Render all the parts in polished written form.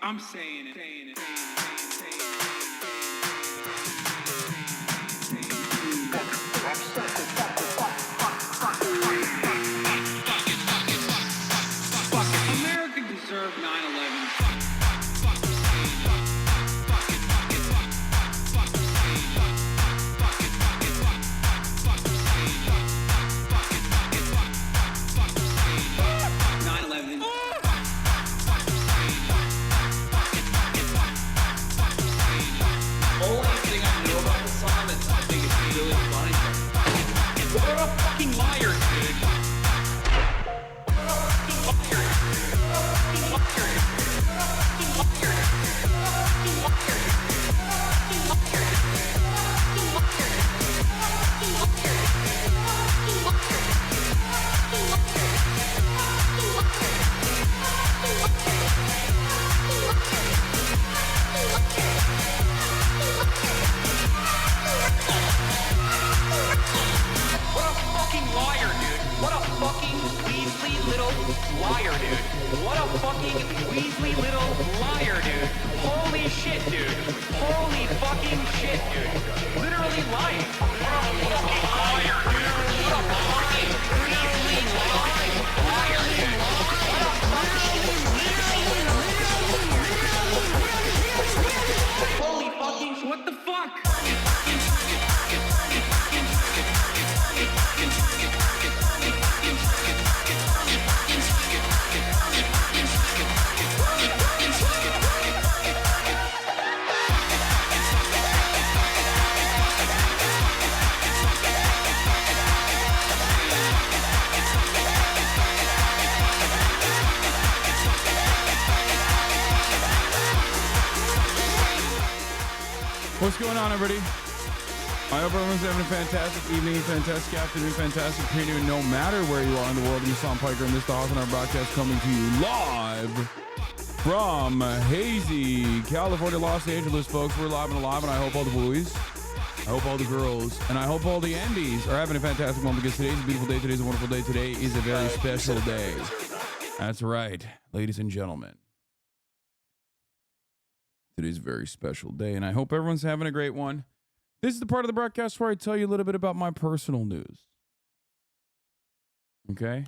I'm saying it. America deserved 9/11. What a fucking weaselly little liar, dude. Holy shit, dude. Holy fucking shit, dude. Literally lying. What a fucking liar, dude. What a fucking weaselly liar, dude. What a fucking holy fucking what the fuck? What's going on, everybody? I hope everyone's having a fantastic evening, fantastic afternoon, fantastic pre-noon, no matter where you are in the world. I'm Hasan Piker, and this is the HasanAbi broadcast coming to you live from hazy California, Los Angeles, folks. We're live and alive, and I hope all the boys, I hope all the girls, and I hope all the Andes are having a fantastic moment, because today's a beautiful day. Today's a wonderful day. Today is a very special day. That's right, ladies and gentlemen. Today's a very special day, and I hope everyone's having a great one. This is the part of the broadcast where I tell you a little bit about my personal news. Okay?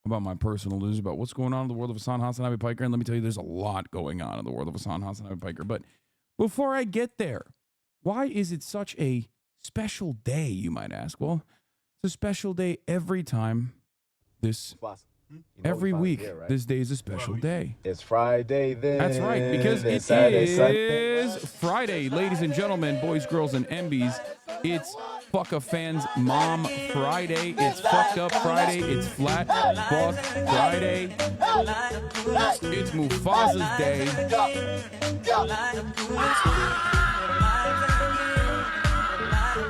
About my personal news, about what's going on in the world of HasanAbi Piker. And let me tell you, there's a lot going on in the world of HasanAbi Piker. But before I get there, why is it such a special day, you might ask? Well, it's a special day every time this... Every week, here, right? This day is a special day. It's Friday then. That's right, because it is Friday, ladies and gentlemen, boys, girls, and MBs. It's Fuck a Fan's Mom Friday. It's Fucked Up Friday. It's Flat Fuck Friday. It's Mufasa's Day.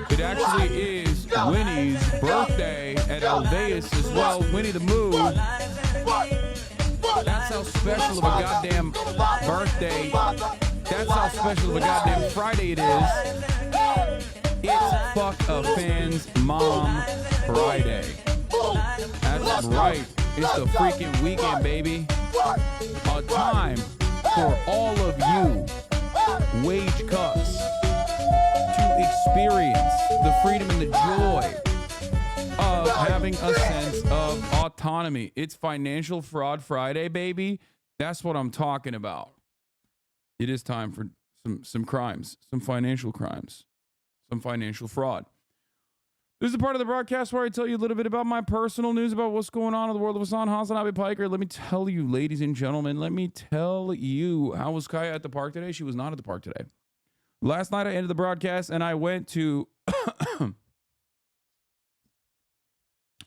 It actually is Winnie's birthday at Alveus as well. Winnie the Moo. That's how special of a goddamn birthday. That's how special of a goddamn Friday it is. It's Fuck a Fan's Mom Friday. That's right. It's the freaking weekend, baby. A time for all of you wage cucks to experience the freedom and the joy of having a sense of autonomy. It's Financial Fraud Friday, baby. That's what I'm talking about. It is time for some crimes, some financial crimes, some financial fraud. This is the part of the broadcast where I tell you a little bit about my personal news about what's going on in the world of HasanAbi Piker. Let me tell you, ladies and gentlemen, let me tell you, how was Kaya at the park today? She was not at the park today. Last night I ended the broadcast and I went to...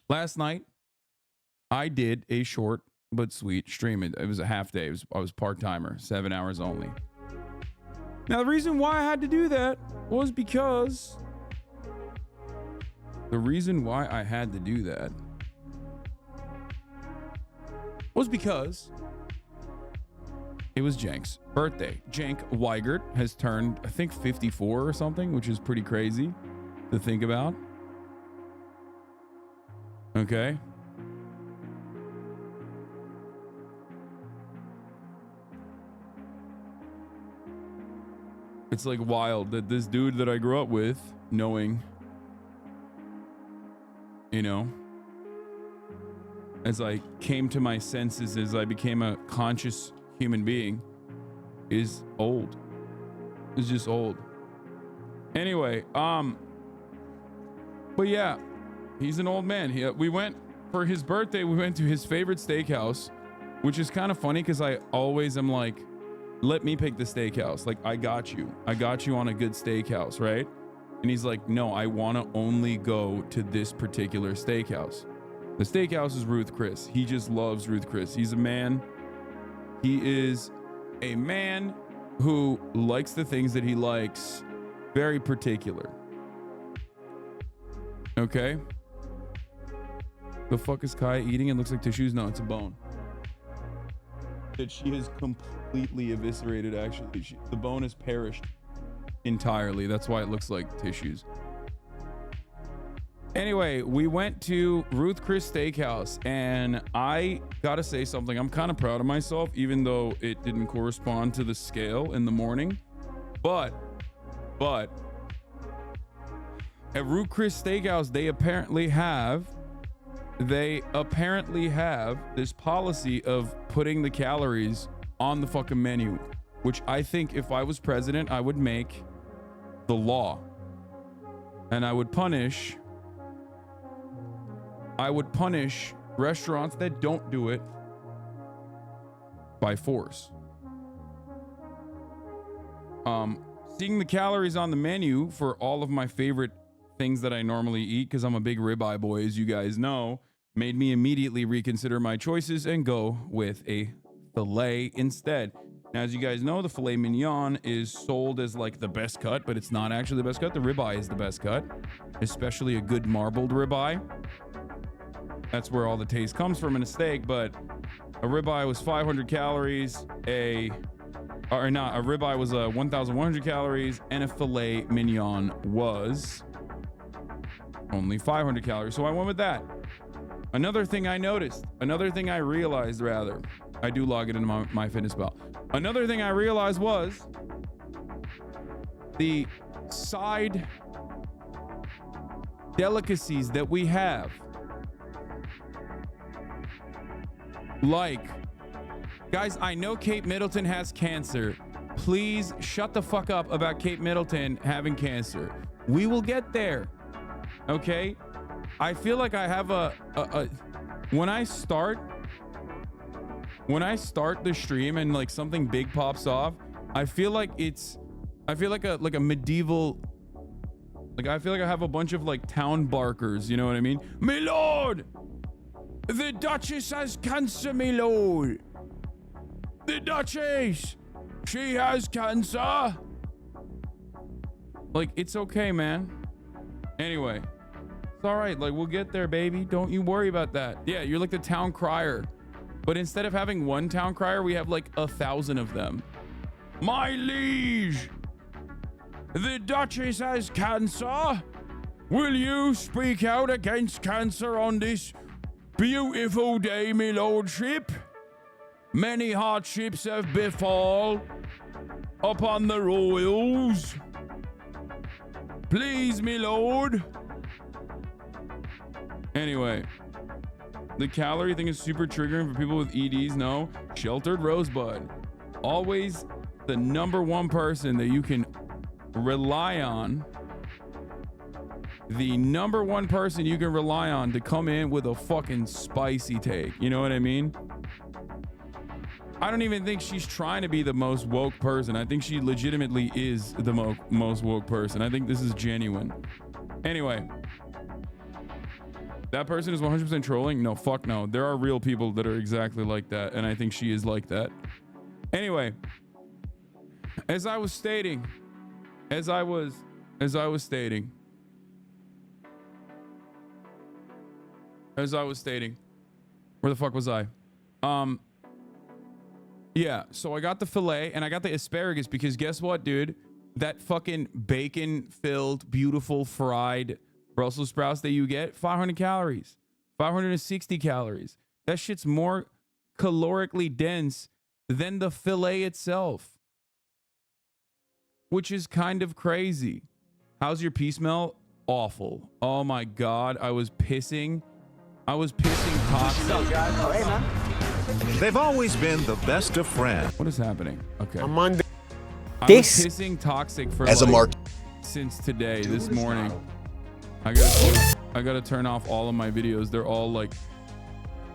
Last night, I did a short but sweet stream. It was a half day. I was part-timer, 7 hours only. Now, the reason why I had to do that was because... The reason why I had to do that was because it was Jank's birthday. Jank Weigert has turned, I think, 54 or something, which is pretty crazy to think about. Okay. It's like wild that this dude that I grew up with, knowing, you know, as I came to my senses, as I became a conscious human being, is old. Is just old. Anyway, but yeah. He's an old man. We went for his birthday. We went to his favorite steakhouse, which is kind of funny because I always am like, let me pick the steakhouse. Like, I got you. I got you on a good steakhouse, right? And he's like, no, I want to only go to this particular steakhouse. The steakhouse is Ruth Chris. He just loves Ruth Chris. He's a man. He is a man who likes the things that he likes. Very particular. Okay? The fuck is Kai eating? It looks like tissues. No, it's a bone. That she has completely eviscerated, actually. The bone has perished entirely. That's why it looks like tissues. Anyway, we went to Ruth Chris Steakhouse, and I gotta say something. I'm kind of proud of myself, even though it didn't correspond to the scale in the morning. But at Root Chris Steakhouse, they apparently have this policy of putting the calories on the fucking menu, which I think if I was president, I would make the law, and I would punish restaurants that don't do it by force. Seeing the calories on the menu for all of my favorite things that I normally eat, because I'm a big ribeye boy, as you guys know, made me immediately reconsider my choices and go with a filet instead. Now, as you guys know, the filet mignon is sold as like the best cut, but it's not actually the best cut. The ribeye is the best cut, especially a good marbled ribeye. That's where all the taste comes from in a steak. But a ribeye was 500 calories, a ribeye was 1,100 calories, and a filet mignon was only 500 calories. So I went with that. Another thing I realized, I do log it into my MyFitnessPal. Another thing I realized was the side delicacies that we have. Like, guys, I know Kate Middleton has cancer. Please shut the fuck up about Kate Middleton having cancer. We will get there. Okay? I feel like I have when I start the stream and like something big pops off, I feel like a medieval, like I feel like I have a bunch of like town barkers, you know what I mean? My lord, the Duchess has cancer, my lord. The Duchess, she has cancer. Like, it's okay, man. Anyway, it's all right. Like, we'll get there, baby. Don't you worry about that. Yeah, you're like the town crier. But instead of having one town crier, we have like 1,000 of them. My liege, the Duchess has cancer. Will you speak out against cancer on this beautiful day, my lordship? Many hardships have befall upon the royals. Please, my lord. Anyway, the calorie thing is super triggering for people with EDs. No, Sheltered Rosebud, always the #1 person that you can rely on. The #1 person you can rely on to come in with a fucking spicy take. You know what I mean? I don't even think she's trying to be the most woke person. I think she legitimately is the most woke person. I think this is genuine. Anyway, that person is 100% trolling. No, fuck no. There are real people that are exactly like that, and I think she is like that. Anyway, as I was stating, where the fuck was I? Yeah, so I got the filet and I got the asparagus because guess what, dude? That fucking bacon-filled, beautiful, fried Brussels sprouts that you get, 500 calories, 560 calories. That shit's more calorically dense than the filet itself, which is kind of crazy. How's your pee smell? Awful. Oh my God, I was pissing toxic. Hey, man. They've always been the best of friends. What is happening? Okay. I'm on I was pissing toxic for as a mark since today, this morning. I gotta turn off all of my videos. They're all like,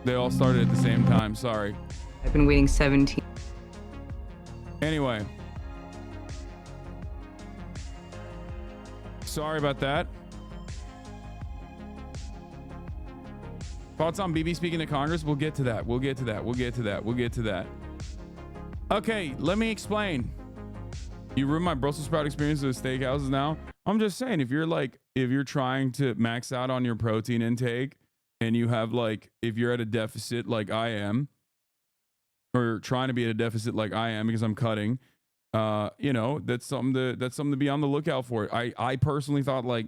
they all started at the same time. Sorry. I've been waiting 17. Anyway. Sorry about that. Thoughts on BB speaking to Congress? We'll get to that. Okay, let me explain. You ruined my Brussels sprout experience at steakhouses now. I'm just saying, if you're trying to max out on your protein intake and you have like, if you're at a deficit like I am, or trying to be at a deficit like I am because I'm cutting, you know, that's something to be on the lookout for. I personally thought like,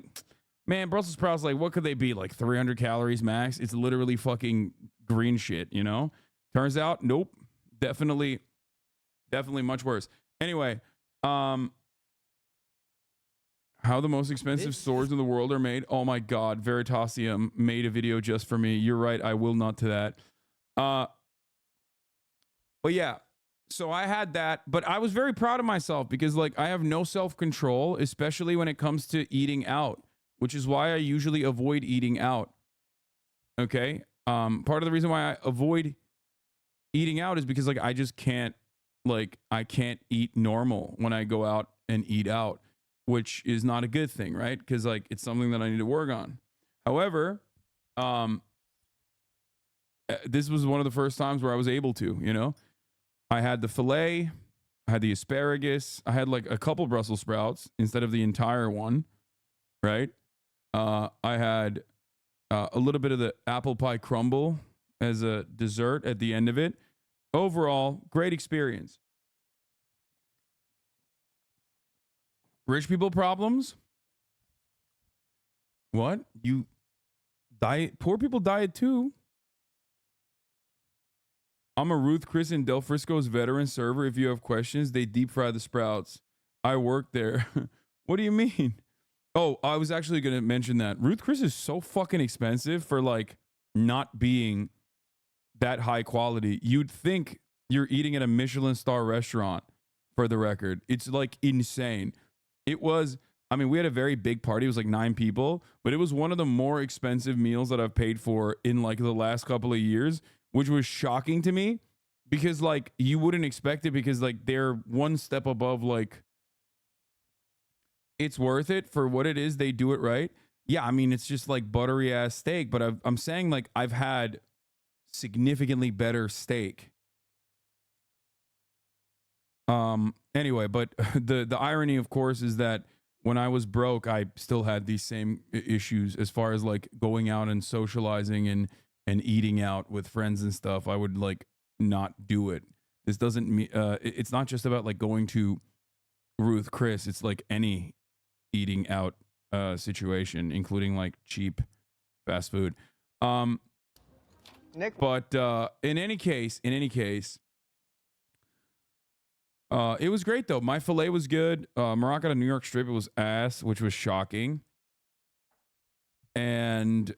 man, Brussels sprouts, like, what could they be? Like 300 calories max? It's literally fucking green shit, you know? Turns out, nope. Definitely much worse. Anyway, how the most expensive swords in the world are made. Oh my God, Veritasium made a video just for me. You're right, I will not to that. But yeah, so I had that, but I was very proud of myself because like I have no self-control, especially when it comes to eating out, which is why I usually avoid eating out. Okay? Part of the reason why I avoid eating out is because like I just can't, like I can't eat normal when I go out and eat out, which is not a good thing, right? Because like it's something that I need to work on. However, this was one of the first times where I was able to, you know, I had the filet, I had the asparagus, I had like a couple Brussels sprouts instead of the entire one, right? I had a little bit of the apple pie crumble as a dessert at the end of it. Overall, great experience. Rich people problems? What? You diet? Poor people diet too. I'm a Ruth Chris and Del Frisco's veteran server. If you have questions, they deep fry the sprouts. I work there. What do you mean? Oh, I was actually going to mention that. Ruth Chris is so fucking expensive for like not being that high quality. You'd think you're eating at a Michelin star restaurant, for the record. It's like insane. It was, I mean, we had a very big party. It was like 9 people, but it was one of the more expensive meals that I've paid for in like the last couple of years, which was shocking to me because like you wouldn't expect it because like they're one step above, like it's worth it for what it is. They do it right. Yeah. I mean, it's just like buttery ass steak, but I'm saying like I've had significantly better steak. Anyway, but the irony of course is that when I was broke, I still had these same issues as far as like going out and socializing and eating out with friends and stuff. I would like not do it. This doesn't mean it's not just about like going to Ruth Chris. It's like any eating out situation, including like cheap fast food. Nick, but in any case, it was great though. My filet was good. Morocco to New York strip, it was ass, which was shocking. And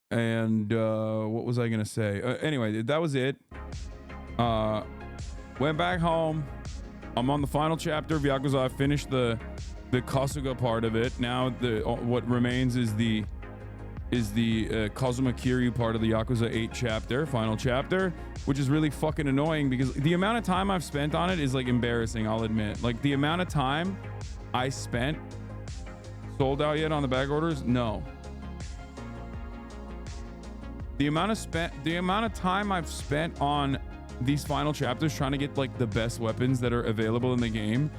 what was I gonna say? Anyway, that was it. Went back home. I'm on the final chapter of Yakuza. I finished the Kasuga part of it. Now what remains is the Kazuma Kiryu part of the Yakuza 8 chapter, final chapter, which is really fucking annoying because the amount of time I've spent on it is like embarrassing, I'll admit. Like the amount of time I spent, sold out yet on the back orders? No. The amount of time I've spent on these final chapters trying to get like the best weapons that are available in the game,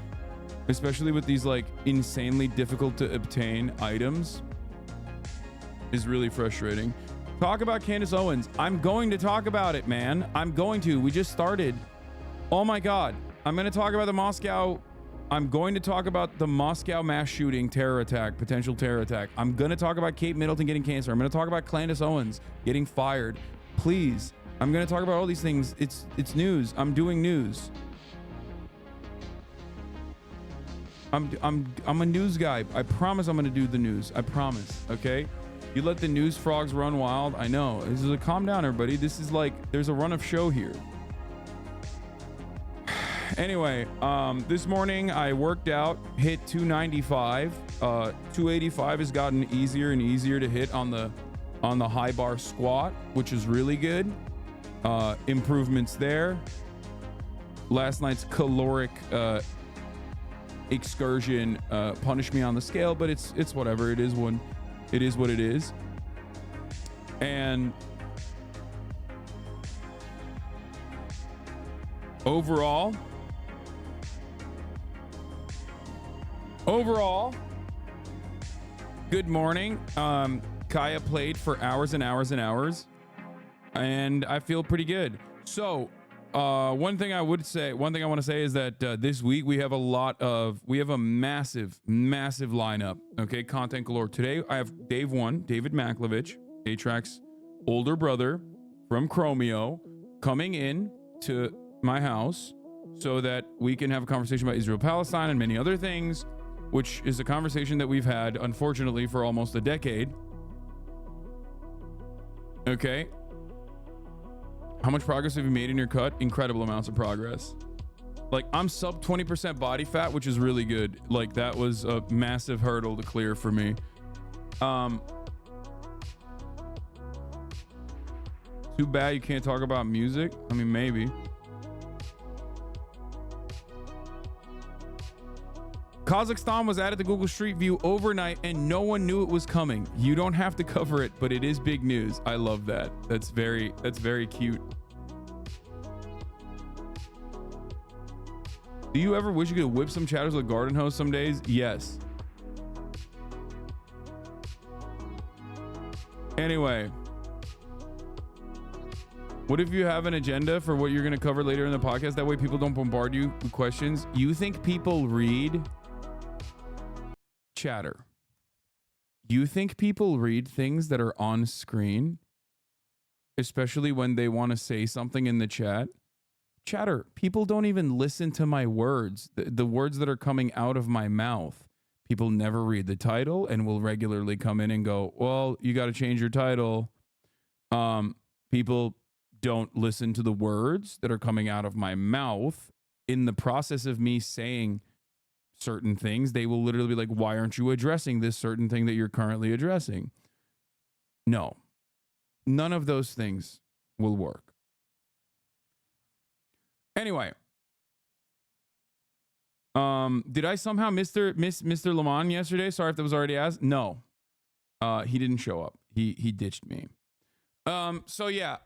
especially with these like insanely difficult to obtain items, is really frustrating. Talk about Candace Owens. I'm going to talk about it, man. I'm going to. We just started. Oh my God. I'm going to talk about the Moscow. I'm going to talk about the Moscow mass shooting terror attack, potential terror attack. I'm going to talk about Kate Middleton getting cancer. I'm going to talk about Candace Owens getting fired. Please. I'm going to talk about all these things. It's news. I'm doing news. I'm a news guy. I promise I'm going to do the news. I promise. Okay. You let the news frogs run wild. I know. This is a calm down, everybody. This is like, there's a run of show here. Anyway, this morning I worked out, hit 295. 285 has gotten easier and easier to hit on the high bar squat, which is really good. Improvements there. Last night's caloric excursion punished me on the scale, but it's whatever. It is what it is. And overall, good morning. Kaya played for hours and hours and hours, and I feel pretty good. So one thing I want to say is that this week we have a massive lineup. Okay, content galore. Today I have Dave1, David Maklovich, A-Track's older brother from Chromeo, coming in to my house so that we can have a conversation about Israel, Palestine, and many other things, which is a conversation that we've had, unfortunately, for almost a decade. Okay. How much progress have you made in your cut? Incredible amounts of progress. Like, I'm sub 20% body fat, which is really good. Like, that was a massive hurdle to clear for me. Too bad you can't talk about music. I mean, maybe. Kazakhstan was added to Google Street View overnight and no one knew it was coming. You don't have to cover it, but it is big news. I love that. That's very cute. Do you ever wish you could whip some chatters with a garden hose some days? Yes. Anyway. What if you have an agenda for what you're going to cover later in the podcast? That way people don't bombard you with questions. You think people read chatter? You think people read things that are on screen? Especially when they want to say something in the chat? Chatter, people don't even listen to my words. The words that are coming out of my mouth. People never read the title and will regularly come in and go, well, you got to change your title. People don't listen to the words that are coming out of my mouth. In the process of me saying certain things, they will literally be like, why aren't you addressing this certain thing that you're currently addressing? No, none of those things will work. Anyway, did I somehow miss Mr. Lamont yesterday? Sorry if that was already asked. No, he didn't show up. He ditched me. So yeah.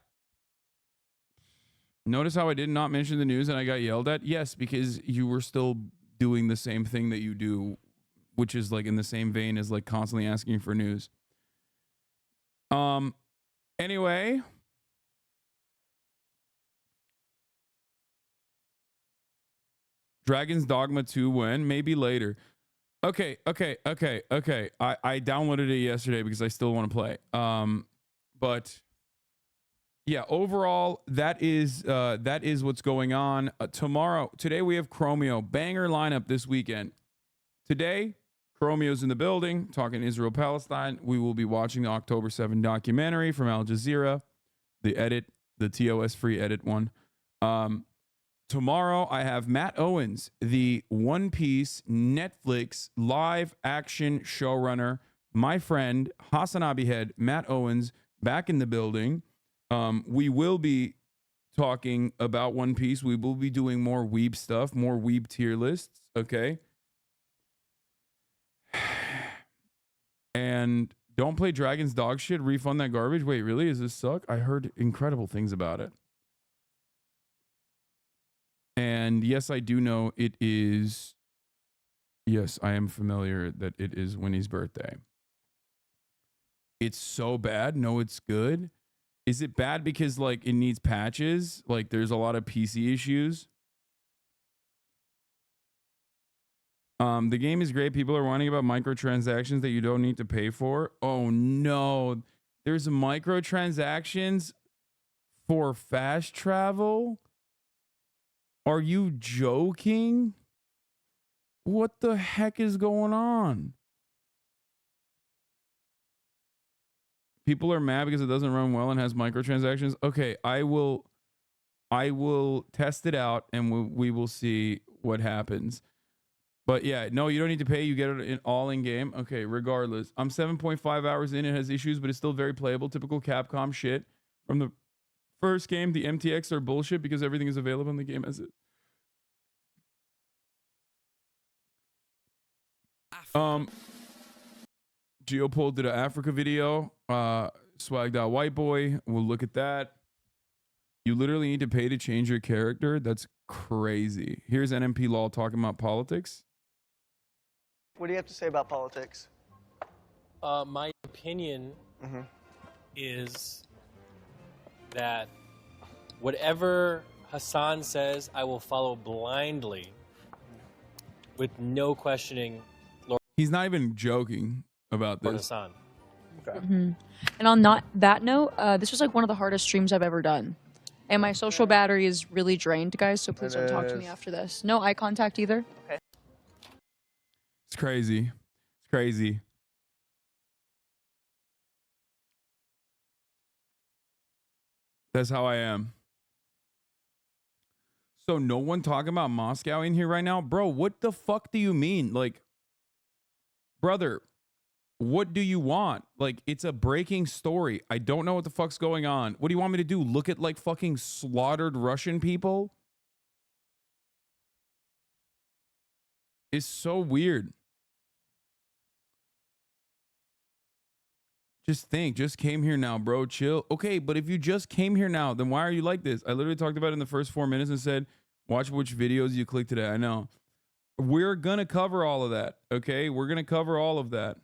Notice how I did not mention the news and I got yelled at? Yes, because you were still doing the same thing that you do, which is like in the same vein as like constantly asking for news. Anyway. Dragon's Dogma 2 when? Maybe later. Okay. I downloaded it yesterday because I still want to play. But yeah, overall, that is what's going on. Today we have Chromeo. Banger lineup this weekend. Today, Chromeo's in the building, talking Israel, Palestine. We will be watching the October 7 documentary from Al Jazeera. The TOS free edit one. Tomorrow, I have Matt Owens, the One Piece Netflix live action showrunner. My friend, HasanAbi head, Matt Owens, back in the building. We will be talking about One Piece. We will be doing more weeb stuff, more weeb tier lists, okay? And don't play Dragon's dog shit. Refund that garbage. Wait, really? Does this suck? I heard incredible things about it. And yes, I do know it is. Yes, I am familiar that it is Winnie's birthday. It's so bad. No, it's good. Is it bad because like it needs patches? Like there's a lot of PC issues. The game is great. People are whining about microtransactions that you don't need to pay for. Oh no, there's microtransactions for fast travel. Are you joking? What the heck is going on? People are mad because it doesn't run well and has microtransactions. Okay, I will test it out and we will see what happens. But yeah, no, you don't need to pay. You get it all in game. Okay, regardless. I'm 7.5 hours in. It has issues, but it's still very playable. Typical Capcom shit from the first game. The MTX are bullshit because everything is available in the game as it. Geopol did an Africa video. Swagged out white boy. We'll look at that. You literally need to pay to change your character. That's crazy. Here's nmplol talking about politics. What do you have to say about politics? My opinion is that whatever Hasan says, I will follow blindly with no questioning. He's not even joking about this. Hasan. Okay. And on that note, this was like one of the hardest streams I've ever done. And my social battery is really drained, guys, so please don't talk to me is. after this. No eye contact either. Okay. It's crazy. It's crazy. That's how I am. So no one talking about Moscow in here right now? Bro, what the fuck do you mean? Like, brother, what do you want? Like, it's a breaking story. I don't know what the fuck's going on. What do you want me to do? Look at like fucking slaughtered Russian people? It's so weird. Just think, just came here now, bro. Chill. Okay, but if you just came here now, then why are you like this? I literally talked about it in the first 4 minutes and said, watch which videos you click today. I know. We're going to cover all of that, okay? We're going to cover all of that.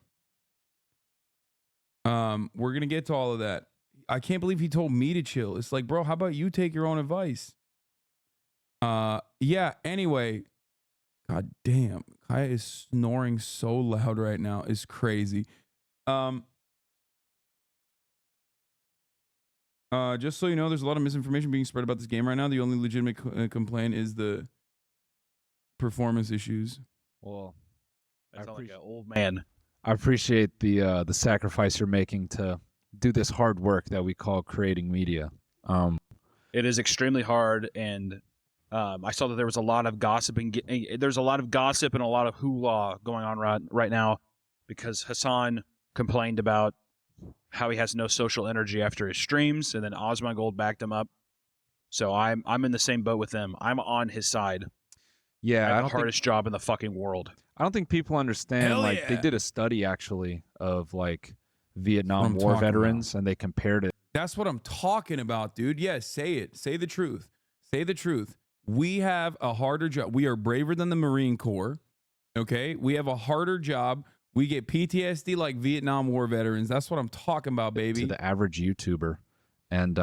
We're going to get to all of that. I can't believe he told me to chill. It's like, bro, how about you take your own advice? Yeah, anyway. God damn. Kaya is snoring so loud right now. It's crazy. Just so you know, there's a lot of misinformation being spread about this game right now. The only legitimate complaint is the performance issues. Well, I sound like an old man. I appreciate the sacrifice you're making to do this hard work that we call creating media. It is extremely hard, and I saw that there was a lot of gossiping. There's a lot of gossip and a lot of hoopla going on right now because Hasan complained about how he has no social energy after his streams, and then Osmongold backed him up. So I'm in the same boat with them. I'm on his side. Yeah, I have the hardest job in the fucking world. I don't think people understand. Hell like yeah. they did a study actually of like Vietnam War veterans, and they compared it. That's what I'm talking about, dude. Yes, say it. Say the truth. Say the truth. We have a harder job. We are braver than the Marine Corps. Okay? We have a harder job. We get PTSD like Vietnam War veterans. That's what I'm talking about, baby. To the average YouTuber. And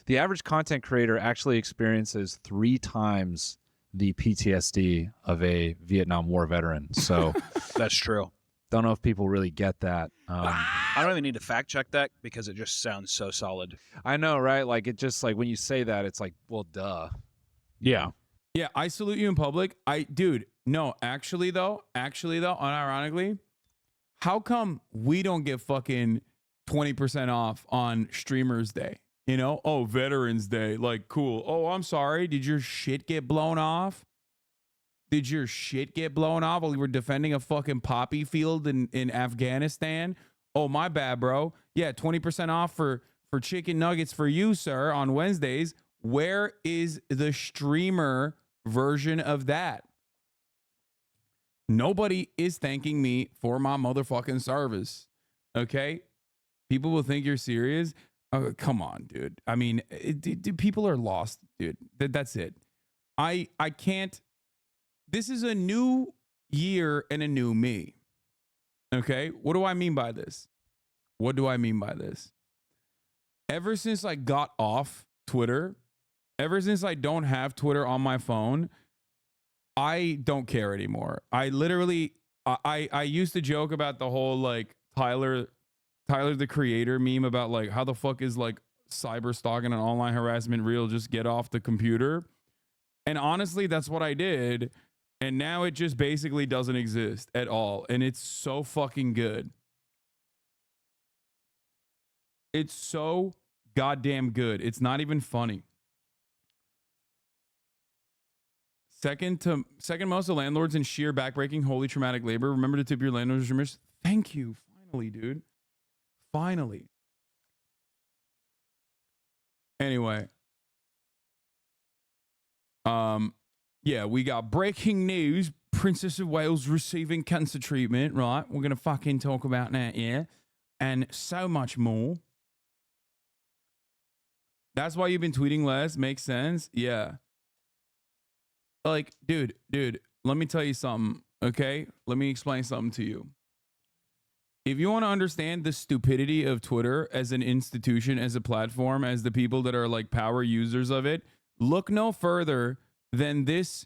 the average content creator actually experiences 3 times the PTSD of a Vietnam War veteran. So That's true. don't know if people really get that. I don't even need to fact check that because it just sounds so solid. I know, right? Like it just like when you say that, it's like, well, duh. Yeah. Yeah, I salute you in public. Dude, no, actually though, unironically, how come we don't get fucking 20% off on Streamers Day? You know, oh, Veterans Day, like, cool. Oh, I'm sorry. Did your shit get blown off? Did your shit get blown off while you were defending a fucking poppy field in Afghanistan? Oh, my bad, bro. Yeah, 20% off for chicken nuggets for you, sir, on Wednesdays. Where is the streamer version of that? Nobody is thanking me for my motherfucking service. Okay? People will think you're serious. Come on, dude. I mean, people are lost, dude. That's it. I can't. This is a new year and a new me. Okay? What do I mean by this? What do I mean by this? Ever since I got off Twitter, ever since I don't have Twitter on my phone, I don't care anymore. I literally, I used to joke about the whole like Tyler the Creator meme about like how the fuck is like cyber stalking and online harassment real? Just get off the computer. And honestly, that's what I did. And now it just basically doesn't exist at all. And it's so fucking good. It's so goddamn good. It's not even funny. Second most of landlords in sheer backbreaking, holy traumatic labor. Remember to tip your landlords. Thank you. Finally, dude. Finally. Anyway. Yeah, we got breaking news. Princess of Wales receiving cancer treatment, right? We're going to fucking talk about that, yeah? And so much more. That's why you've been tweeting less. Makes sense. Yeah. Like, dude, let me tell you something, okay? Let me explain something to you. If you want to understand the stupidity of Twitter as an institution, as a platform, as the people that are like power users of it, look no further than this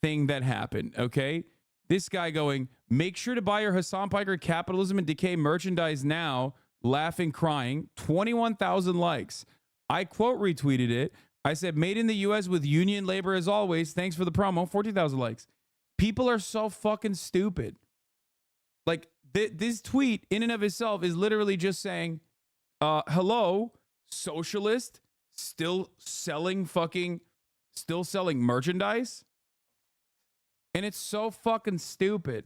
thing that happened, okay? This guy going, make sure to buy your Hasan Piker Capitalism and Decay merchandise now, laughing, crying, 21,000 likes. I quote retweeted it. I said, made in the U.S. with union labor as always. Thanks for the promo. 14,000 likes. People are so fucking stupid. Like, this tweet in and of itself is literally just saying, hello, socialist, still selling merchandise? And it's so fucking stupid.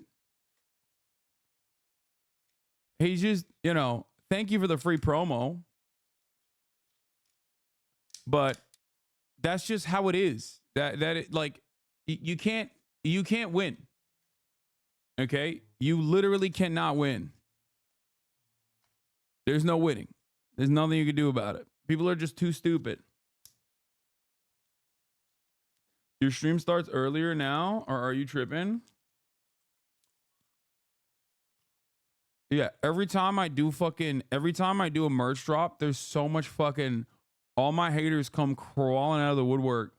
He's just, you know, thank you for the free promo. But that's just how it is. Like, you can't win. Okay? You literally cannot win. There's no winning. There's nothing you can do about it. People are just too stupid. Your stream starts earlier now, or are you tripping? Yeah, every time I do a merch drop, there's so much fucking, all my haters come crawling out of the woodwork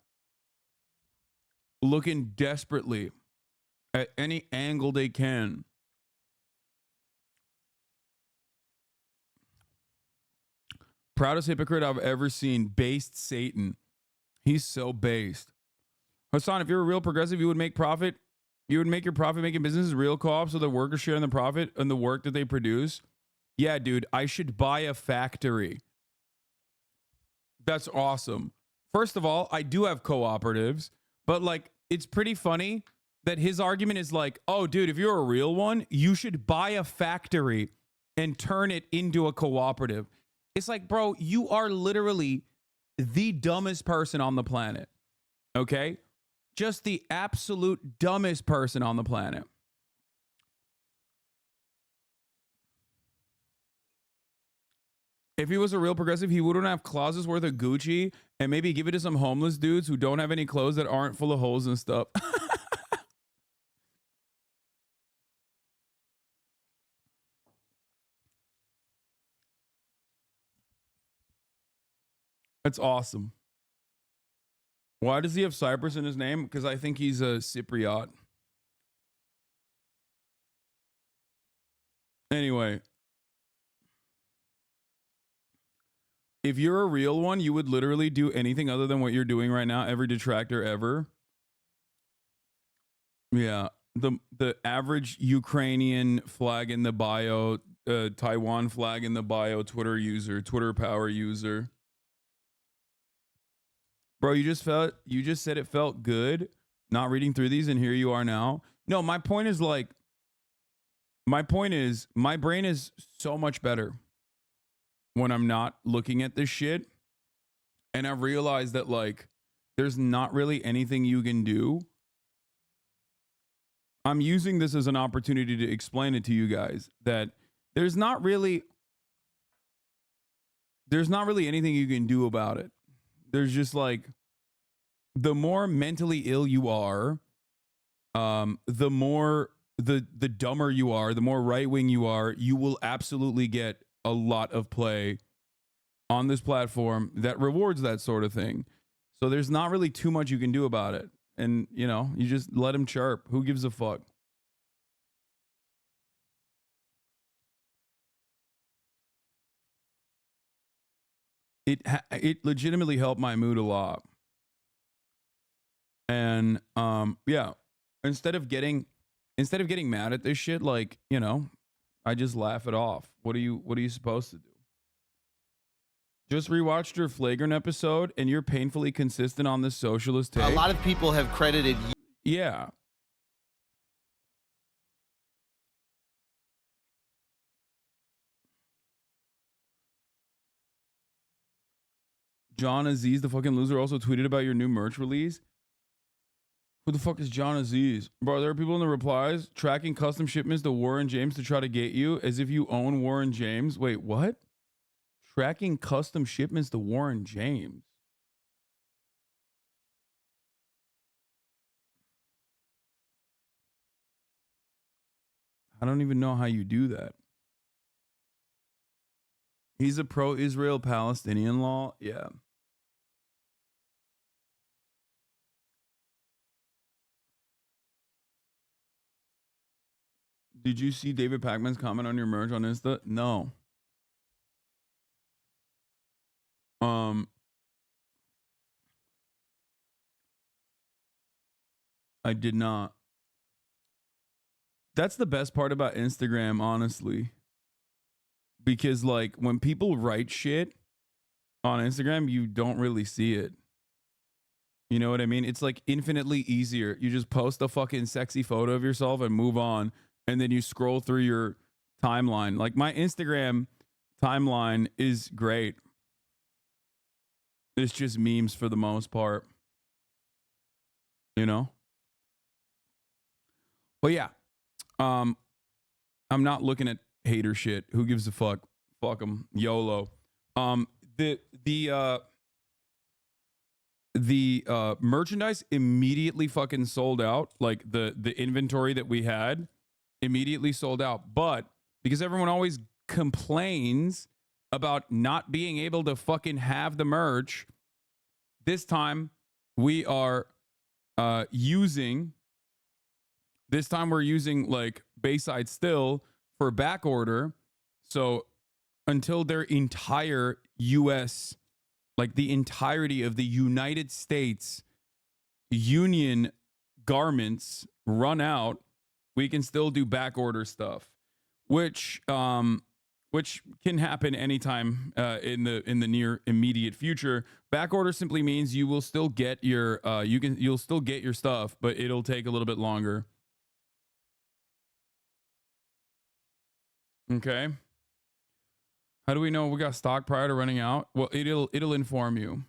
looking desperately at any angle they can. Proudest hypocrite I've ever seen. Based Satan. He's so based. Hasan, if you're a real progressive, you would make profit. You would make your profit making businesses real co-op so the workers share in the profit and the work that they produce. Yeah, dude, I should buy a factory. That's awesome. First of all, I do have cooperatives, but like, it's pretty funny that his argument is like, oh, dude, if you're a real one, you should buy a factory and turn it into a cooperative. It's like, bro, you are literally the dumbest person on the planet. Okay? Just the absolute dumbest person on the planet. If he was a real progressive, he wouldn't have closets worth of Gucci and maybe give it to some homeless dudes who don't have any clothes that aren't full of holes and stuff. That's awesome. Why does he have Cyprus in his name? Because I think he's a Cypriot. Anyway. If you're a real one, you would literally do anything other than what you're doing right now. Every detractor ever. Yeah. The average Ukrainian flag in the bio, Taiwan flag in the bio, Twitter user, Twitter power user. Bro, you just said it felt good not reading through these, and here you are now. No, my point is my brain is so much better when I'm not looking at this shit. And I've realized that like there's not really anything you can do. I'm using this as an opportunity to explain it to you guys that there's not really anything you can do about it. There's just like, the more mentally ill you are, the more the dumber you are, the more right wing you are, you will absolutely get a lot of play on this platform that rewards that sort of thing. So there's not really too much you can do about it. And, you know, you just let him chirp. Who gives a fuck? It legitimately helped my mood a lot. And yeah, instead of getting mad at this shit, like, you know, I just laugh it off. What are you supposed to do? Just rewatched your Flagrant episode and you're painfully consistent on this socialist take. A lot of people have credited you. Yeah. John Aziz, the fucking loser, also tweeted about your new merch release. Who the fuck is John Aziz? Bro, there are people in the replies tracking custom shipments to Warren James to try to get you as if you own Warren James. Wait, what? Tracking custom shipments to Warren James. I don't even know how you do that. He's a pro-Israel Palestinian law. Yeah. Did you see David Pacman's comment on your merch on Insta? No. I did not. That's the best part about Instagram, honestly. Because like when people write shit on Instagram, you don't really see it. You know what I mean? It's like infinitely easier. You just post a fucking sexy photo of yourself and move on. And then you scroll through your timeline. Like my Instagram timeline is great. It's just memes for the most part. You know? But yeah. I'm not looking at hater shit. Who gives a fuck? Fuck them. YOLO. The merchandise immediately fucking sold out. Like the inventory that we had immediately sold out. But because everyone always complains about not being able to fucking have the merch, this time we are using like Bayside Still for back order. So until their entire US, like the entirety of the United States union garments run out, we can still do back order stuff, which can happen anytime in the near immediate future. Back order simply means you will still get your you'll still get your stuff, but it'll take a little bit longer. Okay. How do we know we got stock prior to running out? Well, it'll inform you.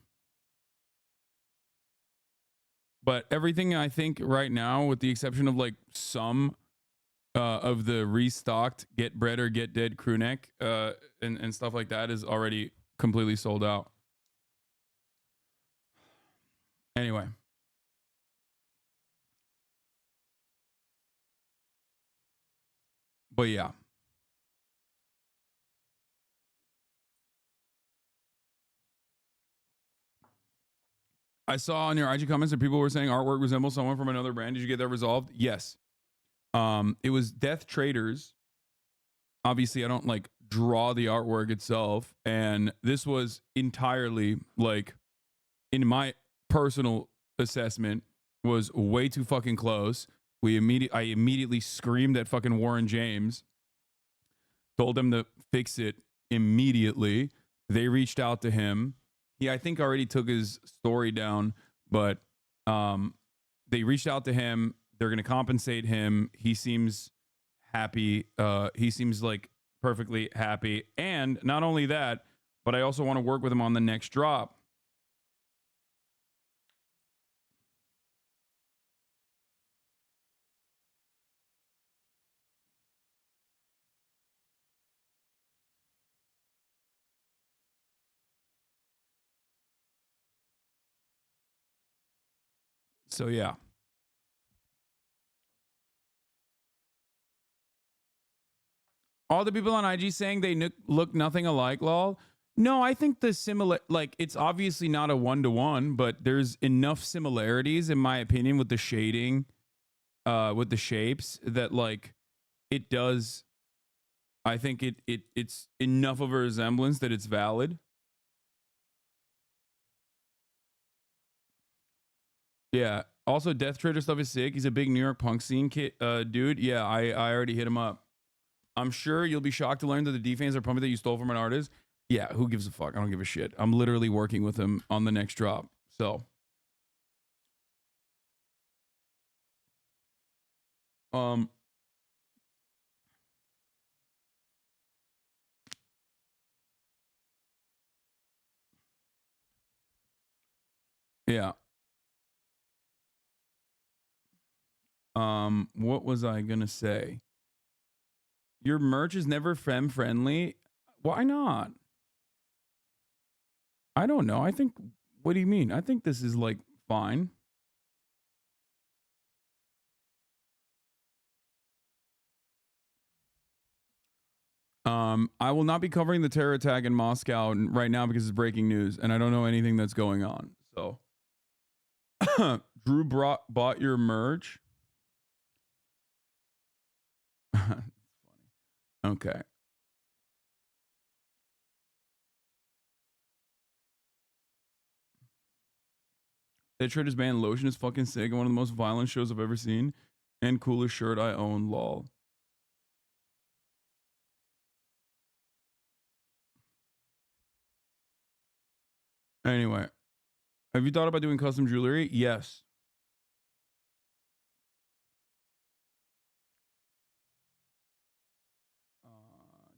But everything I think right now, with the exception of like some of the restocked Get Bread or Get Dead crew neck and stuff like that, is already completely sold out. Anyway. But yeah. I saw on your IG comments that people were saying artwork resembles someone from another brand. Did you get that resolved? Yes. It was Death Traders. Obviously, I don't like draw the artwork itself, and this was entirely like, in my personal assessment, was way too fucking close. I immediately screamed at fucking Warren James, told him to fix it immediately. They reached out to him. He, I think, already took his story down, but they reached out to him. They're going to compensate him. He seems happy. He seems like perfectly happy. And not only that, but I also want to work with him on the next drop. So yeah. All the people on IG saying they look nothing alike, lol. No, I think the similar, like, it's obviously not a one-to-one, but there's enough similarities, in my opinion, with the shading, with the shapes, that like it does. I think it's enough of a resemblance that it's valid. Yeah. Also, Death Trader stuff is sick. He's a big New York punk scene dude. Yeah, I already hit him up. I'm sure you'll be shocked to learn that the D-fans are pumping that you stole from an artist. Yeah, who gives a fuck? I don't give a shit. I'm literally working with him on the next drop. So, yeah. What was I gonna say? Your merch is never femme friendly. Why not? I don't know. I think. What do you mean? I think this is like fine. I will not be covering the terror attack in Moscow right now because it's breaking news, and I don't know anything that's going on. So, Drew bought your merch. Funny. Okay. That shirt is banned. Lotion is fucking sick and one of the most violent shows I've ever seen. And coolest shirt I own, lol. Anyway, have you thought about doing custom jewelry? Yes.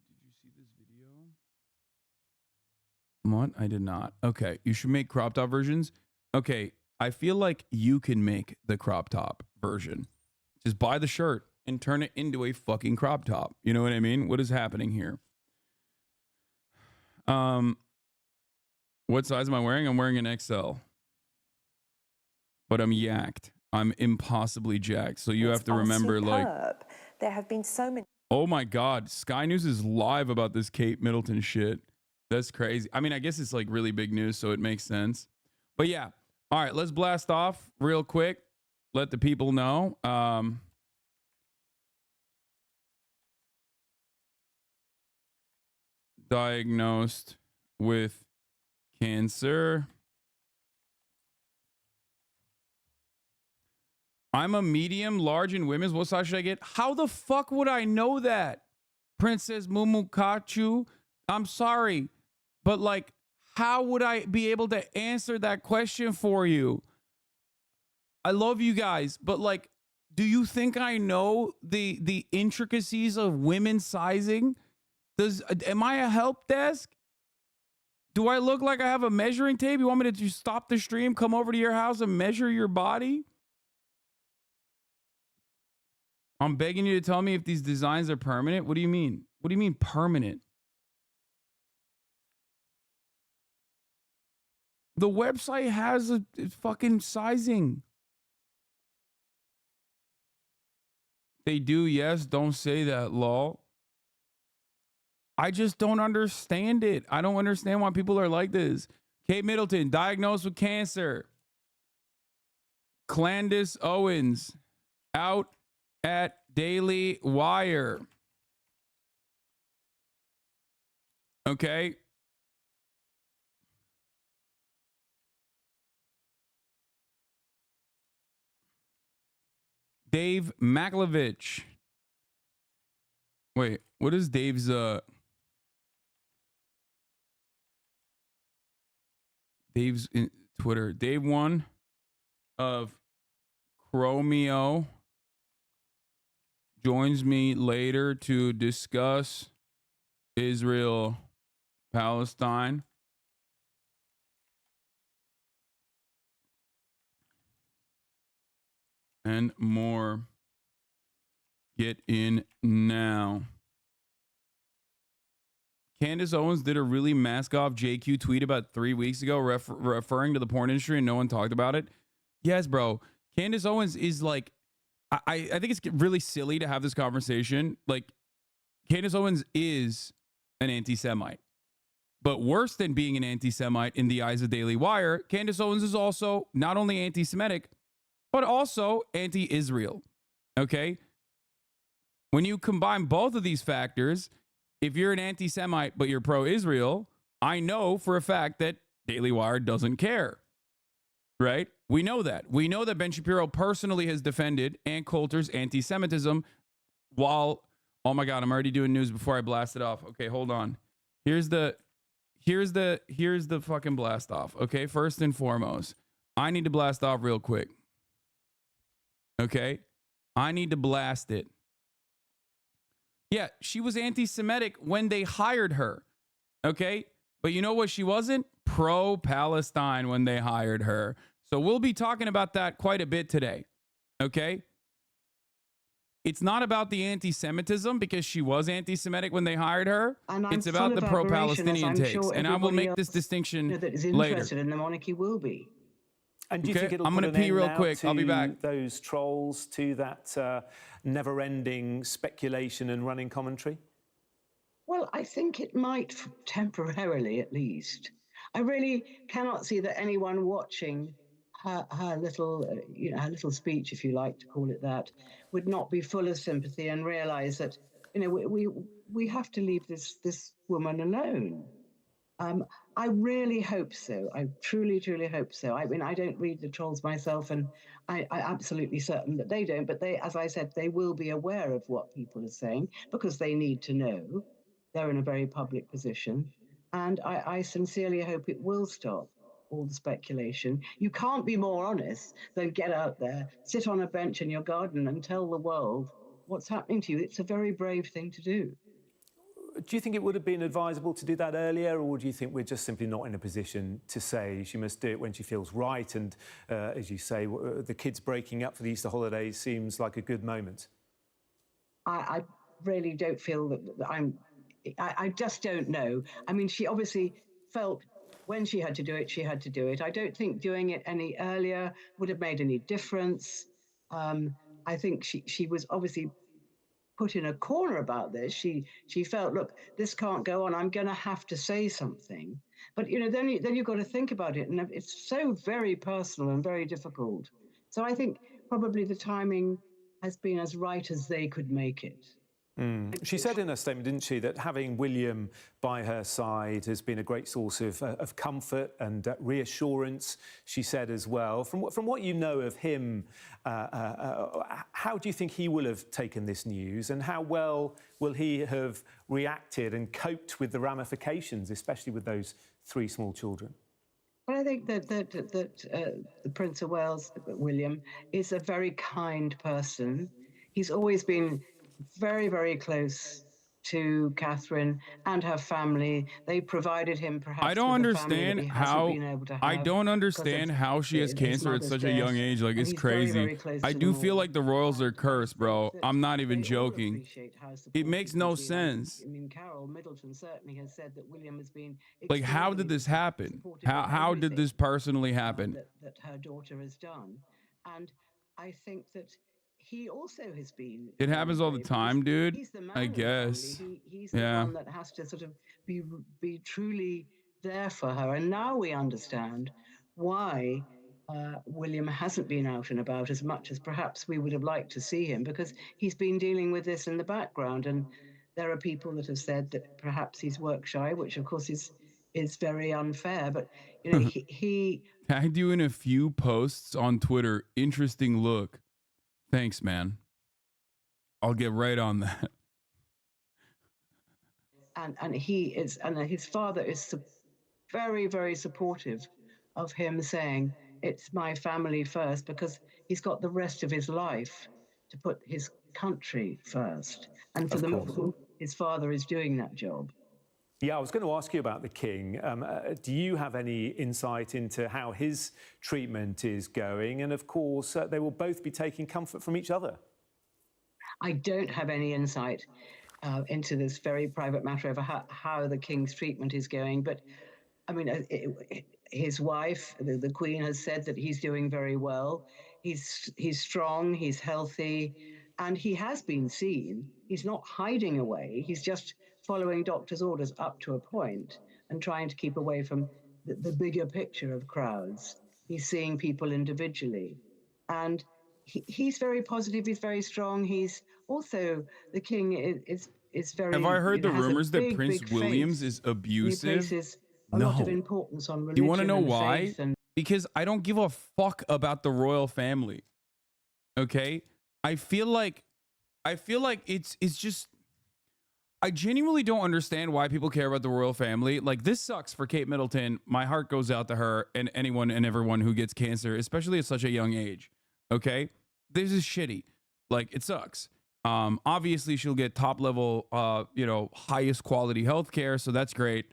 Did you see this video? What? I did not. Okay, you should make crop top versions. Okay, I feel like you can make the crop top version. Just buy the shirt and turn it into a fucking crop top. You know what I mean? What is happening here? What size am I wearing? I'm wearing an XL. But I'm yacked. I'm impossibly jacked. So you have to remember, like, there have been so many. Oh my God, Sky News is live about this Kate Middleton shit. That's crazy. I mean, I guess it's like really big news, so it makes sense. But yeah, all right, let's blast off real quick. Let the people know. Diagnosed with cancer. I'm a medium, large in women's. What size should I get? How the fuck would I know that? Princess Mumukachu. I'm sorry, but like, how would I be able to answer that question for you? I love you guys, but like, do you think I know the intricacies of women's sizing? Am I a help desk? Do I look like I have a measuring tape? You want me to just stop the stream, come over to your house and measure your body? I'm begging you to tell me if these designs are permanent. What do you mean? What do you mean permanent? The website has a fucking sizing. They do, yes. Don't say that, lol. I just don't understand it. I don't understand why people are like this. Kate Middleton, diagnosed with cancer. Candace Owens, out at Daily Wire. Okay. Dave Maklovich. Wait, what is Dave's Dave's Twitter? Dave1 of Chromeo joins me later to discuss Israel, Palestine. And more. Get in now. Candace Owens did a really mask-off JQ tweet about 3 weeks ago referring to the porn industry and no one talked about it. Yes, bro. Candace Owens is like, I think it's really silly to have this conversation. Like, Candace Owens is an anti-Semite. But worse than being an anti-Semite in the eyes of Daily Wire, Candace Owens is also not only anti-Semitic, but also anti-Israel. Okay? When you combine both of these factors, if you're an anti-Semite but you're pro-Israel, I know for a fact that Daily Wire doesn't care. Right? We know that. We know that Ben Shapiro personally has defended Ann Coulter's anti-Semitism while, oh my God, I'm already doing news before I blast it off. Okay, hold on. Here's the fucking blast off. Okay, first and foremost, I need to blast off real quick. Okay? I need to blast it. Yeah, she was anti-Semitic when they hired her. Okay? But you know what she wasn't? Pro-Palestine when they hired her. So we'll be talking about that quite a bit today. Okay? It's not about the anti-Semitism because she was anti-Semitic when they hired her. It's about the pro-Palestinian takes. And I will make this distinction that is later. interested in the monarchy will be. And do you think it'll I'm going to pee real quick. I'll be back. Those trolls, to that never-ending speculation and running commentary? Well, I think it might, temporarily at least. I really cannot see that anyone watching her little, her little speech, if you like to call it that, would not be full of sympathy and realise that, we have to leave this woman alone. I really hope so. I truly, truly hope so. I mean, I don't read the trolls myself, and I absolutely certain that they don't. But they, as I said, they will be aware of what people are saying because they need to know. They're in a very public position. And I sincerely hope it will stop all the speculation. You can't be more honest than get out there, sit on a bench in your garden and tell the world what's happening to you. It's a very brave thing to do. Do you think it would have been advisable to do that earlier, or do you think we're just simply not in a position to say she must do it when she feels right? And as you say, the kids breaking up for the Easter holidays seems like a good moment. I really don't feel that I just don't know. I mean, she obviously felt when she had to do it, she had to do it. I don't think doing it any earlier would have made any difference. I think she was obviously put in a corner about this. She felt, look, this can't go on. I'm going to have to say something. But you know, then you've got to think about it, and it's so very personal and very difficult. So I think probably the timing has been as right as they could make it. She said in her statement, didn't she, that having William by her side has been a great source of comfort and reassurance, she said as well. From what you know of him, how do you think he will have taken this news, and how well will he have reacted and coped with the ramifications, especially with those 3 small children? Well, I think that the Prince of Wales, William, is a very kind person. He's always been very, very close to Catherine and her family. They provided him perhaps. I don't with a family that understand he hasn't how. been able to have I don't understand how she has cancer at such a young age. Like, it's crazy. I do feel like the royals are cursed, bro. I'm not even joking. It makes no sense. I mean, Carol Middleton certainly has said that William has been. Like, how did this happen? How did this personally happen? That her daughter has done, and I think that he also has been. It happens all the time, dude. He's the man I of the guess. family. He's the one that has to sort of be truly there for her. And now we understand why William hasn't been out and about as much as perhaps we would have liked to see him, because he's been dealing with this in the background. And there are people that have said that perhaps he's work shy, which of course is very unfair. But you know, he tagged you in a few posts on Twitter. Interesting look. Thanks, man. I'll get right on that. And he is, and his father is very, very supportive of him saying, it's my family first, because he's got the rest of his life to put his country first. And for the moment, his father is doing that job. Yeah, I was going to ask you about the king. Do you have any insight into how his treatment is going? And of course, they will both be taking comfort from each other. I don't have any insight into this very private matter of how the king's treatment is going. But I mean, his wife, the Queen, has said that he's doing very well. He's strong, he's healthy, and he has been seen. He's not hiding away. He's just following doctor's orders up to a point and trying to keep away from the bigger picture of crowds. He's seeing people individually. And he's very positive, he's very strong. He's also, the king is very... Have I heard the rumors that big, Prince big Williams faith. is abusive? He places a lot of importance on religion. You want to know and why? faith and Because I don't give a fuck about the royal family. Okay? I feel like it's just... I genuinely don't understand why people care about the royal family. Like, this sucks for Kate Middleton. My heart goes out to her and anyone and everyone who gets cancer, especially at such a young age. Okay? This is shitty. Like, it sucks. Obviously, she'll get top level, highest quality healthcare, so that's great.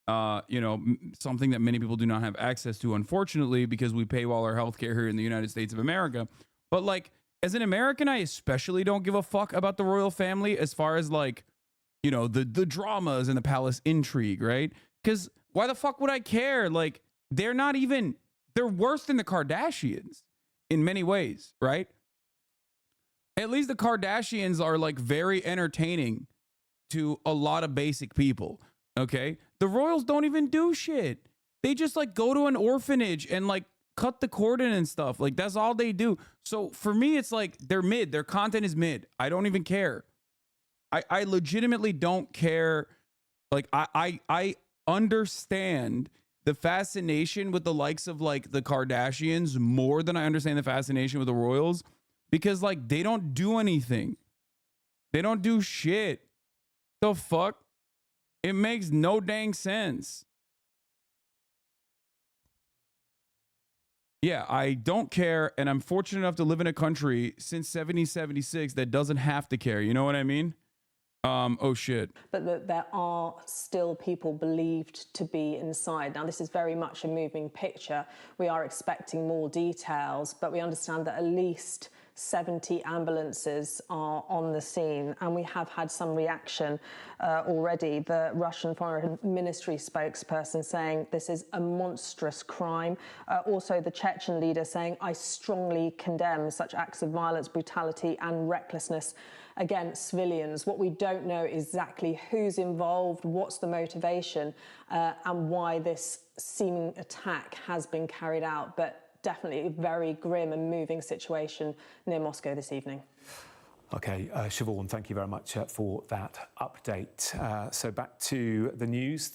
Something that many people do not have access to, unfortunately, because we pay all our healthcare here in the United States of America. But, like, as an American, I especially don't give a fuck about the royal family as far as, like, the dramas and the palace intrigue, right? Because why the fuck would I care? Like, they're worse than the Kardashians in many ways, right? At least the Kardashians are, like, very entertaining to a lot of basic people, okay? The royals don't even do shit. They just, like, go to an orphanage and, like, cut the cordon and stuff. Like, that's all they do. So for me, it's like they're mid. Their content is mid. I don't even care. I legitimately don't care. Like, I understand the fascination with the likes of like the Kardashians more than I understand the fascination with the royals, because like they don't do anything. They don't do shit. The fuck? It makes no dang sense. Yeah, I don't care, and I'm fortunate enough to live in a country since 1776 that doesn't have to care. You know what I mean? Oh shit. But that there are still people believed to be inside. Now, this is very much a moving picture. We are expecting more details, but we understand that at least 70 ambulances are on the scene, and we have had some reaction already. The Russian Foreign Ministry spokesperson saying this is a monstrous crime. Also, the Chechen leader saying, I strongly condemn such acts of violence, brutality, and recklessness against civilians. What we don't know exactly who's involved, what's the motivation, and why this seeming attack has been carried out. But definitely a very grim and moving situation near Moscow this evening. Okay, Siobhan, thank you very much for that update. So back to the news.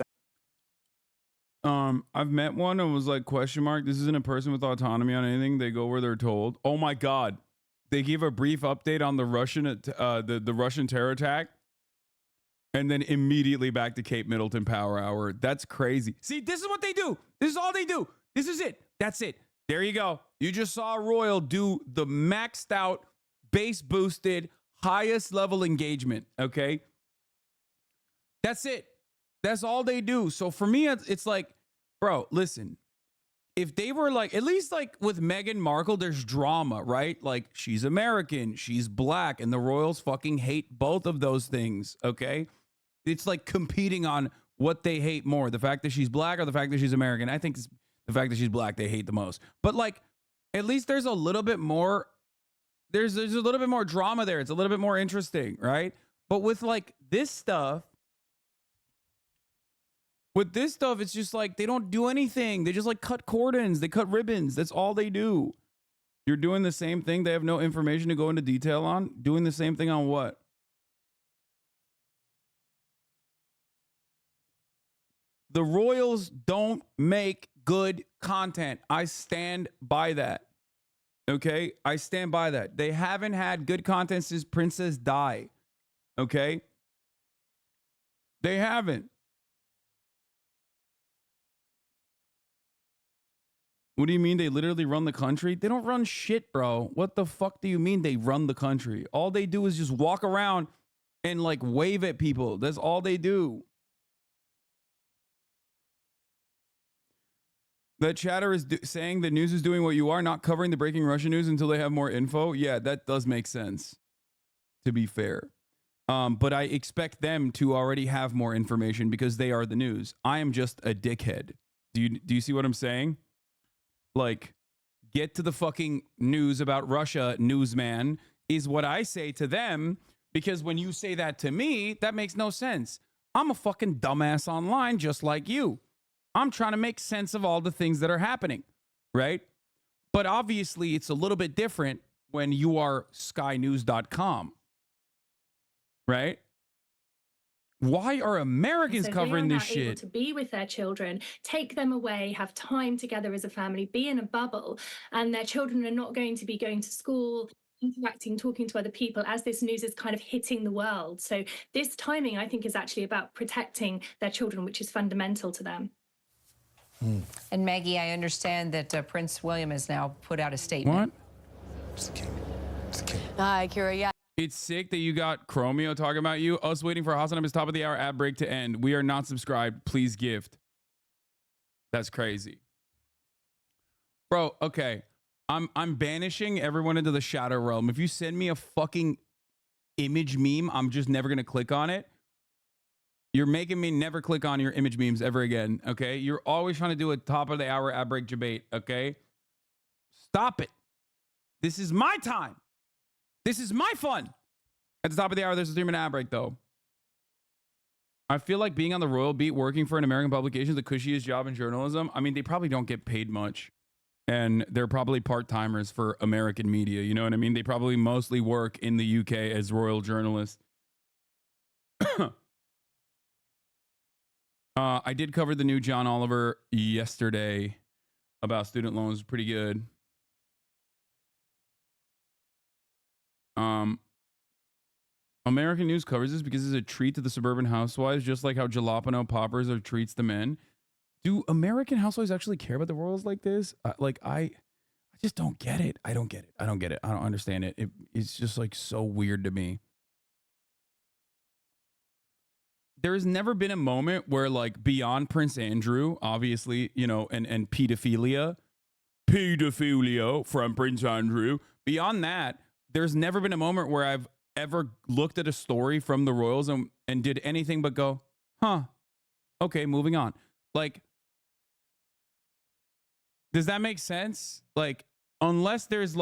I've met one and was like, question mark, this isn't a person with autonomy on anything. They go where they're told. Oh my God. They give a brief update on the Russian terror attack and then immediately back to Cape Middleton Power Hour. That's crazy. See, this is what they do. This is all they do. This is it. That's it. There you go. You just saw a royal do the maxed out, base boosted, highest level engagement. Okay. That's it. That's all they do. So for me, it's like, bro, listen, if they were like, at least like with Meghan Markle, there's drama, right? Like she's American, she's black, and the royals fucking hate both of those things. Okay. It's like competing on what they hate more, the fact that she's black or the fact that she's American. I think it's the fact that she's black they hate the most. But like, at least there's a little bit more, there's a little bit more drama there. It's a little bit more interesting, right? But with like this stuff, it's just like they don't do anything. They just like cut cordons, they cut ribbons. That's all they do. You're doing the same thing. They have no information to go into detail on. Doing the same thing on what? The royals don't make good content. I stand by that. Okay? I stand by that. They haven't had good content since Princess Di. Okay? They haven't. What do you mean they literally run the country? They don't run shit, bro. What the fuck do you mean they run the country? All they do is just walk around and like wave at people. That's all they do. The chatter is saying the news is doing what you are, not covering the breaking Russian news until they have more info. Yeah, that does make sense, to be fair. But I expect them to already have more information because they are the news. I am just a dickhead. Do you see what I'm saying? Like, get to the fucking news about Russia, newsman, is what I say to them, because when you say that to me, that makes no sense. I'm a fucking dumbass online just like you. I'm trying to make sense of all the things that are happening, right? But obviously, it's a little bit different when you are skynews.com, right? Why are Americans covering this shit? Able to be with their children, take them away, have time together as a family, be in a bubble, and their children are not going to be going to school, interacting, talking to other people as this news is kind of hitting the world. So this timing, I think, is actually about protecting their children, which is fundamental to them. And Maggie, I understand that Prince William has now put out a statement. What? Hi, Kira. Yeah. It's sick that you got Chromeo talking about you. Us waiting for HasanAbi's top of the hour ad break to end. We are not subscribed. Please gift. That's crazy. Bro, okay. I'm banishing everyone into the shadow realm. If you send me a fucking image meme, I'm just never going to click on it. You're making me never click on your image memes ever again, okay? You're always trying to do a top of the hour ad break debate, okay? Stop it. This is my time. This is my fun. At the top of the hour, there's a 3-minute ad break, though. I feel like being on the royal beat, working for an American publication is the cushiest job in journalism. I mean, they probably don't get paid much. And they're probably part-timers for American media. You know what I mean? They probably mostly work in the UK as royal journalists. I did cover the new John Oliver yesterday about student loans. Pretty good. American news covers this because it's a treat to the suburban housewives, just like how jalapeno poppers are treats to men. Do American housewives actually care about the royals like this? I just don't get it. I don't get it. I don't understand it. It's just like so weird to me. There has never been a moment where, like, beyond Prince Andrew, obviously, you know, and pedophilia from Prince Andrew. Beyond that, there's never been a moment where I've ever looked at a story from the royals and did anything but go, huh, okay, moving on. Like, does that make sense? Like, unless there's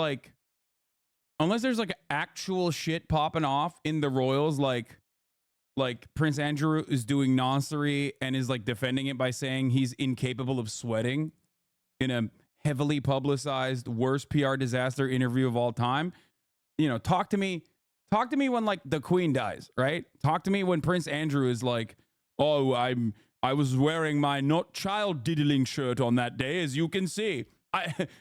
actual shit popping off in the royals, like Prince Andrew is doing noncery and is like defending it by saying he's incapable of sweating in a heavily publicized worst PR disaster interview of all time. You know, talk to me when like the Queen dies, right? Talk to me when Prince Andrew is like, oh, I was wearing my not child diddling shirt on that day, as you can see.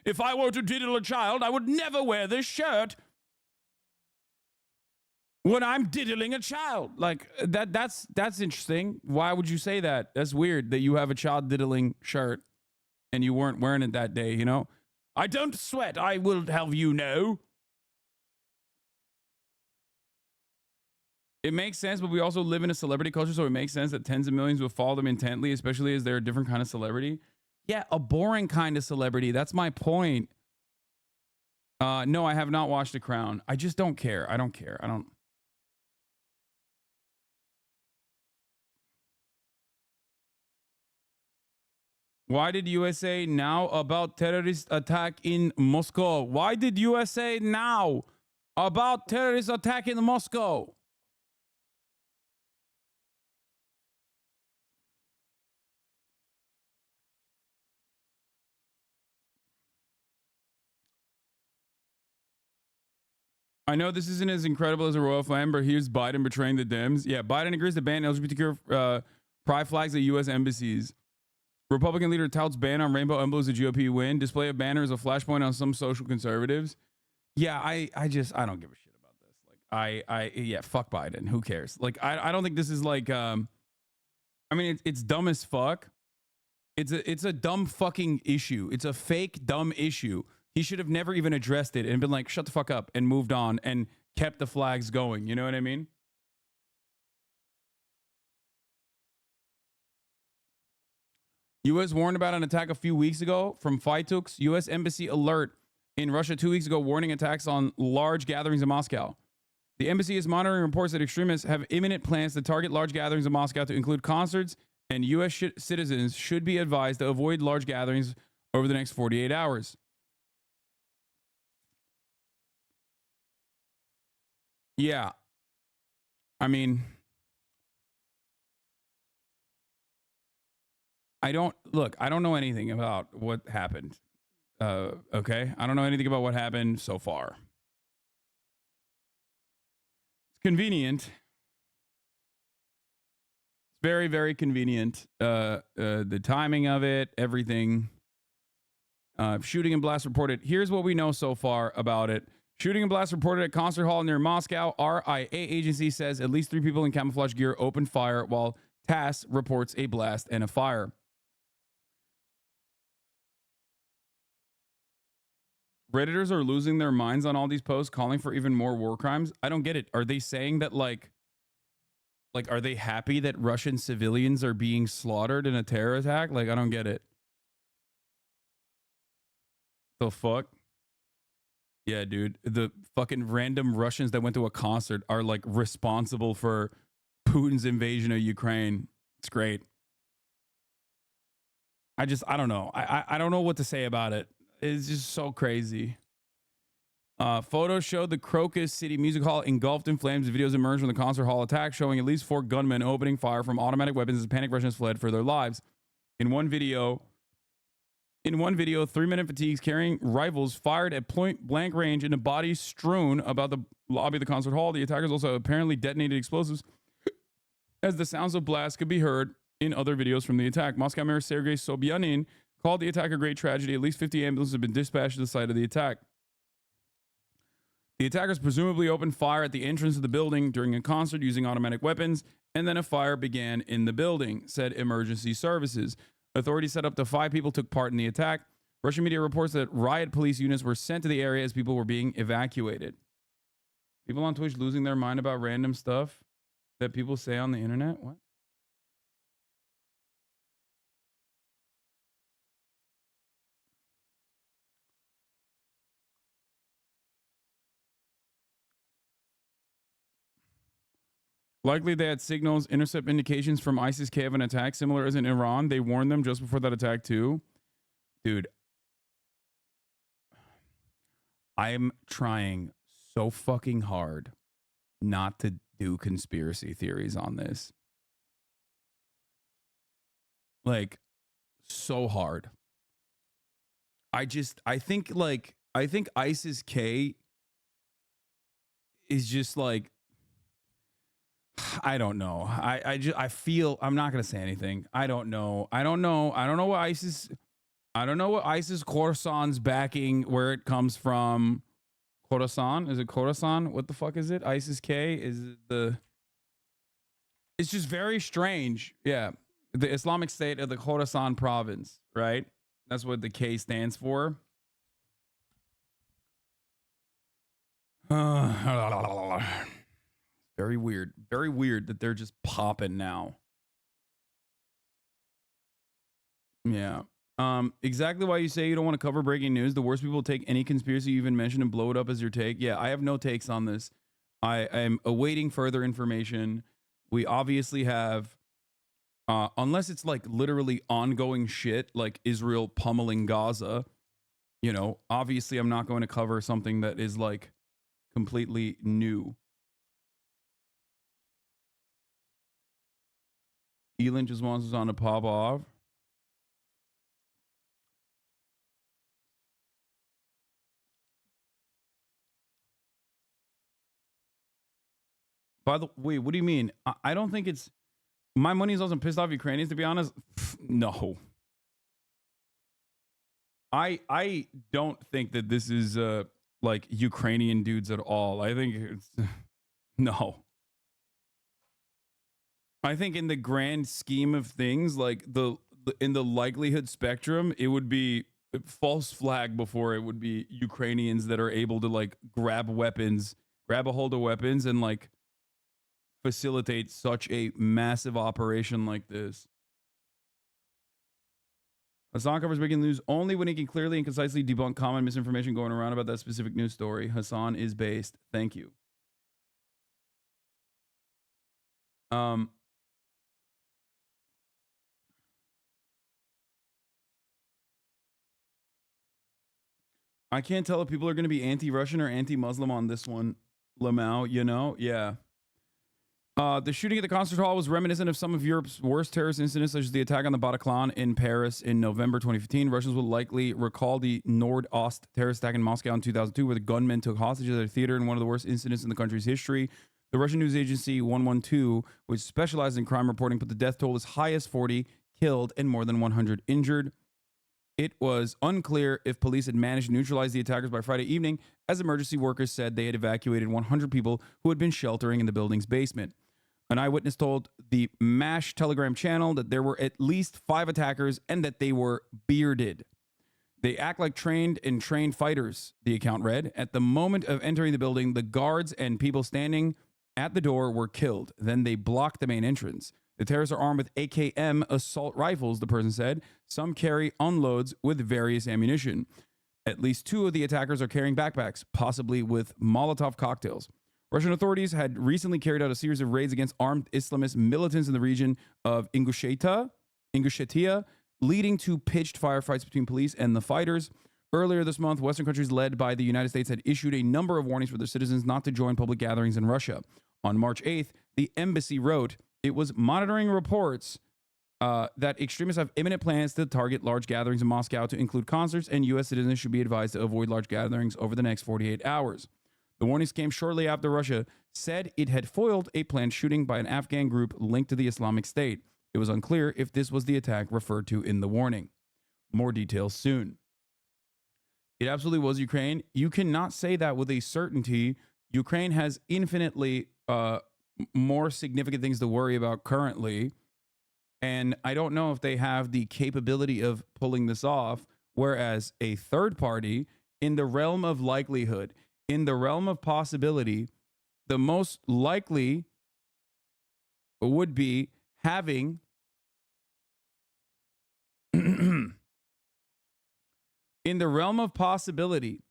If I were to diddle a child, I would never wear this shirt when I'm diddling a child. Like, that's interesting. Why would you say that? That's weird that you have a child diddling shirt and you weren't wearing it that day, you know? I don't sweat, I will have you know. It makes sense, but we also live in a celebrity culture, so it makes sense that tens of millions will follow them intently, especially as they're a different kind of celebrity. Yeah, a boring kind of celebrity. That's my point. No, I have not watched The Crown. I just don't care. I don't care. I don't... Why did USA now about terrorist attack in Moscow? Why did USA now about terrorist attack in Moscow? I know this isn't as incredible as a royal flag, but here's Biden betraying the Dems. Yeah, Biden agrees to ban LGBTQ pride flags at U.S. embassies. Republican leader touts ban on rainbow emblems as a GOP win. Display of banner is a flashpoint on some social conservatives. Yeah, I don't give a shit about this. Like, yeah, fuck Biden. Who cares? Like, I don't think this is like, I mean, it's dumb as fuck. It's a dumb fucking issue. It's a fake dumb issue. He should have never even addressed it and been like, shut the fuck up, and moved on and kept the flags going. You know what I mean? U.S. warned about an attack a few weeks ago from Fituks. U.S. embassy alert in Russia 2 weeks ago, warning attacks on large gatherings in Moscow. The embassy is monitoring reports that extremists have imminent plans to target large gatherings in Moscow to include concerts, and U.S. citizens should be advised to avoid large gatherings over the next 48 hours. Yeah. I mean, I don't know anything about what happened. Okay. I don't know anything about what happened so far. It's convenient. It's very, very convenient. The timing of it, everything. Shooting and blast reported. Here's what we know so far about it. Shooting and blast reported at concert hall near Moscow. RIA agency says at least 3 people in camouflage gear opened fire, while TASS reports a blast and a fire. Redditors are losing their minds on all these posts, calling for even more war crimes. I don't get it. Are they saying that like are they happy that Russian civilians are being slaughtered in a terror attack? Like, I don't get it. The fuck? Yeah, dude. The fucking random Russians that went to a concert are like responsible for Putin's invasion of Ukraine. It's great. I don't know. I don't know what to say about it. It's just so crazy. Photos showed the Crocus City Music Hall engulfed in flames. Videos emerged from the concert hall attack, showing at least 4 gunmen opening fire from automatic weapons as panicked Russians fled for their lives. In one video, 3-minute fatigues carrying rifles fired at point-blank range into bodies strewn about the lobby of the concert hall. The attackers also apparently detonated explosives as the sounds of blasts could be heard in other videos from the attack. Moscow Mayor Sergei Sobyanin called the attack a great tragedy. At least 50 ambulances have been dispatched to the site of the attack. The attackers presumably opened fire at the entrance of the building during a concert using automatic weapons, and then a fire began in the building, said emergency services. Authorities said up to 5 people took part in the attack. Russian media reports that riot police units were sent to the area as people were being evacuated. People on Twitch losing their mind about random stuff that people say on the internet? What? Likely they had signals, intercept indications from ISIS-K of an attack similar as in Iran. They warned them just before that attack too. Dude, I'm trying so fucking hard not to do conspiracy theories on this. Like, so hard. I think ISIS-K is just like, I don't know. I feel, I'm not going to say anything. I don't know what ISIS Khorasan's backing, where it comes from. Khorasan? Is it Khorasan? What the fuck is it? ISIS-K? It's just very strange. Yeah. The Islamic State of the Khorasan province, right? That's what the K stands for. Very weird. Very weird that they're just popping now. Yeah. Exactly why you say you don't want to cover breaking news. The worst people take any conspiracy you even mention and blow it up as your take. Yeah, I have no takes on this. I am awaiting further information. We obviously have, unless it's like literally ongoing shit, like Israel pummeling Gaza, you know, obviously I'm not going to cover something that is like completely new. Elon just wants us on to pop off. By the way, what do you mean? I don't think it's... My money's also pissed off Ukrainians, to be honest. No. I don't think that this is like Ukrainian dudes at all. I think it's... No. I think in the grand scheme of things, like in the likelihood spectrum, it would be false flag before it would be Ukrainians that are able to like grab a hold of weapons and like facilitate such a massive operation like this. Hasan covers breaking news only when he can clearly and concisely debunk common misinformation going around about that specific news story. Hasan is based. Thank you. I can't tell if people are going to be anti-Russian or anti-Muslim on this one, Lamau, you know? Yeah. The shooting at the concert hall was reminiscent of some of Europe's worst terrorist incidents, such as the attack on the Bataclan in Paris in November 2015. Russians will likely recall the Nord-Ost terrorist attack in Moscow in 2002, where the gunmen took hostages at a theater in one of the worst incidents in the country's history. The Russian news agency 112, which specialized in crime reporting, put the death toll as high as 40 killed and more than 100 injured. It was unclear if police had managed to neutralize the attackers by Friday evening, as emergency workers said they had evacuated 100 people who had been sheltering in the building's basement. An eyewitness told the MASH Telegram channel that there were at least 5 attackers and that they were bearded. They act like trained fighters, the account read. At the moment of entering the building, the guards and people standing at the door were killed. Then they blocked the main entrance. The terrorists are armed with AKM assault rifles, the person said. Some carry unloads with various ammunition. At least 2 of the attackers are carrying backpacks, possibly with Molotov cocktails. Russian authorities had recently carried out a series of raids against armed Islamist militants in the region of Ingushetia, leading to pitched firefights between police and the fighters. Earlier this month, Western countries led by the United States had issued a number of warnings for their citizens not to join public gatherings in Russia. On March 8th, the embassy wrote it was monitoring reports that extremists have imminent plans to target large gatherings in Moscow, to include concerts, and U.S. citizens should be advised to avoid large gatherings over the next 48 hours. The warnings came shortly after Russia said it had foiled a planned shooting by an Afghan group linked to the Islamic State. It was unclear if this was the attack referred to in the warning. More details soon. It absolutely was Ukraine. You cannot say that with a certainty. Ukraine has infinitely more significant things to worry about currently. And I don't know if they have the capability of pulling this off. Whereas a third party, in the realm of likelihood, in the realm of possibility, the most likely would be having in the realm of possibility,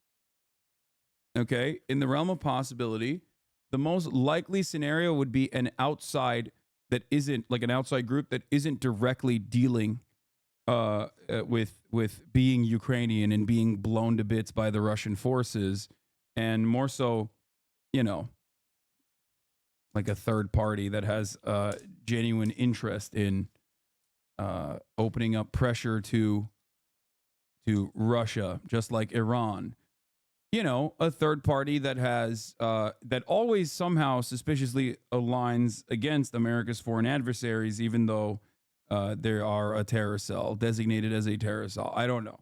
okay, in the realm of possibility, the most likely scenario would be an outside that isn't like an outside group that isn't directly dealing with being Ukrainian and being blown to bits by the Russian forces, and more so, you know, like a third party that has genuine interest in opening up pressure to Russia, just like Iran. You know, a third party that has that always somehow suspiciously aligns against America's foreign adversaries, even though they are a terror cell, designated as a terror cell. I don't know.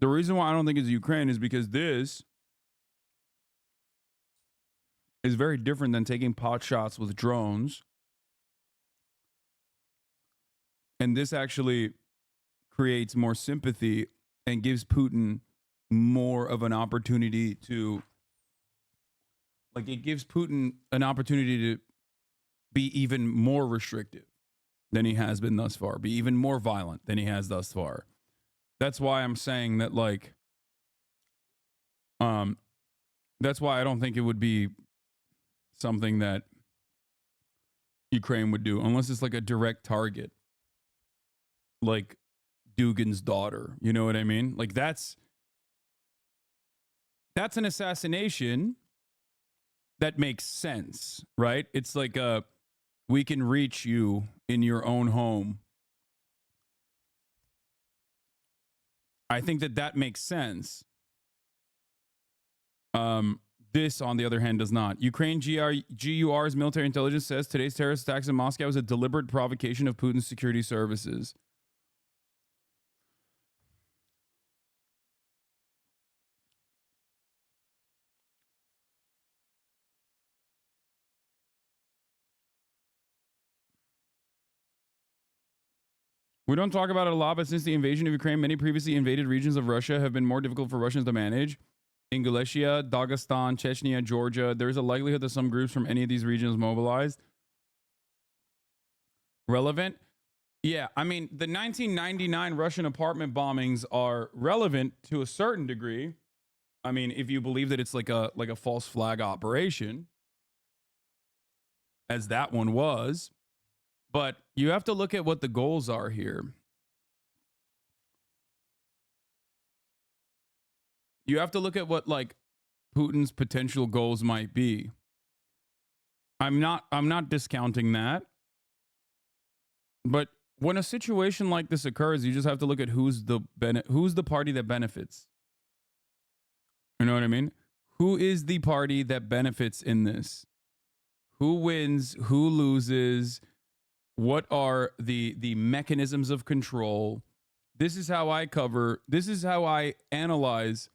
The reason why I don't think it's Ukraine is because this is very different than taking pot shots with drones. And this actually creates more sympathy and gives Putin more of an opportunity to, like, it gives Putin an opportunity to be even more restrictive than he has been thus far, be even more violent than he has thus far. That's why I'm saying that, like, that's why I don't think it would be something that Ukraine would do, unless it's like a direct target, like Dugin's daughter. You know what I mean? Like that's an assassination that makes sense, right? It's like we can reach you in your own home. I think that makes sense. This, on the other hand, does not. Ukraine GUR's military intelligence says today's terrorist attacks in Moscow is a deliberate provocation of Putin's security services. We don't talk about it a lot, but since the invasion of Ukraine, many previously invaded regions of Russia have been more difficult for Russians to manage. Ingushetia, Dagestan, Chechnya, Georgia. There is a likelihood that some groups from any of these regions mobilized. Relevant? Yeah, I mean, the 1999 Russian apartment bombings are relevant to a certain degree. I mean, if you believe that it's like a false flag operation, as that one was. But you have to look at what the goals are here. You have to look at what, like, Putin's potential goals might be. I'm not discounting that. But when a situation like this occurs, you just have to look at who's the party that benefits. You know what I mean? Who is the party that benefits in this? Who wins? Who loses? What are the mechanisms of control? This is how I analyze.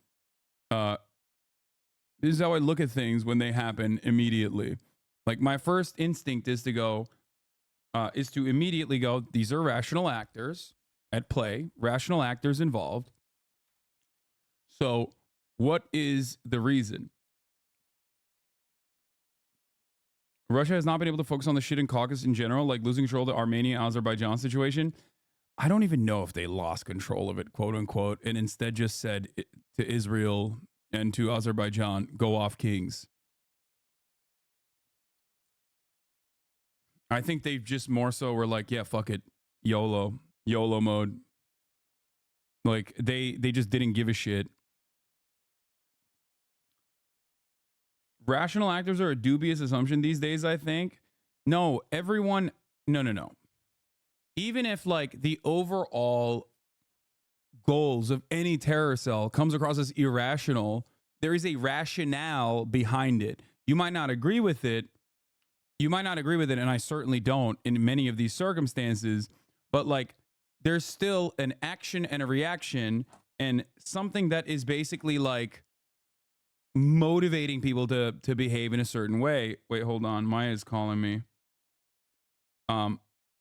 This is how I look at things when they happen immediately. Like, my first instinct is to immediately go, these are rational actors at play, rational actors involved. So what is the reason? Russia has not been able to focus on the shit in Caucasus in general, like losing control of the Armenia-Azerbaijan situation. I don't even know if they lost control of it, quote unquote, and instead just said to Israel and to Azerbaijan, go off kings. I think they just more so were like, yeah, fuck it, YOLO mode. Like, they just didn't give a shit. Rational actors are a dubious assumption these days, I think. No. even if like the overall goals of any terror cell comes across as irrational, there is a rationale behind it. You might not agree with it. You might not agree with it, and I certainly don't in many of these circumstances, but like there's still an action and a reaction and something that is basically like motivating people to behave in a certain way. Wait, hold on. Maya's calling me.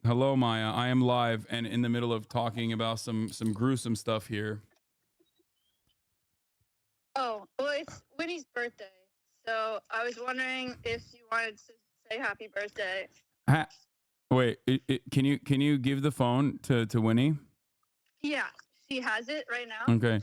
Hello, Maya. I am live and in the middle of talking about some gruesome stuff here. Oh, well, it's Winnie's birthday, so I was wondering if you wanted to say happy birthday. Wait, can you give the phone to Winnie? Yeah, she has it right now. Okay.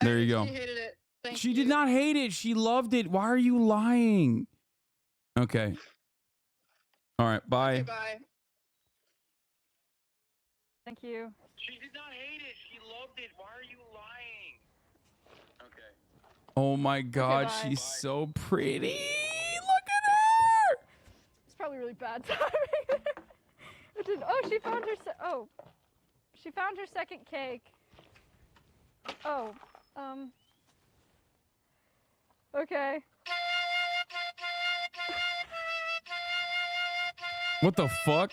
There you go. She hated it. She did not hate it. She loved it. Why are you lying? Okay. All right. Bye. Okay, bye. Thank you. She did not hate it. She loved it. Why are you lying? Okay. Oh my God, bye. she's so pretty. Look at her. It's probably really bad timing. She found her. She found her second cake. Oh. Okay. What the fuck?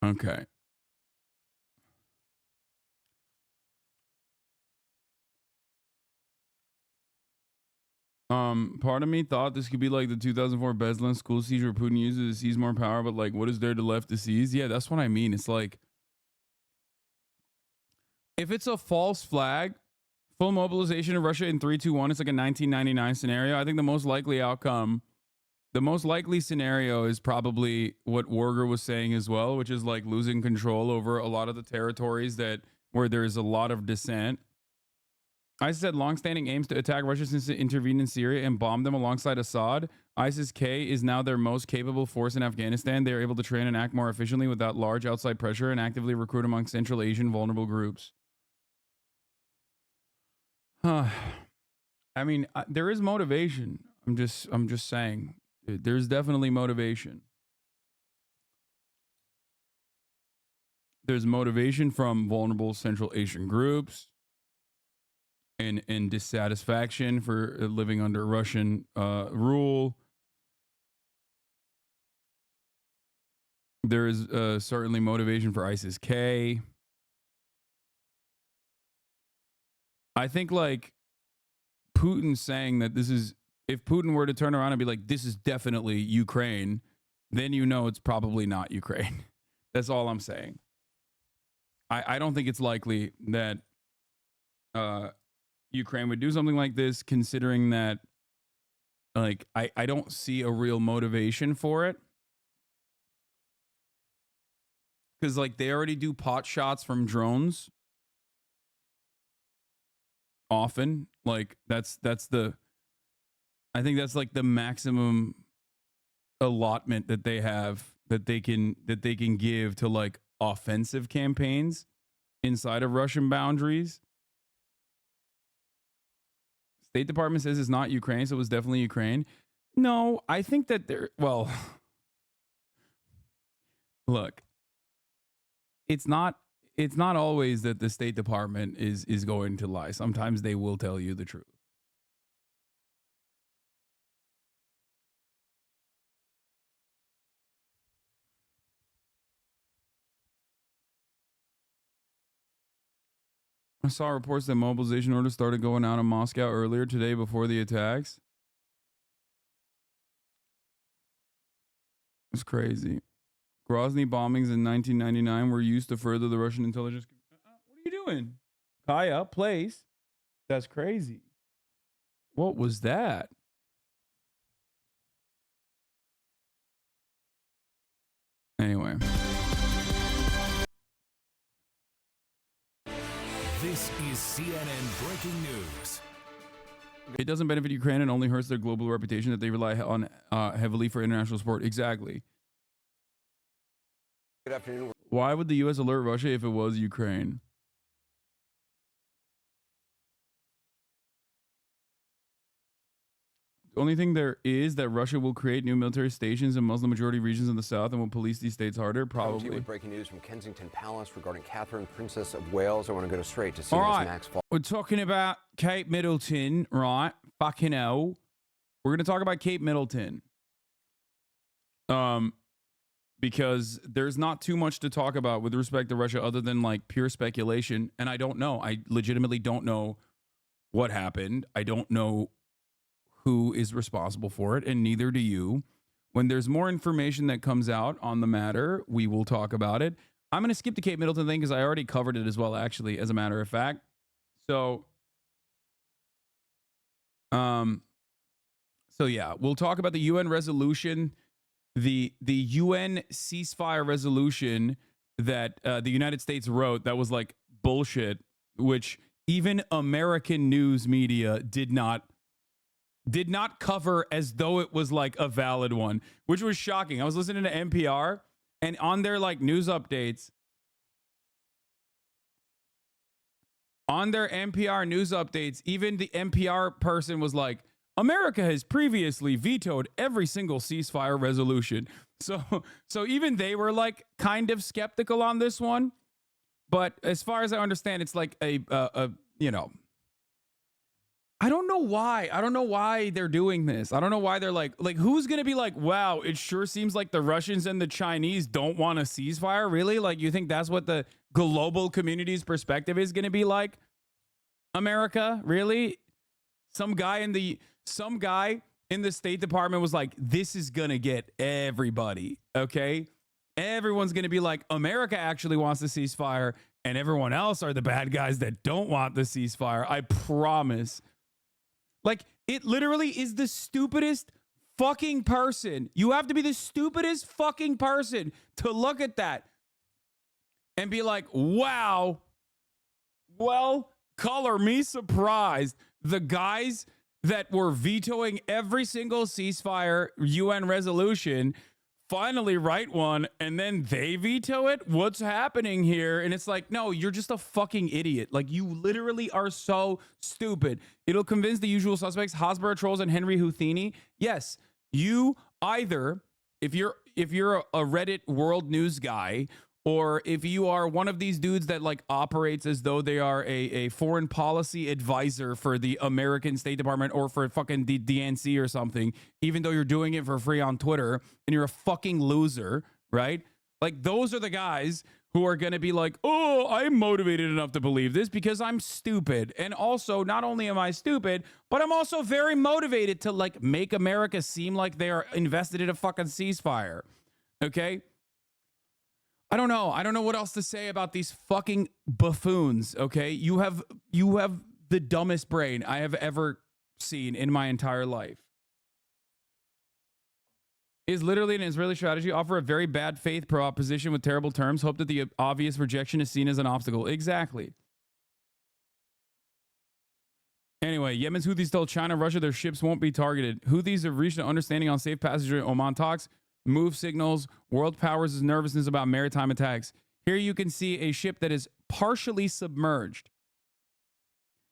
Okay. Part of me thought this could be like the 2004 Beslan school siege where Putin uses to seize more power, but like, what is there to left to seize? Yeah, that's what I mean. It's like, if it's a false flag, full mobilization of Russia in 3, 2, 1, it's like a 1999 scenario. I think the most likely outcome, the most likely scenario is probably what Warger was saying as well, which is like losing control over a lot of the territories where there is a lot of dissent. ISIS had longstanding aims to attack Russia since it intervened in Syria and bombed them alongside Assad. ISIS-K is now their most capable force in Afghanistan. They are able to train and act more efficiently without large outside pressure and actively recruit among Central Asian vulnerable groups. I mean, there is motivation. I'm just saying, there's definitely motivation. There's motivation from vulnerable Central Asian groups. And dissatisfaction for living under Russian rule. There is certainly motivation for ISIS-K. I think like Putin saying that this is, if Putin were to turn around and be like, this is definitely Ukraine, then you know it's probably not Ukraine. That's all I'm saying. I don't think it's likely that Ukraine would do something like this, considering that like I don't see a real motivation for it, because like they already do pot shots from drones often. Like that's the, I think that's like the maximum allotment that they have that they can give to like offensive campaigns inside of Russian boundaries. State Department says it's not Ukraine, so it was definitely Ukraine. No, I think that well, look, it's not always that the State Department is going to lie. Sometimes they will tell you the truth. I saw reports that mobilization orders started going out in Moscow earlier today before the attacks. It's crazy. Grozny bombings in 1999 were used to further the Russian intelligence. What are you doing? Kaya, place. That's crazy. What was that? Anyway. This is CNN breaking news. It doesn't benefit Ukraine and only hurts their global reputation that they rely on heavily for international support. Exactly. Good afternoon. Why would the U.S. alert Russia if it was Ukraine? The only thing there is that Russia will create new military stations in Muslim majority regions in the south and will police these states harder, probably. With breaking news from Kensington Palace regarding Catherine, Princess of Wales. I want to go straight to CNN's All right, Max Fall. we're talking about Kate Middleton, right? Fucking hell. We're going to talk about Kate Middleton. Because there's not too much to talk about with respect to Russia other than like pure speculation. And I don't know. I legitimately don't know what happened. I don't know who is responsible for it, and neither do you. When there's more information that comes out on the matter, we will talk about it. I'm going to skip the Kate Middleton thing because I already covered it as well, actually, as a matter of fact. So yeah, we'll talk about the UN resolution, the UN ceasefire resolution that the United States wrote that was like bullshit, which even American news media did not cover as though it was like a valid one, which was shocking. I was listening to NPR, and on their like news updates, even the NPR person was like, America has previously vetoed every single ceasefire resolution. So even they were like kind of skeptical on this one. But as far as I understand, it's like a you know, I don't know why. I don't know why they're doing this. I don't know why they're like who's going to be like, wow, it sure seems like the Russians and the Chinese don't want a ceasefire. Really? Like, you think that's what the global community's perspective is going to be like? America? Really? Some guy in the State Department was like, this is going to get everybody. Okay. Everyone's going to be like, America actually wants the ceasefire, and everyone else are the bad guys that don't want the ceasefire. I promise. Like, it literally is the stupidest fucking person. You have to be the stupidest fucking person to look at that and be like, wow, well, color me surprised. The guys that were vetoing every single ceasefire UN resolution finally write one, and then they veto it? What's happening here? And it's like, no, you're just a fucking idiot. Like, you literally are so stupid. It'll convince the usual suspects, Hasbro trolls and Henry Houdini. Yes, you either, if you're a Reddit world news guy, or if you are one of these dudes that like operates as though they are a foreign policy advisor for the American State Department or for fucking the DNC or something, even though you're doing it for free on Twitter and you're a fucking loser, right? Like, those are the guys who are going to be like, oh, I'm motivated enough to believe this because I'm stupid. And also, not only am I stupid, but I'm also very motivated to like make America seem like they are invested in a fucking ceasefire. Okay? I don't know. I don't know what else to say about these fucking buffoons, okay? You have the dumbest brain I have ever seen in my entire life. Is literally an Israeli strategy, offer a very bad faith proposition with terrible terms, hope that the obvious rejection is seen as an obstacle. Exactly. Anyway, Yemen's Houthis told China, Russia, their ships won't be targeted. Houthis have reached an understanding on safe passage in Oman talks. Move signals, world powers' nervousness about maritime attacks. Here you can see a ship that is partially submerged.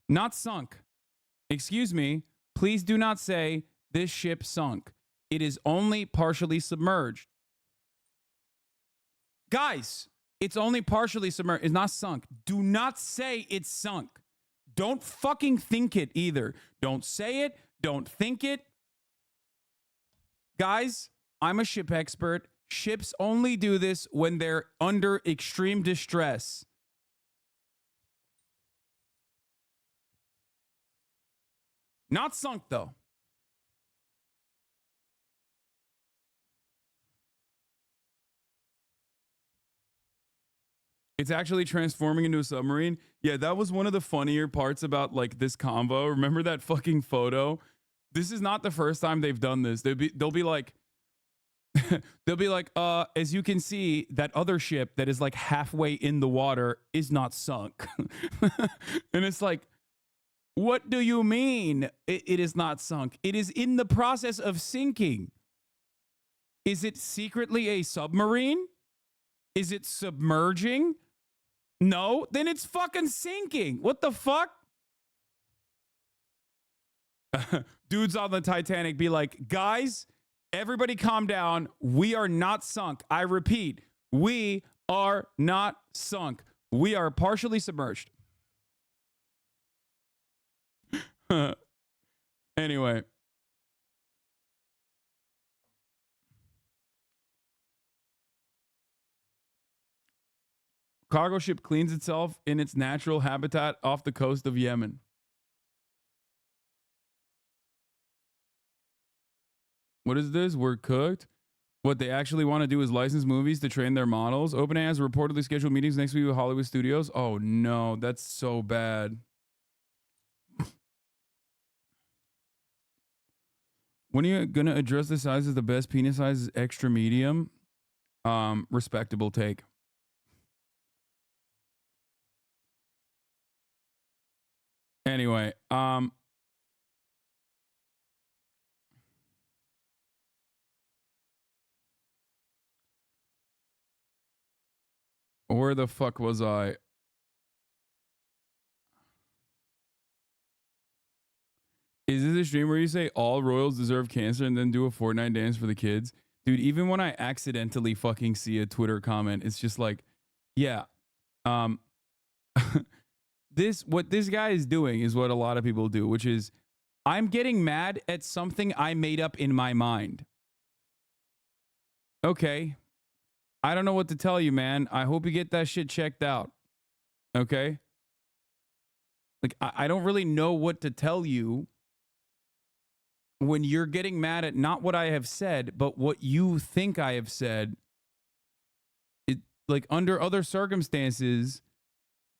Not sunk. Excuse me, please do not say this ship sunk. It is only partially submerged. Guys, it's only partially submerged. It's not sunk. Do not say it's sunk. Don't fucking think it either. Don't say it. Don't think it. Guys, I'm a ship expert. Ships only do this when they're under extreme distress. Not sunk, though. It's actually transforming into a submarine. Yeah, that was one of the funnier parts about like this convo. Remember that fucking photo? This is not the first time they've done this. They'll be like, as you can see, that other ship that is like halfway in the water is not sunk. And it's like, what do you mean it is not sunk? It is in the process of sinking. Is it secretly a submarine? Is it submerging? No, then it's fucking sinking. What the fuck? Dudes on the Titanic be like, guys, everybody calm down. We are not sunk. I repeat, we are not sunk. We are partially submerged. Anyway. Cargo ship cleans itself in its natural habitat off the coast of Yemen. What is this? We're cooked. What they actually want to do is license movies to train their models. OpenAI has reportedly scheduled meetings next week with Hollywood studios. Oh no, that's so bad. When are you gonna address the size of the best penis size is extra medium? Respectable take. Anyway, where the fuck was I? Is this a stream where you say all royals deserve cancer and then do a Fortnite dance for the kids? Dude, even when I accidentally fucking see a Twitter comment, it's just like, yeah. What this guy is doing is what a lot of people do, which is I'm getting mad at something I made up in my mind. Okay. I don't know what to tell you, man. I hope you get that shit checked out. Okay? Like, I don't really know what to tell you when you're getting mad at not what I have said, but what you think I have said. It, like, under other circumstances,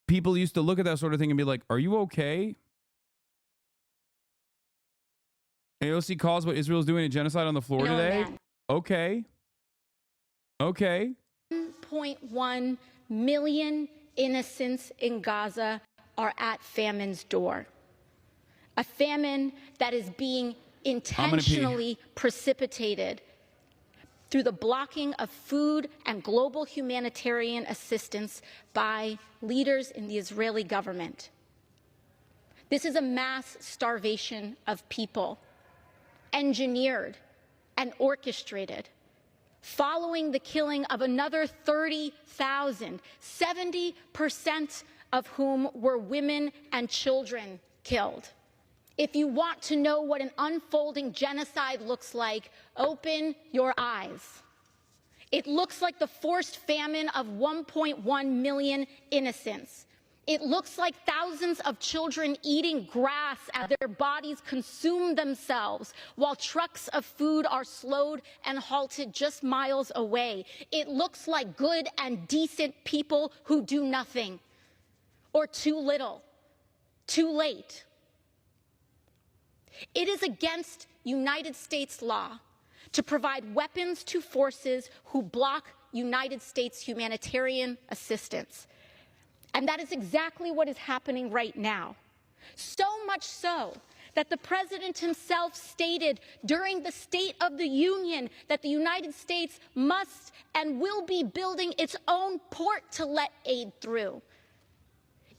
people used to look at that sort of thing and be like, are you okay? AOC calls what Israel's doing a genocide on the floor today. Okay. Okay. 1.1 million innocents in Gaza are at famine's door. A famine that is being intentionally precipitated through the blocking of food and global humanitarian assistance by leaders in the Israeli government. This is a mass starvation of people, engineered and orchestrated, following the killing of another 30,000, 70% of whom were women and children killed. If you want to know what an unfolding genocide looks like, open your eyes. It looks like the forced famine of 1.1 million innocents. It looks like thousands of children eating grass as their bodies consume themselves while trucks of food are slowed and halted just miles away. It looks like good and decent people who do nothing, or too little, too late. It is against United States law to provide weapons to forces who block United States humanitarian assistance. And that is exactly what is happening right now. So much so that the president himself stated during the State of the Union that the United States must and will be building its own port to let aid through.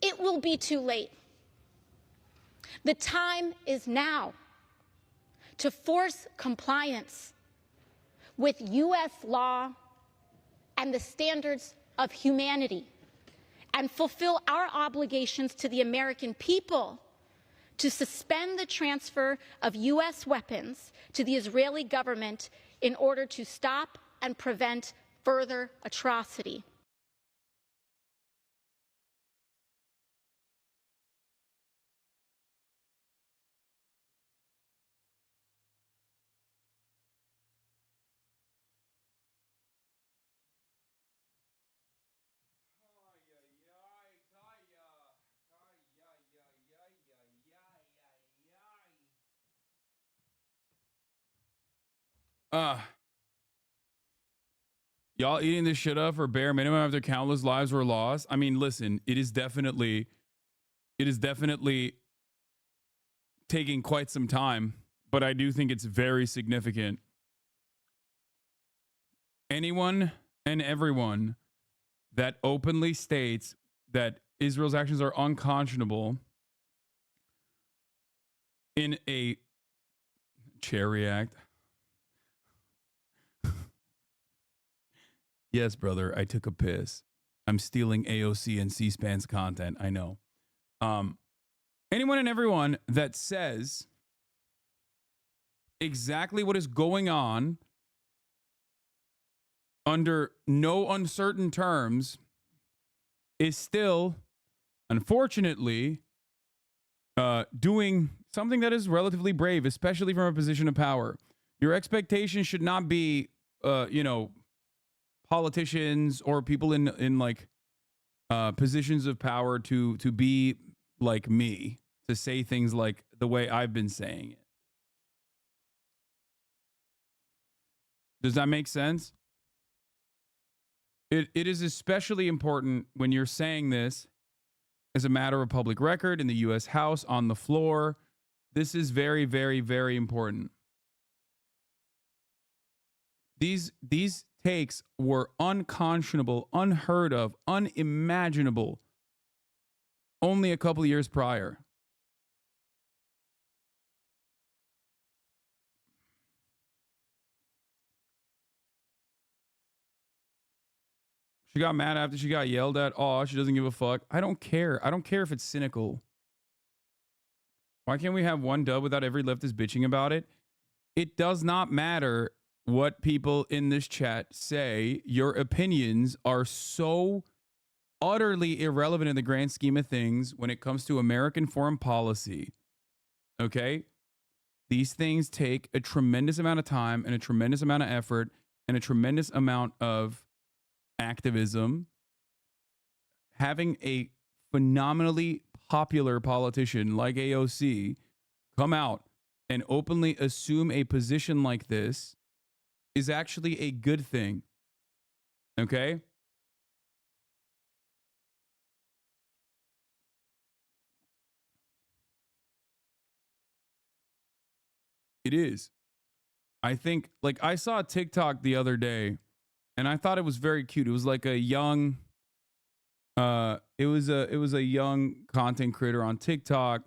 It will be too late. The time is now to force compliance with U.S. law and the standards of humanity and fulfill our obligations to the American people to suspend the transfer of U.S. weapons to the Israeli government in order to stop and prevent further atrocity. Y'all eating this shit up for bare minimum after countless lives were lost? I mean, listen, it is definitely taking quite some time, but I do think it's very significant. Anyone and everyone that openly states that Israel's actions are unconscionable in a chair react. Yes, brother, I took a piss. I'm stealing AOC and C-SPAN's content. I know. Anyone and everyone that says exactly what is going on under no uncertain terms is still, unfortunately, doing something that is relatively brave, especially from a position of power. Your expectation should not be, politicians or people in like positions of power to be like me, to say things like the way I've been saying it. Does that make sense? It is especially important when you're saying this as a matter of public record in the U.S. House, on the floor. This is very, very, very important. These takes were unconscionable, unheard of, unimaginable only a couple of years prior. She got mad after she got yelled at. Oh, she doesn't give a fuck. I don't care. I don't care if it's cynical. Why can't we have one dub without every leftist bitching about it? It does not matter what people in this chat say. Your opinions are so utterly irrelevant in the grand scheme of things when it comes to American foreign policy. Okay? These things take a tremendous amount of time and a tremendous amount of effort and a tremendous amount of activism. Having a phenomenally popular politician like AOC come out and openly assume a position like this is actually a good thing. Okay? It is. I think, like, I saw a TikTok the other day and I thought it was very cute. It was like a young it was a young content creator on TikTok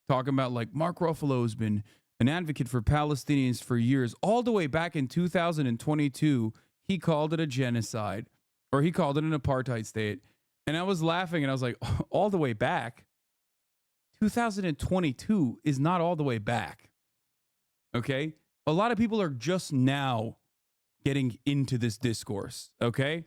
talking about like Mark Ruffalo's been an advocate for Palestinians for years. All the way back in 2022, he called it a genocide, or he called it an apartheid state. And I was laughing and I was like, all the way back? 2022 is not all the way back. Okay? A lot of people are just now getting into this discourse, okay?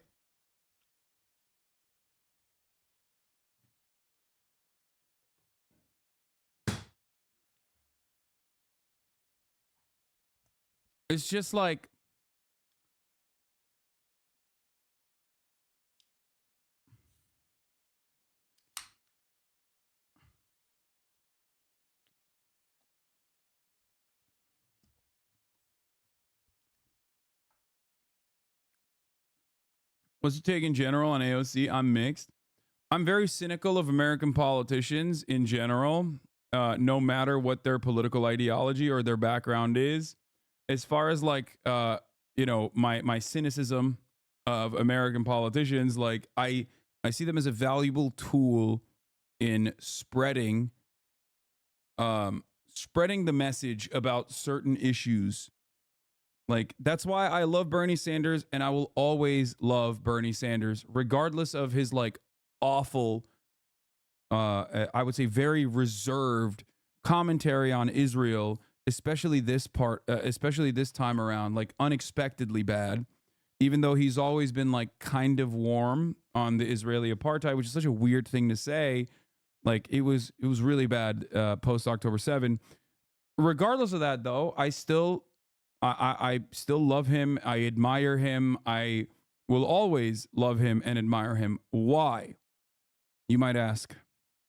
It's just like, what's your take in general on AOC? I'm mixed. I'm very cynical of American politicians in general, no matter what their political ideology or their background is. As far as like, my cynicism of American politicians, like I see them as a valuable tool in spreading the message about certain issues. Like, that's why I love Bernie Sanders, and I will always love Bernie Sanders, regardless of his like awful, I would say very reserved commentary on Israel, especially this time around, like unexpectedly bad, even though he's always been like kind of warm on the Israeli apartheid, which is such a weird thing to say. Like it was really bad post October 7. Regardless of that, though, I still love him. I admire him. I will always love him and admire him. Why? You might ask,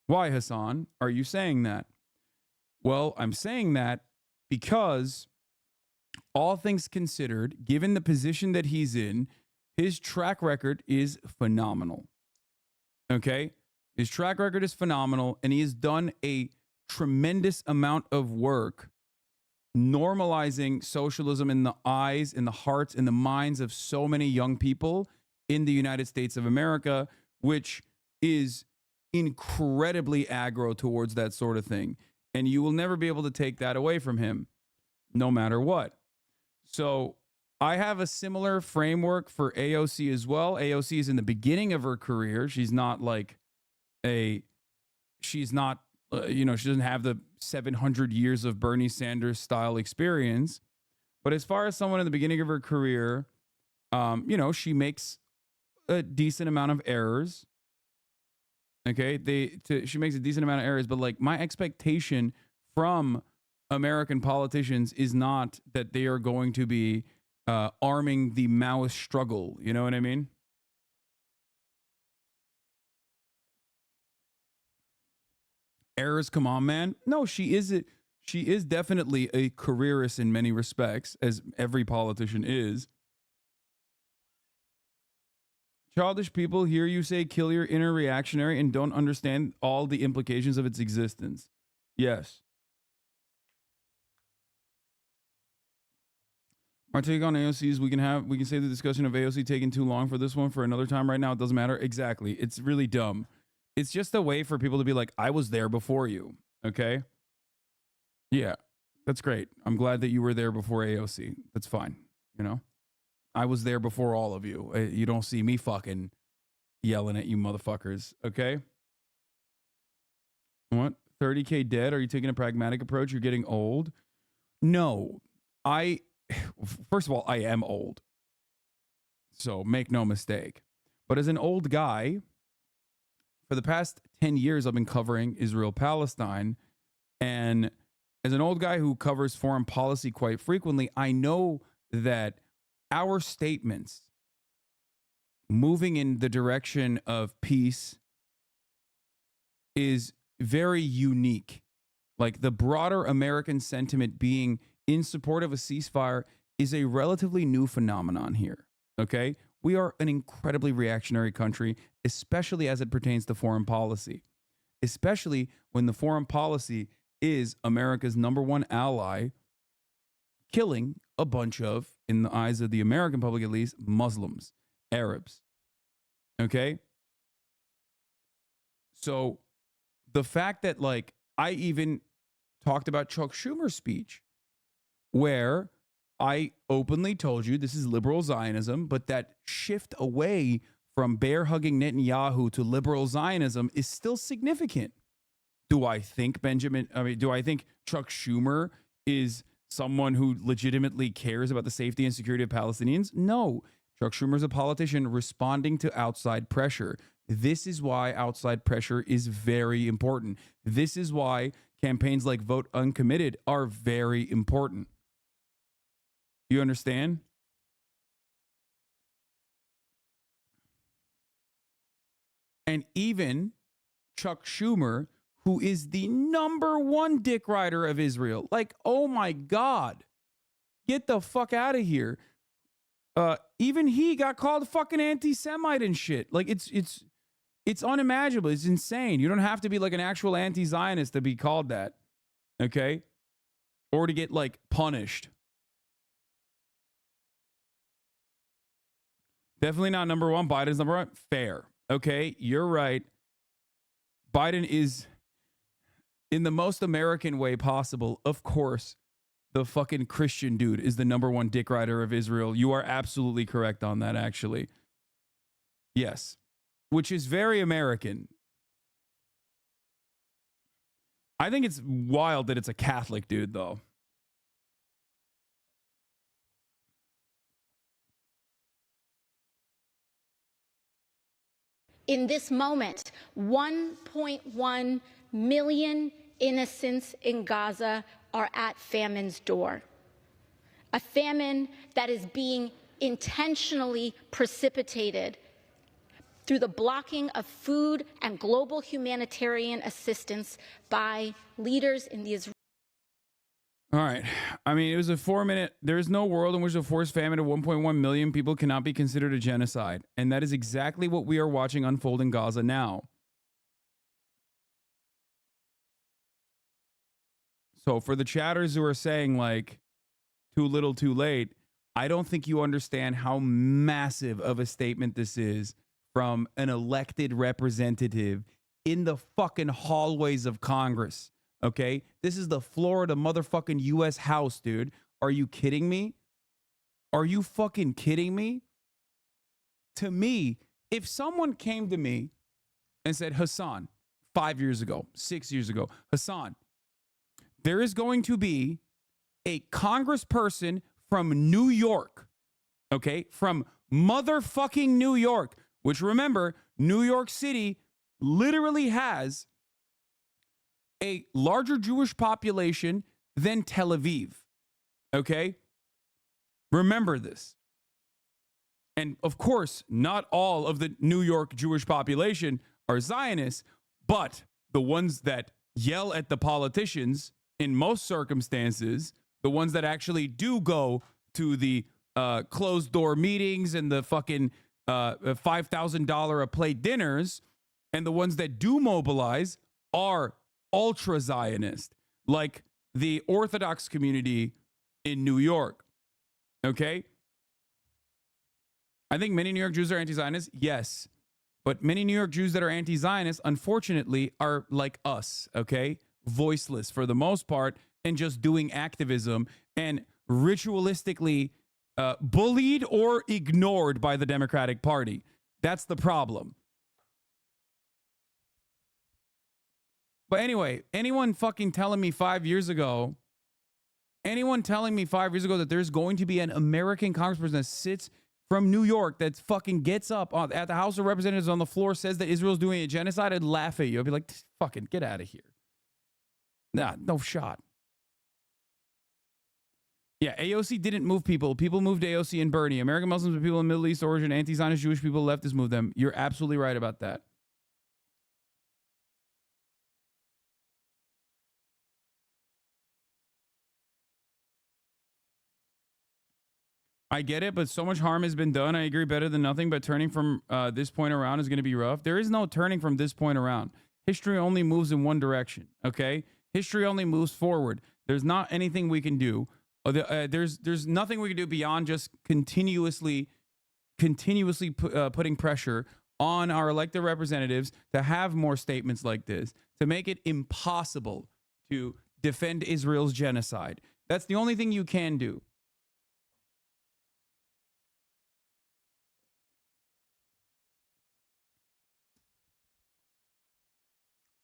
why, Hasan, are you saying that? Well, I'm saying that because all things considered, given the position that he's in, his track record is phenomenal. Okay? His track record is phenomenal, and he has done a tremendous amount of work normalizing socialism in the eyes, in the hearts, in the minds of so many young people in the United States of America, which is incredibly aggro towards that sort of thing. And you will never be able to take that away from him, no matter what. So I have a similar framework for AOC as well. AOC is in the beginning of her career. She's not like she's not, she doesn't have the 700 years of Bernie Sanders style experience. But as far as someone in the beginning of her career, she makes a decent amount of errors. Okay, she makes a decent amount of errors, but like my expectation from American politicians is not that they are going to be arming the Maoist struggle. You know what I mean? Errors, come on, man. No, she is definitely a careerist in many respects, as every politician is. Childish people hear you say kill your inner reactionary and don't understand all the implications of its existence. Yes. Our take on AOC is we can save the discussion of AOC taking too long for this one for another time. Right now, it doesn't matter. Exactly. It's really dumb. It's just a way for people to be like, I was there before you. Okay? Yeah. That's great. I'm glad that you were there before AOC. That's fine. I was there before all of you. You don't see me fucking yelling at you motherfuckers. Okay? What? 30K dead? Are you taking a pragmatic approach? You're getting old? No. First of all, I am old. So make no mistake. But as an old guy, for the past 10 years, I've been covering Israel-Palestine. And as an old guy who covers foreign policy quite frequently, I know that our statements moving in the direction of peace is very unique. Like the broader American sentiment being in support of a ceasefire is a relatively new phenomenon here. Okay? We are an incredibly reactionary country, especially as it pertains to foreign policy, especially when the foreign policy is America's number one ally, killing a bunch of, in the eyes of the American public at least, Muslims, Arabs. Okay? So the fact that, like, I even talked about Chuck Schumer's speech, where I openly told you this is liberal Zionism, but that shift away from bear-hugging Netanyahu to liberal Zionism is still significant. Do I think Chuck Schumer is someone who legitimately cares about the safety and security of Palestinians? No. Chuck Schumer is a politician responding to outside pressure. This is why outside pressure is very important. This is why campaigns like Vote Uncommitted are very important. You understand? And even Chuck Schumer, who is the number one dick rider of Israel, like, oh my God, get the fuck out of here. Even he got called fucking anti-Semite and shit. Like, it's unimaginable. It's insane. You don't have to be like an actual anti-Zionist to be called that. Okay? Or to get like punished. Definitely not number one. Biden's number one. Fair. Okay, you're right. Biden is, in the most American way possible, of course, the fucking Christian dude is the number one dick rider of Israel. You are absolutely correct on that, actually. Yes. Which is very American. I think it's wild that it's a Catholic dude, though. In this moment, 1.1 million innocents in Gaza are at famine's door. A famine that is being intentionally precipitated through the blocking of food and global humanitarian assistance by leaders in the Israeli. All right. I mean, it was a 4-minute. There is no world in which a forced famine of 1.1 million people cannot be considered a genocide. And that is exactly what we are watching unfold in Gaza now. So for the chatters who are saying, like, too little, too late, I don't think you understand how massive of a statement this is from an elected representative in the fucking hallways of Congress. Okay? This is the floor of the motherfucking U.S. House, dude. Are you kidding me? Are you fucking kidding me? To me, if someone came to me and said, Hasan, 5 years ago, 6 years ago, Hasan, there is going to be a congressperson from New York, okay, from motherfucking New York, which remember, New York City literally has a larger Jewish population than Tel Aviv, okay? Remember this. And of course, not all of the New York Jewish population are Zionists, but the ones that yell at the politicians in most circumstances, the ones that actually do go to the closed door meetings and the fucking $5,000 a plate dinners, and the ones that do mobilize are ultra Zionist, like the Orthodox community in New York. Okay? I think many New York Jews are anti-Zionist. Yes. But many New York Jews that are anti-Zionist, unfortunately, are like us, okay? Voiceless for the most part and just doing activism and ritualistically bullied or ignored by the Democratic Party. That's the problem. But anyway, anyone fucking telling me 5 years ago, that there's going to be an American congressperson that sits from New York that fucking gets up at the House of Representatives on the floor, says that Israel's doing a genocide, I'd laugh at you. I'd be like, fucking get out of here. Nah, no shot. Yeah, AOC didn't move people. People moved AOC and Bernie. American Muslims and people of Middle East origin, anti-Zionist Jewish people, leftists moved them. You're absolutely right about that. I get it, but so much harm has been done. I agree, better than nothing, but turning from this point around is going to be rough. There is no turning from this point around. History only moves in one direction, okay? History only moves forward. There's not anything we can do. There's nothing we can do beyond just continuously putting pressure on our elected representatives to have more statements like this, to make it impossible to defend Israel's genocide. That's the only thing you can do.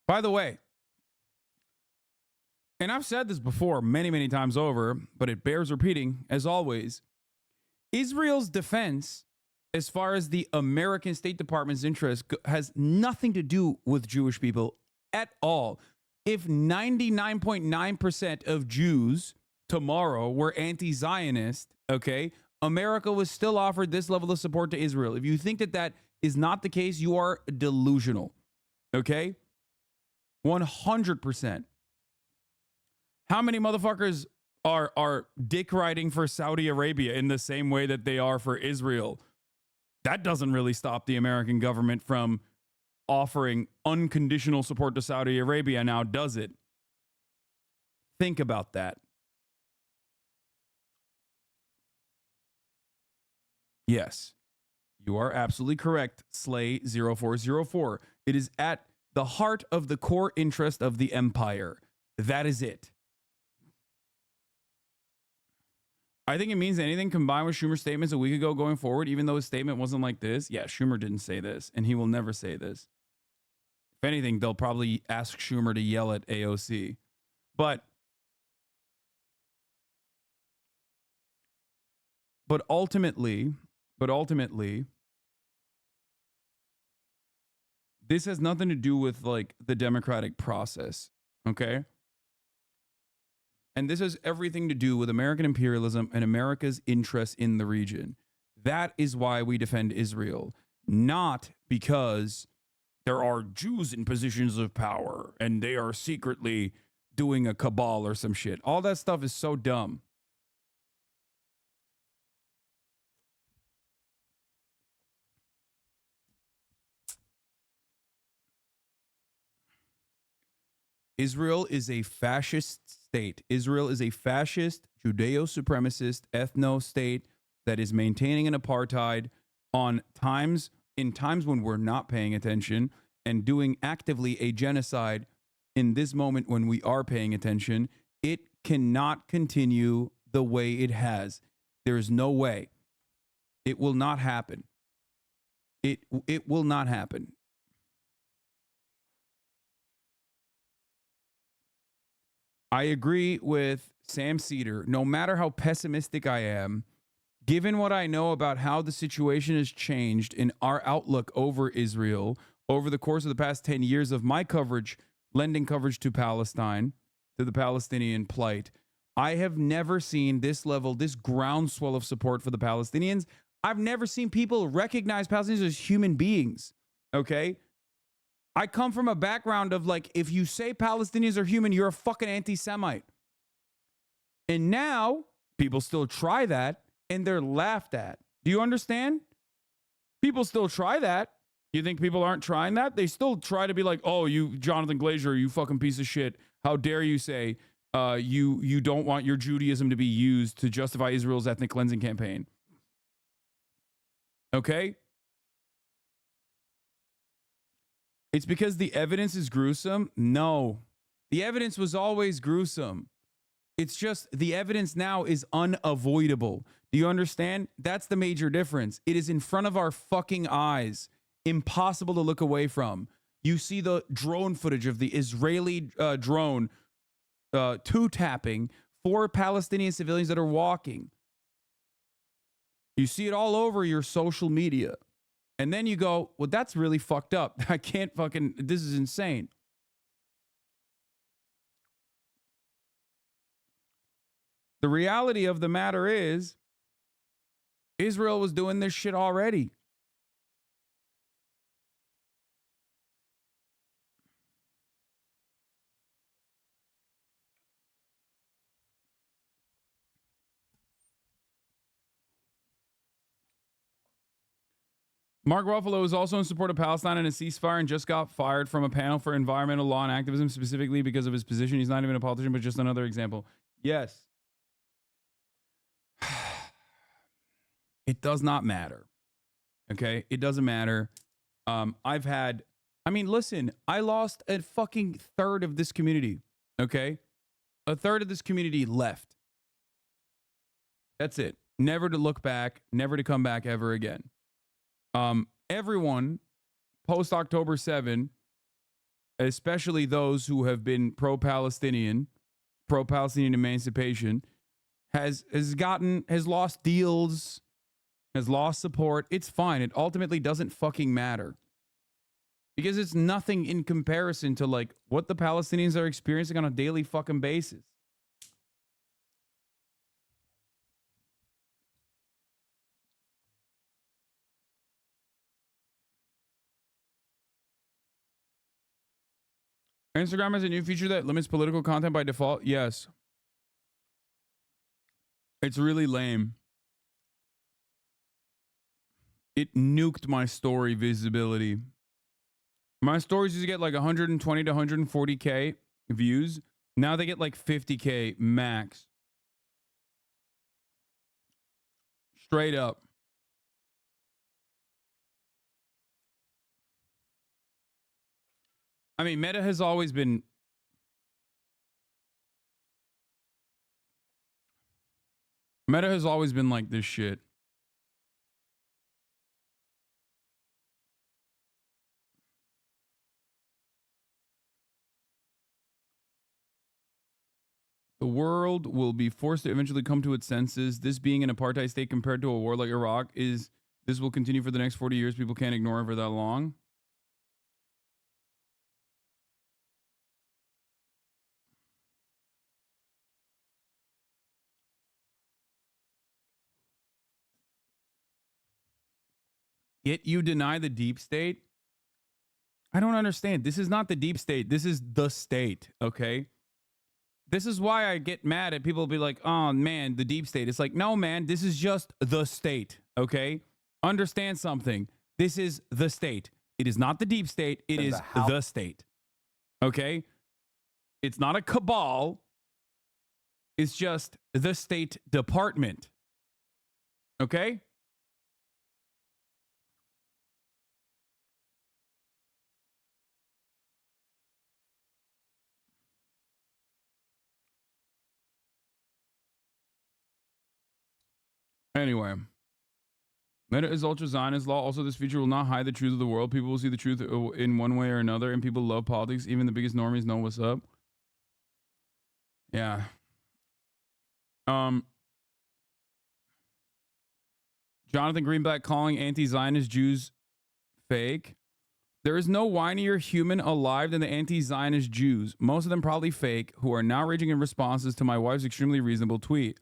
By the way, and I've said this before many, many times over, but it bears repeating, as always, Israel's defense, as far as the American State Department's interest, has nothing to do with Jewish people at all. If 99.9% of Jews tomorrow were anti-Zionist, okay, America was still offered this level of support to Israel. If you think that that is not the case, you are delusional, okay? 100%. How many motherfuckers are dick riding for Saudi Arabia in the same way that they are for Israel? That doesn't really stop the American government from offering unconditional support to Saudi Arabia now, does it? Think about that. Yes, you are absolutely correct, Slay0404. It is at the heart of the core interest of the empire. That is it. I think it means anything combined with Schumer's statements a week ago going forward, even though his statement wasn't like this. Yeah, Schumer didn't say this, and he will never say this. If anything, they'll probably ask Schumer to yell at AOC. But ultimately, this has nothing to do with like the democratic process, okay? And this has everything to do with American imperialism and America's interest in the region. That is why we defend Israel, not because there are Jews in positions of power and they are secretly doing a cabal or some shit. All that stuff is so dumb. Israel is a fascist state. Israel is a fascist, Judeo-supremacist, ethno state that is maintaining an apartheid in times when we're not paying attention and doing actively a genocide in this moment when we are paying attention, it cannot continue the way it has. There is no way. It will not happen. It will not happen. I agree with Sam Cedar. No matter how pessimistic I am, given what I know about how the situation has changed in our outlook over Israel over the course of the past 10 years of my coverage, lending coverage to Palestine, to the Palestinian plight, I have never seen this level, this groundswell of support for the Palestinians. I've never seen people recognize Palestinians as human beings, okay? I come from a background of like, if you say Palestinians are human, you're a fucking anti-Semite. And now people still try that and they're laughed at. Do you understand? People still try that. You think people aren't trying that? They still try to be like, oh, you, Jonathan Glazer, you fucking piece of shit. How dare you say you don't want your Judaism to be used to justify Israel's ethnic cleansing campaign? Okay? It's because the evidence is gruesome? No. The evidence was always gruesome. It's just the evidence now is unavoidable. Do you understand? That's the major difference. It is in front of our fucking eyes. Impossible to look away from. You see the drone footage of the Israeli drone two-tapping 4 Palestinian civilians that are walking. You see it all over your social media. And then you go, well, that's really fucked up. I can't fucking, this is insane. The reality of the matter is, Israel was doing this shit already. Mark Ruffalo is also in support of Palestine and a ceasefire and just got fired from a panel for environmental law and activism specifically because of his position. He's not even a politician, but just another example. Yes. It does not matter. Okay? It doesn't matter. Listen, I lost a fucking third of this community. Okay? A third of this community left. That's it. Never to look back, never to come back ever again. Everyone post October 7, especially those who have been pro-Palestinian emancipation, has lost deals, has lost support. It's fine. It ultimately doesn't fucking matter. Because it's nothing in comparison to like what the Palestinians are experiencing on a daily fucking basis. Instagram has a new feature that limits political content by default. Yes. It's really lame. It nuked my story visibility. My stories used to get like 120 to 140K views. Now they get like 50K max. Straight up. I mean, Meta has always been... Meta has always been like this shit. The world will be forced to eventually come to its senses. This being an apartheid state compared to a war like Iraq this will continue for the next 40 years. People can't ignore it for that long. Yet you deny the deep state? I don't understand. This is not the deep state. This is the state, okay? This is why I get mad at people be like, oh, man, the deep state. It's like, no, man, this is just the state, okay? Understand something. This is the state. It is not the deep state. It is the state, okay? It's not a cabal. It's just the State Department. Okay? Anyway. Meta is ultra-Zionist law. Also, this feature will not hide the truth of the world. People will see the truth in one way or another, and people love politics. Even the biggest normies know what's up. Yeah. Jonathan Greenblatt calling anti-Zionist Jews fake. There is no whinier human alive than the anti-Zionist Jews. Most of them probably fake, who are now raging in responses to my wife's extremely reasonable tweet.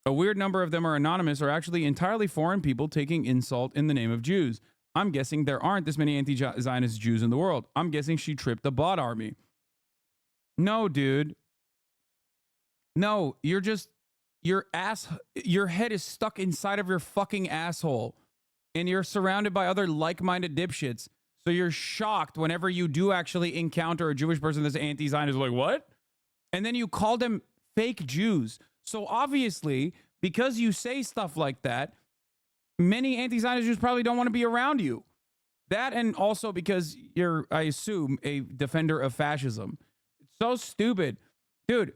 A weird number of them are anonymous or actually entirely foreign people taking insult in the name of Jews. I'm guessing there aren't this many anti-Zionist Jews in the world. I'm guessing she tripped the bot army. No, dude. No, you're just, your head is stuck inside of your fucking asshole. And you're surrounded by other like-minded dipshits. So you're shocked whenever you do actually encounter a Jewish person that's anti-Zionist. Like, what? And then you call them fake Jews. So obviously, because you say stuff like that, many anti-Zionist Jews probably don't want to be around you. That, and also because you're, I assume, a defender of fascism. It's so stupid. Dude,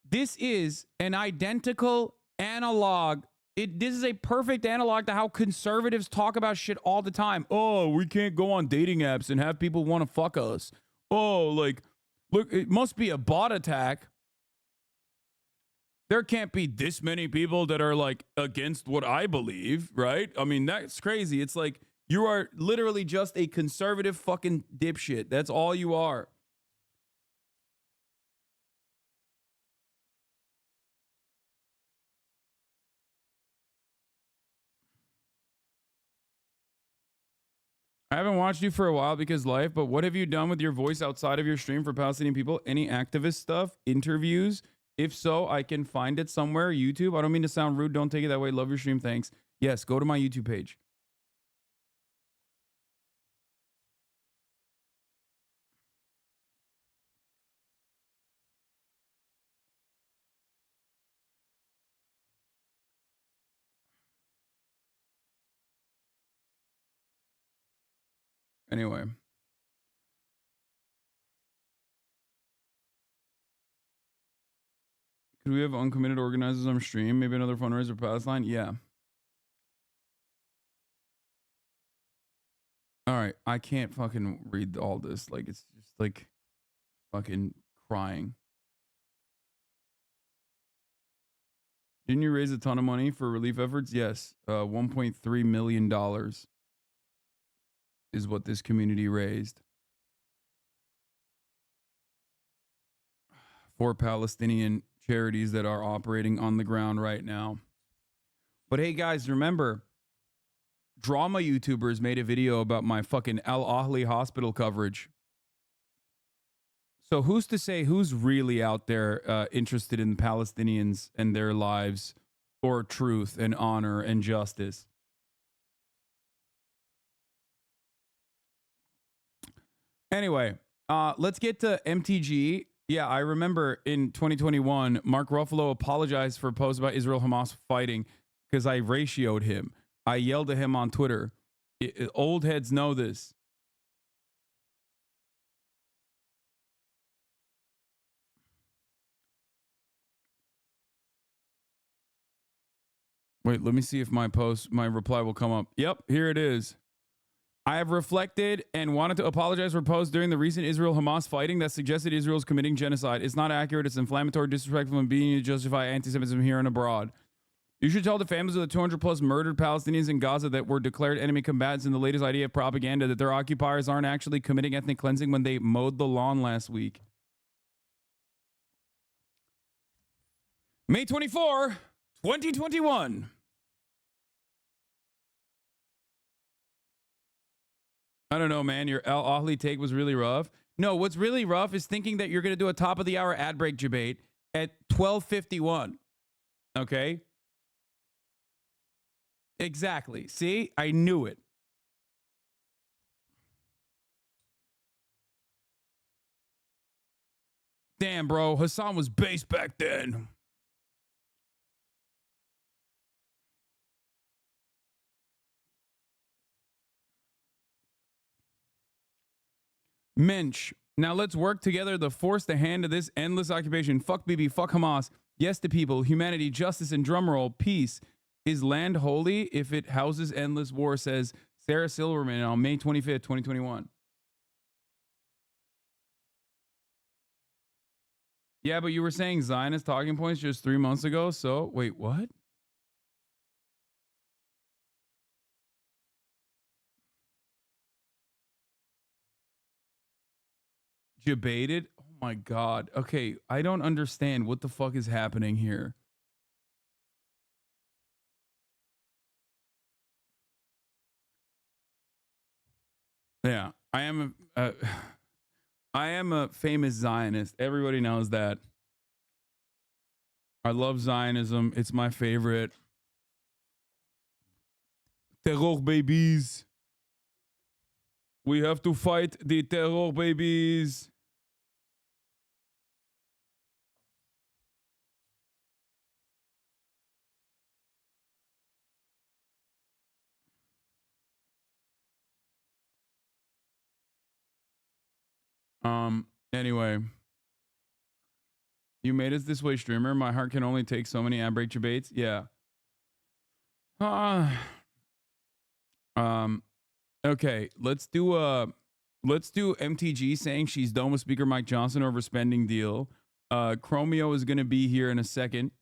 this is an identical analog. This is a perfect analog to how conservatives talk about shit all the time. Oh, we can't go on dating apps and have people want to fuck us. Oh, like, look, it must be a bot attack. There can't be this many people that are like against what I believe, right? I mean, that's crazy. It's like you are literally just a conservative fucking dipshit. That's all you are. I haven't watched you for a while because life, but what have you done with your voice outside of your stream for Palestinian people? Any activist stuff? Interviews? If so, I can find it somewhere. YouTube. I don't mean to sound rude. Don't take it that way. Love your stream. Thanks. Yes, go to my YouTube page. Anyway. Could we have uncommitted organizers on stream? Maybe another fundraiser for Palestine? Yeah. All right. I can't fucking read all this. Like, it's just like fucking crying. Didn't you raise a ton of money for relief efforts? Yes. $1.3 million is what this community raised for Palestinian charities that are operating on the ground right now. But hey, guys, remember, drama YouTubers made a video about my fucking Al Ahly hospital coverage. So who's to say who's really out there interested in Palestinians and their lives, or truth and honor and justice? Anyway, let's get to MTG. Yeah, I remember in 2021, Mark Ruffalo apologized for a post about Israel-Hamas fighting because I ratioed him. I yelled at him on Twitter. Old heads know this. Wait, let me see if my reply will come up. Yep, here it is. I have reflected and wanted to apologize for posts during the recent Israel-Hamas fighting that suggested Israel is committing genocide. It's not accurate. It's inflammatory, disrespectful, and being to justify anti-Semitism here and abroad. You should tell the families of the 200 plus murdered Palestinians in Gaza that were declared enemy combatants in the latest idea of propaganda that their occupiers aren't actually committing ethnic cleansing when they mowed the lawn last week. May 24, 2021. I don't know, man. Your Al Ahly take was really rough. No, what's really rough is thinking that you're going to do a top of the hour ad break debate at 12:51. Okay? Exactly. See? I knew it. Damn, bro. Hasan was base back then. Mensch. Now let's work together to force the hand of this endless occupation. Fuck Bibi, fuck Hamas. Yes to people, humanity, justice, and drumroll, peace. Is land holy if it houses endless war, says Sarah Silverman on May 25th, 2021. Yeah, but you were saying Zionist talking points just 3 months ago, so wait, what? Debated? Oh my God. Okay, I don't understand what the fuck is happening here. Yeah, I am a famous Zionist. Everybody knows that. I love Zionism. It's my favorite. Terror babies. We have to fight the terror babies. Anyway. You made us this way, streamer. My heart can only take so many ad break debates. Yeah. Okay, let's do MTG saying she's done with Speaker Mike Johnson over spending deal. Chromeo is going to be here in a second.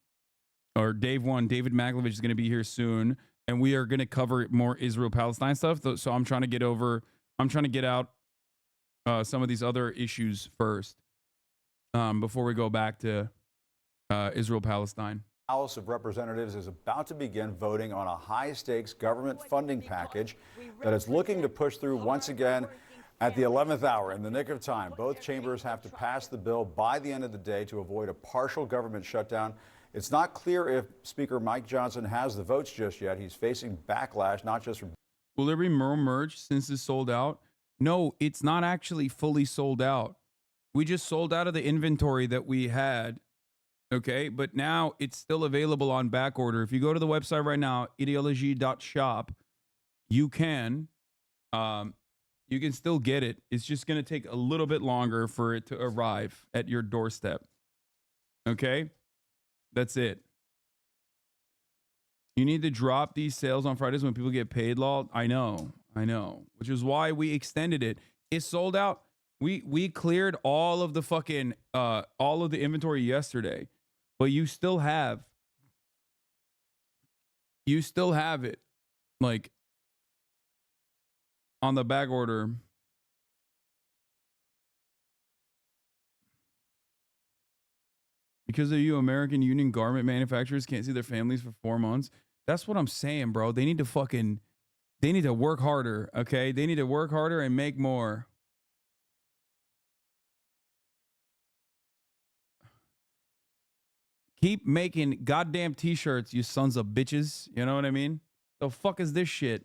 Or Dave1, David Maglovich is going to be here soon. And we are going to cover more Israel-Palestine stuff. So I'm trying to get out some of these other issues first before we go back to Israel-Palestine. House of Representatives is about to begin voting on a high-stakes government funding package that it's looking to push through once again at the 11th hour. In the nick of time, both chambers have to pass the bill by the end of the day to avoid a partial government shutdown. It's not clear if Speaker Mike Johnson has the votes just yet. He's facing backlash, not just from... Will there be more merch since it's sold out? No, it's not actually fully sold out. We just sold out of the inventory that we had. Okay, but now it's still available on back order. If you go to the website right now, IDEOLOGIE.SHOP, you can still get it. It's just going to take a little bit longer for it to arrive at your doorstep. Okay, that's it. You need to drop these sales on Fridays when people get paid, lol. I know, which is why we extended it. It's sold out. We cleared all of the fucking all of the inventory yesterday. But you still have it, like, on the back order. Because of you, American Union garment manufacturers can't see their families for 4 months. That's what I'm saying, bro. They need to work harder, okay? They need to work harder and make more. Keep making goddamn t-shirts, you sons of bitches. You know what I mean? The fuck is this shit?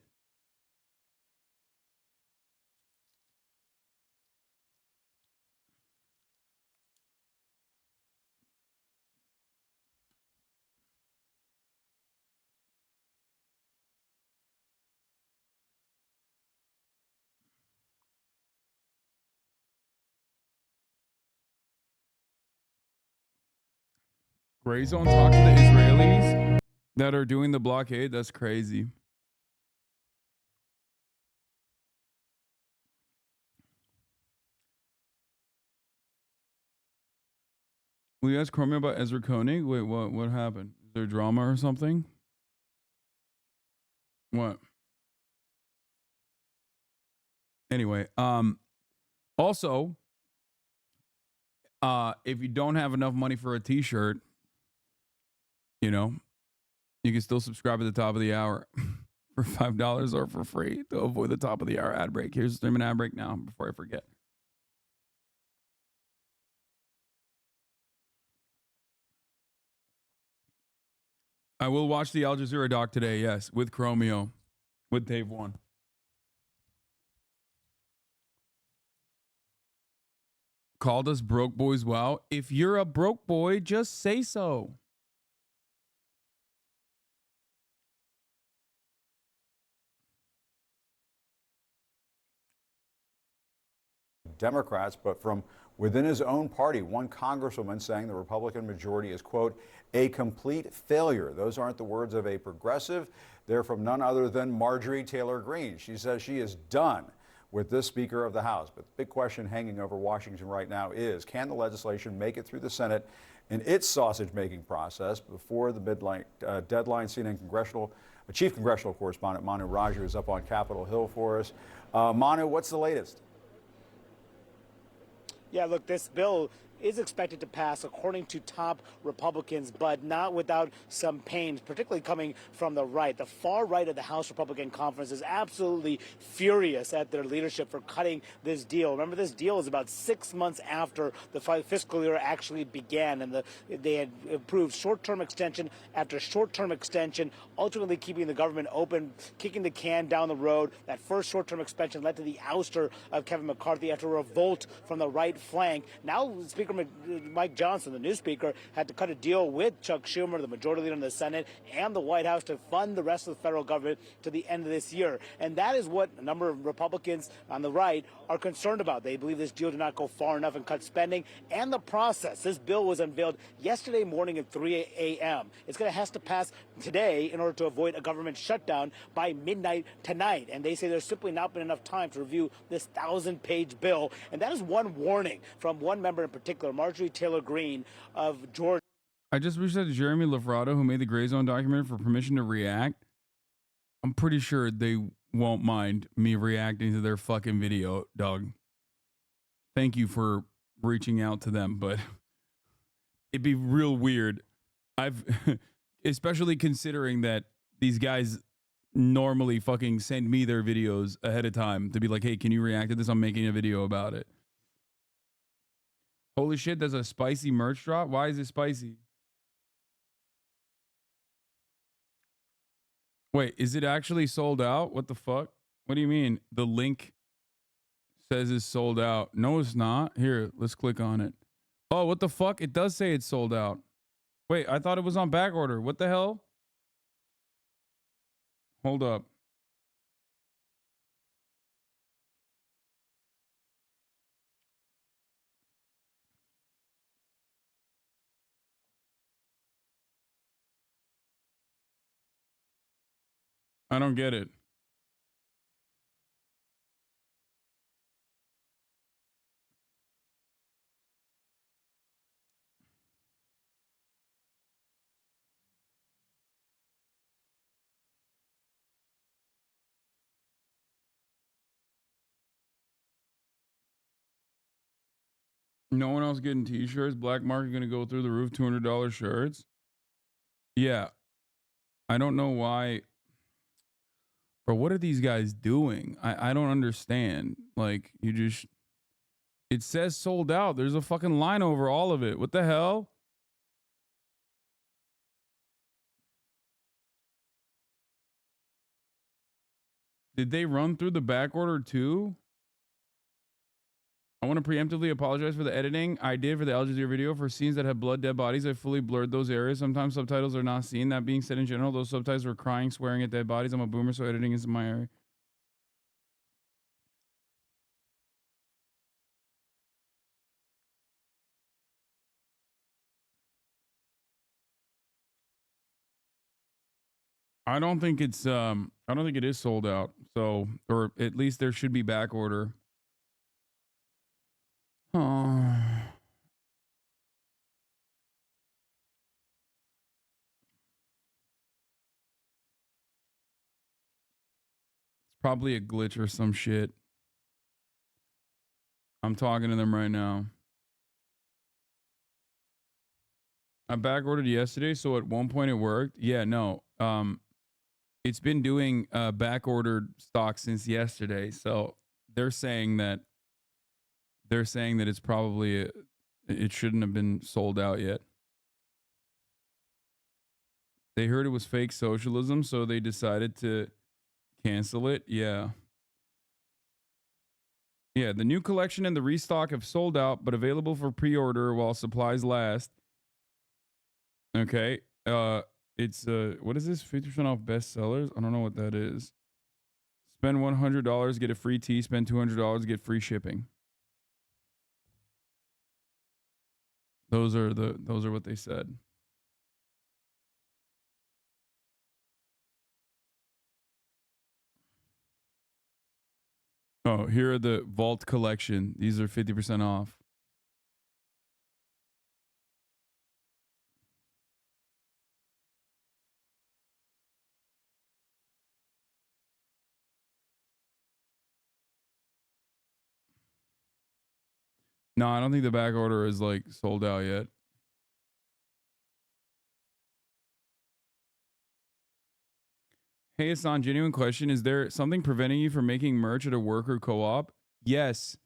Gray Zone talk to the Israelis that are doing the blockade. That's crazy. Will you ask Chromeo about Ezra Koenig? Wait, what happened? Is there drama or something? What? Anyway, also, if you don't have enough money for a t-shirt, you know, you can still subscribe at the top of the hour for $5 or for free to avoid the top of the hour ad break. Here's a streaming ad break now before I forget. I will watch the Al Jazeera doc today, yes, with Chromeo, with Dave1. Called us broke boys. Wow. If you're a broke boy, just say so. Democrats, but from within his own party. One congresswoman saying the Republican majority is, quote, a complete failure. Those aren't the words of a progressive. They're from none other than Marjorie Taylor Greene. She says she is done with this Speaker of the House. But the big question hanging over Washington right now is, can the legislation make it through the Senate in its sausage-making process before the midnight deadline? CNN Chief Congressional Correspondent Manu Raju is up on Capitol Hill for us. Manu, what's the latest? Yeah, look, this bill is expected to pass according to top Republicans, but not without some pain, particularly coming from the right. The far right of the House Republican Conference is absolutely furious at their leadership for cutting this deal. Remember, this deal is about 6 months after the fiscal year actually began, and they had approved short-term extension after short-term extension, ultimately keeping the government open, kicking the can down the road. That first short-term extension led to the ouster of Kevin McCarthy after a revolt from the right flank. Now, Speaker Mike Johnson, the new speaker, had to cut a deal with Chuck Schumer, the majority leader in the Senate, and the White House to fund the rest of the federal government to the end of this year. And that is what a number of Republicans on the right are concerned about. They believe this deal did not go far enough and cut spending and the process. This bill was unveiled yesterday morning at 3 a.m. It's going to have to pass today in order to avoid a government shutdown by midnight tonight. And they say there's simply not been enough time to review this 1,000-page bill. And that is one warning from one member in particular, Marjorie Taylor Greene of Georgia. I just wish that Jeremy Lafrado, who made the Gray Zone documentary, for permission to react. I'm pretty sure they won't mind me reacting to their fucking video, dog. Thank you for reaching out to them, but it'd be real weird. Especially considering that these guys normally fucking send me their videos ahead of time to be like, hey, can you react to this? I'm making a video about it. Holy shit, there's a spicy merch drop? Why is it spicy? Wait, is it actually sold out? What the fuck? What do you mean? The link says it's sold out. No, it's not. Here, let's click on it. Oh, what the fuck? It does say it's sold out. Wait, I thought it was on back order. What the hell? Hold up. I don't get it. No one else getting t-shirts. Black market going to go through the roof. $200 shirts. Yeah. I don't know why. Bro, what are these guys doing? I don't understand. Like, you just... It says sold out. There's a fucking line over all of it. What the hell? Did they run through the back order too? I want to preemptively apologize for the editing I did for the Al Jazeera video. For scenes that have blood, dead bodies, I fully blurred those areas. Sometimes subtitles are not seen. That being said, in general, those subtitles were crying, swearing at dead bodies. I'm a boomer, so editing is my area. I don't think it's I don't think it is sold out. So, or at least there should be back order. Oh. It's probably a glitch or some shit. I'm talking to them right now. I back ordered yesterday, so at one point it worked. Yeah, no. It's been doing back ordered stock since yesterday, so they're saying that it's probably it shouldn't have been sold out yet. They heard it was fake socialism, so they decided to cancel it. Yeah. Yeah, the new collection and the restock have sold out, but available for pre-order while supplies last. Okay. It's what is this? 50% off bestsellers? I don't know what that is. Spend $100, get a free tee. Spend $200, get free shipping. Those are what they said. Oh, here are the Vault collection. These are 50% off. No, I don't think the back order is like sold out yet. Hey, Hasan, genuine question. Is there something preventing you from making merch at a worker co-op? Yes.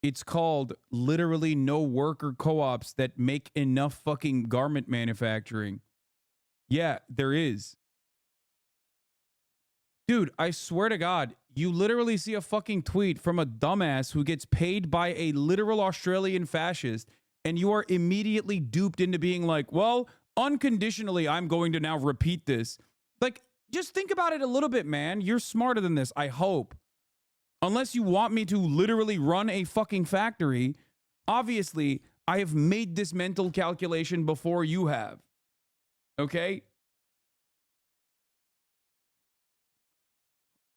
It's called literally no worker co-ops that make enough fucking garment manufacturing. Yeah, there is. Dude, I swear to God, you literally see a fucking tweet from a dumbass who gets paid by a literal Australian fascist, and you are immediately duped into being like, well, unconditionally, I'm going to now repeat this. Like, just think about it a little bit, man. You're smarter than this, I hope. Unless you want me to literally run a fucking factory, obviously, I have made this mental calculation before you have. Okay?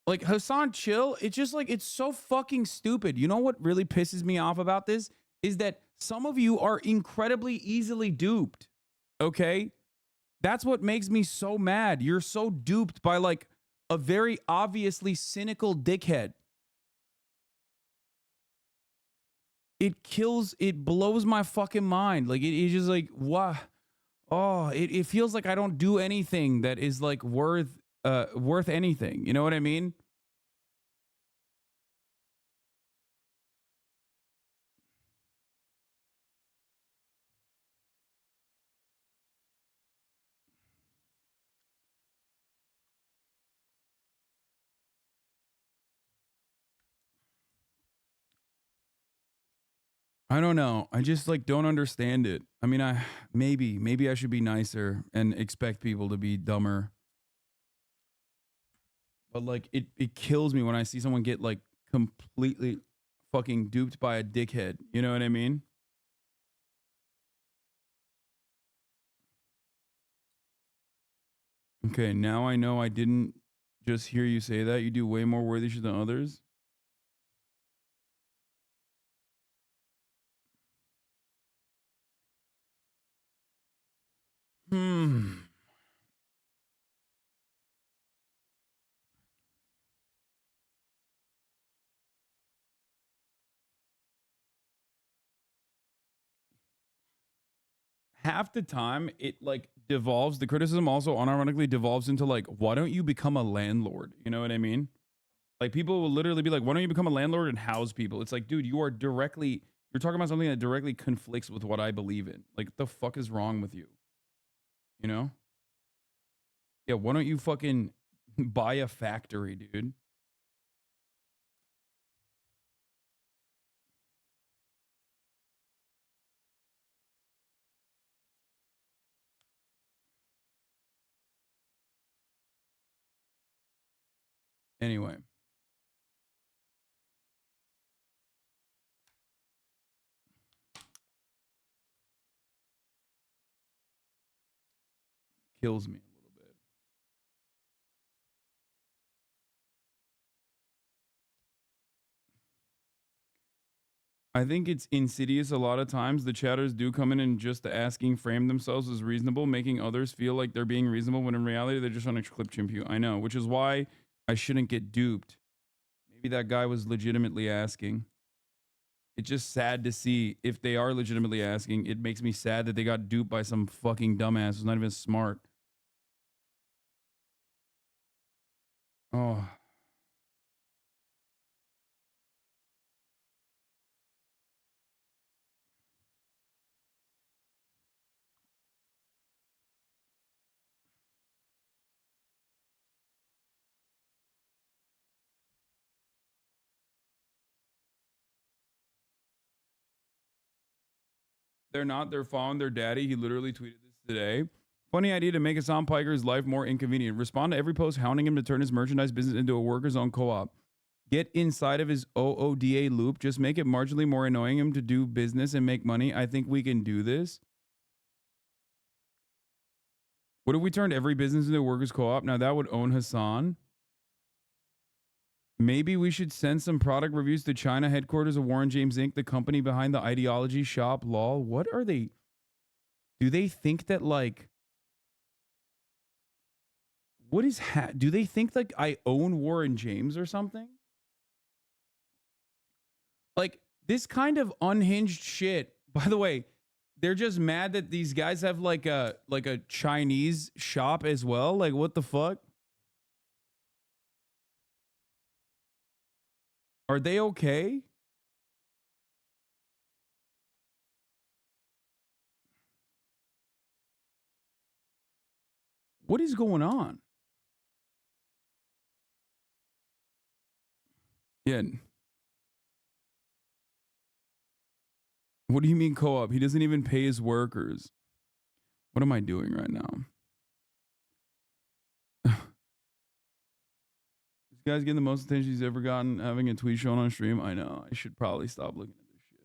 Like, Hasan, chill. It's just like, it's so fucking stupid. You know what really pisses me off about this? Is that some of you are incredibly easily duped. Okay? That's what makes me so mad. You're so duped by like a very obviously cynical dickhead. It blows my fucking mind. Like, it's just like, what? Oh, it feels like I don't do anything that is like worth anything. You know what I mean? I don't know. I just like don't understand it. I mean, maybe I should be nicer and expect people to be dumber. But like it kills me when I see someone get like completely fucking duped by a dickhead. You know what I mean? Okay, now I know I didn't just hear you say that. You do way more worthy shit than others. Half the time it like devolves, the criticism also unironically devolves into like, why don't you become a landlord? You know what I mean? Like, people will literally be like, why don't you become a landlord and house people? It's like, dude, you're talking about something that directly conflicts with what I believe in. Like, what the fuck is wrong with you? You know? Yeah, why don't you fucking buy a factory, dude? Anyway. Kills me a little bit. I think it's insidious a lot of times. The chatters do come in and just asking frame themselves as reasonable, making others feel like they're being reasonable when in reality they're just trying to clip chimp you. I know, which is why I shouldn't get duped. Maybe that guy was legitimately asking. It's just sad to see if they are legitimately asking. It makes me sad that they got duped by some fucking dumbass who's not even smart. Oh. They're not. They're following their daddy. He literally tweeted this today. Funny idea to make Hasan Piker's life more inconvenient. Respond to every post hounding him to turn his merchandise business into a workers' own co-op. Get inside of his OODA loop. Just make it marginally more annoying him to do business and make money. I think we can do this. What if we turned every business into a workers' co-op? Now that would own Hasan. Maybe we should send some product reviews to China headquarters of Warren James Inc., the company behind the IDEOLOGIE.SHOP. Lol. What are they? Do they think that like... What is... Do they think like I own Warren James or something? Like, this kind of unhinged shit. By the way, they're just mad that these guys have like a Chinese shop as well. Like, what the fuck? Are they okay? What is going on? Yeah. What do you mean co-op? He doesn't even pay his workers. What am I doing right now? This guy's getting the most attention he's ever gotten having a tweet shown on stream. I know. I should probably stop looking at this shit.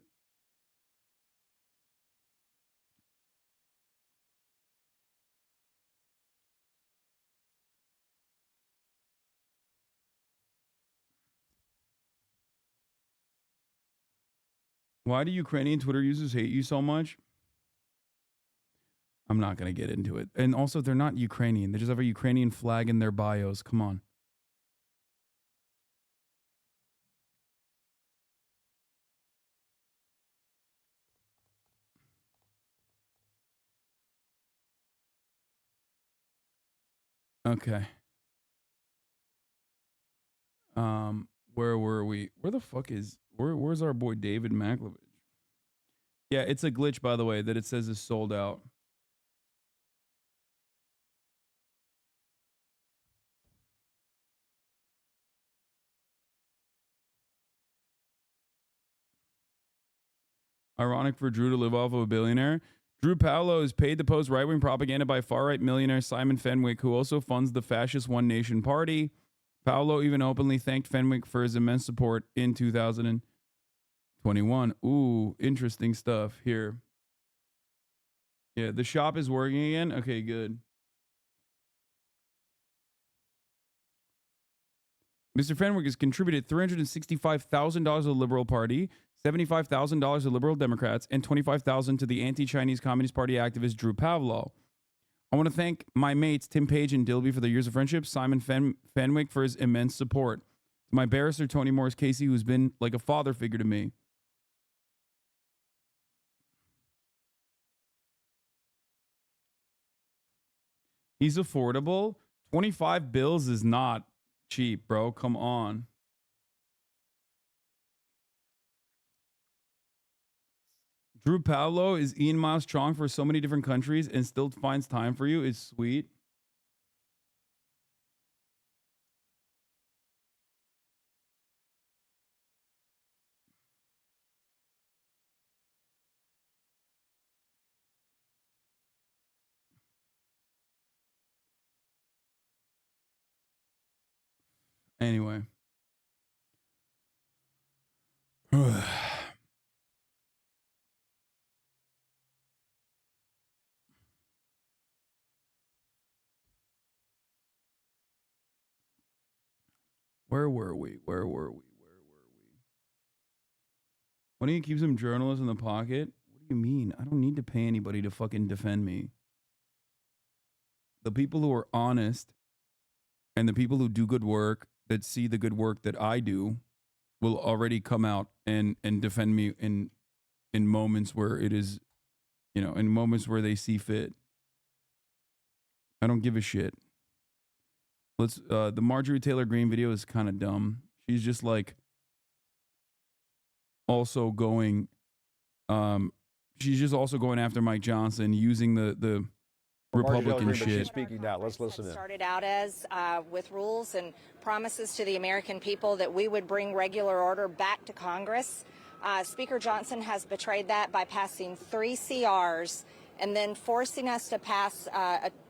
Why do Ukrainian Twitter users hate you so much? I'm not going to get into it. And also, they're not Ukrainian. They just have a Ukrainian flag in their bios. Come on. Okay. Where were we? Where the fuck is... Where's our boy David Maklovich? Yeah, it's a glitch, by the way, that it says is sold out. Ironic for Drew to live off of a billionaire. Drew Pavlou is paid to post right-wing propaganda by far-right millionaire Simon Fenwick, who also funds the fascist One Nation Party. Pavlou even openly thanked Fenwick for his immense support in 2021. Ooh, interesting stuff here. Yeah, the shop is working again? Okay, good. Mr. Fenwick has contributed $365,000 to the Liberal Party, $75,000 to Liberal Democrats, and $25,000 to the anti-Chinese Communist Party activist Drew Pavlou. I want to thank my mates Tim Page and Dilby for their years of friendship, Simon Fenwick for his immense support, to my barrister Tony Morris Casey, who's been like a father figure to me. He's affordable. 25 bills is not cheap, bro. Come on. Drew Pavlou is Ian Miles Strong for so many different countries and still finds time for you. It's sweet. Anyway. Where were we? Why don't you keep some journalists in the pocket? What do you mean? I don't need to pay anybody to fucking defend me. The people who are honest and the people who do good work, that see the good work that I do, will already come out and defend me in moments where it is, you know, in moments where they see fit. I don't give a shit. The Marjorie Taylor Greene video is kind of dumb. She's just like also going, she's just also going after Mike Johnson, using the Republican shit. She's speaking now. Let's listen in. Started out as with rules and promises to the American people that we would bring regular order back to Congress. Speaker Johnson has betrayed that by passing 3 CRs and then forcing us to pass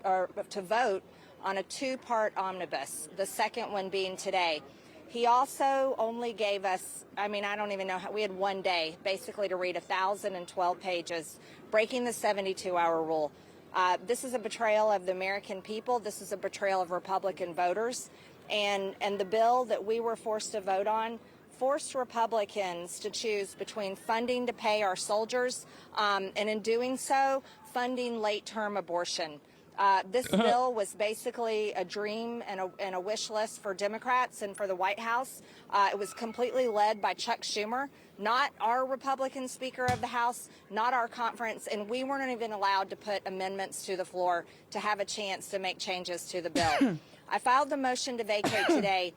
or to vote on a 2-part omnibus, the second one being today. He also only gave us, I mean, I don't even know how, we had one day basically to read 1,012 pages, breaking the 72-hour rule. This is a betrayal of the American people. This is a betrayal of Republican voters. And the bill that we were forced to vote on forced Republicans to choose between funding to pay our soldiers and in doing so, funding late-term abortion. This bill was basically a dream and a wish list for Democrats and for the White House. It was completely led by Chuck Schumer, not our Republican Speaker of the House, not our conference, and we weren't even allowed to put amendments to the floor to have a chance to make changes to the bill. I filed the motion to vacate today,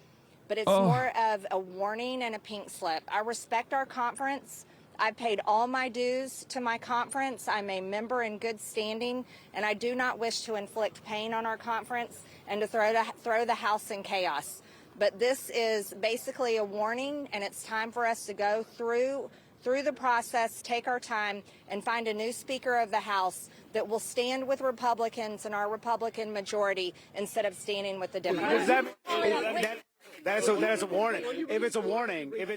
but it's more of a warning and a pink slip. I respect our conference. I paid all my dues to my conference. I'm a member in good standing, and I do not wish to inflict pain on our conference and to throw the House in chaos. But this is basically a warning, and it's time for us to go through the process, take our time, and find a new Speaker of the House that will stand with Republicans and our Republican majority instead of standing with the Democrats. That is a warning. If it's a warning, if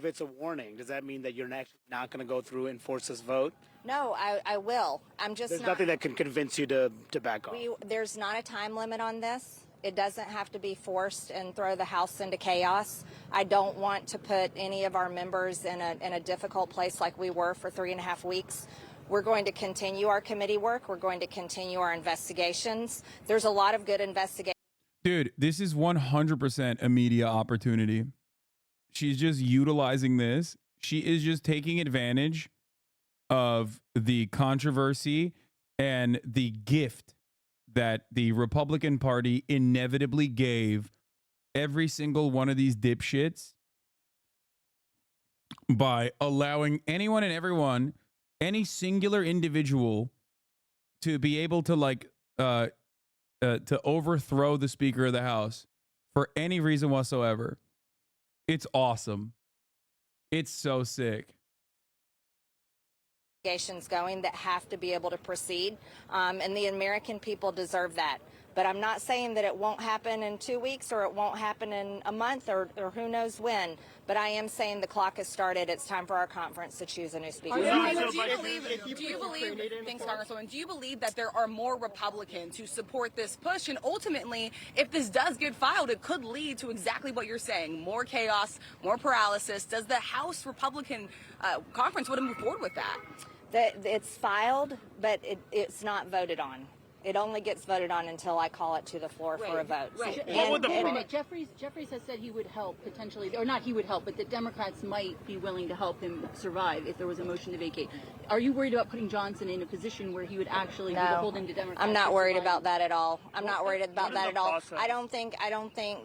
it's a warning, does that mean that you're not going to go through and force this vote? No, I will. I'm just. There's nothing that can convince you to back off. There's not a time limit on this. It doesn't have to be forced and throw the House into chaos. I don't want to put any of our members in a difficult place like we were for 3.5 weeks. We're going to continue our committee work. We're going to continue our investigations. There's a lot of good investigations. Dude, this is 100% a media opportunity. She's just utilizing this. She is just taking advantage of the controversy and the gift that the Republican Party inevitably gave every single one of these dipshits by allowing anyone and everyone, any singular individual, to be able to to overthrow the Speaker of the House for any reason whatsoever. It's awesome. It's so sick. Going that have to be able to proceed, and the American people deserve that. But I'm not saying that it won't happen in 2 weeks or it won't happen in a month or who knows when. But I am saying the clock has started. It's time for our conference to choose a new speaker. Do you believe, thanks, Congresswoman, do you believe that there are more Republicans who support this push? And ultimately, if this does get filed, it could lead to exactly what you're saying, more chaos, more paralysis. Does the House Republican conference want to move forward with that? It's filed, but it's not voted on. It only gets voted on until I call it to the floor for a vote. Right. Wait a minute. Jeffries has said he would help potentially, or not he would help, but the Democrats might be willing to help him survive if there was a motion to vacate. Are you worried about putting Johnson in a position where he would actually be beholden to Democrats? I'm not worried about that at all. I'm not worried about that at all. I don't think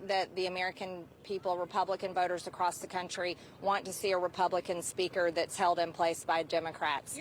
that the American people, Republican voters across the country, want to see a Republican speaker that's held in place by Democrats.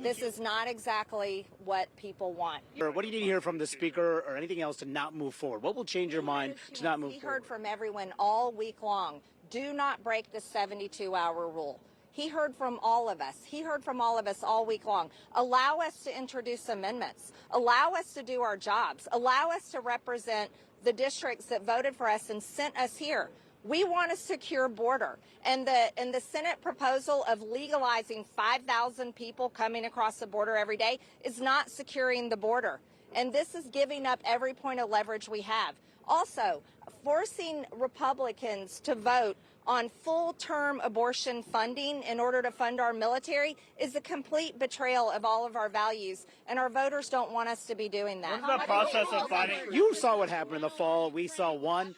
This is not exactly what people want. What do you need to hear from the Speaker or anything else to not move forward? What will change your mind to not move forward? We heard from everyone all week long. Do not break the 72-hour rule. He heard from all of us. He heard from all of us all week long. Allow us to introduce amendments. Allow us to do our jobs. Allow us to represent the districts that voted for us and sent us here. We want a secure border. And the Senate proposal of legalizing 5,000 people coming across the border every day is not securing the border. And this is giving up every point of leverage we have. Also, forcing Republicans to vote on full-term abortion funding in order to fund our military is a complete betrayal of all of our values, and our voters don't want us to be doing that. What's the process of finding? You saw what happened in the fall. We saw one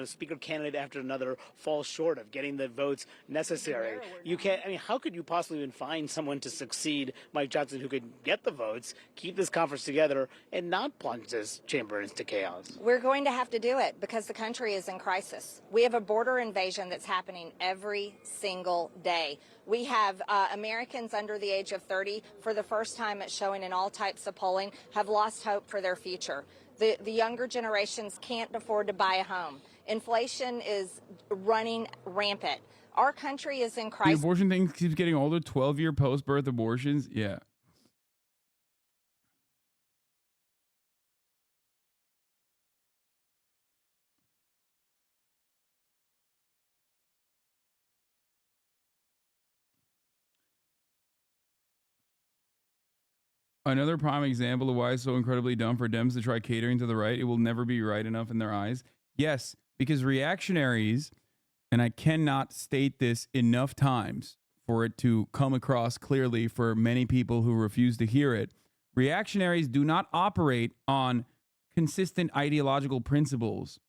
speaker candidate after another fall short of getting the votes necessary. You can't. I mean, how could you possibly even find someone to succeed Mike Johnson who could get the votes, keep this conference together, and not plunge this chamber into chaos? We're going to have to do it because the country is in crisis. We have a border invasion that's happening every single day. We have Americans under the age of 30, for the first time it's showing in all types of polling, have lost hope for their future. The younger generations can't afford to buy a home. Inflation is running rampant. Our country is in crisis. The abortion thing keeps getting older. 12-year post-birth abortions. Yeah. Another prime example of why it's so incredibly dumb for Dems to try catering to the right. It will never be right enough in their eyes. Yes, because reactionaries, and I cannot state this enough times for it to come across clearly for many people who refuse to hear it, reactionaries do not operate on consistent ideological principles.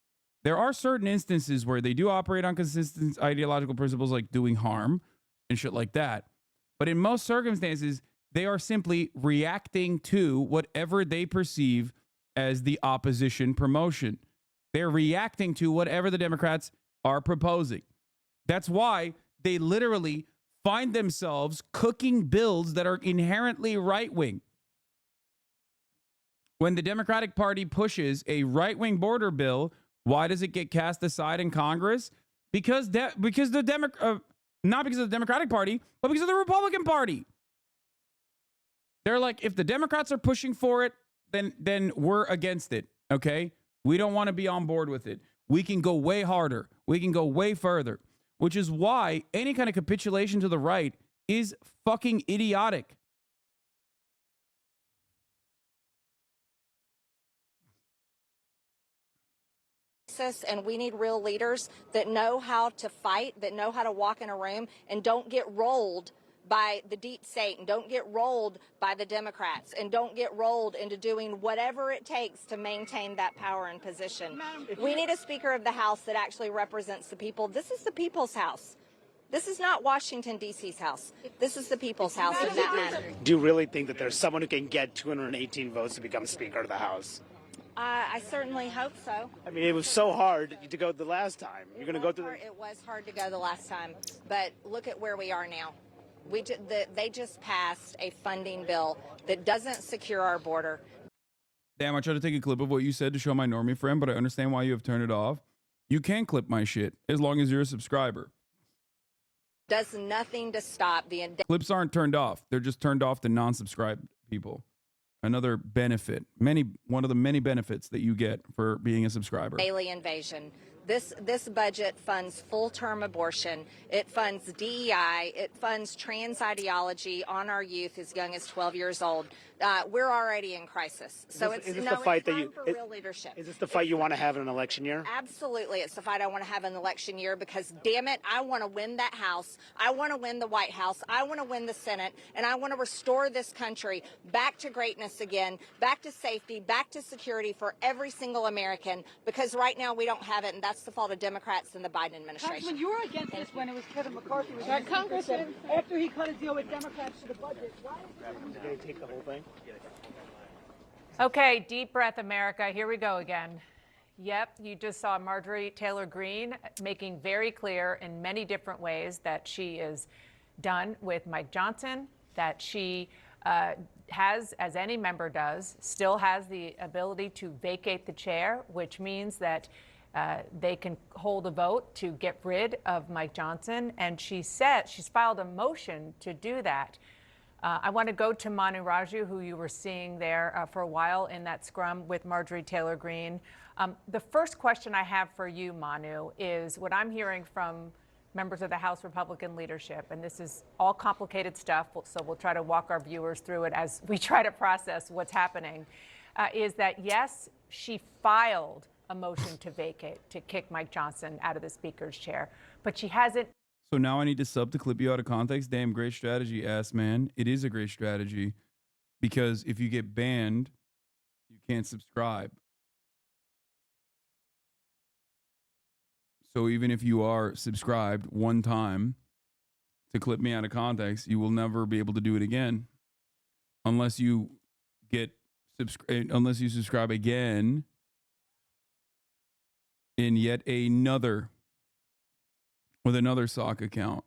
There are certain instances where they do operate on consistent ideological principles, like doing harm and shit like that. But in most circumstances, they are simply reacting to whatever they perceive as the opposition promotion. They're reacting to whatever the Democrats are proposing. That's why they literally find themselves cooking bills that are inherently right-wing. When the Democratic Party pushes a right-wing border bill, why does it get cast aside in Congress? Not because of the Democratic Party, but because of the Republican Party. They're like, if the Democrats are pushing for it, then we're against it, okay? We don't want to be on board with it. We can go way harder. We can go way further, which is why any kind of capitulation to the right is fucking idiotic. And we need real leaders that know how to fight, that know how to walk in a room and don't get rolled by the deep state and don't get rolled by the Democrats and don't get rolled into doing whatever it takes to maintain that power and position. We need a Speaker of the House that actually represents the people. This is the people's house. This is not Washington, D.C.'s house. This is the people's house in that manner. Do you really think that there's someone who can get 218 votes to become Speaker of the House? I certainly hope so. I mean, it was so hard to go the last time. You're going to go through. It was hard to go the last time, but look at where we are now. They just passed a funding bill that doesn't secure our border. Damn, I tried to take a clip of what you said to show my normie friend, but I understand why you have turned it off. You can clip my shit as long as you're a subscriber. Does nothing to stop the clips aren't turned off. They're just turned off to non-subscribed people. Another benefit, one of the many benefits that you get for being a subscriber. Daily invasion. This budget funds full-term abortion. It funds DEI. It funds trans ideology on our youth as young as 12 years old. We're already in crisis. So it's time for real leadership. Is this the fight you want to have in an election year? Absolutely. It's the fight I want to have in an election year because, damn it, I want to win that House. I want to win the White House. I want to win the Senate. And I want to restore this country back to greatness again, back to safety, back to security for every single American, because right now we don't have it, and that's the fault of Democrats and the Biden administration. Congressman, you were against this when it was Kevin McCarthy. Congressman, after he cut a deal with Democrats for the budget, why is it going to take the whole thing? Okay, deep breath, America. Here we go again. Yep, you just saw Marjorie Taylor Greene making very clear in many different ways that she is done with Mike Johnson, that she has, as any member does, still has the ability to vacate the chair, which means that they can hold a vote to get rid of Mike Johnson. And she said she's filed a motion to do that. I want to go to Manu Raju, who you were seeing there for a while in that scrum with Marjorie Taylor Greene. The first question I have for you, Manu, is what I'm hearing from members of the House Republican leadership, and this is all complicated stuff, so we'll try to walk our viewers through it as we try to process what's happening, is that, yes, she filed a motion to vacate, to kick Mike Johnson out of the Speaker's chair, but she hasn't. So now I need to sub to clip you out of context. Damn, great strategy, ass man. It is a great strategy because if you get banned, you can't subscribe. So even if you are subscribed one time to clip me out of context, you will never be able to do it again unless you subscribe again in yet another with another sock account.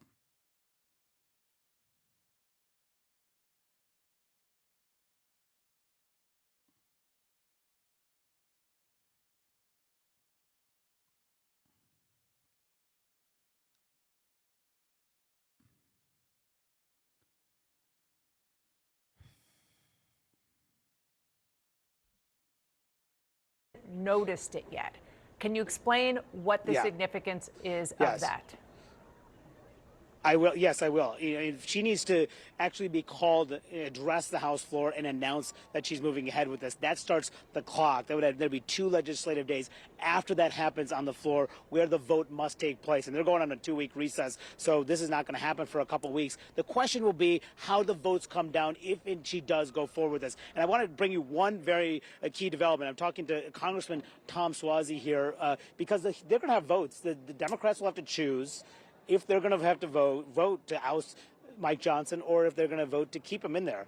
Noticed it yet. Can you explain what the significance is of that? I will. Yes, I will. She needs to actually be called, address the House floor, and announce that she's moving ahead with this. That starts the clock. There'd be 2 legislative days after that happens on the floor where the vote must take place. And they're going on a 2-week recess, so this is not going to happen for a couple weeks. The question will be how the votes come down if she does go forward with this. And I want to bring you one very key development. I'm talking to Congressman Tom Suozzi here because they're going to have votes. The Democrats will have to choose if they're going to have to vote to oust Mike Johnson or if they're going to vote to keep him in there.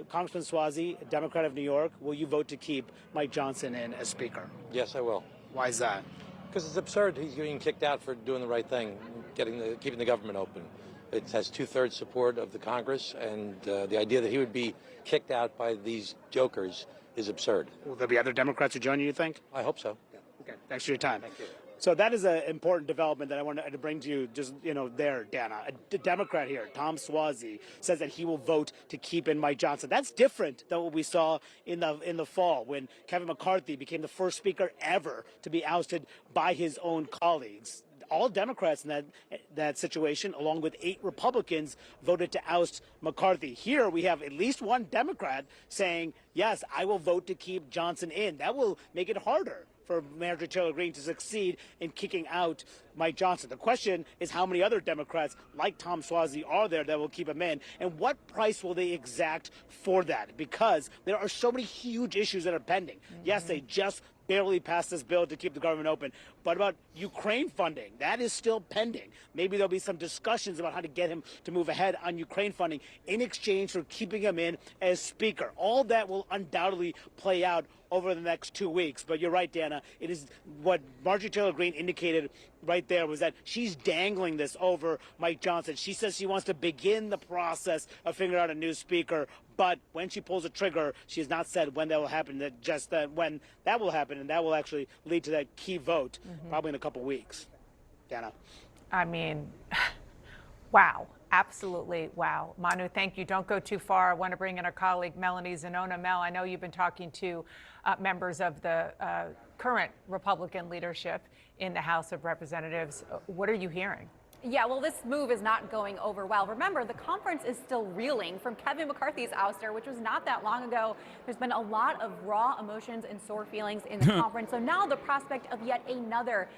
Congressman Suozzi, Democrat of New York, will you vote to keep Mike Johnson in as Speaker? Yes, I will. Why is that? Because it's absurd. He's getting kicked out for doing the right thing, keeping the government open. It has 2/3 support of the Congress, and the idea that he would be kicked out by these jokers is absurd. Will there be other Democrats who join you think? I hope so. Okay, thanks for your time. Thank you. So that is an important development that I wanted to bring to you, just, there, Dana. A Democrat here, Tom Suozzi, says that he will vote to keep in Mike Johnson. That's different than what we saw in the fall when Kevin McCarthy became the first speaker ever to be ousted by his own colleagues. All Democrats in that situation, along with 8 Republicans, voted to oust McCarthy. Here we have at least one Democrat saying, yes, I will vote to keep Johnson in. That will make it harder for Marjorie Taylor Greene to succeed in kicking out Mike Johnson. The question is how many other Democrats like Tom Suozzi are there that will keep him in, and what price will they exact for that? Because there are so many huge issues that are pending. Yes, they just barely passed this bill to keep the government open. But about Ukraine funding, that is still pending. Maybe there'll be some discussions about how to get him to move ahead on Ukraine funding in exchange for keeping him in as Speaker. All that will undoubtedly play out over the next 2 weeks. But you're right, Dana. It is what Marjorie Taylor Greene indicated right there was that she's dangling this over Mike Johnson. She says she wants to begin the process of figuring out a new Speaker. But when she pulls the trigger, she has not said when that will happen, when that will happen, and that will actually lead to that key vote, probably in a couple weeks. Dana. I mean, wow. Absolutely. Wow. Manu, thank you. Don't go too far. I want to bring in our colleague, Melanie Zanona. Mel, I know you've been talking to members of the current Republican leadership in the House of Representatives. What are you hearing? Yeah, well, this move is not going over well. Remember, the conference is still reeling from Kevin McCarthy's ouster, which was not that long ago. There's been a lot of raw emotions and sore feelings in the conference. So now the prospect of yet another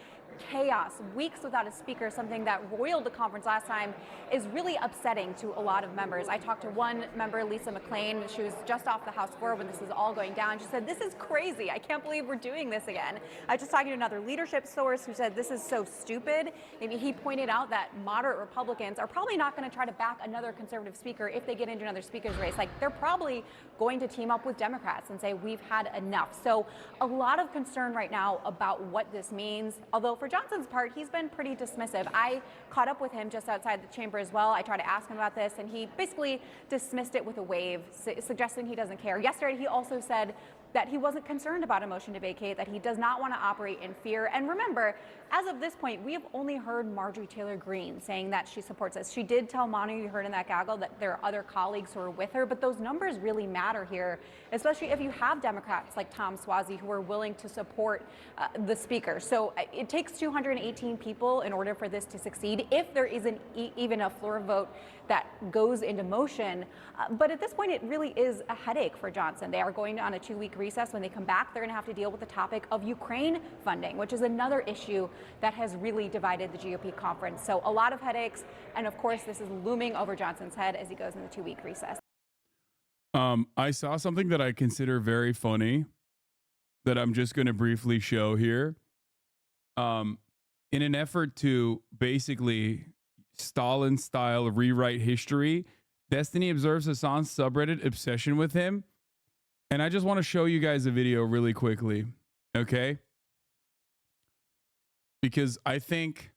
chaos, weeks without a speaker, something that roiled the conference last time, is really upsetting to a lot of members. I talked to one member, Lisa McLean. She was just off the House floor when this is all going down. She said, this is crazy. I can't believe we're doing this again. I was just talking to another leadership source who said this is so stupid. He pointed out that moderate Republicans are probably not going to try to back another conservative speaker if they get into another speaker's race. Like, they're probably going to team up with Democrats and say, we've had enough. So a lot of concern right now about what this means, although for Johnson's part, he's been pretty dismissive. I caught up with him just outside the chamber as well. I tried to ask him about this, and he basically dismissed it with a wave, suggesting he doesn't care. Yesterday, he also said that he wasn't concerned about a motion to vacate, that he does not want to operate in fear. And remember, as of this point, we have only heard Marjorie Taylor Greene saying that she supports this. She did tell Manu, you heard in that gaggle, that there are other colleagues who are with her, but those numbers really matter here, especially if you have Democrats like Tom Suozzi who are willing to support the speaker. So it takes 218 people in order for this to succeed, if there isn't even a floor vote that goes into motion. But at this point, it really is a headache for Johnson. They are going on a 2-week recess. When they come back, they're going to have to deal with the topic of Ukraine funding, which is another issue that has really divided the GOP conference. So a lot of headaches. And of course, this is looming over Johnson's head as he goes into 2-week recess. I saw something that I consider very funny that I'm just going to briefly show here. In an effort to basically Stalin-style rewrite history, Destiny observes Hasan's subreddit obsession with him. And I just want to show you guys a video really quickly, okay? Because I think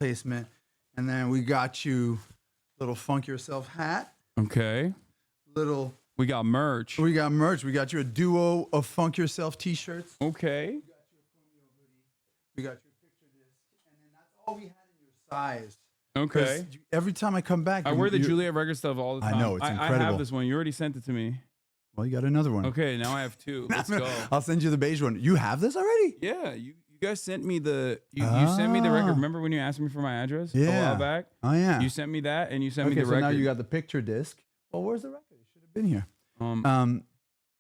placement. And then we got you little Funk Yourself hat. Okay. Little. We got merch. We got merch. We got you a duo of Funk Yourself t-shirts. Okay. We got your picture disc. And then that's all we had in your size. Okay. Every time I come back, I wear the Juliet Record stuff all the time. I know, it's incredible. I have this one. You already sent it to me. Well, you got another one. Okay, now I have two. Let's go. I'll send you the beige one. You have this already? Yeah, you guys sent me the you sent me the record. Remember when you asked me for my address a while back? Oh yeah. You sent me that, and you sent me the so record. now you got the picture disc. Well, where's the record? It should have been here.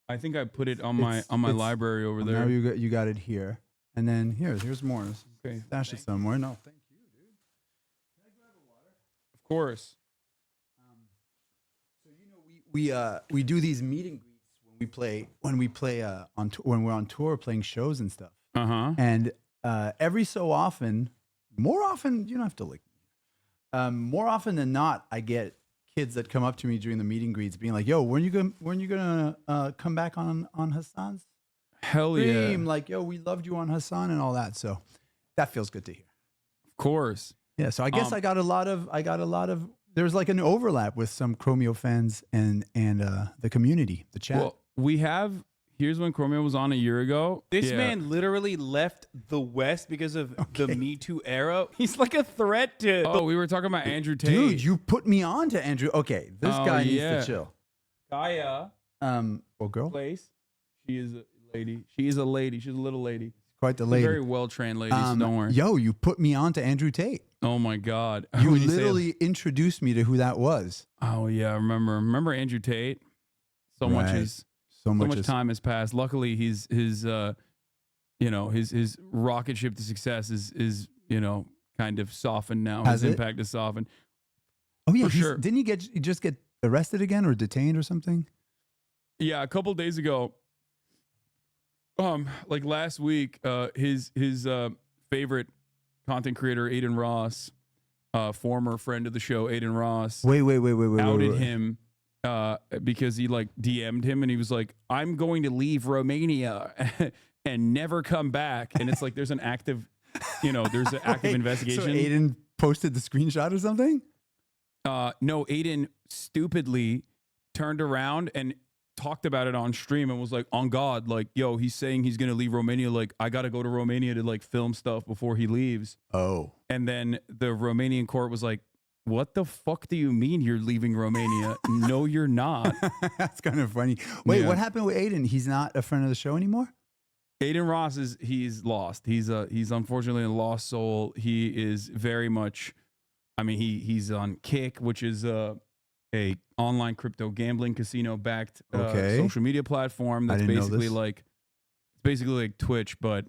I think I put it on my library over there. Now you got it here, and then here's more. Okay, stash it somewhere. No, thank you, dude. Can I grab a water? Of course. So you know we do these meet and greets when we play on when we're on tour playing shows and stuff. And every so often, more often, you don't have to lick me. More often than not, I get kids that come up to me during the meet and greets being like, yo, when you gonna come back on Hasan's Hell stream? yeah. Like, yo, we loved you on Hasan and all that. So that feels good to hear. Of course. Yeah. So I guess I got a lot of there's like an overlap with some Chromeo fans and the community, the chat. Well, we have. Here's when Chromeo was on a year ago. This man literally left the West because of the Me Too era. He's like a threat to. Oh, we were talking about Andrew Tate. Dude, you put me on to Andrew. Okay, this guy needs to chill. Gaia. Or girl? Place. She is a lady. She is a lady. She's a little lady. Quite the lady. Very well trained lady. So don't worry. Yo, you put me on to Andrew Tate. Oh my God. You literally introduced me to who that was. Oh yeah, I remember Andrew Tate. So much time has passed. Luckily, his rocket ship to success is kind of softened now. His impact is softened. Oh yeah, for sure. Didn't he just get arrested again or detained or something? Yeah, a couple days ago. Like last week, his favorite content creator, Aiden Ross, former friend of the show, Aiden Ross. Wait. Outed him. Because he like DM'd him and he was like, I'm going to leave Romania and never come back. And it's like, there's an active investigation. So Aiden posted the screenshot or something? No, Aiden stupidly turned around and talked about it on stream and was like, on God, like, yo, he's saying he's going to leave Romania. Like, I got to go to Romania to like film stuff before he leaves. Oh. And then the Romanian court was like, what the fuck do you mean you're leaving Romania? No, you're not. That's kind of funny. Wait, what happened with Aiden? He's not a friend of the show anymore? Aiden Ross he's lost. He's unfortunately a lost soul. He is very much, I mean, he's on Kick, which is a online crypto gambling casino backed social media platform that's basically like Twitch, but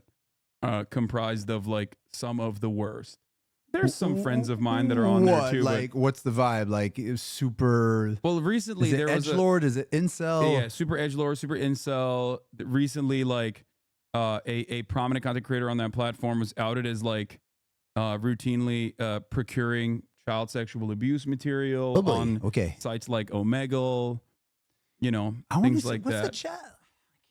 comprised of like some of the worst. There's some friends of mine that are on there too. Like, what's the vibe? Like, it was super. Well, recently there was edgelord. Is it incel? Yeah, super edgelord, super incel. Recently, like, a prominent content creator on that platform was outed as like routinely procuring child sexual abuse material on sites like Omegle. Things like what's that. The chat? I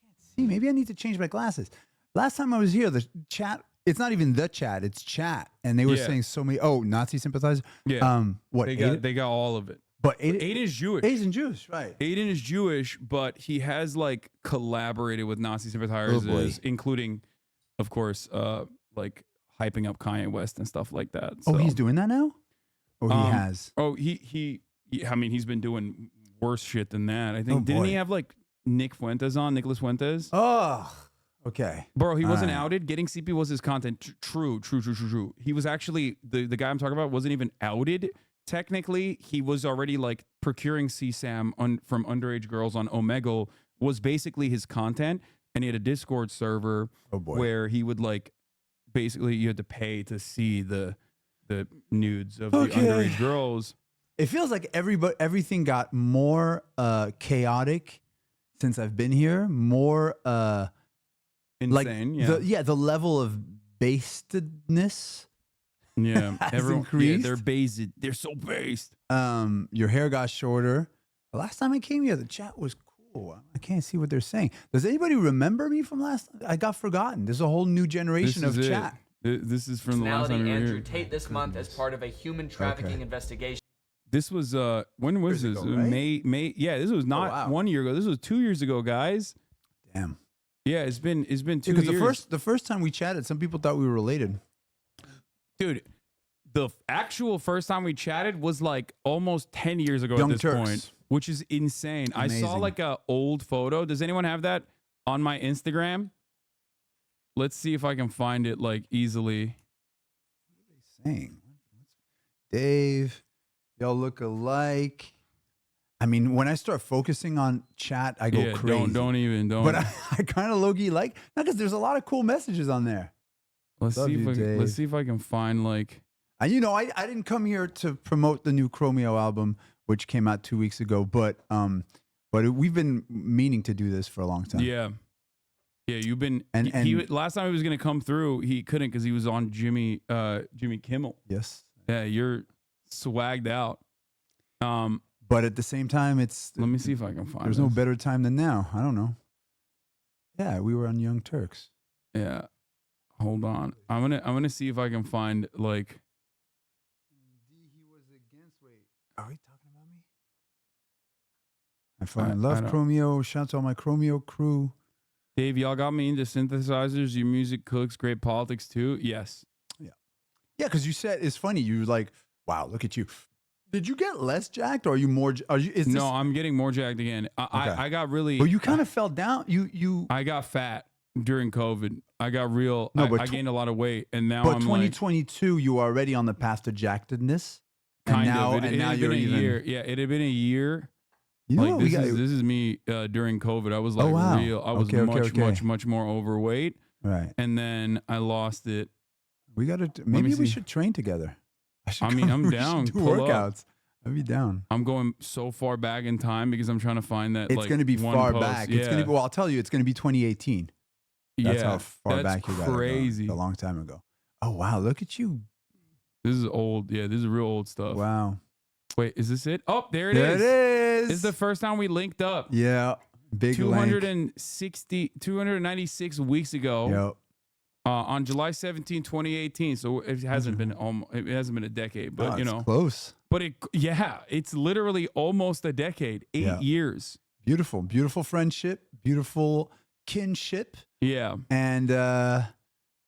can't see. Maybe I need to change my glasses. Last time I was here, the chat. It's not even the chat, it's chat. And they were saying so many, Nazi sympathizers. Yeah. What? They got all of it. But Aiden is Jewish. Aiden's Jewish, right. Aiden is Jewish, but he has like collaborated with Nazi sympathizers, including, of course, like hyping up Kanye West and stuff like that. So. Oh, he's doing that now? Or he has? Oh, I mean, he's been doing worse shit than that. I think, didn't he have like Nicholas Fuentes? Oh, okay. Bro, he wasn't outed. Getting CP was his content. True. He was actually, the guy I'm talking about wasn't even outed. Technically, he was already like procuring CSAM from underage girls on Omegle was basically his content. And he had a Discord server where he would like, basically you had to pay to see the nudes of the underage girls. It feels like everything got more chaotic since I've been here. More insane. The level of basedness. Yeah, has increased. Yeah, they're based. They're so based. Your hair got shorter. The last time I came here, the chat was cool. I can't see what they're saying. Does anybody remember me from last? I got forgotten. There's a whole new generation of chat. This is from the last time we were Andrew here. Tate this month as part of a human trafficking investigation. This was when was this? Ago, right? May. Yeah, this was not 1 year ago. This was 2 years ago, guys. Damn. Yeah, it's been 2 Because years. the first time we chatted, some people thought we were related. Dude, the actual first time we chatted was like almost 10 years ago Young at this Turks. point, which is insane. I saw Amazing. like a old photo. Does anyone have that on my Instagram? Let's see if I can find it like easily. Saying, Dave, y'all look alike. I mean, when I start focusing on chat, I go crazy. Don't even. But I kind of low-key like, not because there's a lot of cool messages on there. Let's Love see you, if Dave. let's see if I can find like. And you know, I didn't come here to promote the new Chromeo album, which came out 2 weeks ago, but we've been meaning to do this for a long time. Yeah. Yeah, you've been. And he last time he was gonna come through, he couldn't because he was on Jimmy Kimmel. Yes. Yeah, you're swagged out. But at the same time, let me see if I can find. There's no better time than now. I don't know. Yeah, we were on Young Turks. Yeah. Hold on. I'm gonna see if I can find like. Are we talking about me? I love Chromeo. Shout out to all my Chromeo crew. Dave, y'all got me into synthesizers. Your music cooks, great politics too. Yes. Yeah. Yeah, because you said it's funny. You were like, "Wow, look at you." Did you get less jacked, or are you more? Are you? Is No, I'm getting more jacked again. I got really. Well, you kind of fell down. You. I got fat during COVID. I got real. No, but I gained a lot of weight, and now But I'm 2022, you were already on the path to jackedness. kind and now, of. It now had you're been a even. year. Yeah, it had been a year. You know Like what, we got. this is me during COVID. I was like wow. real. I was much more overweight. Right. And then I lost it. We got to. Maybe we should train together. I mean, I'm down. Do Pull up. workouts. I'd be down. I'm going so far back in time because I'm trying to find that. It's like, going to be one far post. back. Yeah. It's going to be. Well, I'll tell you, it's going to be 2018. That's Yeah, how far that's back you got. crazy. A long time ago. Oh wow! Look at you. This is old. Yeah, this is real old stuff. Wow. Wait, is this it? Oh, there it There is. it is. This is the first time we linked up. Yeah. Big link. 296 weeks ago. Yep. On July 17, 2018. So it hasn't been it hasn't been a decade, but Oh, you it's know, close. But it's literally almost a decade. 8 years. Beautiful, beautiful friendship, beautiful kinship. Yeah. And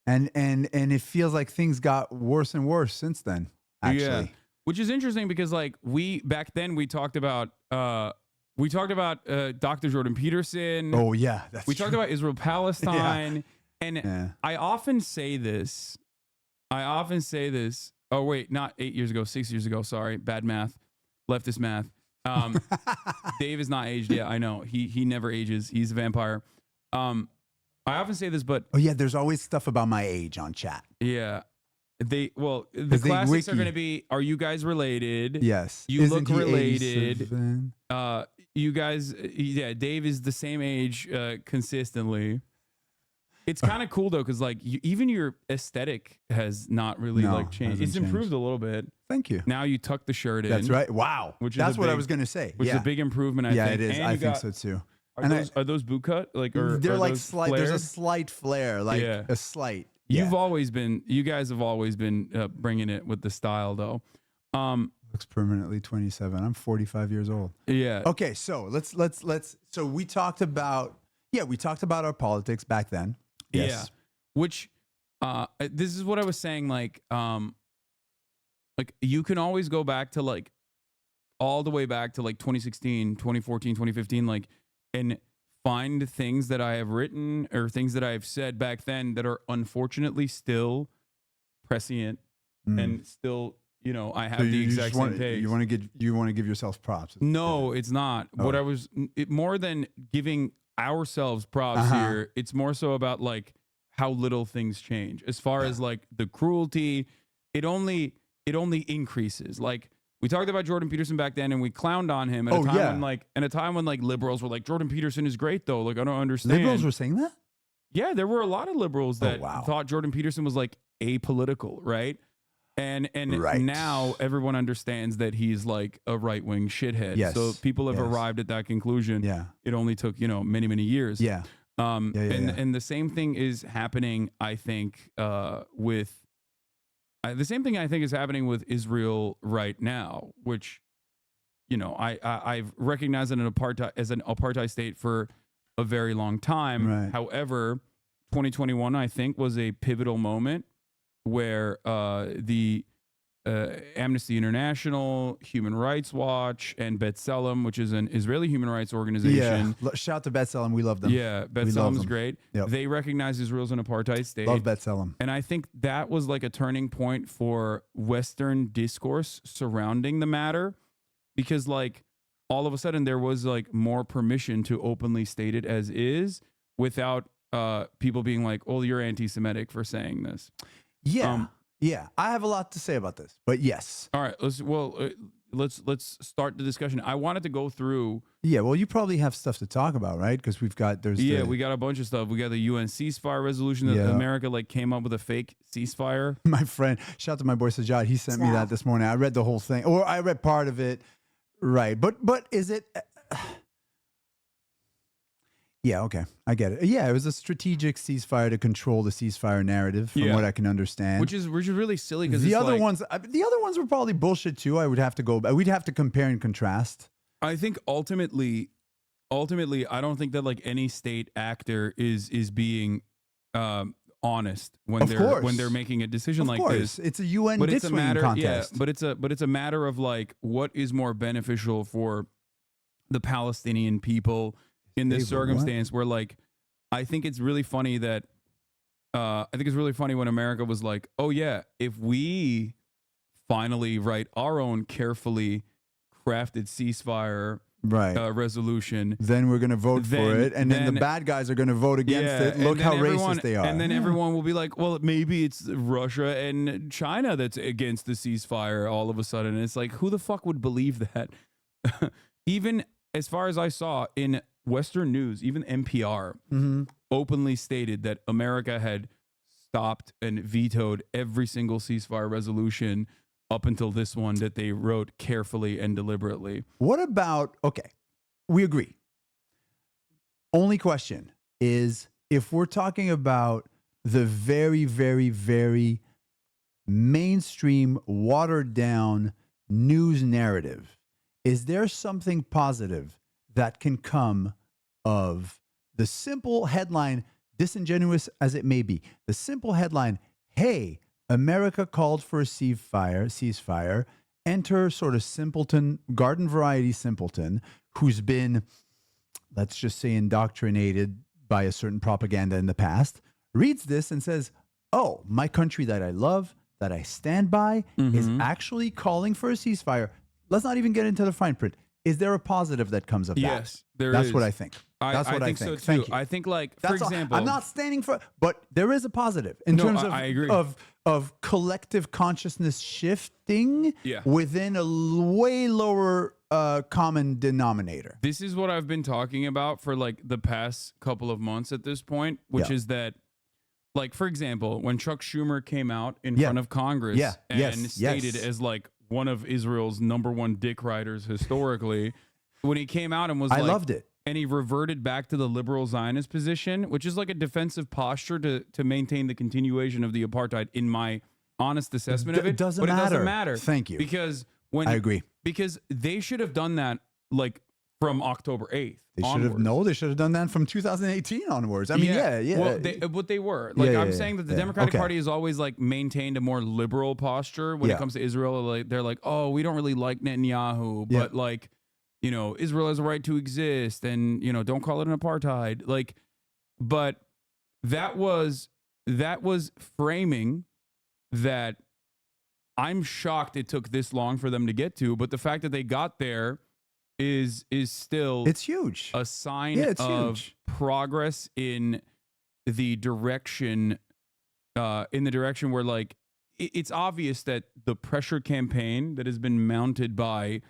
it feels like things got worse and worse since then. Actually. Yeah. Which is interesting because like back then we talked about Dr. Jordan Peterson. Oh yeah, that's we talked about Israel Palestine. And I often say this. Oh wait, not 8 years ago, 6 years ago. Sorry, bad math, leftist math. Dave is not aged yet. I know he never ages. He's a vampire. I often say this, but oh yeah, there's always stuff about my age on chat. Yeah. The classics are going to be, are you guys related? Yes. You Isn't look he related. 87? You guys, Dave is the same age consistently. It's kind of cool though, because like even your aesthetic has not really like changed. It's improved a little bit. Thank you. Now you tuck the shirt in. That's right. Wow. That's what I was going to say. Which is a big improvement. I think. Yeah, it is. And I think so too. Are those boot cut? Like, or they're are like those slight. There's a flared? slight flare, like a slight. You guys have always been bringing it with the style though. Looks permanently 27. I'm 45 years old. Yeah. Okay, so let's. So we talked about our politics back then. Yes. Yeah. Which, this is what I was saying. Like you can always go back to like all the way back to like 2016, 2014, 2015, like, and find things that I have written or things that I have said back then that are unfortunately still prescient and still, you know, I have the exact same take. You want to give yourself props. No, it's not. Oh. What I was more than giving ourselves props here, it's more so about like how little things change. As far as like the cruelty, it only increases. Like we talked about Jordan Peterson back then and we clowned on him at a time when liberals were like, Jordan Peterson is great though. Like I don't understand. Liberals were saying that? Yeah, there were a lot of liberals that thought Jordan Peterson was like apolitical, right? And now everyone understands that he's like a right-wing shithead. Yes. So people have arrived at that conclusion. Yeah. It only took, many, many years. Yeah. And the same thing is happening, I think, with the same thing I think is happening with Israel right now, which, you know, I've recognized it as an apartheid state for a very long time. Right. However, 2021, I think, was a pivotal moment where the Amnesty International, Human Rights Watch, and B'Tselem, which is an Israeli human rights organization. Yeah, shout to B'Tselem. We love them. Yeah, B'Tselem's great. Yep. They recognize Israel's an apartheid state. Love B'Tselem. And I think that was like a turning point for Western discourse surrounding the matter, because like all of a sudden there was like more permission to openly state it as is without people being like, oh, you're anti-Semitic for saying this. Yeah. Yeah, I have a lot to say about this, but yes. All right, let's start the discussion. I wanted to go through. Yeah, well, you probably have stuff to talk about, right? Because we got we got a bunch of stuff. We got the UN Ceasefire Resolution that America like came up with a fake ceasefire. My friend, shout out to my boy Sajad. He sent me that this morning. I read the whole thing, or I read part of it. Right, but is it? Yeah, okay, I get it. Yeah, it was a strategic ceasefire to control the ceasefire narrative, from what I can understand. Which is really silly because the other ones were probably bullshit too. I would have to go. We'd have to compare and contrast. I think ultimately, I don't think that like any state actor is being honest when they're making a decision like this. It's a UN dick-swinging contest. Yeah, but it's a matter of like what is more beneficial for the Palestinian people in this circumstance where like I think it's really funny that when America was like, oh yeah, if we finally write our own carefully crafted ceasefire resolution, then we're going to vote for it, and then the bad guys are going to vote against it. Look how racist they are. And then everyone will be like, well, maybe it's Russia and China that's against the ceasefire all of a sudden. And it's like, who the fuck would believe that? Even as far as I saw in Western news, even NPR openly stated that America had stopped and vetoed every single ceasefire resolution up until this one that they wrote carefully and deliberately. What about, okay, we agree. Only question is, if we're talking about the very, very, very mainstream, watered down news narrative, is there something positive that can come of the simple headline, disingenuous as it may be, the simple headline, hey, America called for a ceasefire, enter sort of simpleton, garden variety simpleton, who's been, let's just say, indoctrinated by a certain propaganda in the past, reads this and says, oh, my country that I love, that I stand by, is actually calling for a ceasefire. Let's not even get into the fine print. Is there a positive that comes of that? Yes, there That's is. what I think. That's what I think. So too. Thank you. I think, like, That's for example, I'm not standing for, but there is a positive in terms of, I agree. of collective consciousness shifting Yeah. within a way lower common denominator. This is what I've been talking about for like the past couple of months at this point, which is that, like, for example, when Chuck Schumer came out in front of Congress and stated as like one of Israel's #1 dick riders historically, when he came out and was I like, loved it. And he reverted back to the liberal Zionist position, which is like a defensive posture to maintain the continuation of the apartheid, in my honest assessment of it. It doesn't but matter. It doesn't matter. Thank you. Because when I agree. Because they should have done that like from October 8th. They should have done that from 2018 onwards. I mean, yeah. Well, they were. Like, I'm saying that the Democratic Okay. Party has always like maintained a more liberal posture when it comes to Israel. Like, they're like, oh, we don't really like Netanyahu, but like, you know, Israel has a right to exist, and, you know, don't call it an apartheid. Like, but that was framing that I'm shocked it took this long for them to get to, but the fact that they got there is still, it's huge, a sign of progress in the direction where, like, it's obvious that the pressure campaign that has been mounted by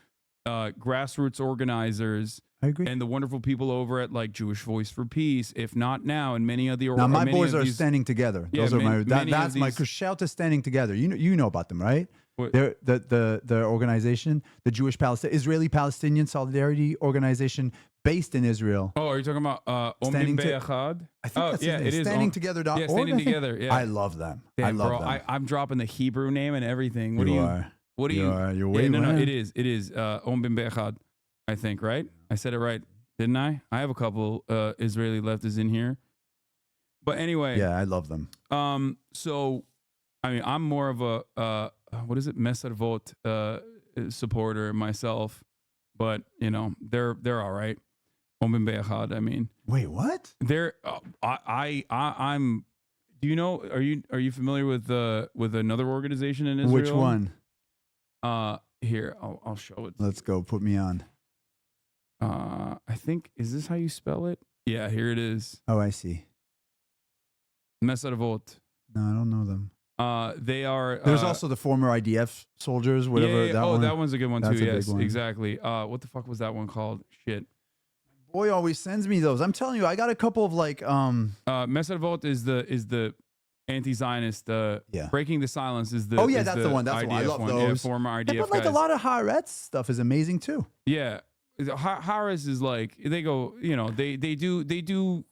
grassroots organizers, I agree, and the wonderful people over at like Jewish Voice for Peace, if not now, and many of the now my boys are standing together. Yeah, Those are that's my shout to standing together. You know about them, right? They're the organization, the Jewish Israeli Palestinian Solidarity Organization, based in Israel. Oh, are you talking about Standing Omdim to- Be'achad? I think that's his name. it is Standingtogether.org, Yeah, Standing I think. Together. Yeah, I love them. Damn, I love bro, them. I'm dropping the Hebrew name and everything. What You do you? are. What do You you? are. You're yeah, way no, winner. it is. Omdim Be'achad, I think, right? I said it right, didn't I? I have a couple Israeli leftists in here. But anyway. Yeah, I love them. So, I mean, I'm more of a what is it, Mesarvot supporter myself, but you know, they're all right. Omdim Be'achad. I mean, wait, what? They're I'm. Do you know? Are you familiar with another organization in Israel? Which one? Here I'll show it. Let's go. Put me on. I think, is this how you spell it? Yeah, here it is. Oh, I see. Mesarvot. No, I don't know them. They are. There's also the former IDF soldiers, whatever. Yeah, That oh, one. that one's a good one That's too. a big Yes, one. exactly. What the fuck was that one called? Shit. Boy always sends me those. I'm telling you, I got a couple of like Mesarvot is the anti-Zionist. Breaking the Silence is the. Oh yeah, is that's the one. That's the one. I IDF love one. those. Yeah, former IDF Yeah, but like guys. a lot of Haaretz stuff is amazing too. Yeah, Harris is like, they go. You know, they do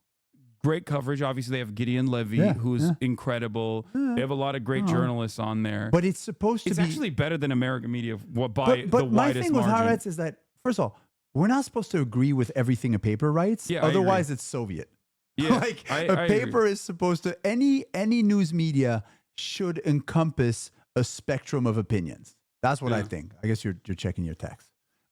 great coverage. Obviously, they have Gideon Levy, Yeah, who's yeah. incredible. Yeah. They have a lot of great Oh. journalists on there. But it's supposed to It's be actually better than American media by but the my widest thing with margin. Haaretz is that, first of all, we're not supposed to agree with everything a paper writes. Yeah, I agree. Otherwise, it's Soviet. Yeah, like I a paper agree. is supposed to any news media should encompass a spectrum of opinions. That's what I Yeah. think. I guess you're checking your text,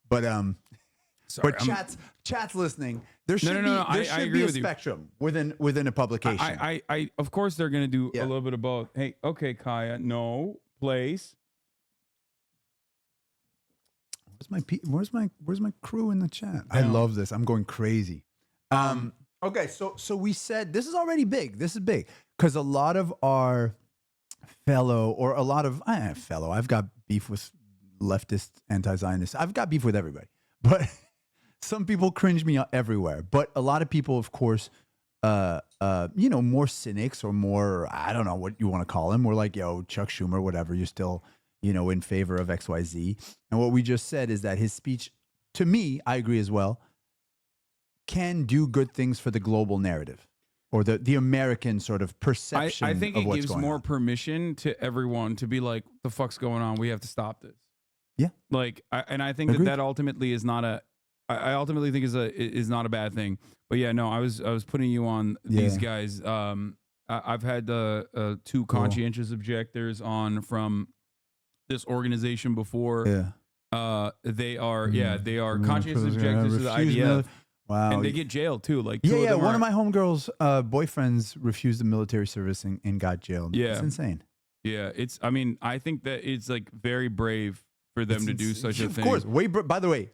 but Sorry, but I'm- chat's listening. There should No, be I there should agree be a with you. spectrum within a publication. I of course they're gonna do Yeah. a little bit of both. Hey, okay, Kaya, no place. Where's my crew in the chat? I love this. I'm going crazy. Okay, so we said this is already big. This is big because a lot of our I've got beef with leftist anti-Zionists. I've got beef with everybody, but some people cringe me everywhere. But a lot of people, of course, more cynics or more, I don't know what you want to call them. We're like, yo, Chuck Schumer, whatever. You're still, in favor of XYZ. And what we just said is that his speech, to me, I agree as well, can do good things for the global narrative or the American sort of perception I think of it what's gives going more on. permission to everyone to be like, the fuck's going on? We have to stop this. Yeah. Like, I think Agreed. that ultimately is not I ultimately think is not a bad thing. But yeah, no, I was putting you on these guys. I've had two conscientious objectors on from this organization before. Yeah. They are conscientious objectors to the IDF. Wow. And they get jailed too. Like Yeah. One of my homegirls' boyfriends refused the military service and got jailed. Yeah. It's insane. Yeah, I think that it's like very brave for them to do such a thing. Of course. By the way,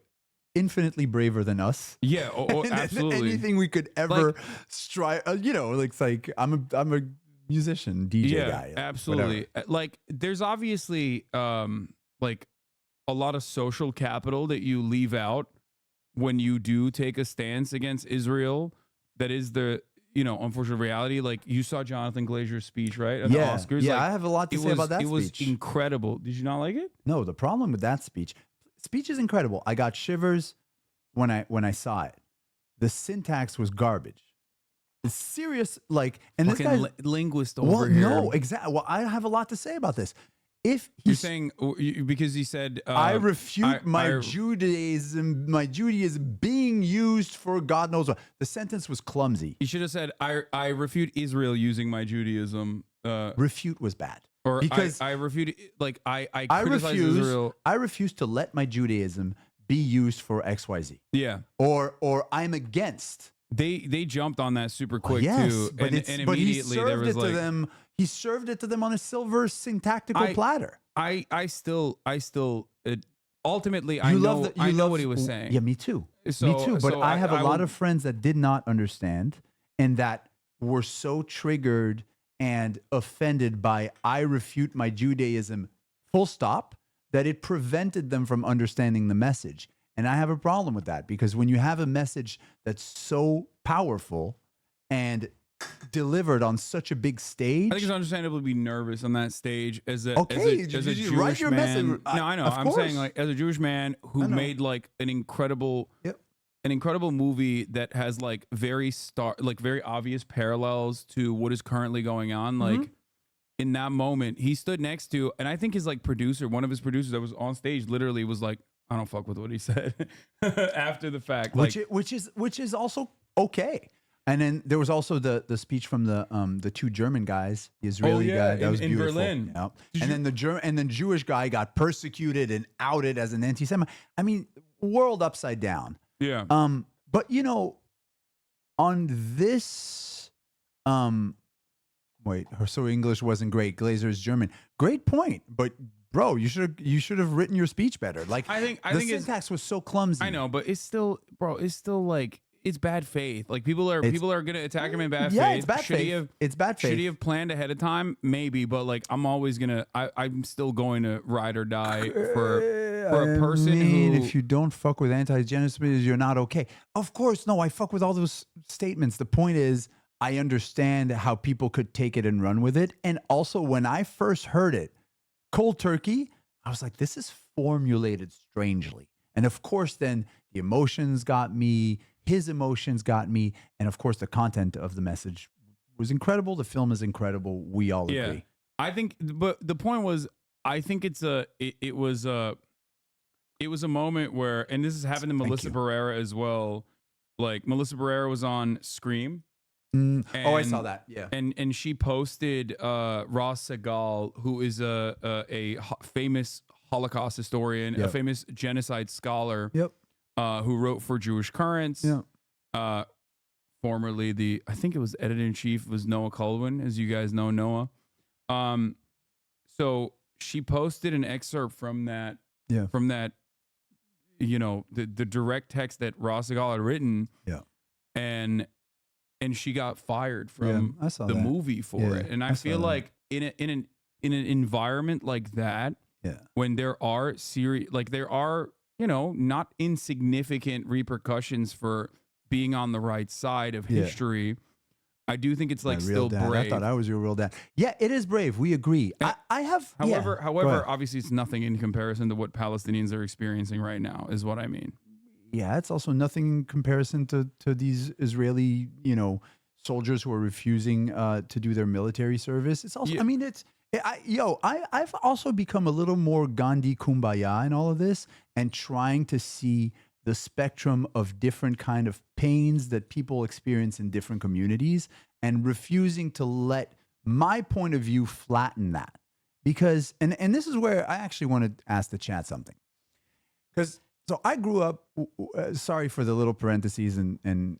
infinitely braver than us. Yeah, absolutely. Anything we could ever strive, it's like I'm a musician, DJ guy. Absolutely. Whatever. Like there's obviously like a lot of social capital that you leave out when you do take a stance against Israel. That is the unfortunate reality. Like you saw Jonathan Glazer's speech, right? At the Oscars. Yeah, Like, I have a lot to say about that It was speech. incredible. Did you not like it? No, the problem with that speech is incredible. I got shivers when I saw it. The syntax was garbage. It's serious, like, and this Fucking guy's linguist over here. no, exactly. Well, I have a lot to say about this. If You're saying because he said I refute my Judaism being used for God knows what. The sentence was clumsy. He should have said I refute Israel using my Judaism. Refute was bad. Or because I refute, like I criticize Israel. I refuse to let my Judaism be used for XYZ. Yeah. Or I'm against. They jumped on that super quick yes, too, but and immediately there was like he served it to them on a silver syntactical platter. I still ultimately I know what he was saying. Yeah, me too. So, me too. But so I have a lot would- of friends that did not understand and that were so triggered and offended by I refute my Judaism full stop that it prevented them from understanding the message. And I have a problem with that because when you have a message that's so powerful and delivered on such a big stage, I think it's understandable to be nervous on that stage as a Okay, as a you write Jewish your man. message. No, I know. Of I'm saying course. like as a Jewish man who I know. made like an incredible an incredible movie that has like very obvious parallels to what is currently going on. Like in that moment, he stood next to, and I think his like producer, one of his producers that was on stage, literally was like, "I don't fuck with what he said." After the fact, which is also okay. And then there was also the speech from the two German guys, the Israeli guy that was in beautiful. Berlin. Yeah. And then the Jewish guy got persecuted and outed as an anti-Semite. I mean, world upside down. Yeah. But you know, on this, wait, so English wasn't great. Glazer's German. Great point, but bro, you should have written your speech better. Like I think the syntax was so clumsy. I know, but it's still, bro. It's still like it's bad faith. Like people are gonna attack him in bad faith. Yeah, it's bad faith. It's bad faith. Should he have planned ahead of time? Maybe, but like I'm still going to ride or die for a person who. If you don't fuck with anti-Semitism, you're not okay. Of course, no. I fuck with all those statements. The point is, I understand how people could take it and run with it. And also, when I first heard it, cold turkey, I was like, this is formulated strangely. And of course, then the emotions got me. His emotions got me, and of course, the content of the message was incredible. The film is incredible. We all agree. I think, but the point was, I think it was a moment where, and this has happened to Melissa Barrera as well. Like Melissa Barrera was on Scream. I saw that. Yeah, and she posted Ross Segal, who is a famous Holocaust historian, a famous genocide scholar. Yep. Who wrote for Jewish Currents. Yeah. Formerly I think it was editor-in-chief was Noah Colwin, as you guys know Noah. So she posted an excerpt from that, you know, the direct text that Ross Segal had written. Yeah. And she got fired from the movie for it. And I feel like in an environment like that, when there are you know, not insignificant repercussions for being on the right side of history. I do think it's like still brave. I thought I was your real dad. Yeah, it is brave. We agree. I have. However, obviously, it's nothing in comparison to what Palestinians are experiencing right now. Is what I mean. Yeah, it's also nothing in comparison to these Israeli, you know, soldiers who are refusing to do their military service. It's also. I mean, it's. I've also become a little more Gandhi Kumbaya in all of this and trying to see the spectrum of different kind of pains that people experience in different communities and refusing to let my point of view flatten that. Because, and this is where I actually want to ask the chat something. Because, so I grew up, sorry for the little parentheses and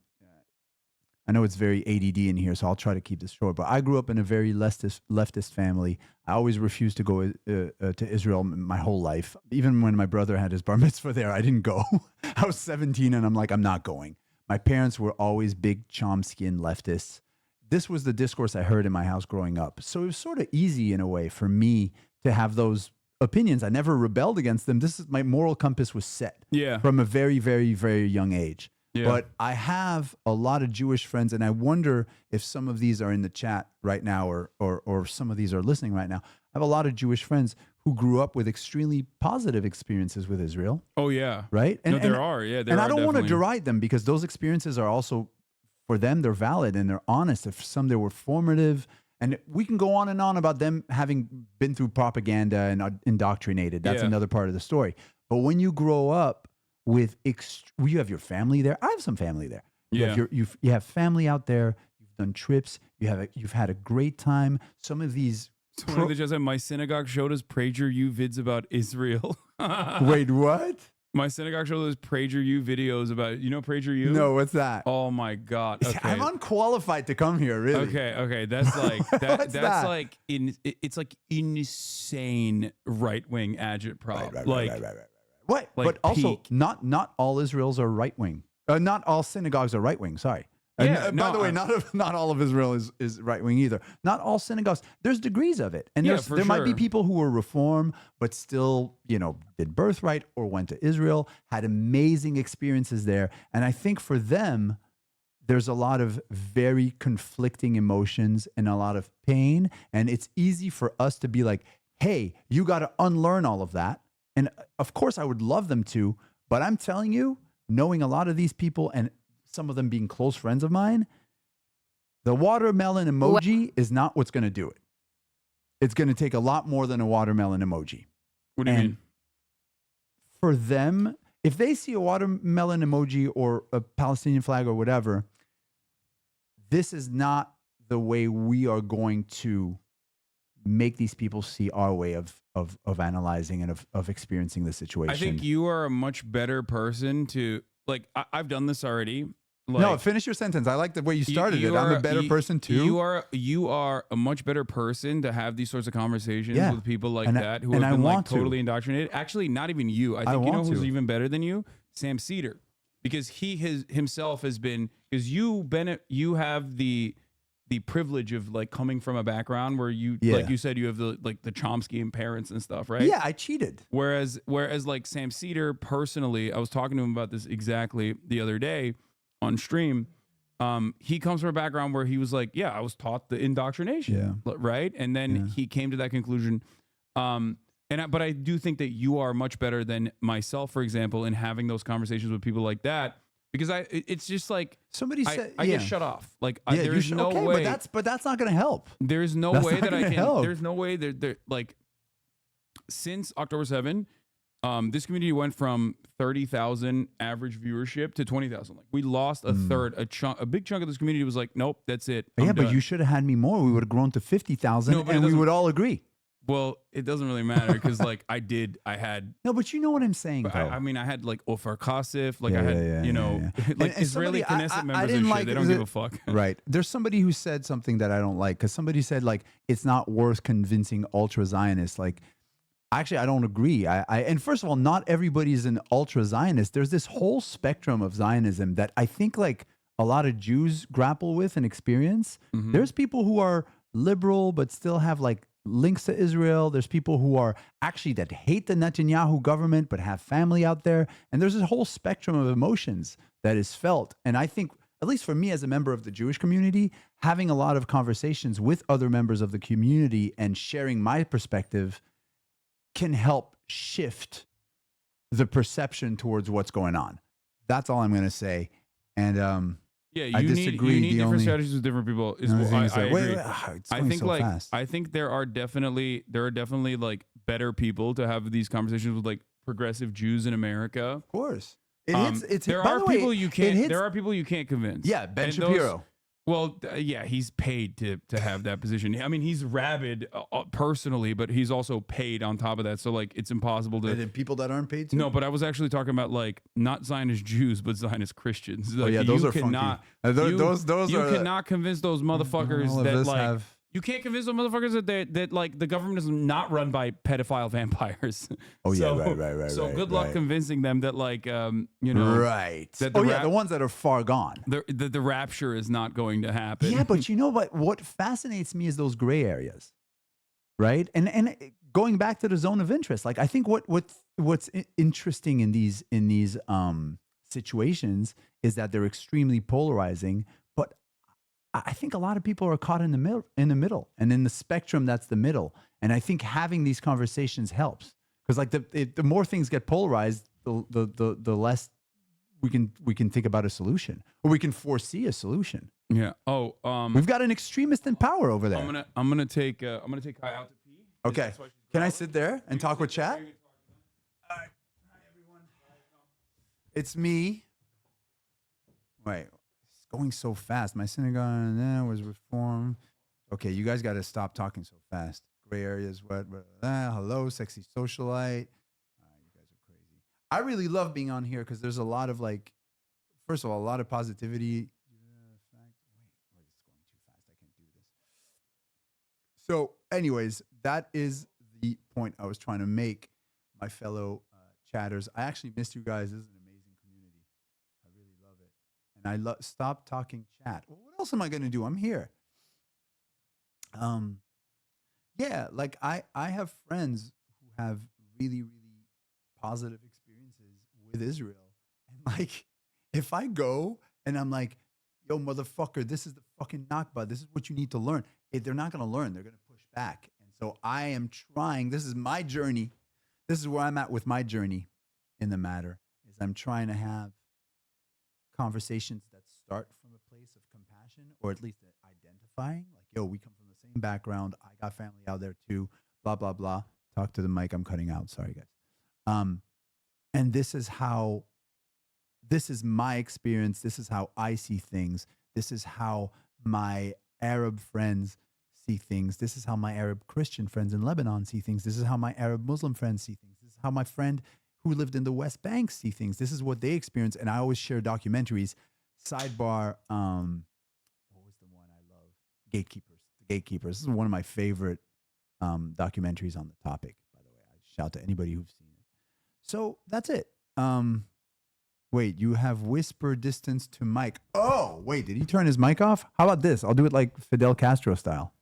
I know it's very ADD in here, so I'll try to keep this short. But I grew up in a very leftist family. I always refused to go to Israel my whole life. Even when my brother had his bar mitzvah there, I didn't go. I was 17, and I'm like, I'm not going. My parents were always big Chomsky leftists. This was the discourse I heard in my house growing up. So it was sort of easy in a way for me to have those opinions. I never rebelled against them. My moral compass was set from a very, very, very young age. Yeah. But I have a lot of Jewish friends, and I wonder if some of these are in the chat right now or some of these are listening right now. I have a lot of Jewish friends who grew up with extremely positive experiences with Israel. Oh, yeah. Right? And there are. And I don't want to deride them because those experiences are also, for them, they're valid and they're honest. If some, they were formative. And we can go on and on about them having been through propaganda and indoctrinated. That's another part of the story. But when you grow up with, you have your family there. I have some family there. You have family out there. You've done trips. You've had a great time. Some of these. My synagogue showed us PragerU vids about Israel. Wait, what? My synagogue showed us PragerU videos about, you know PragerU? No, what's that? Oh my God. Okay. I'm unqualified to come here, really. Okay. That's like it's like insane right-wing agitprop. Right. But also not all Israels are right-wing. Not all synagogues are right-wing, sorry. By the way, not all of Israel is right-wing either. Not all synagogues. There's degrees of it. And there might be people who were Reform, but still, did birthright or went to Israel, had amazing experiences there. And I think for them, there's a lot of very conflicting emotions and a lot of pain. And it's easy for us to be like, hey, you got to unlearn all of that. And of course, I would love them to. But I'm telling you, knowing a lot of these people and some of them being close friends of mine, the watermelon emoji is not what's going to do it. It's going to take a lot more than a watermelon emoji. What do you mean? For them, if they see a watermelon emoji or a Palestinian flag or whatever, this is not the way we are going to make these people see our way of analyzing and of experiencing the situation. I think you are a much better person to, like, I've done this already. Like, no, finish your sentence. I like the way you started it. I'm a better person too. You are a much better person to have these sorts of conversations with people like that who and have I been like want to. totally indoctrinated. Actually, not even you. I think you know who's even better than you? Sam Cedar, because he himself has been, because you have the privilege of like coming from a background where you like you said, you have the Chomsky parents and stuff, right? Yeah, I cheated. Whereas like Sam Cedar personally, I was talking to him about this exactly the other day on stream. He comes from a background where he was like, yeah, I was taught the indoctrination, right? And then he came to that conclusion. But I do think that you are much better than myself, for example, in having those conversations with people like that. Because it's just like somebody said, I get shut off. Like there's no way. But that's not going to help. There's no way that I can. Help. There's no way that like since October 7, this community went from 30,000 average viewership to 20,000. Like we lost a third, a big chunk of this community was like, nope, that's it. Yeah, but you should have had me more. We would have grown to 50,000, and we would all agree. Well, it doesn't really matter because like I had. No, but you know what I'm saying, though. I mean, I had like Ofer Kasif, like I had, like Israeli Knesset members and shit. They don't give a fuck. Right. There's somebody who said something that I don't like, because somebody said like, it's not worth convincing ultra-Zionists. Like, actually, I don't agree. And first of all, not everybody is an ultra-Zionist. There's this whole spectrum of Zionism that I think like a lot of Jews grapple with and experience. There's people who are liberal but still have like links to Israel. There's people who are actually that hate the Netanyahu government but have family out there. And there's this whole spectrum of emotions that is felt. And I think, at least for me as a member of the Jewish community, having a lot of conversations with other members of the community and sharing my perspective can help shift the perception towards what's going on. That's all I'm going to say. And I disagree. You need different strategies with different people. I agree. I think so fast. I think there are definitely like better people to have these conversations with, like progressive Jews in America. Of course, there are people you can't. There are people you can't convince. Yeah, Ben Shapiro. Yeah, he's paid to have that position. I mean, he's rabid personally, but he's also paid on top of that. So like, it's impossible to. And then people that aren't paid too? No, but I was actually talking about like not Zionist Jews, but Zionist Christians. Like, those are funky. You cannot convince those motherfuckers that like. You can't convince those motherfuckers that like the government is not run by pedophile vampires. Right. So good luck convincing them that like That the ones that are far gone. The rapture is not going to happen. Yeah, but you know what fascinates me is those gray areas, right? And going back to the zone of interest, like I think what's interesting in these situations is that they're extremely polarizing. I think a lot of people are caught in the middle, and in the spectrum, that's the middle. And I think having these conversations helps, because like the more things get polarized, the less we can think about a solution, or we can foresee a solution. Yeah. We've got an extremist in power over there. I'm gonna take Kai out to pee. Okay. Can I sit there and talk with chat? All right. Hi everyone. It's me. Wait. Going so fast. My synagogue was reformed. Okay, you guys got to stop talking so fast. Gray areas, what? Hello, sexy socialite. All right, you guys are crazy. I really love being on here because there's a lot of like, first of all, a lot of positivity. Wait, it's going too fast. I can't do this. So, anyways, that is the point I was trying to make, my fellow chatters. I actually missed you guys. This is an amazing community. I really love it. And stop talking chat. Well, what else am I going to do? I'm here. Yeah, like I have friends who have really, really positive experiences with Israel. And like, if I go and I'm like, yo, motherfucker, this is the fucking Nakba. This is what you need to learn. They're not going to learn. They're going to push back. And so I am trying. This is my journey. This is where I'm at with my journey in the matter, is I'm trying to have conversations that start from a place of compassion, or at least identifying, like, yo, we come from the same background. I got family out there too. Blah blah blah. Talk to the mic. I'm cutting out. Sorry, guys. And this is my experience. This is how I see things. This is how my Arab friends see things. This is how my Arab Christian friends in Lebanon see things. This is how my Arab Muslim friends see things. This is how my friend who lived in the West Bank see things. This is what they experience. And I always share documentaries. Sidebar, what was the one I love? Gatekeepers. The Gatekeepers. This is one of my favorite documentaries on the topic, by the way. I shout to anybody who's seen it. So that's it. Wait, you have whisper distance to mic. Oh, wait, did he turn his mic off? How about this? I'll do it like Fidel Castro style.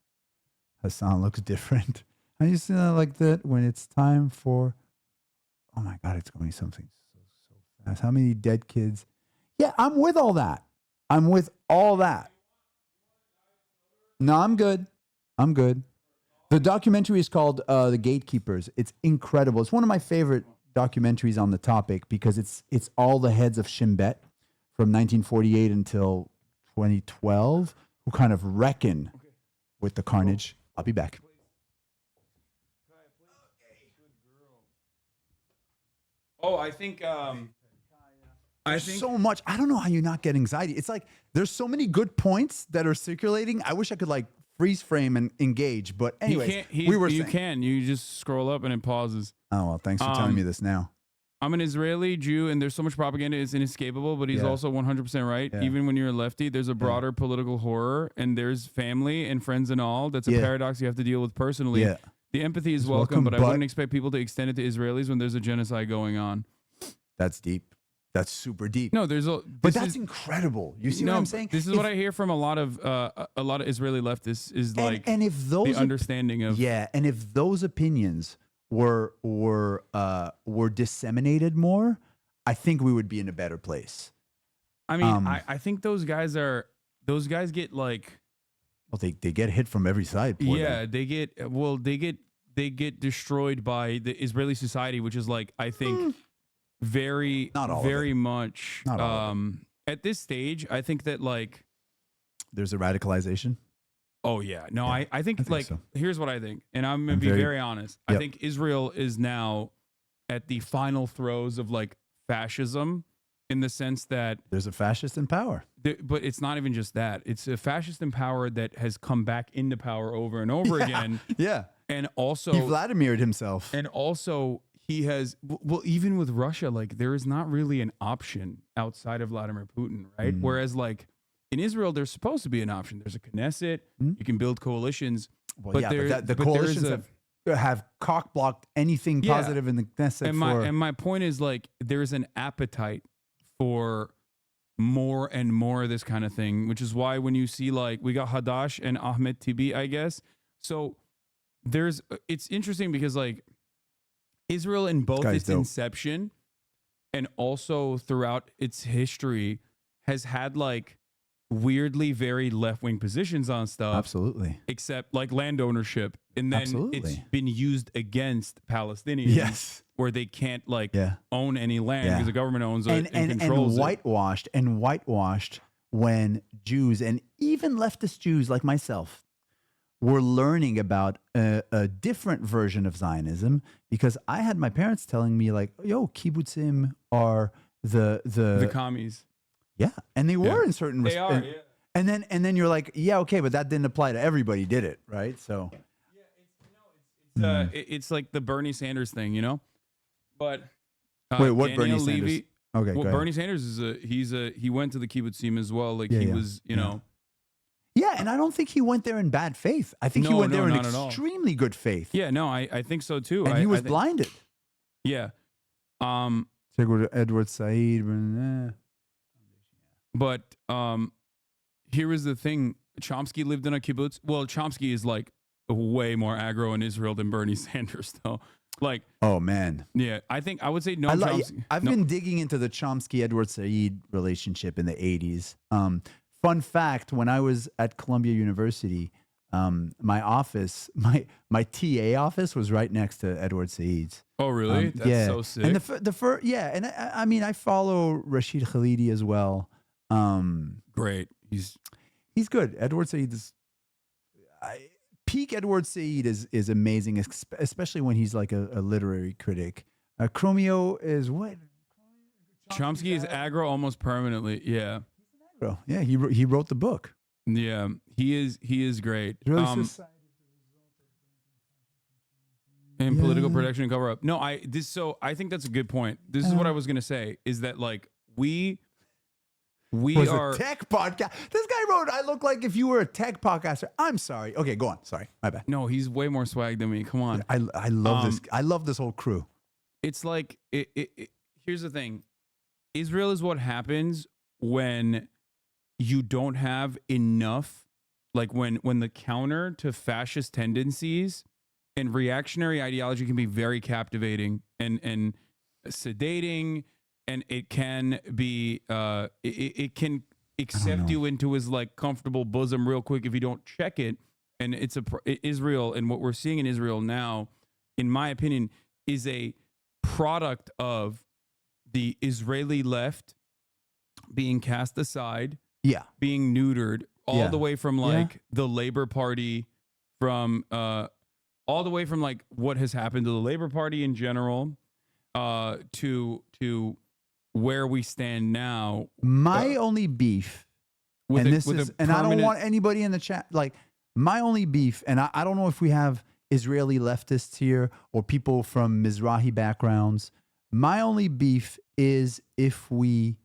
Hasan looks different. I used to like that when it's time for, oh my God, it's going something so fast. How many dead kids? Yeah, I'm with all that. I'm with all that. No, I'm good. I'm good. The documentary is called The Gatekeepers. It's incredible. It's one of my favorite documentaries on the topic because it's all the heads of Shin Bet from 1948 until 2012 who kind of reckon with the carnage. I'll be back. Oh, I think so much. I don't know how you not get anxiety. It's like there's so many good points that are circulating. I wish I could like freeze frame and engage. But anyway, you just scroll up and it pauses. Oh well, thanks for telling me this now. I'm an Israeli Jew, and there's so much propaganda; it's inescapable. But he's also 100% right. Yeah. Even when you're a lefty, there's a broader political horror, and there's family and friends and all. That's a paradox you have to deal with personally. Yeah. The empathy is welcome, but I wouldn't expect people to extend it to Israelis when there's a genocide going on. That's deep. That's super deep. No, there's a. But that's incredible. You see what I'm saying? This is what I hear from a lot of Israeli leftists is like and if those the understanding of and if those opinions were disseminated more, I think we would be in a better place. I mean, I think those guys get like, well, they get hit from every side. Yeah, they get destroyed by the Israeli society, which is like, I think very much at this stage. I think that like there's a radicalization. Oh yeah, no, yeah, I think like so. Here's what I think, and I'm gonna be very honest. I think Israel is now at the final throes of like fascism, in the sense that there's a fascist in power. But it's not even just that; it's a fascist in power that has come back into power over and over again. Yeah, and also he Vladimir'd himself, and also he has. Well, even with Russia, like there is not really an option outside of Vladimir Putin, right? Whereas like. In Israel, there's supposed to be an option. There's a Knesset. You can build coalitions. Well, but the coalitions have cock-blocked anything positive in the Knesset. And my point is, like, there's an appetite for more and more of this kind of thing, which is why when you see, like, we got Hadash and Ahmed Tibi, I guess. So it's interesting because, like, Israel in both its inception and also throughout its history has had, like, weirdly very left-wing positions on stuff. Absolutely. Except like land ownership. And then it's been used against Palestinians. Yes. Where they can't like own any land because the government owns it and controls it. And whitewashed when Jews and even leftist Jews like myself were learning about a different version of Zionism, because I had my parents telling me like, yo, kibbutzim are the commies. Yeah, and they were in certain. They are. Yeah. And then you're like, yeah, okay, but that didn't apply to everybody, did it? Right? So. Yeah, it's like the Bernie Sanders thing, you know. But wait, what Daniel Bernie Sanders? Levy, Okay, well, Bernie Sanders is he went to the kibbutzim as well. Like he was, you know. Yeah, and I don't think he went there in bad faith. I think he went there in extremely good faith. Yeah, no, I think so too. And he was blinded. Yeah. Edward Said. But here is the thing. Chomsky lived in a kibbutz. Well, Chomsky is like way more aggro in Israel than Bernie Sanders, though. Like, oh man, yeah. I would say Chomsky. I've been digging into the Chomsky-Edward Said relationship in the 80s. Fun fact: when I was at Columbia University, my office, my TA office was right next to Edward Said's. Oh, really? That's so sick. And I mean, I follow Rashid Khalidi as well. Great. He's good. Edward Said is peak. Edward Said is amazing, especially when he's like a literary critic. Chromeo is what? Chomsky is aggro almost permanently. Yeah. Bro, yeah, he wrote the book. Yeah, he is great. Really and political protection and cover up. No, I think that's a good point. This is what I was gonna say, is that like we are a tech podcast. This guy wrote, I look like if you were a tech podcaster. I'm sorry. Okay, go on. Sorry. My bad. No, he's way more swag than me. Come on. I love this. I love this whole crew. It's like here's the thing. Israel is what happens when you don't have enough, like when the counter to fascist tendencies and reactionary ideology can be very captivating and sedating, and it can be it can accept you into his like comfortable bosom real quick if you don't check it. And it's Israel, and what we're seeing in Israel now, in my opinion, is a product of the Israeli left being cast aside, being neutered, all the way from like the Labor Party, from all the way from like what has happened to the Labor Party in general, to where we stand now. My only beef, I don't want anybody in the chat, like my only beef, and I don't know if we have Israeli leftists here or people from Mizrahi backgrounds. My only beef is if we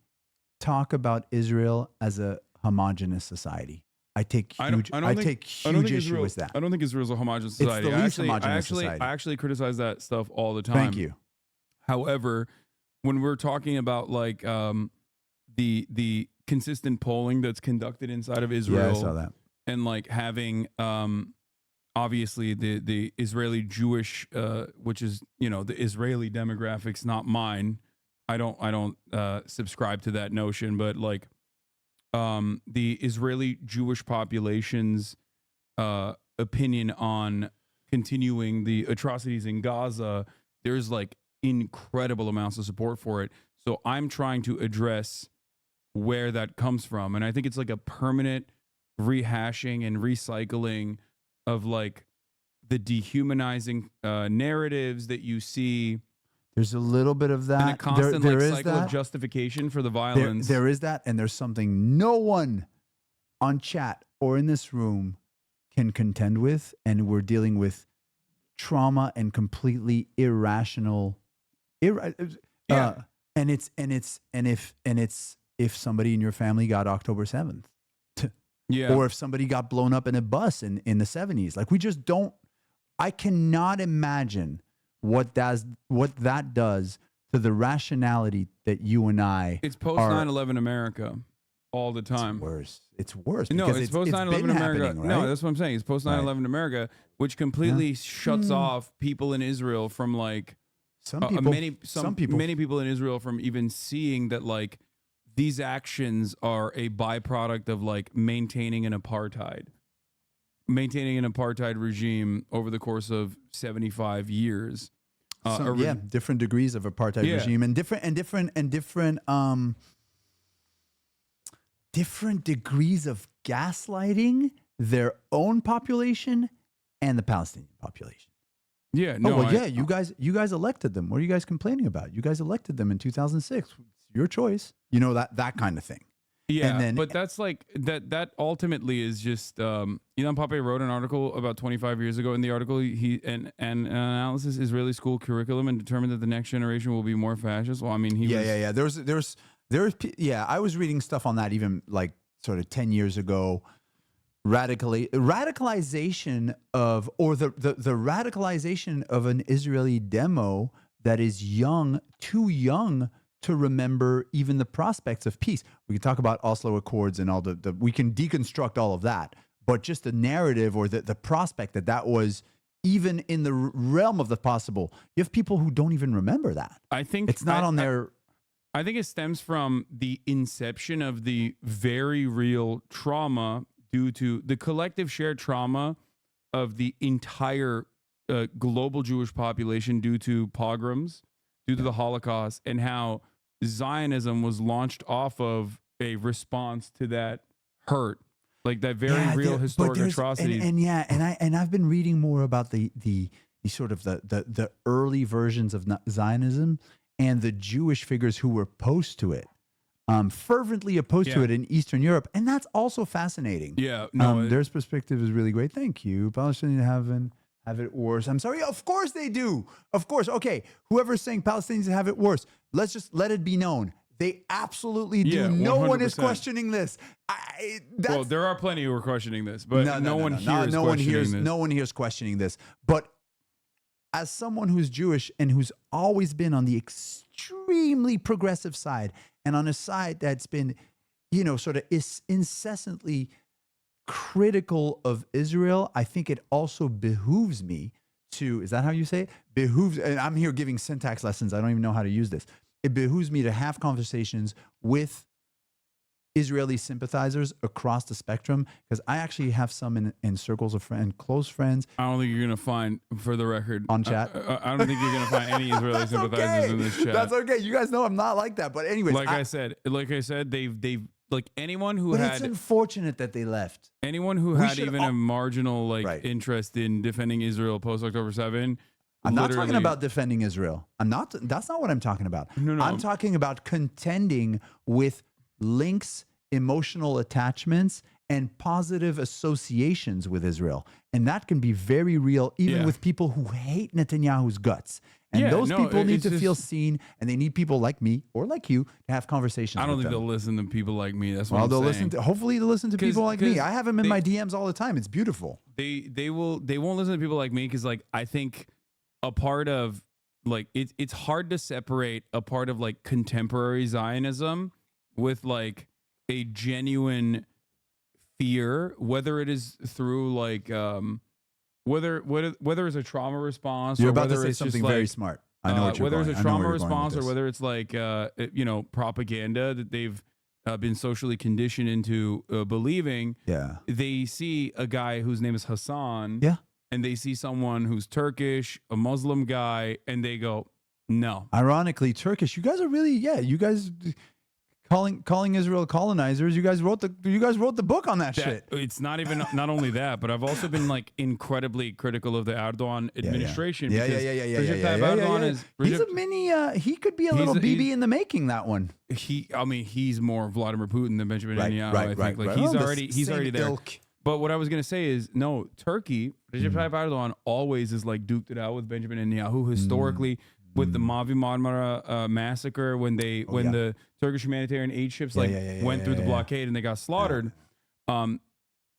talk about Israel as a homogenous society. I take huge issue with that. I don't think Israel's a homogenous society. It's the least homogenous society. I actually criticize that stuff all the time. Thank you. However, when we're talking about like the consistent polling that's conducted inside of Israel, I saw that. And like having obviously the Israeli Jewish, which is, you know, the Israeli demographics, not mine. I don't subscribe to that notion, but like the Israeli Jewish population's opinion on continuing the atrocities in Gaza, there's like incredible amounts of support for it. So I'm trying to address where that comes from, and I think it's like a permanent rehashing and recycling of like the dehumanizing narratives that you see. There's a little bit of that. And a constant there like cycle of justification for the violence. There is that, and there's something no one on chat or in this room can contend with, and we're dealing with trauma and completely irrational. And if somebody in your family got October 7th, or if somebody got blown up in a bus in the 70s, like we just don't. I cannot imagine what that does to the rationality that you and I. It's post 9/11 America all the time. It's worse. No, it's post 9/11 America. Right? No, that's what I'm saying. It's post 9/11 America, which completely shuts off people in Israel from like many people in Israel from even seeing that like these actions are a byproduct of like maintaining an apartheid regime over the course of 75 years. Different degrees of apartheid regime and different degrees of gaslighting their own population and the Palestinian population. Yeah, no. You guys elected them. What are you guys complaining about? You guys elected them in 2006. It's your choice. You know, that kind of thing. Yeah, and then, but that's like that ultimately is just Ilan Pape wrote an article about 25 years ago. In the article, an analysis Israeli school curriculum and determined that the next generation will be more fascist. Well, I mean, I was reading stuff on that even like sort of 10 years ago. Radicalization of the radicalization of an Israeli demo that is too young to remember even the prospects of peace. We can talk about Oslo Accords and all we can deconstruct all of that, but just the narrative or the prospect that was even in the realm of the possible. You have people who don't even remember that. I think it's not on their. I think it stems from the inception of the very real trauma due to the collective shared trauma of the entire global Jewish population due to pogroms, due to the Holocaust, and how Zionism was launched off of a response to that hurt, like that very real historic atrocity. And I've been reading more about the sort of the early versions of Zionism and the Jewish figures who were opposed to it, fervently opposed to it in Eastern Europe, and that's also fascinating. Yeah, no, their perspective is really great. Thank you. Palestinians have it worse. I'm sorry. Of course they do. Of course. Okay. Whoever's saying Palestinians have it worse, let's just let it be known. They absolutely do. Yeah, no one is 100%. Questioning this. Well, there are plenty who are questioning this, but no one here is questioning this. But as someone who's Jewish and who's always been on the extremely progressive side and on a side that's been, sort of incessantly critical of Israel, I think it also behooves me to, is that how you say it? Behooves, and I'm here giving syntax lessons. I don't even know how to use this. It behooves me to have conversations with Israeli sympathizers across the spectrum, because I actually have some in circles of close friends. I don't think you're going to find, for the record, on chat. I don't think you're going to find any Israeli sympathizers in this chat. That's okay. You guys know I'm not like that. But anyways, like I said, they've like anyone who but had. It's unfortunate that they left. Anyone who had even a marginal interest in defending Israel post October 7. I'm not talking about defending Israel. That's not what I'm talking about. No. I'm talking about contending with links, emotional attachments, and positive associations with Israel. And that can be very real, even with people who hate Netanyahu's guts. And those people need to feel seen, and they need people like me or like you to have conversations. I don't with think them. they'll listen to people like me. That's what well, I'm they'll saying. hopefully they'll listen to people like me. I have them in my DMs all the time. It's beautiful. They won't listen to people like me because I think a part of it's hard to separate a part of contemporary Zionism with a genuine fear, whether it is through whether it's a trauma response. You're or about to whether say it's something just very smart. I know what you're whether going. it's a trauma response or whether it's propaganda that they've been socially conditioned into believing. Yeah, they see a guy whose name is Hasan. Yeah. And they see someone who's Turkish, a Muslim guy, and they go, no. Ironically, Turkish. You guys are really, you guys calling Israel colonizers. You guys wrote the book on that shit. It's not only that, but I've also been incredibly critical of the Erdogan administration. Yeah. He's a mini. He could be a little BB in the making. That one. He's more Vladimir Putin than Benjamin Netanyahu. Right. He's already there. But what I was going to say is, no, Turkey, Recep Tayyip Erdogan always is duked it out with Benjamin Netanyahu historically with the Mavi Marmara massacre when the Turkish humanitarian aid ships went through the blockade and they got slaughtered.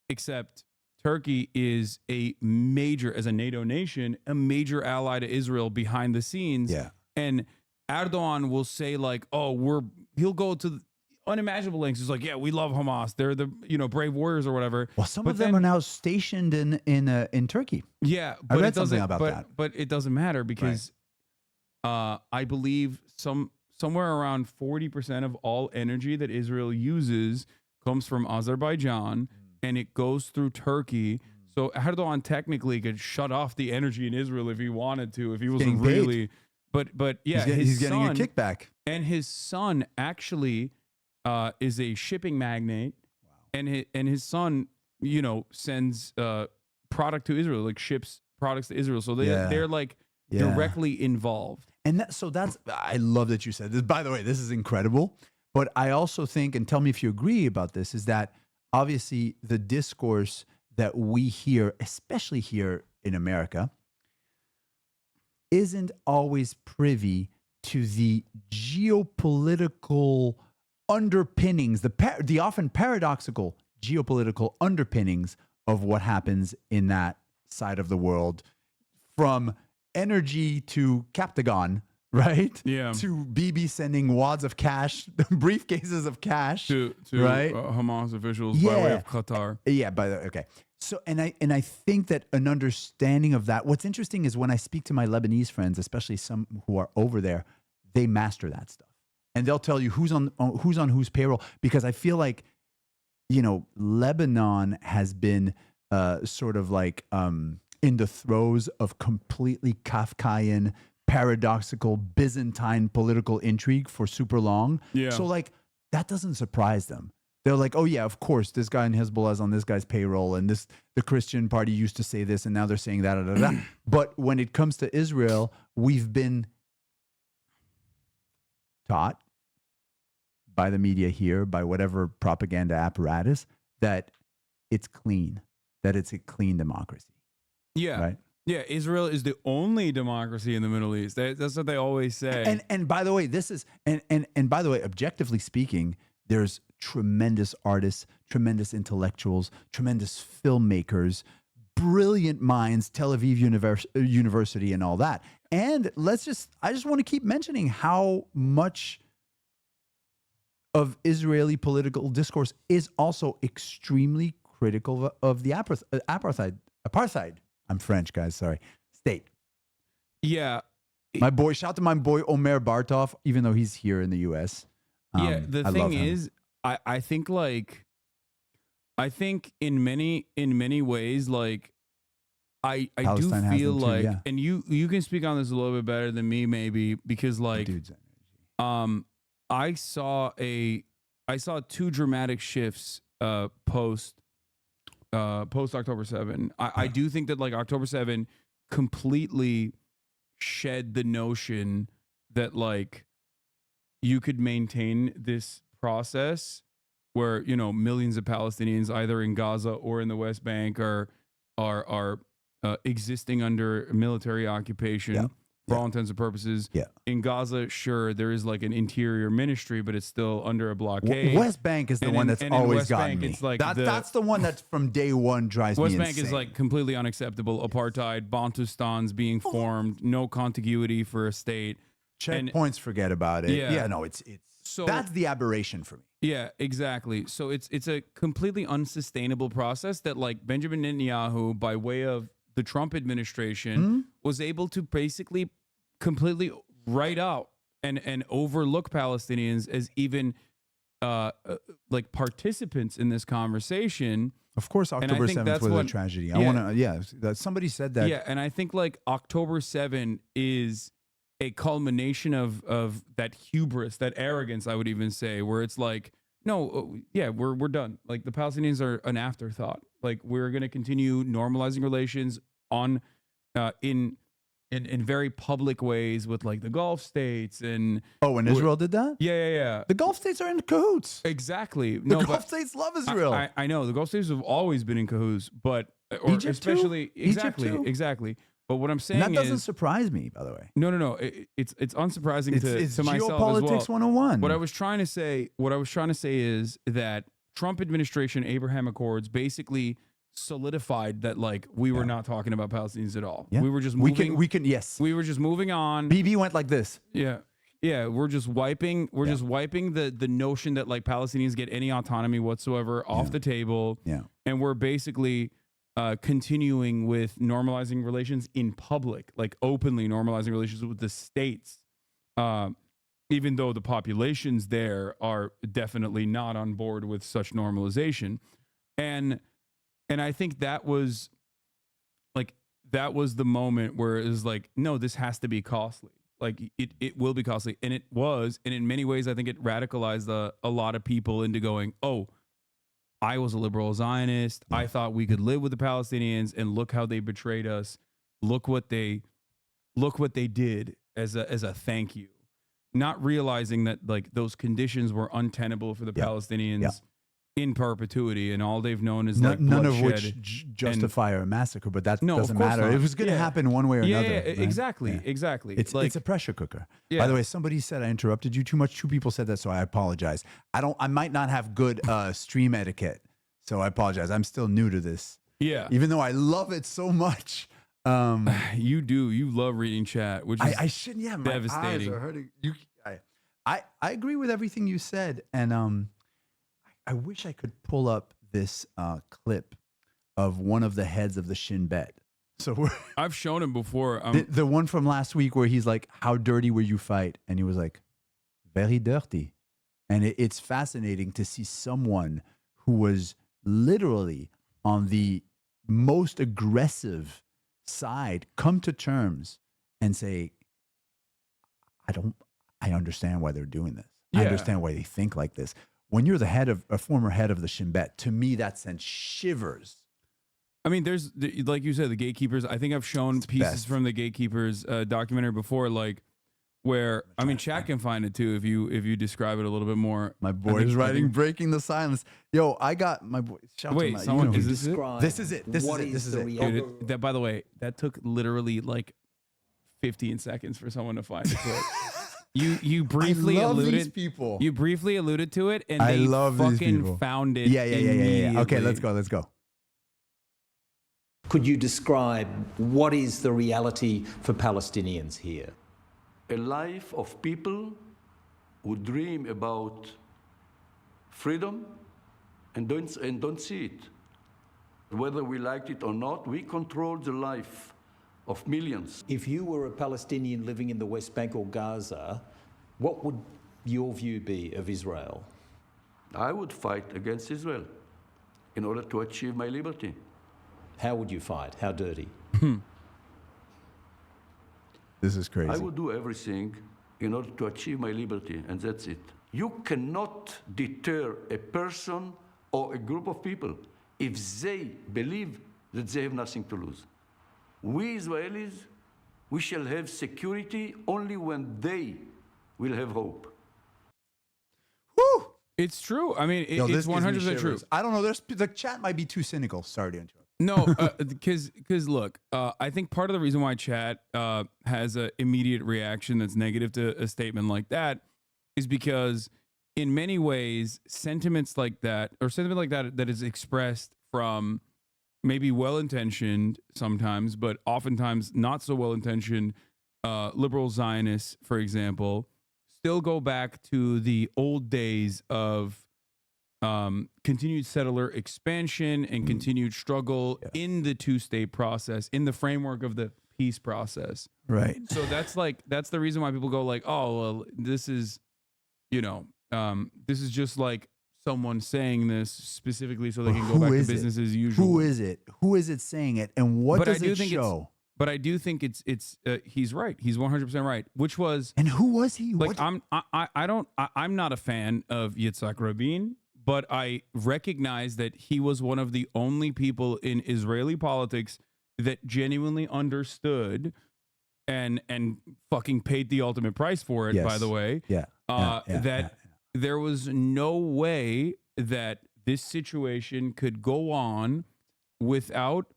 Except Turkey is a major, as a NATO nation, a major ally to Israel behind the scenes. Yeah. And Erdogan will say he'll go to unimaginable lengths. It's we love Hamas. They're the brave warriors or whatever. Well, some of them are now stationed in Turkey. Yeah, but I read something about that. But it doesn't matter because I believe somewhere around 40% of all energy that Israel uses comes from Azerbaijan, and it goes through Turkey. So Erdogan technically could shut off the energy in Israel if he wanted to, if he wasn't really. But yeah, he's getting a kickback, and his son actually is a shipping magnate, and his son, sends product to Israel, ships products to Israel. So they're directly involved. And I love that you said this. By the way, this is incredible. But I also think, and tell me if you agree about this, is that obviously the discourse that we hear, especially here in America, isn't always privy to the geopolitical underpinnings, the often paradoxical geopolitical underpinnings of what happens in that side of the world, from energy to Captagon, right? Yeah. To Bibi sending wads of cash, briefcases of cash to right? Hamas officials by way of Qatar. Yeah, okay. So, and I think that an understanding of that. What's interesting is when I speak to my Lebanese friends, especially some who are over there, they master that stuff, and they'll tell you who's on whose payroll, because I feel like, Lebanon has been sort of in the throes of completely Kafkaian, paradoxical, Byzantine political intrigue for super long. Yeah. So that doesn't surprise them. They're like, oh yeah, of course, this guy in Hezbollah is on this guy's payroll, and the Christian party used to say this, and now they're saying that. Da, da, da. But when it comes to Israel, we've been taught by the media here, by whatever propaganda apparatus, that it's clean, that it's a clean democracy. Yeah. Right? Yeah, Israel is the only democracy in the Middle East. That's what they always say. And by the way, this is and by the way, objectively speaking, there's tremendous artists, tremendous intellectuals, tremendous filmmakers, brilliant minds, Tel Aviv University and all that. And I just want to keep mentioning how much of Israeli political discourse is also extremely critical of the apartheid. I'm French, guys. Sorry. State. Yeah. Shout out to my boy Omer Bartov, even though he's here in the U.S. Yeah. The thing is, I think in many ways, like I do feel like, too, and you can speak on this a little bit better than me, maybe, because like, I saw two dramatic shifts post October 7. I do think that like October 7 completely shed the notion that like you could maintain this process where, you know, millions of Palestinians either in Gaza or in the West Bank are existing under military occupation. For all intents and purposes. In Gaza, sure, there is like an interior ministry, but it's still under a blockade. West Bank is the one that's always gotten me. It's like that's the one that's from day one drives me insane. West Bank is like completely unacceptable. Apartheid, Bantustans being formed, no contiguity for a state. Checkpoints, forget about it. Yeah, no, it's so that's the aberration for me. Yeah, exactly. So it's a completely unsustainable process that like Benjamin Netanyahu, by way of the Trump administration, was able to basically completely write out and overlook Palestinians as even like participants in this conversation. Of course, October 7th was a tragedy. Somebody said that. Yeah, and I think like October 7 is a culmination of that hubris, that arrogance, I would even say, where it's like, no, we're done. Like the Palestinians are an afterthought. Like we're going to continue normalizing relations on in very public ways with like the Gulf states and Israel did that? Yeah. The Gulf states are in cahoots. Exactly. The Gulf states love Israel. I know the Gulf states have always been in cahoots, but Egypt especially too? Egypt exactly. But what I'm saying and that doesn't surprise me, by the way. No. It's unsurprising it's to myself geopolitics as well. 101. What I was trying to say is that Trump administration Abraham Accords basically solidified that like we were not talking about Palestinians at all. Yeah. We were just moving. We were just moving on. BB went like this. Yeah. We're just wiping. Just wiping the notion that like Palestinians get any autonomy whatsoever off the table. Yeah. And we're basically continuing with normalizing relations in public, like openly normalizing relations with the states, even though the populations there are definitely not on board with such normalization. And I think that was the moment where it was like, no, this has to be costly. Like it will be costly. And it was. And in many ways, I think it radicalized a lot of people into going, oh, I was a liberal Zionist. I thought we could live with the Palestinians, and look how they betrayed us. Look what they did as a thank you. Not realizing that like those conditions were untenable for the Palestinians in perpetuity, and all they've known is like none of bloodshed which justify a massacre, but that No, of doesn't course matter. not. It was going to happen one way or another. Yeah, right? exactly. It's a pressure cooker. Yeah. By the way, somebody said I interrupted you too much. 2 people said that, so I apologize. I might not have good stream etiquette, so I apologize. I'm still new to this. Yeah. Even though I love it so much. You do. You love reading chat, which is I shouldn't. Yeah, my devastating. eyes are hurting. I agree with everything you said, and I wish I could pull up this clip of one of the heads of the Shin Bet. So I've shown him before. The one from last week where he's like, "How dirty will you fight?" And he was like, "Very dirty." And it's fascinating to see someone who was literally on the most aggressive side come to terms and say, I understand why they're doing this. I Yeah. understand why they think like this. When you're a former head of the Shin Bet, to me that sends shivers. I mean, there's like you said, the gatekeepers. I think I've shown pieces best. from the gatekeepers documentary before, like where I mean, chat can find it too if you describe it a little bit more. My boy is writing "Breaking the Silence." Yo, I got my boy. Shout Wait, to my, someone, you know, is this it? This is it. This is it. This is it. Dude, that, by the way, that took literally like 15 seconds for someone to find the clip. You briefly I love alluded. these people. You briefly alluded to it, and I they love these fucking people. found it. Yeah. Okay, immediately. let's go. Let's go. Could you describe what is the reality for Palestinians here? A life of people who dream about freedom and don't see it. Whether we like it or not, we control the life of millions. If you were a Palestinian living in the West Bank or Gaza, what would your view be of Israel? I would fight against Israel in order to achieve my liberty. How would you fight? How dirty? This is crazy. I would do everything in order to achieve my liberty, and that's it. You cannot deter a person or a group of people if they believe that they have nothing to lose. We Israelis, we shall have security only when they will have hope. Woo! It's true. I mean, Yo, it's this gives me 100% true. shivers. I don't know. The chat might be too cynical. Sorry to interrupt. No, because look, I think part of the reason why chat has an immediate reaction that's negative to a statement like that is because in many ways, sentiments like that, or sentiment like that that is expressed from maybe well-intentioned sometimes, but oftentimes not so well-intentioned liberal Zionists, for example, still go back to the old days of continued settler expansion and continued struggle in the two-state process, in the framework of the peace process. Right. So that's the reason why people go like, oh, well, this is, this is just like someone saying this specifically so they can go back to business as usual. Who is it? Who is it saying it? And what does it show? But I do think it's he's right. He's 100% right. Which was, and who was he? Like I'm not a fan of Yitzhak Rabin, but I recognize that he was one of the only people in Israeli politics that genuinely understood and fucking paid the ultimate price for it. Yes. By the way, there was no way that this situation could go on without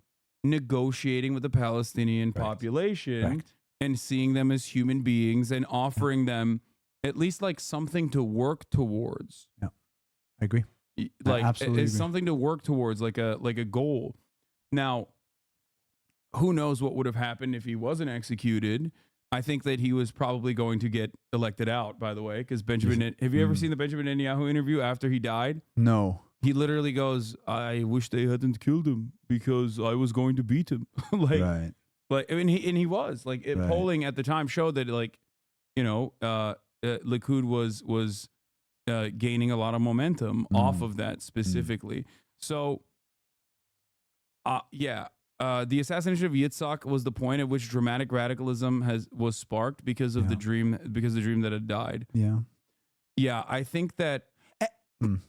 negotiating with the Palestinian population and seeing them as human beings and offering them at least like something to work towards. Yeah, I agree. Like absolutely it's agree. something to work towards, like a goal. Now, who knows what would have happened if he wasn't executed? I think that he was probably going to get elected out, by the way, because Benjamin, have you ever seen the Benjamin Netanyahu interview after he died? No. He literally goes, I wish they hadn't killed him because I was going to beat him. Like, Right. Like, I mean, he was like Right. polling at the time showed that like, Likud was gaining a lot of momentum off of that specifically. So, the assassination of Yitzhak was the point at which dramatic radicalism was sparked because of the dream that had died. Yeah. Yeah, I think that.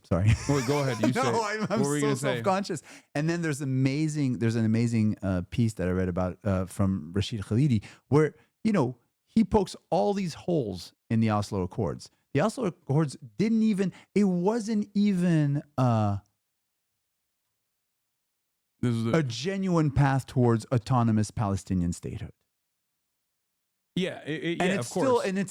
Sorry. Wait, go ahead. You say. No, What I'm were you so gonna say? self-conscious. And then there's an amazing piece that I read about from Rashid Khalidi, where he pokes all these holes in the Oslo Accords. The Oslo Accords wasn't even a genuine path towards autonomous Palestinian statehood. Yeah, It's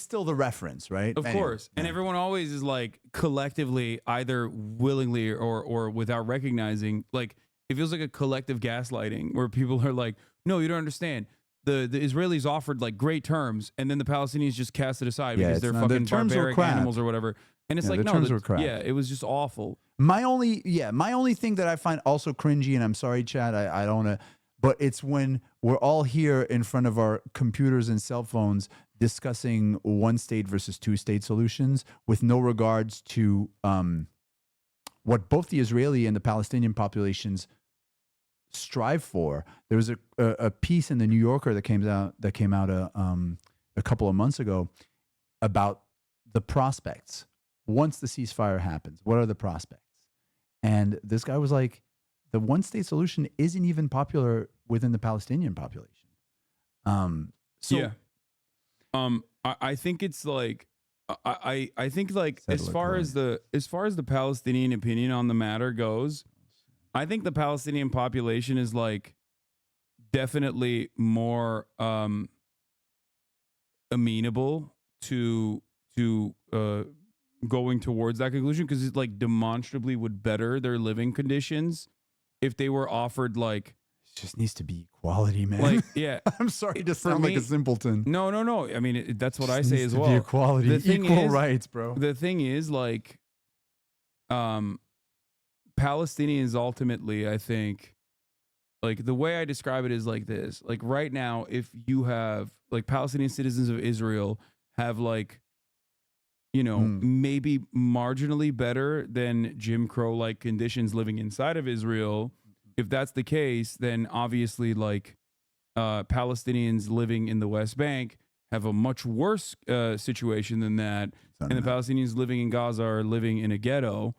still the reference, right? Of course. And everyone always is like collectively, either willingly or without recognizing, like it feels like a collective gaslighting where people are like, no, you don't understand. The Israelis offered like great terms and then the Palestinians just cast it aside because they're fucking barbaric animals or whatever. And it's like, the no, terms were crap. yeah, it was just awful. My only thing that I find also cringy, and I'm sorry, Chad, I don't want to, but it's when we're all here in front of our computers and cell phones discussing one state versus two state solutions with no regards to what both the Israeli and the Palestinian populations strive for. There was a piece in the New Yorker that came out a couple of months ago about the prospects once the ceasefire happens, what are the prospects? And this guy was like, the one-state solution isn't even popular within the Palestinian population. I think it's like I think like as far as the Palestinian opinion on the matter goes, I think the Palestinian population is like definitely more amenable to going towards that conclusion, because it like demonstrably would better their living conditions if they were offered like. It just needs to be equality, man. Like, yeah. I'm sorry to sound like a simpleton. No. I mean, that's what I say as well. Be equality, equal rights, bro. The thing is, like, Palestinians ultimately, I think, like the way I describe it is like this. Like right now, if you have like Palestinian citizens of Israel have like, you know, maybe marginally better than Jim Crow like conditions living inside of Israel. If that's the case, then obviously like Palestinians living in the West Bank have a much worse situation than that. And the Palestinians living in Gaza are living in a ghetto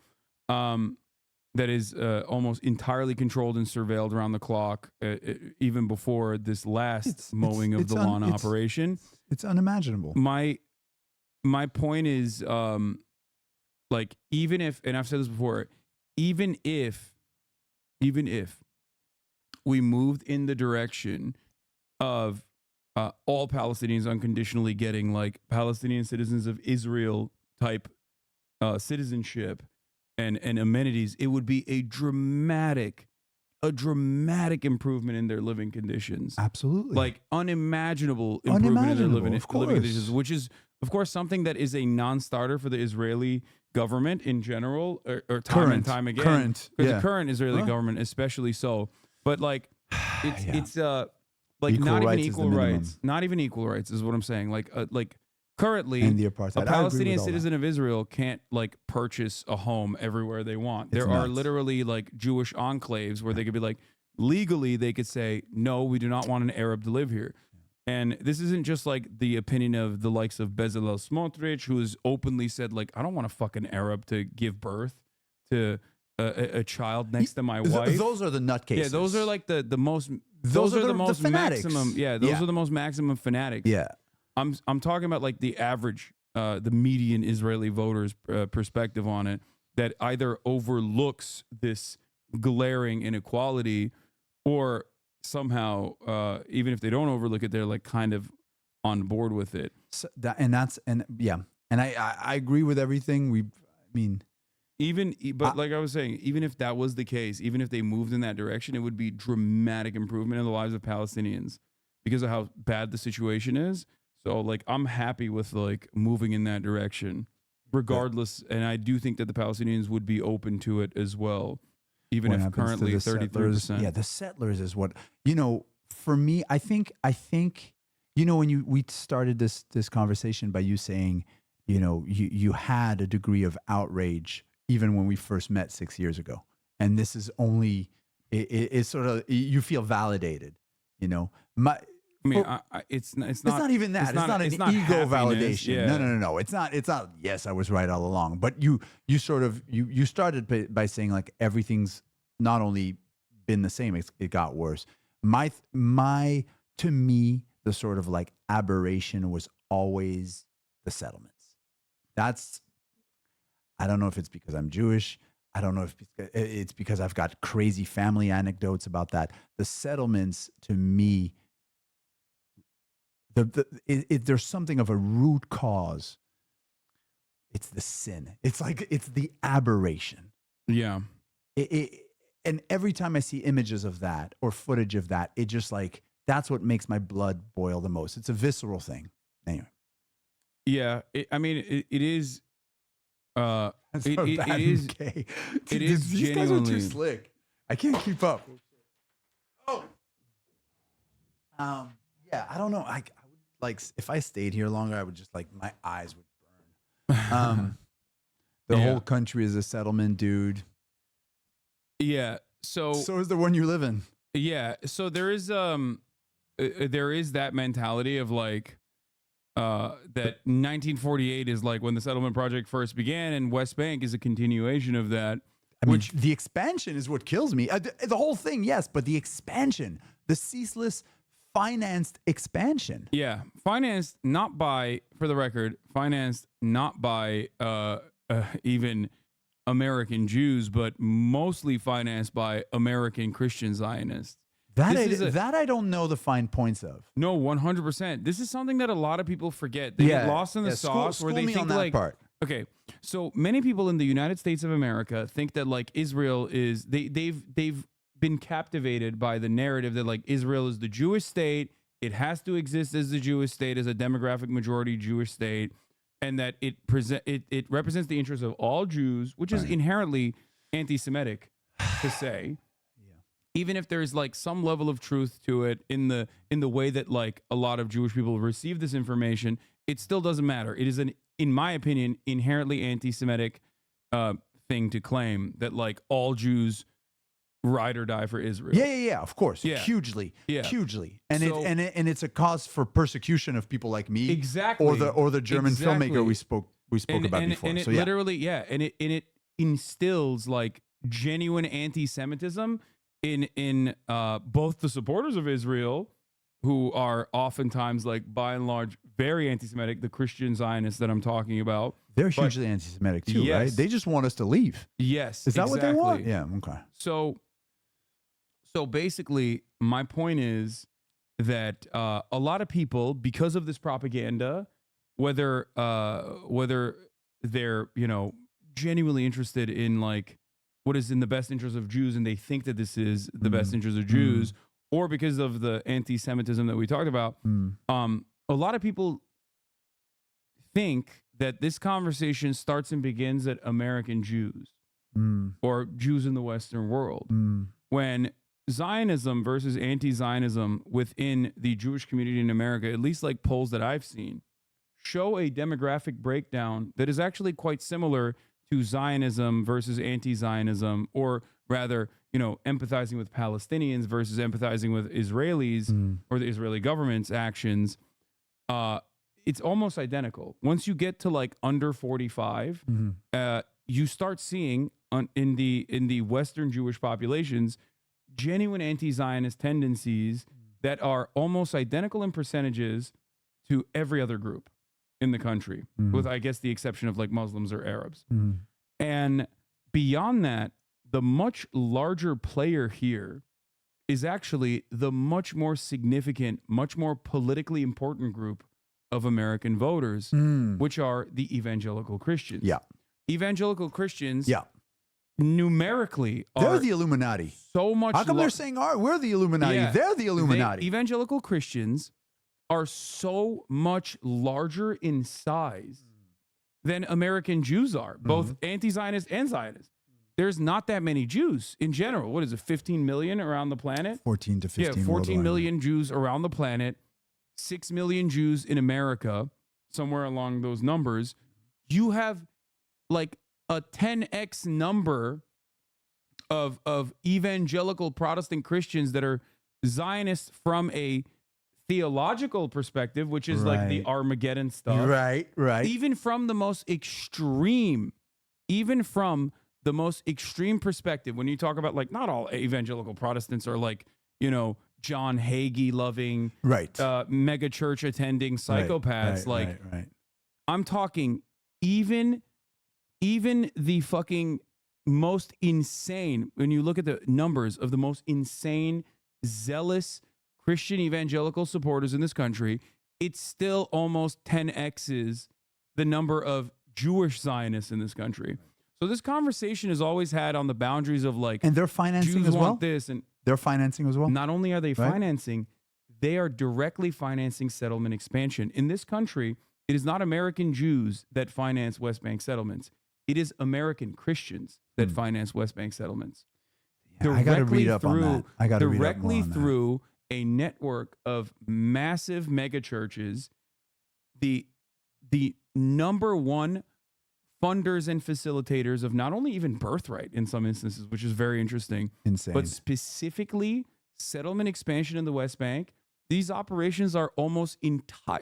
that is almost entirely controlled and surveilled around the clock, even before this last mowing of the lawn operation. It's unimaginable. My point is, like, even if, and I've said this before, even if we moved in the direction of all Palestinians unconditionally getting like Palestinian citizens of Israel type citizenship and amenities, it would be a dramatic improvement in their living conditions. Absolutely. Like unimaginable improvement in their living conditions, which is, of course, something that is a non-starter for the Israeli government in general, or time and time again. The current Israeli government, especially so. But like, it's like equal not even equal rights. Not even equal rights is what I'm saying. Like currently, and the apartheid. A Palestinian citizen of Israel can't like purchase a home everywhere they want. There are literally like Jewish enclaves where they could be like, legally they could say, no, we do not want an Arab to live here. And this isn't just like the opinion of the likes of Bezalel Smotrich, who has openly said like, I don't want a fucking Arab to give birth to a child next to my wife. Those are the nutcases. Yeah, those are like the most. Those are the most maximum. Yeah, those are the most maximum fanatics. Yeah. I'm talking about like the average, the median Israeli voter's perspective on it, that either overlooks this glaring inequality, or somehow, even if they don't overlook it, they're like kind of on board with it. So and I agree with everything. But like I was saying, even if that was the case, even if they moved in that direction, it would be dramatic improvement in the lives of Palestinians because of how bad the situation is. So like, I'm happy with like moving in that direction regardless. And I do think that the Palestinians would be open to it as well, even if currently 33%. Yeah. The settlers is what, for me, I think, when we started this conversation by you saying, you had a degree of outrage even when we first met 6 years ago. And this is only, it's sort of, you feel validated, it's not even that. It's not an ego validation. Yeah. No. It's not, yes, I was right all along. But you started by saying like everything's not only been the same, it got worse. To me, the sort of like aberration was always the settlements. I don't know if it's because I'm Jewish. I don't know if it's because I've got crazy family anecdotes about that. The settlements, to me, there's something of a root cause. It's the sin. It's like, it's the aberration. Yeah. And every time I see images of that or footage of that, it just like, that's what makes my blood boil the most. It's a visceral thing. Anyway. Yeah. It is. It is gay. It is These genuinely. guys are too slick. I can't keep up. Yeah, I don't know. I would like, if I stayed here longer, I would just like, my eyes would burn. The whole country is a settlement, dude. Yeah. So is the one you live in. Yeah. So there is that mentality of like, that 1948 is like when the settlement project first began, and West Bank is a continuation of that. I mean, the expansion is what kills me. The whole thing, yes, but the expansion, the ceaseless financed expansion. Yeah, financed not by, for the record, financed not by even American Jews, but mostly financed by American Christian Zionists. That I don't know the fine points of. No, 100%. This is something that a lot of people forget. They get lost in the sauce where they think on that like, part. okay, so many people in the United States of America think that like Israel is they've been captivated by the narrative that like Israel is the Jewish state. It has to exist as the Jewish state, as a demographic majority Jewish state, and that it represents the interests of all Jews, which is inherently anti-Semitic to say. Even if there's like some level of truth to it in the way that like a lot of Jewish people receive this information, it still doesn't matter. It is in my opinion, inherently anti-Semitic thing to claim that like all Jews ride or die for Israel. Yeah, of course. Yeah. Hugely. Yeah. Hugely. And So- it's a cause for persecution of people like me. Exactly. Or the German filmmaker we spoke about before. And it So yeah. literally, and it instills like genuine anti-Semitism in both the supporters of Israel, who are oftentimes like by and large very anti-Semitic, the Christian Zionists that I'm talking about. They're hugely anti-Semitic too, right? They just want us to leave. Yes. Is that what they want? exactly. Yeah, okay. So basically, my point is that a lot of people, because of this propaganda, whether they're genuinely interested in like what is in the best interest of Jews, and they think that this is the best interest of Jews, or because of the anti-Semitism that we talked about, a lot of people think that this conversation starts and begins at American Jews or Jews in the Western world, when Zionism versus anti-Zionism within the Jewish community in America, at least like polls that I've seen, show a demographic breakdown that is actually quite similar to Zionism versus anti-Zionism, or rather, empathizing with Palestinians versus empathizing with Israelis or the Israeli government's actions. It's almost identical. Once you get to like under 45, you start seeing in the Western Jewish populations genuine anti-Zionist tendencies that are almost identical in percentages to every other group in the country, with, I guess, the exception of like Muslims or Arabs. And beyond that, the much larger player here is actually the much more significant, much more politically important group of American voters, which are the evangelical Christians. Yeah. Evangelical Christians numerically They're are the Illuminati. so much. How come they're saying, we're the Illuminati? Yeah. They're the Illuminati. Evangelical Christians are so much larger in size than American Jews are, both anti-Zionist and Zionist. There's not that many Jews in general. What is it, 15 million around the planet? 14 to 15 Yeah, 14 worldwide. million Jews around the planet, 6 million Jews in America, somewhere along those numbers. You have like a 10x number of evangelical Protestant Christians that are Zionists from a theological perspective, which is like the Armageddon stuff. Right. Even from the most extreme perspective, when you talk about like, not all evangelical Protestants are like, John Hagee loving, mega church attending psychopaths. Right. I'm talking even the fucking most insane, when you look at the numbers of the most insane, zealous Christian evangelical supporters in this country, it's still almost 10x's the number of Jewish Zionists in this country. So this conversation is always had on the boundaries of like, and they're financing Jews as well. want this, and they're financing as well. Not only are they financing, they are directly financing settlement expansion in this country. It is not American Jews that finance West Bank settlements. It is American Christians that finance West Bank settlements. Yeah, I got to read up on that. I got to read up more on that. Through a network of massive mega churches, the number one funders and facilitators of not only even birthright in some instances, which is very interesting, insane, but specifically settlement expansion in the West Bank, these operations are almost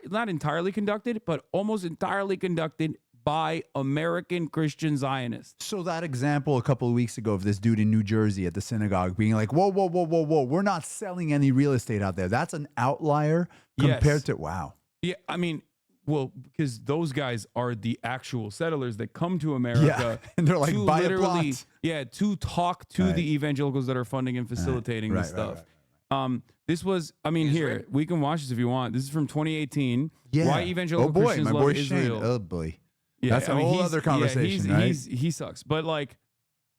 not entirely conducted, but almost entirely conducted by American Christian Zionists. So that example a couple of weeks ago of this dude in New Jersey at the synagogue being like, whoa, whoa, whoa, whoa, whoa, we're not selling any real estate out there. That's an outlier compared to, wow. Yeah, I mean, well, because those guys are the actual settlers that come to America. Yeah, and they're like, to buy a literally, plot. yeah, to talk to the evangelicals that are funding and facilitating this stuff. This was, I mean, here, we can watch this if you want. This is from 2018. Yeah. Why evangelical Christians my love boy Israel. Shane. Oh, boy. Yeah, that's a whole other conversation, right? He sucks. But like,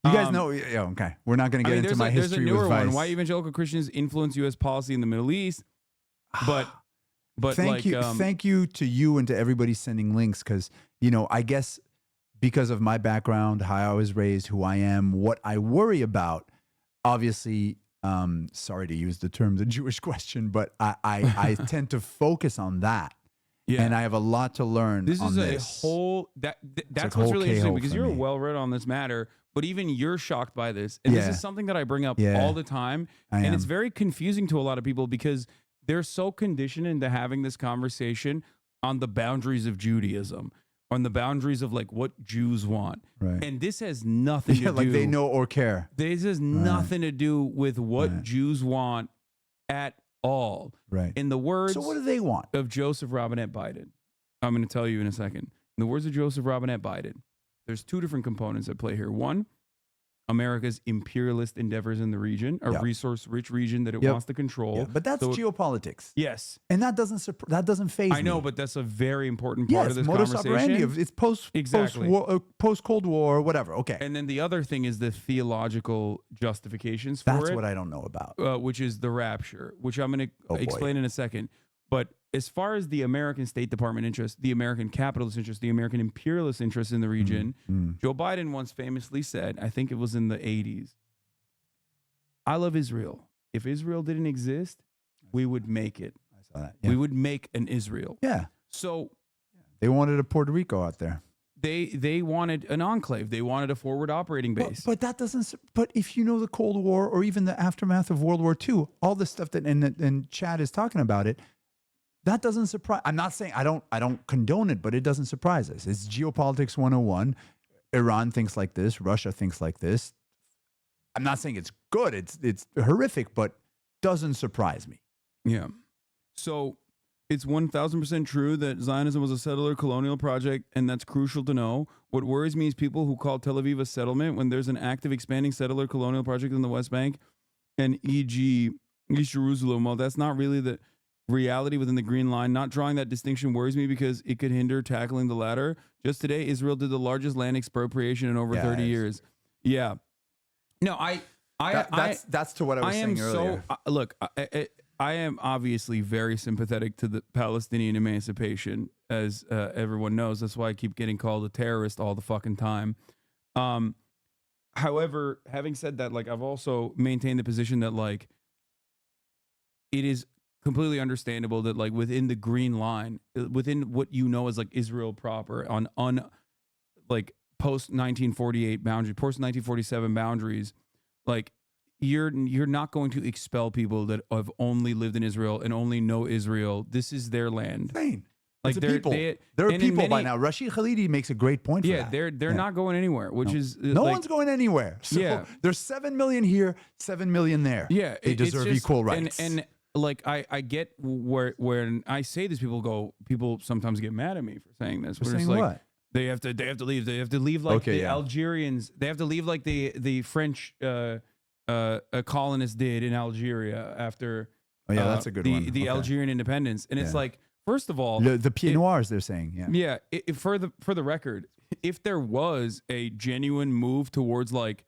you guys know, yeah, okay. We're not going to get into my history there's a newer with Vice. one. Why evangelical Christians influence U.S. policy in the Middle East. But thank you to you and to everybody sending links, because, you know, I guess because of my background, how I was raised, who I am, what I worry about, obviously, sorry to use the term the Jewish question, but I tend to focus on that. Yeah. And I have a lot to learn. This is a whole that's what's really interesting, because you're well read on this matter, but even you're shocked by this. And this is something that I bring up all the time. And it's very confusing to a lot of people because they're so conditioned into having this conversation on the boundaries of Judaism, on the boundaries of like what Jews want. Right. And this has nothing to do, like they know or care. This has nothing to do with what Jews want at all. Right. In the words, so what do they want? Of Joseph Robinette Biden. I'm going to tell you in a second. In the words of Joseph Robinette Biden, there's two different components at play here. One, America's imperialist endeavors in the region, a resource-rich region that it wants to control. Yeah, but that's geopolitics. Yes. And that doesn't faze me. I know, but that's a very important part of this modus conversation. Operandi. It's post-Cold War, whatever. Okay. And then the other thing is the theological justifications for it. That's what I don't know about. Which is the rapture, which I'm going to explain in a second. But as far as the American State Department interest, the American capitalist interest, the American imperialist interest in the region, Joe Biden once famously said, I think it was in the 80s, I love Israel. If Israel didn't exist, we would make it. I saw that. Yeah. We would make an Israel. Yeah. So they wanted a Puerto Rico out there. They wanted an enclave. They wanted a forward operating base. But that doesn't. But if you know the Cold War or even the aftermath of World War II, all the stuff that and Chad is talking about it. That doesn't surprise. I'm not saying I don't condone it, but it doesn't surprise us. It's geopolitics 101. Iran thinks like this. Russia thinks like this. I'm not saying it's good. It's horrific, but doesn't surprise me. Yeah. So it's 1,000% true that Zionism was a settler colonial project, and that's crucial to know. What worries me is people who call Tel Aviv a settlement when there's an active expanding settler colonial project in the West Bank and e.g. East Jerusalem. Well, that's not really the reality within the green line. Not drawing that distinction worries me because it could hinder tackling the latter. Just today, Israel did the largest land expropriation in over 30 years. Yeah. No, that's to what I was saying earlier. Look, I am obviously very sympathetic to the Palestinian emancipation, as everyone knows. That's why I keep getting called a terrorist all the fucking time. However, having said that, like, I've also maintained the position that, like, it is completely understandable that, like, within the green line, within what you know as like Israel proper, on like post 1948 boundaries, post 1947 boundaries, like you're not going to expel people that have only lived in Israel and only know Israel. This is their land. Insane. Like there are people by now. Rashid Khalidi makes a great point for that. They're not going anywhere, which is no like, one's going anywhere. So there's 7 million here, 7 million there. Yeah, they deserve equal rights. And like I get when I say this, people sometimes get mad at me for saying this. For saying like, what? They have to leave. They have to leave like Algerians. They have to leave like the French colonists did in Algeria after. Oh yeah, that's a good one. The Algerian independence, and it's like, first of all, the Pieds Noirs, they're saying, for the record, if there was a genuine move towards like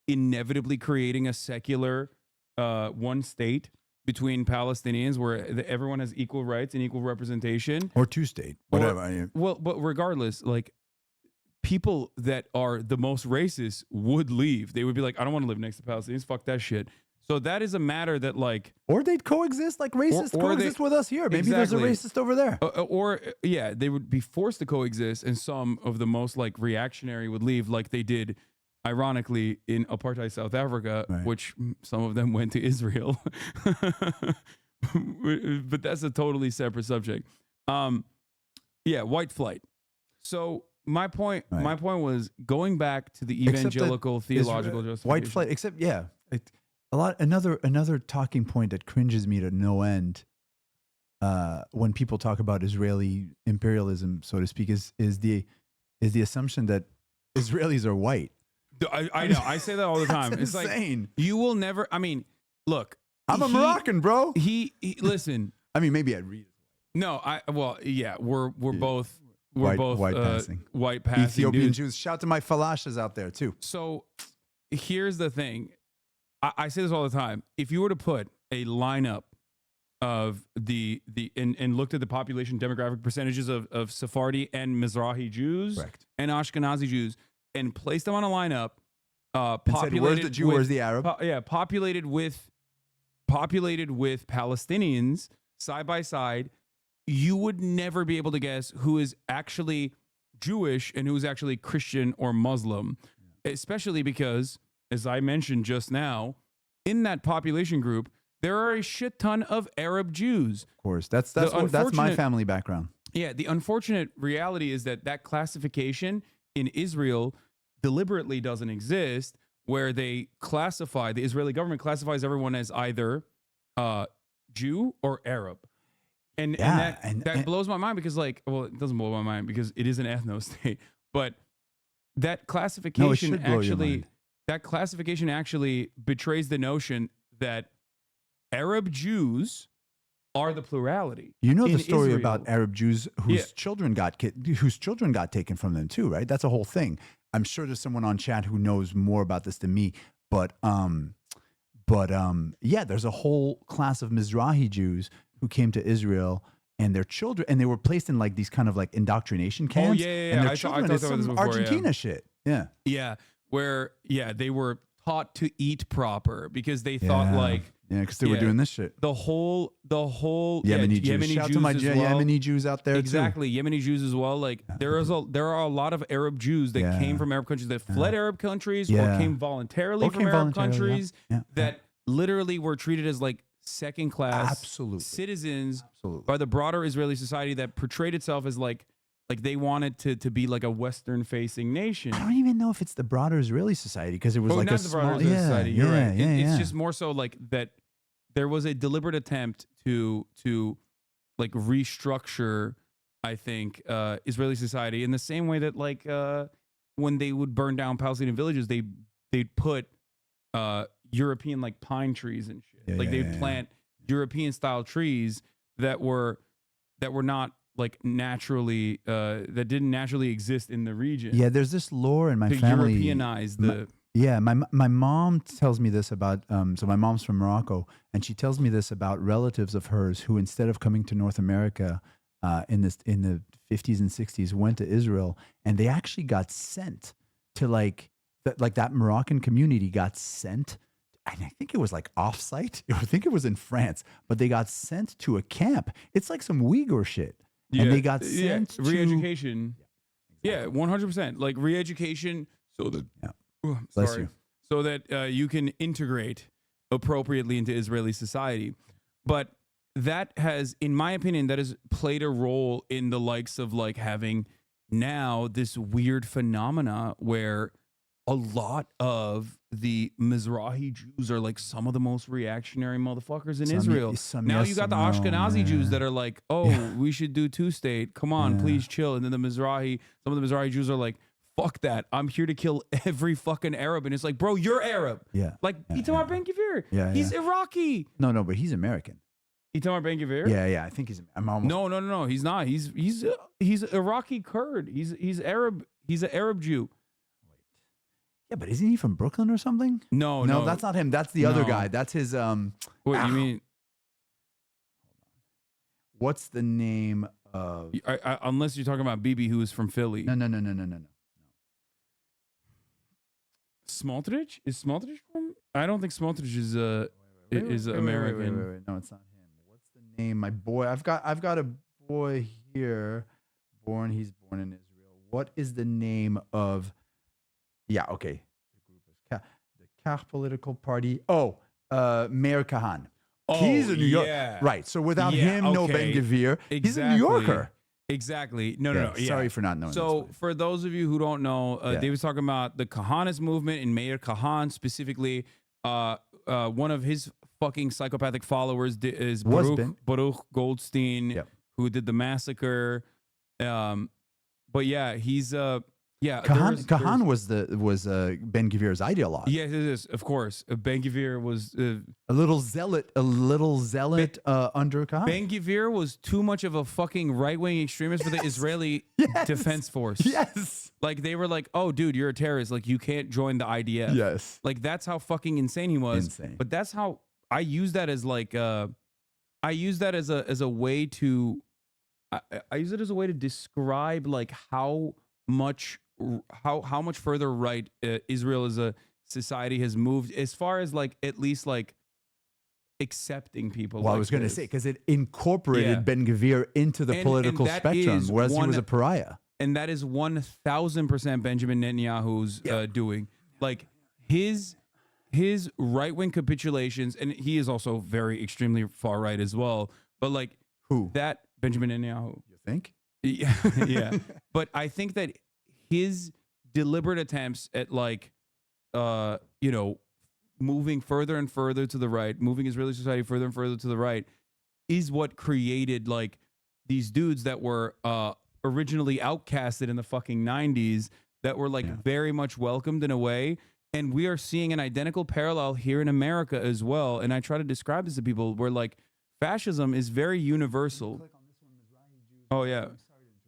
inevitably creating a secular one state between Palestinians where everyone has equal rights and equal representation, or two state, whatever. But regardless, like, people that are the most racist would leave. They would be like, I don't want to live next to Palestinians. Fuck that shit. So that is a matter that, like, or they'd coexist, like racists coexist with us here. Maybe there's a racist over there. They would be forced to coexist, and some of the most like reactionary would leave, like they did, ironically, in apartheid South Africa, which some of them went to Israel. but that's a totally separate subject. Yeah, white flight. So my point was going back to the evangelical theological justification. White flight, except another talking point that cringes me to no end when people talk about Israeli imperialism, so to speak, is the assumption that Israelis are white. I know. I say that all the time. It's insane. Like you will never. I mean, look. I'm a Moroccan, bro. He listen. I mean, maybe I'd read. No, we're both white passing. White passing Ethiopian dudes. Jews. Shout to my falashas out there too. So here's the thing. I say this all the time. If you were to put a lineup of and looked at the population demographic percentages of Sephardi and Mizrahi Jews and Ashkenazi Jews and placed them on a lineup, populated where's the Jew, where's the Arab? Populated with Palestinians side by side, you would never be able to guess who is actually Jewish and who is actually Christian or Muslim, especially because, as I mentioned just now, in that population group, there are a shit ton of Arab Jews. Of course, that's my family background. Yeah, the unfortunate reality is that classification in Israel deliberately doesn't exist, where the Israeli government classifies everyone as either Jew or Arab. And that blows my mind because it doesn't blow my mind because it is an ethno state, but that classification actually betrays the notion that Arab Jews are the plurality. You know the story Israel. about Arab Jews whose children got taken from them too, right? That's a whole thing. I'm sure there's someone on chat who knows more about this than me, but there's a whole class of Mizrahi Jews who came to Israel and their children, and they were placed in like these kind of like indoctrination camps. Oh, yeah. And their I children thought is some before, Argentina shit. Yeah. Yeah. Where, they were taught to eat proper because they thought because they were doing this shit. The whole Yemeni Jews. Shout out to my Yemeni Jews out there exactly, too. Yemeni Jews as well. Like there are a lot of Arab Jews that came from Arab countries that fled Arab countries or came voluntarily from Arab countries that literally were treated as like second class citizens by the broader Israeli society that portrayed itself as like they wanted to be like a Western facing nation. I don't even know if it's the broader Israeli society because it was like not a the broader small Israeli society. You're right. It's just more so like that. There was a deliberate attempt to like restructure, I think, Israeli society in the same way that like when they would burn down Palestinian villages, they'd put European like pine trees and shit. They'd plant European style trees that were not like naturally that didn't naturally exist in the region. Yeah, there's this lore in my family. Europeanize the. My mom tells me this about so my mom's from Morocco, and she tells me this about relatives of hers who, instead of coming to North America in the 50s and 60s, went to Israel, and they actually got sent to that Moroccan community got sent. And I think it was like offsite. I think it was in France, but they got sent to a camp. It's like some Uyghur shit, and they got sent to re-education. Yeah, 100%. Like re-education, so that. Bless you. So that you can integrate appropriately into Israeli society. But that has, in my opinion, that has played a role in the likes of like having now this weird phenomena where a lot of the Mizrahi Jews are like some of the most reactionary motherfuckers in Israel. Now you got the Ashkenazi Jews that are like, we should do two-state. Come on, please chill. And then some of the Mizrahi Jews are like, fuck that. I'm here to kill every fucking Arab. And it's like, bro, you're Arab. Yeah. Like, Itamar Ben-Gvir. He's Iraqi. No, but he's American. Itamar Ben-Gvir? Yeah. I think he's. I'm almost. No. He's not. He's Iraqi Kurd. He's Arab. He's an Arab Jew. Yeah, but isn't he from Brooklyn or something? No, that's not him. That's the other guy. That's his. What you mean? What's the name of? Unless you're talking about Bibi, who is from Philly. No. Smotrich? Is Smotrich from? I don't think Smotrich is American. Wait. No, it's not him. What's the name? My boy. I've got a boy here. He's born in Israel. What is the name of? Yeah. Okay. The group is the Kach political party. Oh, Meir Kahan. He's a New York, yeah. right? So without Yeah, him, no okay. Ben-Gvir. He's a New Yorker. Exactly. No. Yeah. Sorry for not knowing. So for those of you who don't know, Dave was talking about the Kahanist movement and Meir Kahan specifically. One of his fucking psychopathic followers is Baruch Goldstein, who did the massacre. But yeah, he's Kahan was Ben-Gvir's ideologue. Yes, it is. Of course, Ben-Gvir was a little zealot under Kahan. Ben-Gvir was too much of a fucking right-wing extremist for the Israeli Defense Force. Yes, like they were like, "Oh, dude, you're a terrorist. Like you can't join the IDF." Yes, like that's how fucking insane he was. Insane. But that's how I use that as like, I use that as a way to, I use it as a way to describe like how much further right Israel as a society has moved as far as like at least like accepting people. Well, like I was going to this. say because it incorporated Ben-Gvir into the political that spectrum, is whereas he was a pariah. And that is 1,000% Benjamin Netanyahu's doing. Like his right-wing capitulations, and he is also very extremely far right as well. But like that Benjamin Netanyahu, you think? Yeah, yeah. But I think that his deliberate attempts at like, moving further and further to the right, moving Israeli society further and further to the right, is what created like these dudes that were originally outcasted in the fucking 90s that were like very much welcomed in a way. And we are seeing an identical parallel here in America as well. And I try to describe this to people where like fascism is very universal. Oh, yeah.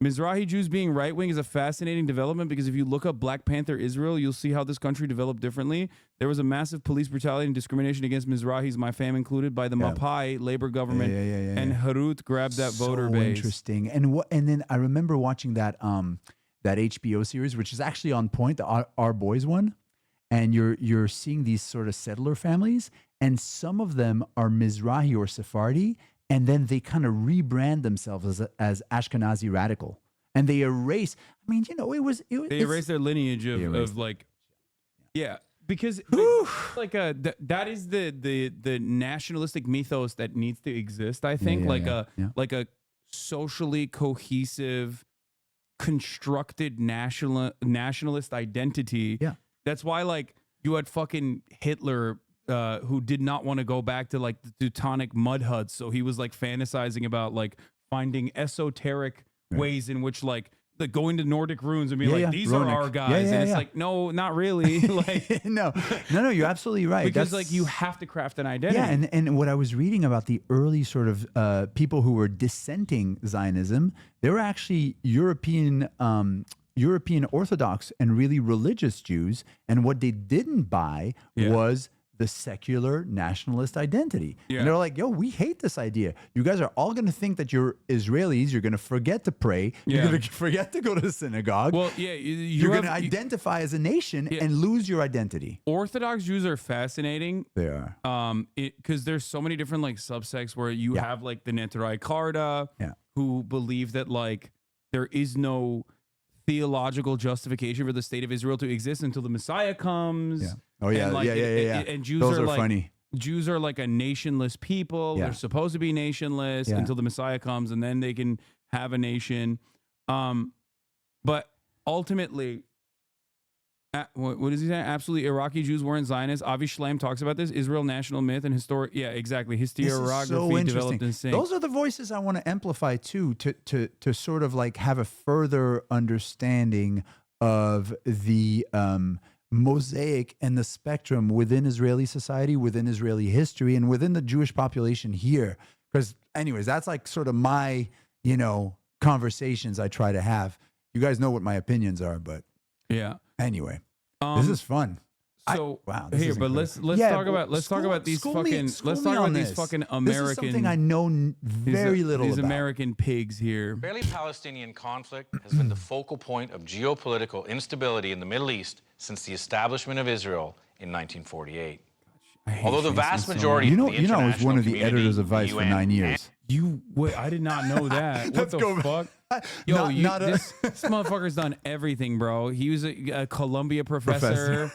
Mizrahi Jews being right-wing is a fascinating development because if you look up Black Panther Israel, you'll see how this country developed differently. There was a massive police brutality and discrimination against Mizrahis, my fam included, by the Mapai Labor government, and Harut grabbed that voter base. Interesting. And then I remember watching that that HBO series, which is actually on point, the Our Boys one, and you're seeing these sort of settler families, and some of them are Mizrahi or Sephardi, and then they kind of rebrand themselves as Ashkenazi radical, and they erase. I mean, they erase their lineage of like, because like that is the nationalistic mythos that needs to exist. I think like a socially cohesive, constructed nationalist identity. Yeah, that's why like you had fucking Hitler. Who did not want to go back to like the Teutonic mud huts. So he was like fantasizing about like finding esoteric ways in which like going to Nordic ruins and be like, these are our guys. And it's like, no, not really. Like, no, you're absolutely right. Because like you have to craft an identity. Yeah. And what I was reading about the early sort of people who were dissenting Zionism, they were actually European Orthodox and really religious Jews. And what they didn't buy was the secular nationalist identity. And they're like, yo, we hate this idea. You guys are all going to think that you're Israelis. You're going to forget to pray. You're going to forget to go to the synagogue. Well, you're going to identify as a nation and lose your identity. Orthodox Jews are fascinating. They are. Because there's so many different like subsects where you have like the Neterai Karta who believe that like there is no theological justification for the state of Israel to exist until the Messiah comes. Yeah. Oh yeah, and like, And Jews Those are like, funny. Jews are like a nationless people. They're supposed to be nationless until the Messiah comes, and then they can have a nation. But ultimately, what is he saying? Absolutely, Iraqi Jews weren't Zionists. Avi Shlaim talks about this. Israel national myth and historic. Yeah, exactly. Historiography developed in sync. Those are the voices I want to amplify too, to sort of like have a further understanding of the mosaic and the spectrum within Israeli society, within Israeli history, and within the Jewish population here. Because anyways, that's like sort of my, conversations I try to have. You guys know what my opinions are, but anyway, this is fun. So wow, here, but let's talk about these fucking American. This is something I know very little these about. American pigs here. The Israeli-Palestinian conflict has been the focal point of geopolitical instability in the Middle East since the establishment of Israel in 1948. Although the vast majority of the international I was one of the editors of Vice for 9 years. I did not know that. What the fuck? Yo, this motherfucker's done everything, bro. He was a Columbia professor.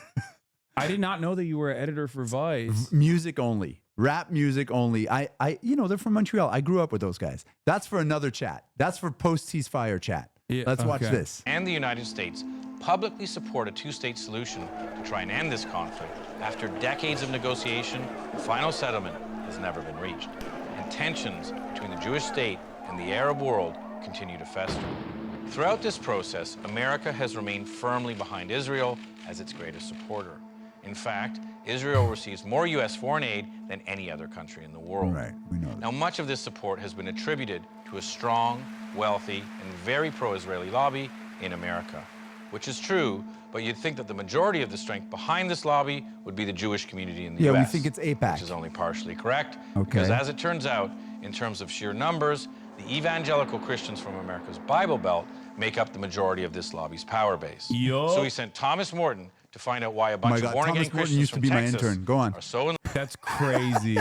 I did not know that you were an editor for Vice. Music only. Rap music only. They're from Montreal. I grew up with those guys. That's for another chat. That's for post-ceasefire chat. Yeah, Let's watch this. And the United States publicly support a two-state solution to try and end this conflict. After decades of negotiation, the final settlement has never been reached. And tensions between the Jewish state and the Arab world continue to fester. Throughout this process, America has remained firmly behind Israel as its greatest supporter. In fact, Israel receives more U.S. foreign aid than any other country in the world. Right, we know that. Now, much of this support has been attributed to a strong, wealthy, and very pro-Israeli lobby in America, which is true, but you'd think that the majority of the strength behind this lobby would be the Jewish community in the U.S. Yeah, we think it's AIPAC. Which is only partially correct, Okay. because as it turns out, in terms of sheer numbers, the evangelical Christians from America's Bible Belt make up the majority of this lobby's power base. So he sent Thomas Morton to find out why a bunch of born-again Thomas Morton Christians used to from be my Texas intern. Go on. are so in That's crazy.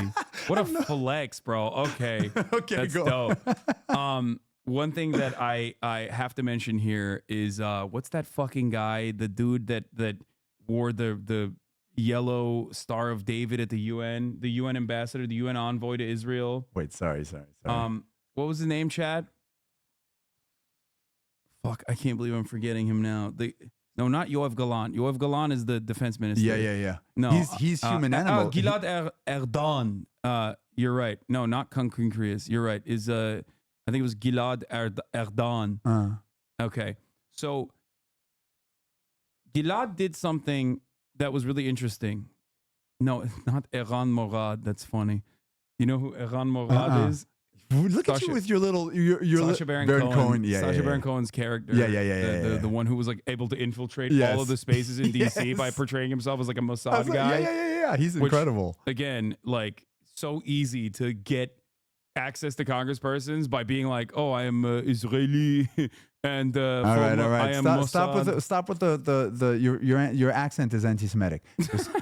What a flex, bro. Okay. Okay, That's go. dope. One thing that I have to mention here is what's that fucking guy, the dude that wore the yellow Star of David at the UN ambassador, the UN envoy to Israel. Wait, sorry. What was his name, Chad? Fuck, I can't believe I'm forgetting him now. No, not Yoav Galan. Yoav Galan is the defense minister. Yeah. No, he's human animal. Gilad Erdan. You're right. No, not Concreas. You're right. I think it was Gilad Erdan. Okay, so Gilad did something that was really interesting. No, it's not Eran Morad. That's funny. You know who Eran Morad is? Look at you with your little Sacha Baron Cohen. Sacha Baron Cohen's character. The one who was like able to infiltrate all of the spaces in DC by portraying himself as like a Mossad guy. Yeah. He's incredible. Again, like so easy to get access to congresspersons by being like, oh, I am Israeli and all right. Stop with your accent is anti-Semitic.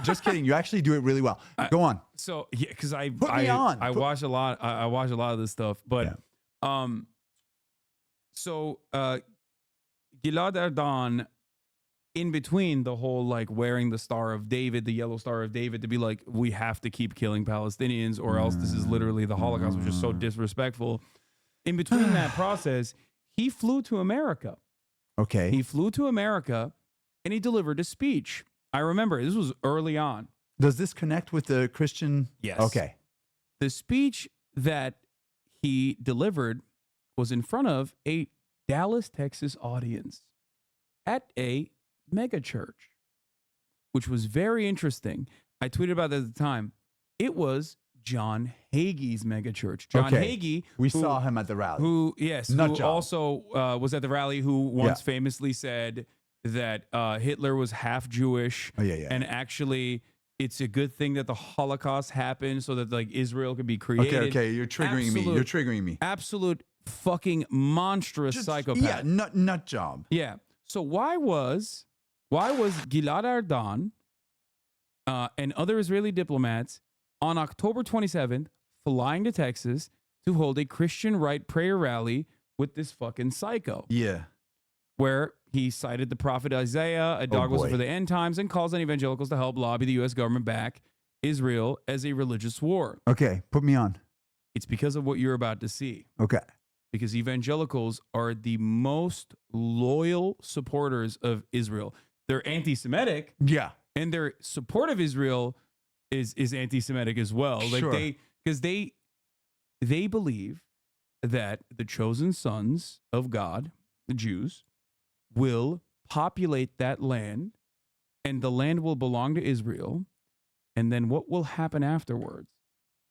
Just kidding. You actually do it really well. Go on. So yeah, because I watch a lot. I watch a lot of this stuff, but so Gilad Erdan, in between the whole like wearing the Star of David, the yellow Star of David, to be like, we have to keep killing Palestinians or else this is literally the Holocaust, which is so disrespectful. In between that process, he flew to America. Okay. He flew to America and he delivered a speech. I remember this was early on. Does this connect with the Christian? Yes. Okay. The speech that he delivered was in front of a Dallas, Texas audience at a mega church, which was very interesting. I tweeted about it at the time. It was John Hagee's mega church. John Hagee, we saw him at the rally. Who also was at the rally, who once famously said that Hitler was half Jewish, and actually it's a good thing that the Holocaust happened so that like Israel could be created. Okay, you're triggering me. You're triggering me. Absolute fucking monstrous psychopath. Yeah, nut job. Yeah. So why was Gilad Erdan and other Israeli diplomats on October 27th flying to Texas to hold a Christian right prayer rally with this fucking psycho? Yeah. Where he cited the prophet Isaiah, a dog whistle for the end times, and calls on evangelicals to help lobby the U.S. government back Israel as a religious war. Okay, put me on. It's because of what you're about to see. Okay. Because evangelicals are the most loyal supporters of Israel. They're anti-Semitic. Yeah. And their support of Israel is anti-Semitic as well. Like Sure. they believe that the chosen sons of God, the Jews, will populate that land, and the land will belong to Israel. And then what will happen afterwards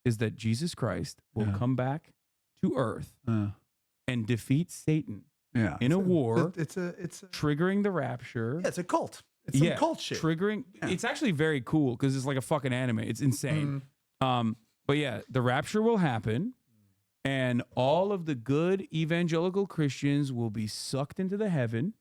is that Jesus Christ will come back to earth and defeat Satan in a war. It's a triggering the rapture. Yeah, it's a cult. It's some cult shit. Triggering. Yeah. It's actually very cool because it's like a fucking anime. It's insane. But yeah, the rapture will happen, and all of the good evangelical Christians will be sucked into the heaven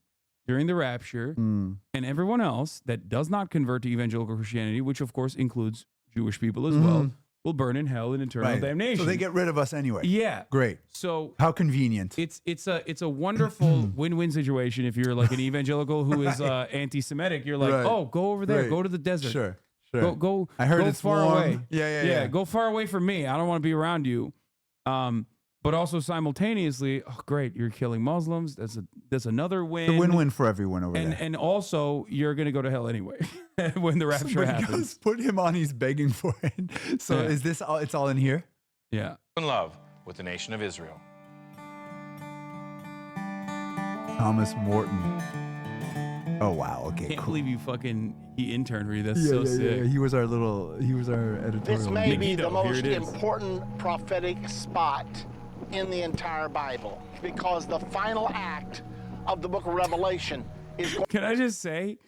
during the rapture, and everyone else that does not convert to evangelical Christianity, which of course includes Jewish people as well, will burn in hell in eternal damnation. So they get rid of us anyway. Yeah. Great. So how convenient. It's a wonderful win-win situation if you're like an evangelical who is anti-Semitic. You're like, oh, go over there, go to the desert. Sure. Sure. Go. I heard go it's far warm. away. Yeah. Go far away from me. I don't want to be around you. But also simultaneously, oh great, you're killing Muslims. That's another win. It's a win-win for everyone over there. And also, you're gonna go to hell anyway when the rapture Somebody happens. goes, put him on. He's begging for it. So Yeah. is this all? It's all in here. Yeah. In love with the nation of Israel. Thomas Morton. Oh wow. Okay. Can't cool. believe he interned for you. That's so sick. He was our editorial. This may be the Megiddo, here most it is. important prophetic spot in the entire Bible, because the final act of the book of Revelation is. Can I just say,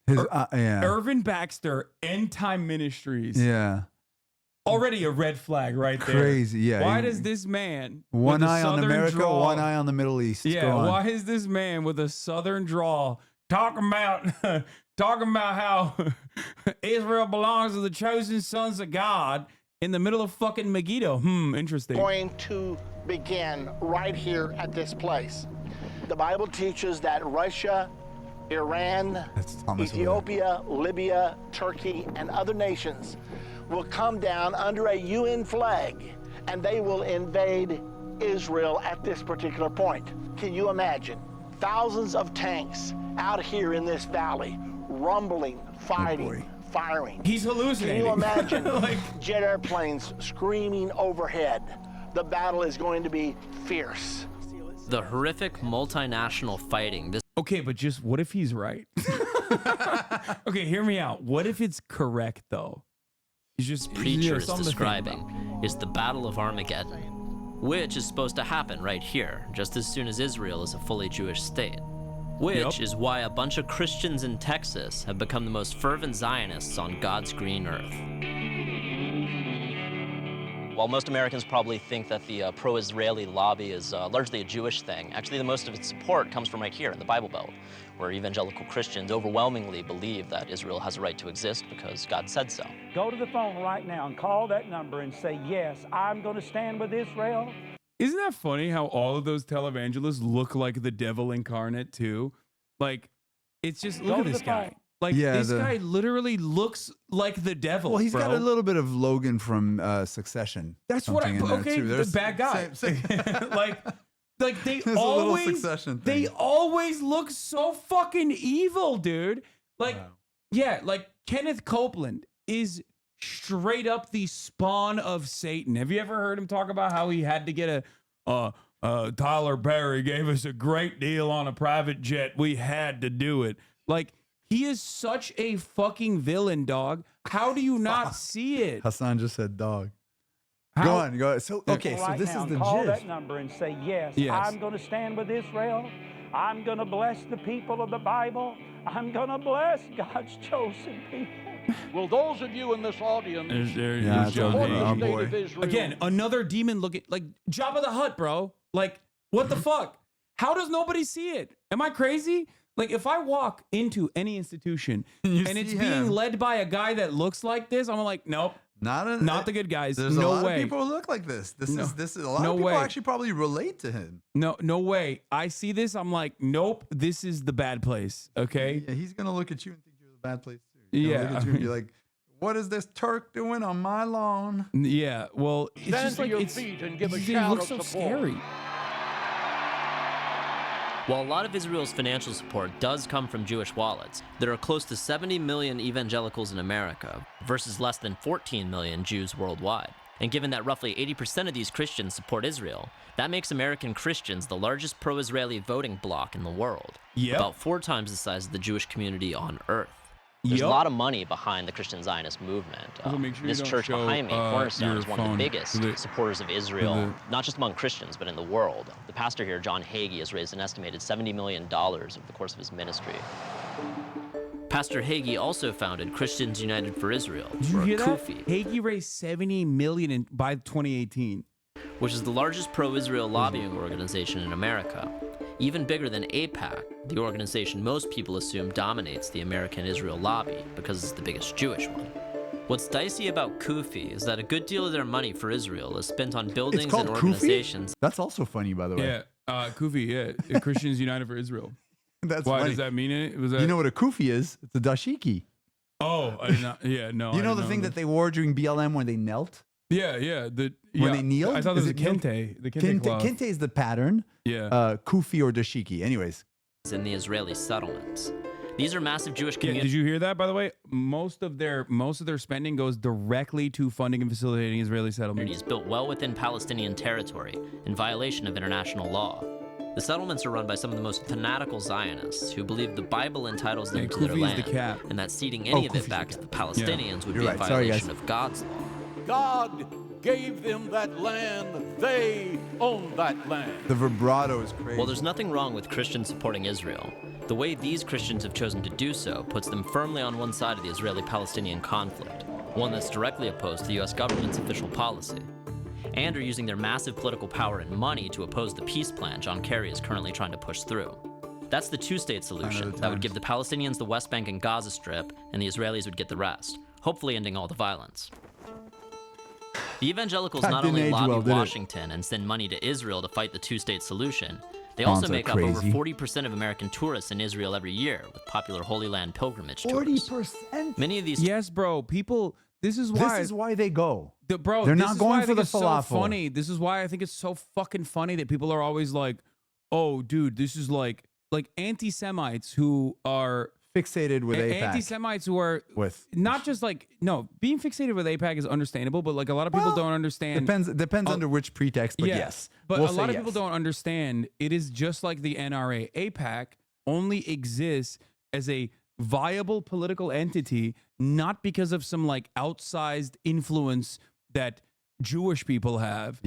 yeah. Irvin Baxter, End Time Ministries. Yeah. Already a red flag right there. Crazy, yeah. Why He- does this man One with a eye on southern America, drawl- one eye on the Middle East. Yeah, Go on. why is this man with a southern drawl talking about how Israel belongs to the chosen sons of God in the middle of fucking Megiddo? Interesting. Going to begin right here at this place. The Bible teaches that Russia, Iran, Thomas Ethiopia, Libya, Turkey, and other nations will come down under a UN flag, and they will invade Israel at this particular point. Can you imagine? Thousands of tanks out here in this valley, rumbling, fighting, firing. He's hallucinating. Can you imagine jet airplanes screaming overhead? The battle is going to be fierce. The horrific multinational fighting. Okay, but just what if he's right? Okay, hear me out. What if it's correct though? He's just Preacher is something to think about. describing is the Battle of Armageddon, which is supposed to happen right here, just as soon as Israel is a fully Jewish state. Which is why a bunch of Christians in Texas have become the most fervent Zionists on God's green earth. While most Americans probably think that the pro-Israeli lobby is largely a Jewish thing, actually the most of its support comes from right here in the Bible Belt, where evangelical Christians overwhelmingly believe that Israel has a right to exist because God said so. Go to the phone right now and call that number and say, yes, I'm going to stand with Israel. Isn't that funny how all of those televangelists look like the devil incarnate too? Like, it's just, look Go at to this the guy. phone. Like, Yeah, this the- guy literally looks like the devil. Well, he's bro. got a little bit of Logan from Succession. That's what something in there, okay, too. the There's bad guy. like they There's a little always, Succession they thing. always look so fucking evil, dude. Like, yeah, like Kenneth Copeland is straight up the spawn of Satan. Have you ever heard him talk about how he had to get Tyler Perry gave us a great deal on a private jet. We had to do it. Like, he is such a fucking villain, dog. How do you not see it? Hasan just said dog. How- Go on, go on. So, okay, so Right this now is the and call gist. that number and say, yes, Yes. I'm going to stand with Israel. I'm going to bless the people of the Bible. I'm going to bless God's chosen people. Will those of you in this audience There's that's John our Hagen. boy. of Israel? Again, another demon looking like Jabba the Hutt, bro. Like, what the fuck? How does nobody see it? Am I crazy? Like, if I walk into any institution and it's see being him. led by a guy that looks like this, I'm like, nope, not the good guys. There's no a lot way. of people who look like this. This No. is a lot No of people way. actually probably relate to him. No way. I see this. I'm like, nope, this is the bad place. Okay. Yeah, he's gonna look at you and think you're the bad place too. He's gonna Yeah, look at you and be like, "What is this Turk doing on my lawn?" Yeah. Well, it's Stand just to like your it's. feet and give a It shout looks of so support. scary. While a lot of Israel's financial support does come from Jewish wallets, there are close to 70 million evangelicals in America versus less than 14 million Jews worldwide. And given that roughly 80% of these Christians support Israel, that makes American Christians the largest pro-Israeli voting bloc in the world, about 4 times the size of the Jewish community on Earth. There's a lot of money behind the Christian Zionist movement. Also, make sure you This don't church show, behind me, Cornerstone, your is one of phone the biggest to the- supporters of Israel, to not just among Christians, but in the world. The pastor here, John Hagee, has raised an estimated $70 million over the course of his ministry. Pastor Hagee also founded Christians United for Israel, Did you or hear that? CUFI, Hagee raised $70 million by 2018. which is the largest pro-Israel lobbying organization in America. Even bigger than AIPAC, the organization most people assume dominates the American Israel lobby because it's the biggest Jewish one. What's dicey about CUFI is that a good deal of their money for Israel is spent on It's buildings called and Kufi? organizations. That's also funny, by the way. Yeah, Kufi, yeah, Christians United for Israel. That's Why funny. does that mean it? Was that You know what a kufi is? It's a dashiki. Oh, I did not. Yeah, no. You know the thing that they wore during BLM when they knelt? Yeah, yeah. When they kneeled? I thought it was a kente. The kente cloth. Kente is the pattern. Yeah. Kufi or dashiki. Anyways. In the Israeli settlements. These are massive Jewish communities. Did you hear that, by the way? Most of their spending goes directly to funding and facilitating Israeli settlements. Built well within Palestinian territory in violation of international law. The settlements are run by some of the most fanatical Zionists who believe the Bible entitles them to their land, and that ceding any of it back to the Palestinians would be a violation of God's law. God gave them that land. They own that land. The vibrato is crazy. Well, there's nothing wrong with Christians supporting Israel. The way these Christians have chosen to do so puts them firmly on one side of the Israeli-Palestinian conflict, one that's directly opposed to the U.S. government's official policy, and are using their massive political power and money to oppose the peace plan John Kerry is currently trying to push through. That's the two-state solution that would give the Palestinians the West Bank and Gaza Strip, and the Israelis would get the rest, hopefully ending all the violence. The evangelicals not only lobby Washington and send money to Israel to fight the two-state solution, they also make up over 40% of American tourists in Israel every year with popular Holy Land pilgrimage tours. 40%? Many of these... Yes, bro. People... This is why they go. Bro, they're this not is going why I for think the it's falafel. So funny. This is why I think it's so fucking funny that people are always like, "Oh, dude, this is like anti-Semites who are fixated with AIPAC. Anti-Semites who are with not just like being fixated with AIPAC is understandable, but like a lot of people don't understand. Depends under which pretext, but yes. But a lot of people don't understand. It is just like the NRA. AIPAC only exists as a viable political entity, not because of some like outsized influence that Jewish people have,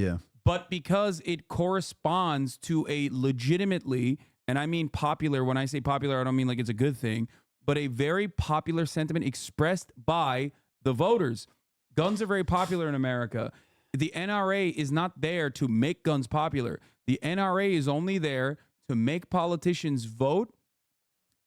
but because it corresponds to a legitimately, and I mean popular, when I say popular, I don't mean like it's a good thing, but a very popular sentiment expressed by the voters. Guns are very popular in America. The NRA is not there to make guns popular. The NRA is only there to make politicians vote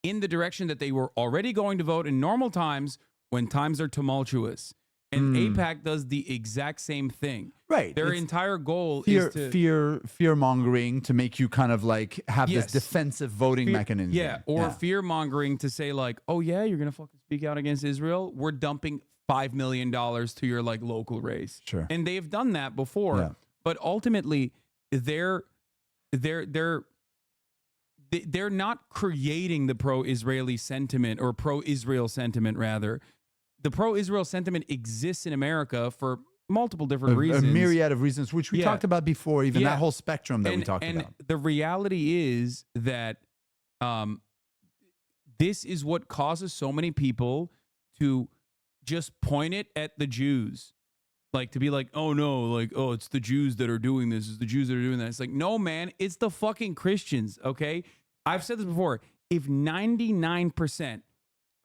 in the direction that they were already going to vote in normal times when times are tumultuous. And AIPAC does the exact same thing. Right. Their entire goal is to... fear mongering to make you kind of like have this defensive voting mechanism. Yeah, or fear mongering to say like, oh yeah, you're going to fucking speak out against Israel? We're dumping $5 million to your like local race. Sure. And they've done that before. Yeah. But ultimately, they're not creating the pro-Israeli sentiment or pro-Israel sentiment, rather. The pro-Israel sentiment exists in America for multiple different reasons. A myriad of reasons, which we talked about before, even that whole spectrum that we talked about. And the reality is that this is what causes so many people to just point it at the Jews. Like to be like, oh no, like, oh, it's the Jews that are doing this. It's the Jews that are doing that. It's like, no, man, it's the fucking Christians, okay? I've said this before. If 99%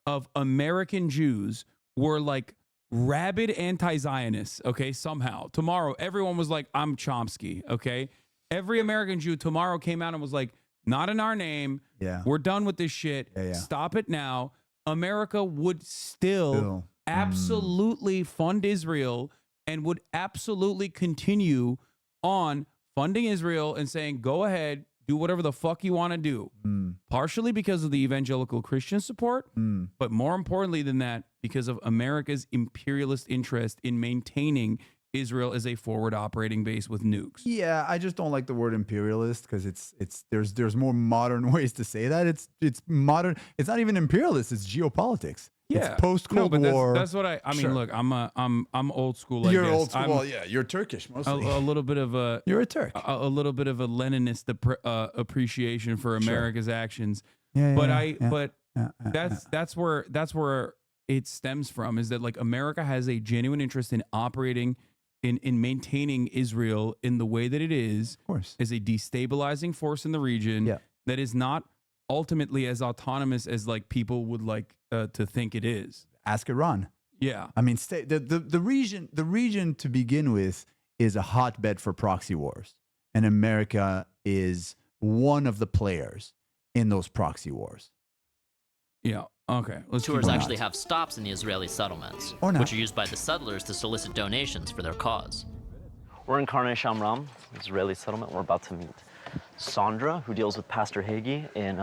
of American Jews were like rabid anti-Zionists, okay, somehow, tomorrow, everyone was like, I'm Chomsky, okay? Every American Jew tomorrow came out and was like, not in our name. Yeah. We're done with this shit. Stop it now. America would still absolutely fund Israel and would absolutely continue on funding Israel and saying, go ahead, do whatever the fuck you want to do. Partially because of the evangelical Christian support, but more importantly than that, because of America's imperialist interest in maintaining Israel as a forward operating base with nukes. Yeah, I just don't like the word imperialist because there's more modern ways to say that. It's modern. It's not even imperialist. It's geopolitics. Yeah, it's post-Cold War. That's what I mean. Look, I'm old school. You're old school. Well, yeah, you're Turkish mostly. A little bit of a. You're a Turk. A little bit of a Leninist appreciation for America's actions. That's where it stems from, is that like America has a genuine interest in operating in maintaining Israel in the way that it is, of course, as a destabilizing force in the region that is not ultimately as autonomous as like people would like to think it is. Ask Iran. Yeah, I mean, the region to begin with is a hotbed for proxy wars, and America is one of the players in those proxy wars. Yeah. Okay. Tours actually have stops in the Israeli settlements, which are used by the settlers to solicit donations for their cause. We're in Karnei Shamram, Israeli settlement. We're about to meet Sandra, who deals with Pastor Hagee in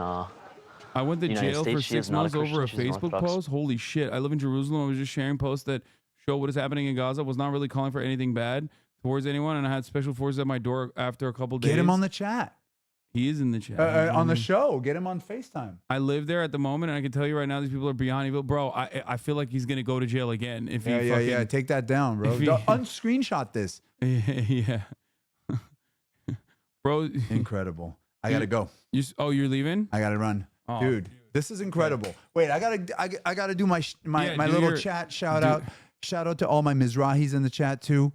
I went to the United jail for States. She 6 is not a months over a Christian, she's Facebook Orthodox. post. Holy shit. I live in Jerusalem. I was just sharing posts that show what is happening in Gaza. Was not really calling for anything bad towards anyone. And I had special forces at my door after a couple days. Get him on the chat. He is in the chat. On the show. Get him on FaceTime. I live there at the moment, and I can tell you right now, these people are beyond evil. Bro, I feel like he's going to go to jail again. If he Yeah. Take that down, bro. Unscreenshot this. Yeah. Bro. Incredible. I got to go. You're leaving? I got to run. Dude, this is incredible. Wait, I gotta do my little chat shout out. Shout out to all my Mizrahis in the chat too,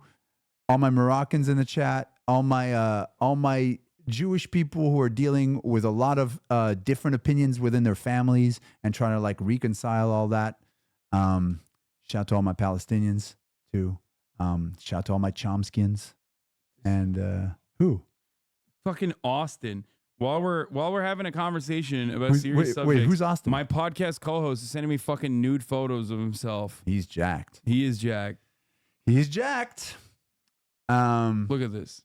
all my Moroccans in the chat, all my Jewish people who are dealing with a lot of different opinions within their families and trying to like reconcile all that. Shout out to all my Palestinians too. Shout out to all my Chomskins and who? Fucking Austin. While we're having a conversation about serious subjects, wait, who's Austin? My podcast co-host is sending me fucking nude photos of himself. He's jacked. He is jacked. He's jacked. Look at this.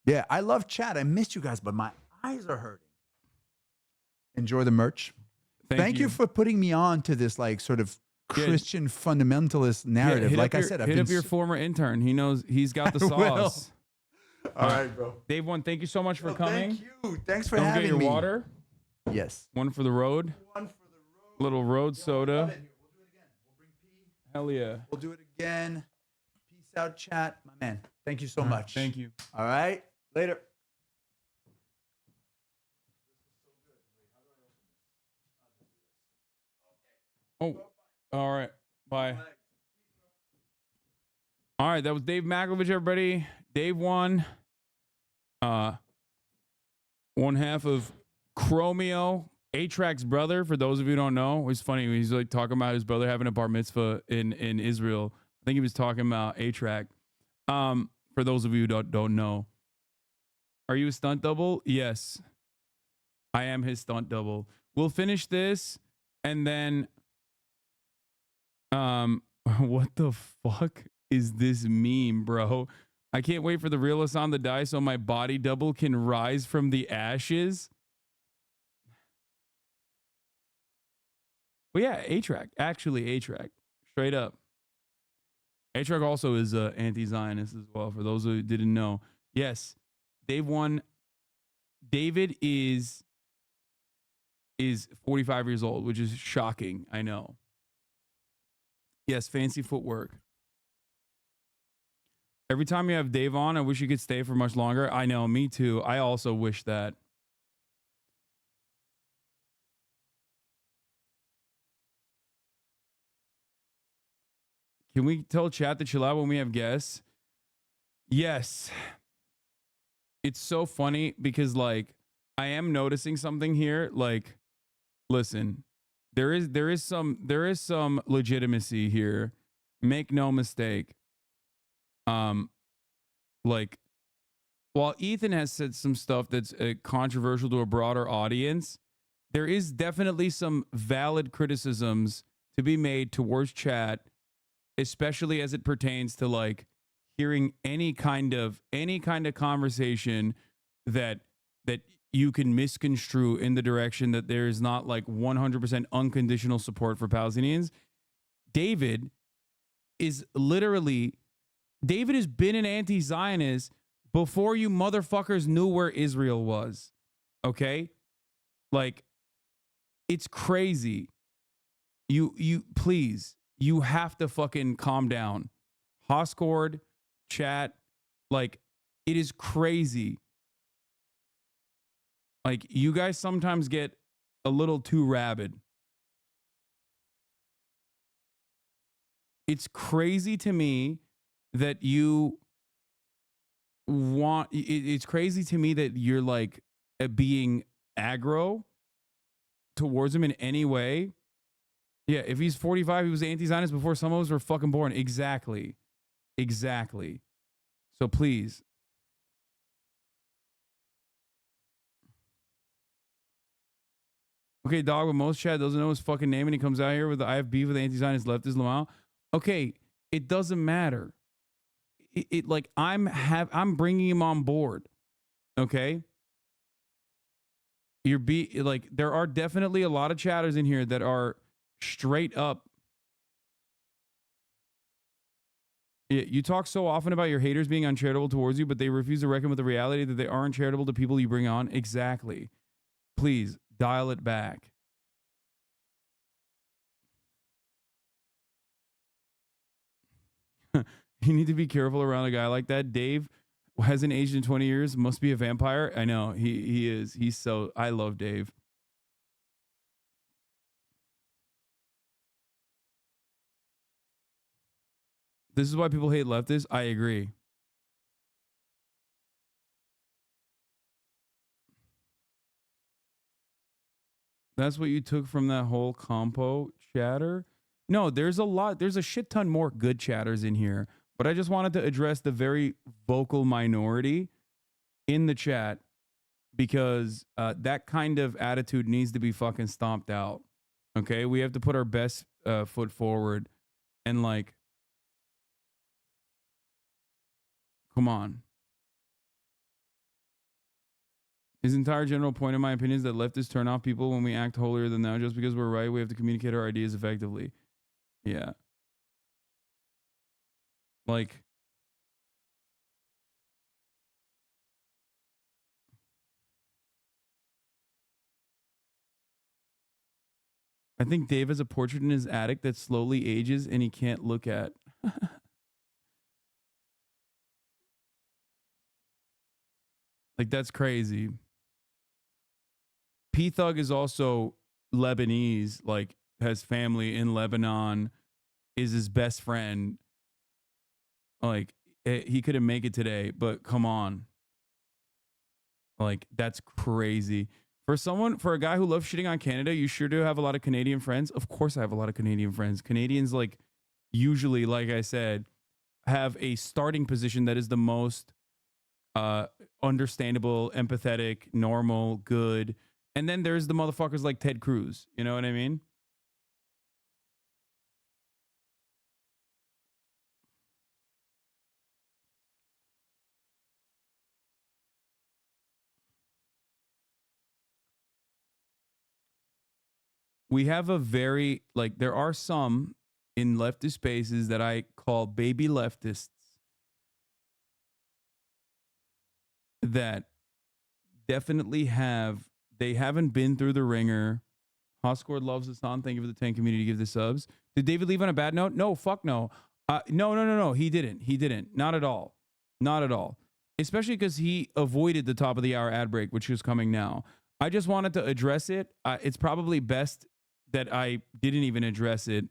Yeah, I love chat. I missed you guys, but my eyes are hurting. Enjoy the merch. Thank you for putting me on to this like sort of Christian fundamentalist narrative. Like I said, hit up your former intern. He knows he's got the sauce. All right, bro. Dave1, thank you so much for coming. Thank you. Thanks for Don't having get your me. water. Yes. One for the road. One for the road. Little road soda. We'll do it again. We'll bring pee. Hell yeah. We'll do it again. Peace out, chat. My man. Thank you so much. Thank you. All right. Later. Oh, all right. Bye. All right, that was Dave Maklovich, everybody. Dave1, one half of Chromeo, A-Track's brother. For those of you who don't know, it's funny. He's like talking about his brother having a bar mitzvah in Israel. I think he was talking about A-Track. For those of you who don't know, are you a stunt double? Yes, I am his stunt double. We'll finish this and then, what the fuck is this meme, bro? I can't wait for the real Hasan to die so my body double can rise from the ashes. Well, yeah, A-Track. Actually, A-Track. Straight up. A-Track also is anti-Zionist as well, for those who didn't know. Yes, Dave1. David is 45 years old, which is shocking. I know. Yes, fancy footwork. Every time you have Dave on, I wish you could stay for much longer. I know, me too. I also wish that. Can we tell chat to chill out when we have guests? Yes. It's so funny because, like, I am noticing something here. Like, listen, there is some legitimacy here. Make no mistake. Like, while Ethan has said some stuff that's controversial to a broader audience, there is definitely some valid criticisms to be made towards chat, especially as it pertains to like hearing any kind of conversation that you can misconstrue in the direction that there is not like 100% unconditional support for Palestinians. David has been an anti-Zionist before you motherfuckers knew where Israel was. Okay? Like, it's crazy. You please, you have to fucking calm down. Hoscord, chat, like, it is crazy. Like, you guys sometimes get a little too rabid. It's crazy to me that it's crazy to me that you're like being aggro towards him in any way. Yeah, if he's 45, he was anti-Zionist before some of us were fucking born. Exactly. So please. Okay, dog, but most chat doesn't know his fucking name and he comes out here with the I have beef with anti-Zionist leftist Lamau. Okay, it doesn't matter. It like I'm bringing him on board. Okay? there are definitely a lot of chatters in here that are straight up. You talk so often about your haters being uncharitable towards you, but they refuse to reckon with the reality that they aren't charitable to people you bring on. Exactly. Please dial it back. You need to be careful around a guy like that. Dave hasn't aged in 20 years. Must be a vampire. I know. He is. He's so... I love Dave. This is why people hate leftists. I agree. That's what you took from that whole compo chatter? No, there's a shit ton more good chatters in here. But I just wanted to address the very vocal minority in the chat because that kind of attitude needs to be fucking stomped out. Okay? We have to put our best foot forward and like, come on. His entire general point, in my opinion, is that leftists turn off people when we act holier than thou. Just because we're right, we have to communicate our ideas effectively. Yeah. Like, I think Dave has a portrait in his attic that slowly ages and he can't look at. Like, that's crazy. P-Thug is also Lebanese, like, has family in Lebanon, is his best friend. Like, he couldn't make it today, but come on. Like, that's crazy. For a guy who loves shitting on Canada, you sure do have a lot of Canadian friends. Of course I have a lot of Canadian friends. Canadians, like, usually, like I said, have a starting position that is the most understandable, empathetic, normal, good. And then there's the motherfuckers like Ted Cruz. You know what I mean? We have a very, like, there are some in leftist spaces that I call baby leftists that definitely they haven't been through the ringer. Hoscord loves Hasan. Thank you for the 10 community. Give the subs. Did David leave on a bad note? No, fuck no. No. He didn't. Not at all. Not at all. Especially because he avoided the top of the hour ad break, which is coming now. I just wanted to address it. It's probably best that I didn't even address it.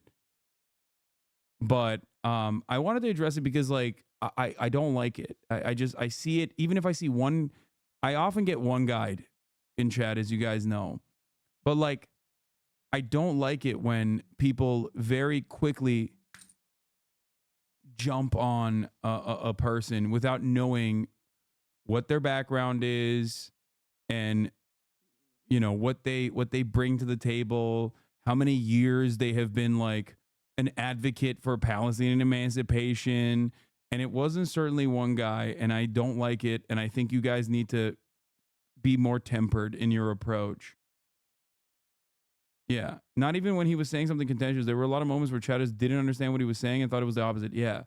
But I wanted to address it because, like, I don't like it. I see it. Even if I see one, I often get one guide in chat, as you guys know. But, like, I don't like it when people very quickly jump on a person without knowing what their background is and, you know, what they bring to the table, how many years they have been, like, an advocate for Palestinian emancipation. And it wasn't certainly one guy, and I don't like it. And I think you guys need to be more tempered in your approach. Yeah. Not even when he was saying something contentious. There were a lot of moments where chatters didn't understand what he was saying and thought it was the opposite. Yeah.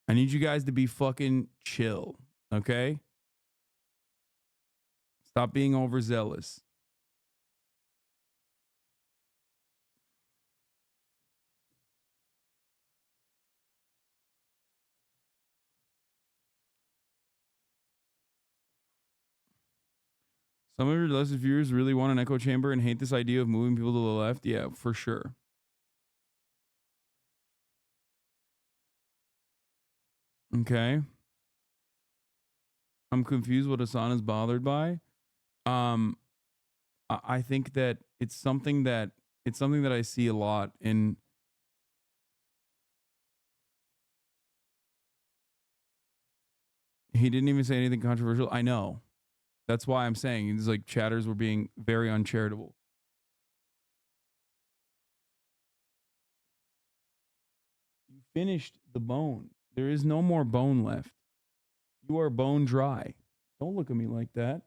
I need you guys to be fucking chill. Okay? Stop being overzealous. Some of your leftist viewers really want an echo chamber and hate this idea of moving people to the left. Yeah, for sure. Okay. I'm confused what Hasan is bothered by. I think that it's something that I see a lot in he didn't even say anything controversial. I know. That's why I'm saying it's like chatters were being very uncharitable. You finished the bone. There is no more bone left. You are bone dry. Don't look at me like that.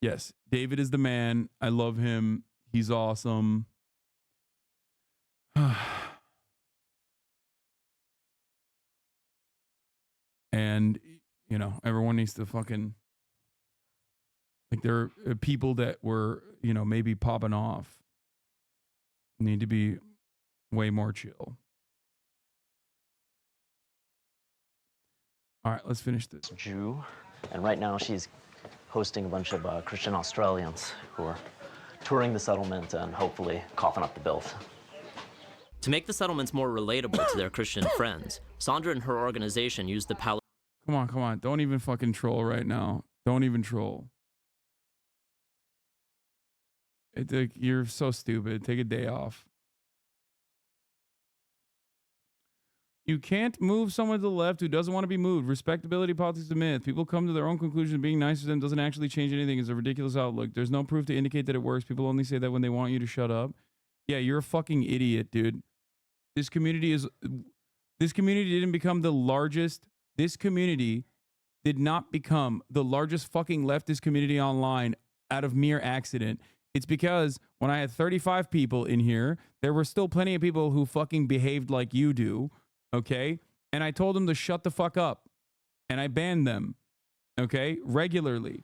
Yes, David is the man. I love him. He's awesome. And, you know, everyone needs to fucking, like, there are people that were, you know, maybe popping off need to be way more chill. All right, let's finish this. Jew, and right now she's hosting a bunch of Christian Australians who are touring the settlement and hopefully coughing up the bills. To make the settlements more relatable to their Christian friends, Sandra and her organization used the Come on. Don't even fucking troll right now. Don't even troll. You're so stupid. Take a day off. You can't move someone to the left who doesn't want to be moved. Respectability politics is a myth. People come to their own conclusion. Being nice to them doesn't actually change anything. It's a ridiculous outlook. There's no proof to indicate that it works. People only say that when they want you to shut up. Yeah, you're a fucking idiot, dude. This community didn't become the largest. This community did not become the largest fucking leftist community online out of mere accident. It's because when I had 35 people in here, there were still plenty of people who fucking behaved like you do. Okay? And I told them to shut the fuck up. And I banned them. Okay? Regularly.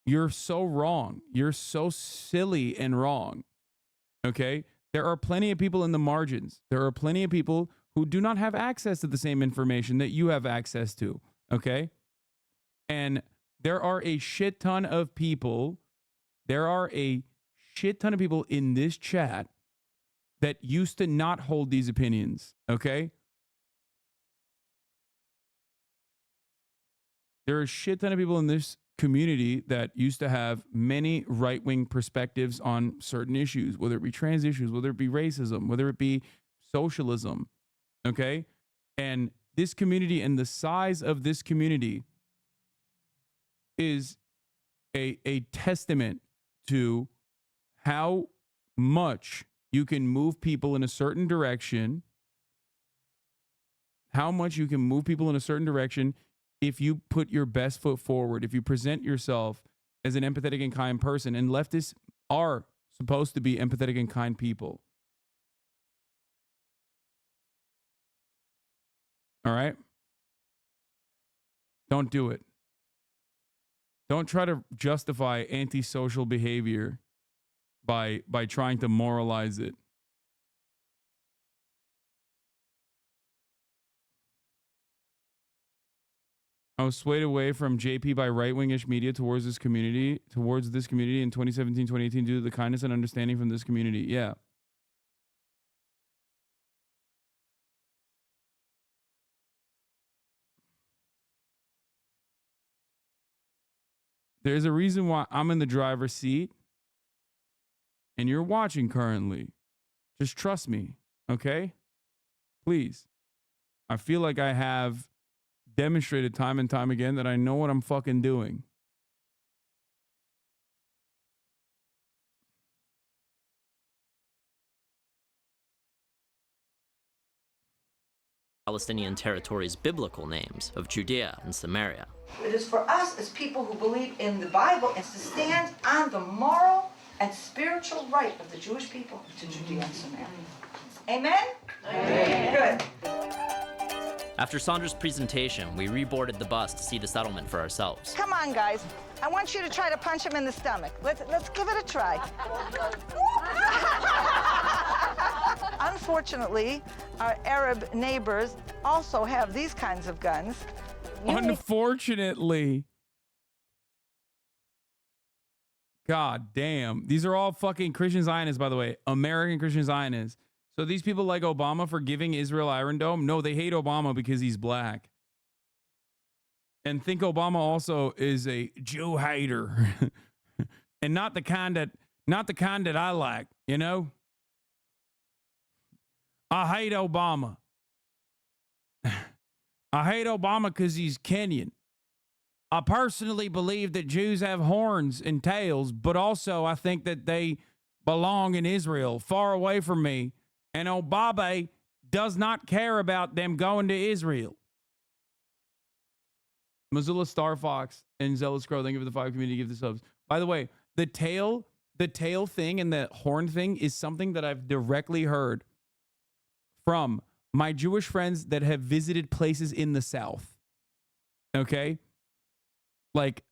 You're so wrong. You're so silly and wrong. Okay? There are plenty of people in the margins. There are plenty of people who do not have access to the same information that you have access to. Okay? And there are a shit ton of people. There are a shit ton of people in this chat that used to not hold these opinions, okay? There are a shit ton of people in this community that used to have many right-wing perspectives on certain issues, whether it be trans issues, whether it be racism, whether it be socialism, okay? And this community and the size of this community is a testament to how much you can move people in a certain direction, if you put your best foot forward, if you present yourself as an empathetic and kind person. And leftists are supposed to be empathetic and kind people. All right? Don't do it. Don't try to justify antisocial behavior by trying to moralize it. I was swayed away from JP by right-wingish media towards this community in 2017, 2018 due to the kindness and understanding from this community. Yeah. There's a reason why I'm in the driver's seat and you're watching currently. Just trust me, okay? Please. I feel like I have demonstrated time and time again that I know what I'm fucking doing. Palestinian territories' biblical names of Judea and Samaria. It is for us as people who believe in the Bible is to stand on the moral and spiritual right of the Jewish people to Judea and Samaria. Amen? Amen. Good. After Sandra's presentation, we reboarded the bus to see the settlement for ourselves. Come on, guys. I want you to try to punch him in the stomach. Let's give it a try. Unfortunately, our Arab neighbors also have these kinds of guns. Unfortunately. God damn. These are all fucking Christian Zionists, by the way. American Christian Zionists. So these people like Obama for giving Israel Iron Dome? No, they hate Obama because he's black. And think Obama also is a Jew hater. And not the kind that I like, you know? I hate Obama. I hate Obama because he's Kenyan. I personally believe that Jews have horns and tails, but also I think that they belong in Israel, far away from me. And Obama does not care about them going to Israel. Missoula Star Fox and Zealous Crow, thank you for the 5 community, give the subs. By the way, the tail thing and the horn thing is something that I've directly heard from my Jewish friends that have visited places in the South. Okay? Like,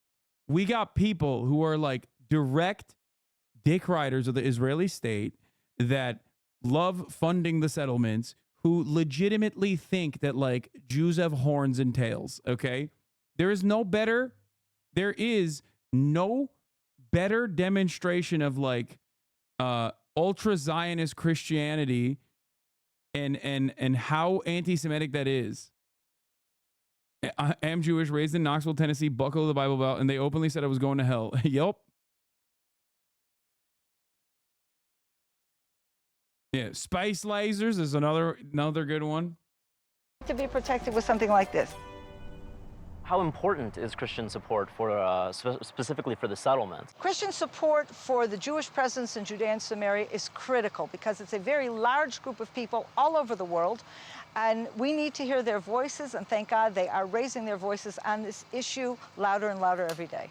we got people who are like direct dick riders of the Israeli state that love funding the settlements, who legitimately think that like Jews have horns and tails. Okay? There is no better demonstration of like ultra Zionist Christianity and how anti-Semitic that is. I am Jewish, raised in Knoxville, Tennessee, buckle of the Bible Belt, and they openly said I was going to hell. Yup. Yeah, space lasers is another good one. To be protected with something like this. How important is Christian support for specifically for the settlements? Christian support for the Jewish presence in Judea and Samaria is critical because it's a very large group of people all over the world, and we need to hear their voices, and thank God they are raising their voices on this issue louder and louder every day.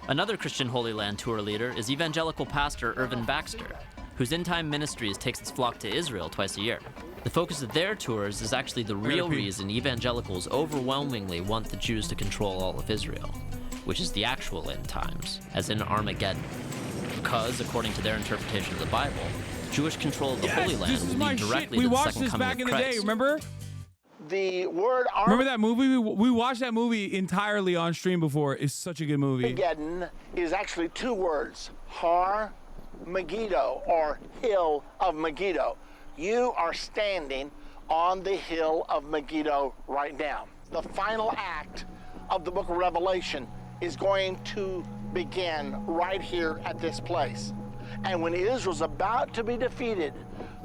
Another Christian Holy Land tour leader is evangelical pastor Irvin Baxter, whose end-time ministries takes its flock to Israel twice a year. The focus of their tours is actually the real reason evangelicals overwhelmingly want the Jews to control all of Israel, which is the actual end times, as in Armageddon. Because, according to their interpretation of the Bible, Jewish control of the Holy Land will lead directly to the second coming of Christ. We watched this back in the day, remember? The word remember that movie? We watched that movie entirely on stream before. It's such a good movie. Armageddon is actually 2 words, Har Megiddo, or Hill of Megiddo. You are standing on the Hill of Megiddo right now. The final act of the book of Revelation is going to begin right here at this place. And when Israel's about to be defeated,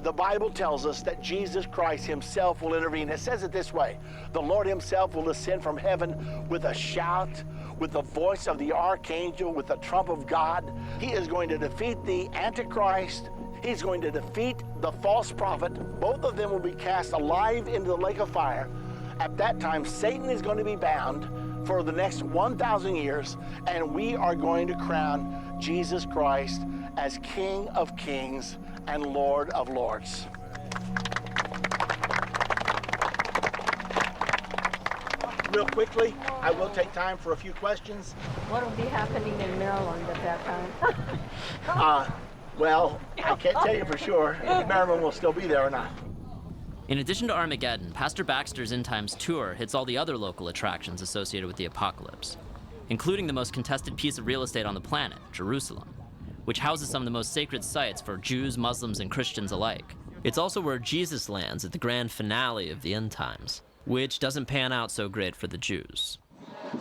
the Bible tells us that Jesus Christ himself will intervene. It says it this way: the Lord himself will descend from heaven with a shout, with the voice of the archangel, with the trump of God. He is going to defeat the Antichrist. He's going to defeat the false prophet. Both of them will be cast alive into the lake of fire. At that time, Satan is going to be bound for the next 1,000 years, and we are going to crown Jesus Christ as King of Kings and Lord of Lords. Real quickly, I will take time for a few questions. What will be happening in Maryland at that time? Well, I can't tell you for sure if Maryland will still be there or not. In addition to Armageddon, Pastor Baxter's End Times tour hits all the other local attractions associated with the apocalypse, including the most contested piece of real estate on the planet, Jerusalem, which houses some of the most sacred sites for Jews, Muslims, and Christians alike. It's also where Jesus lands at the grand finale of the end times, which doesn't pan out so great for the Jews.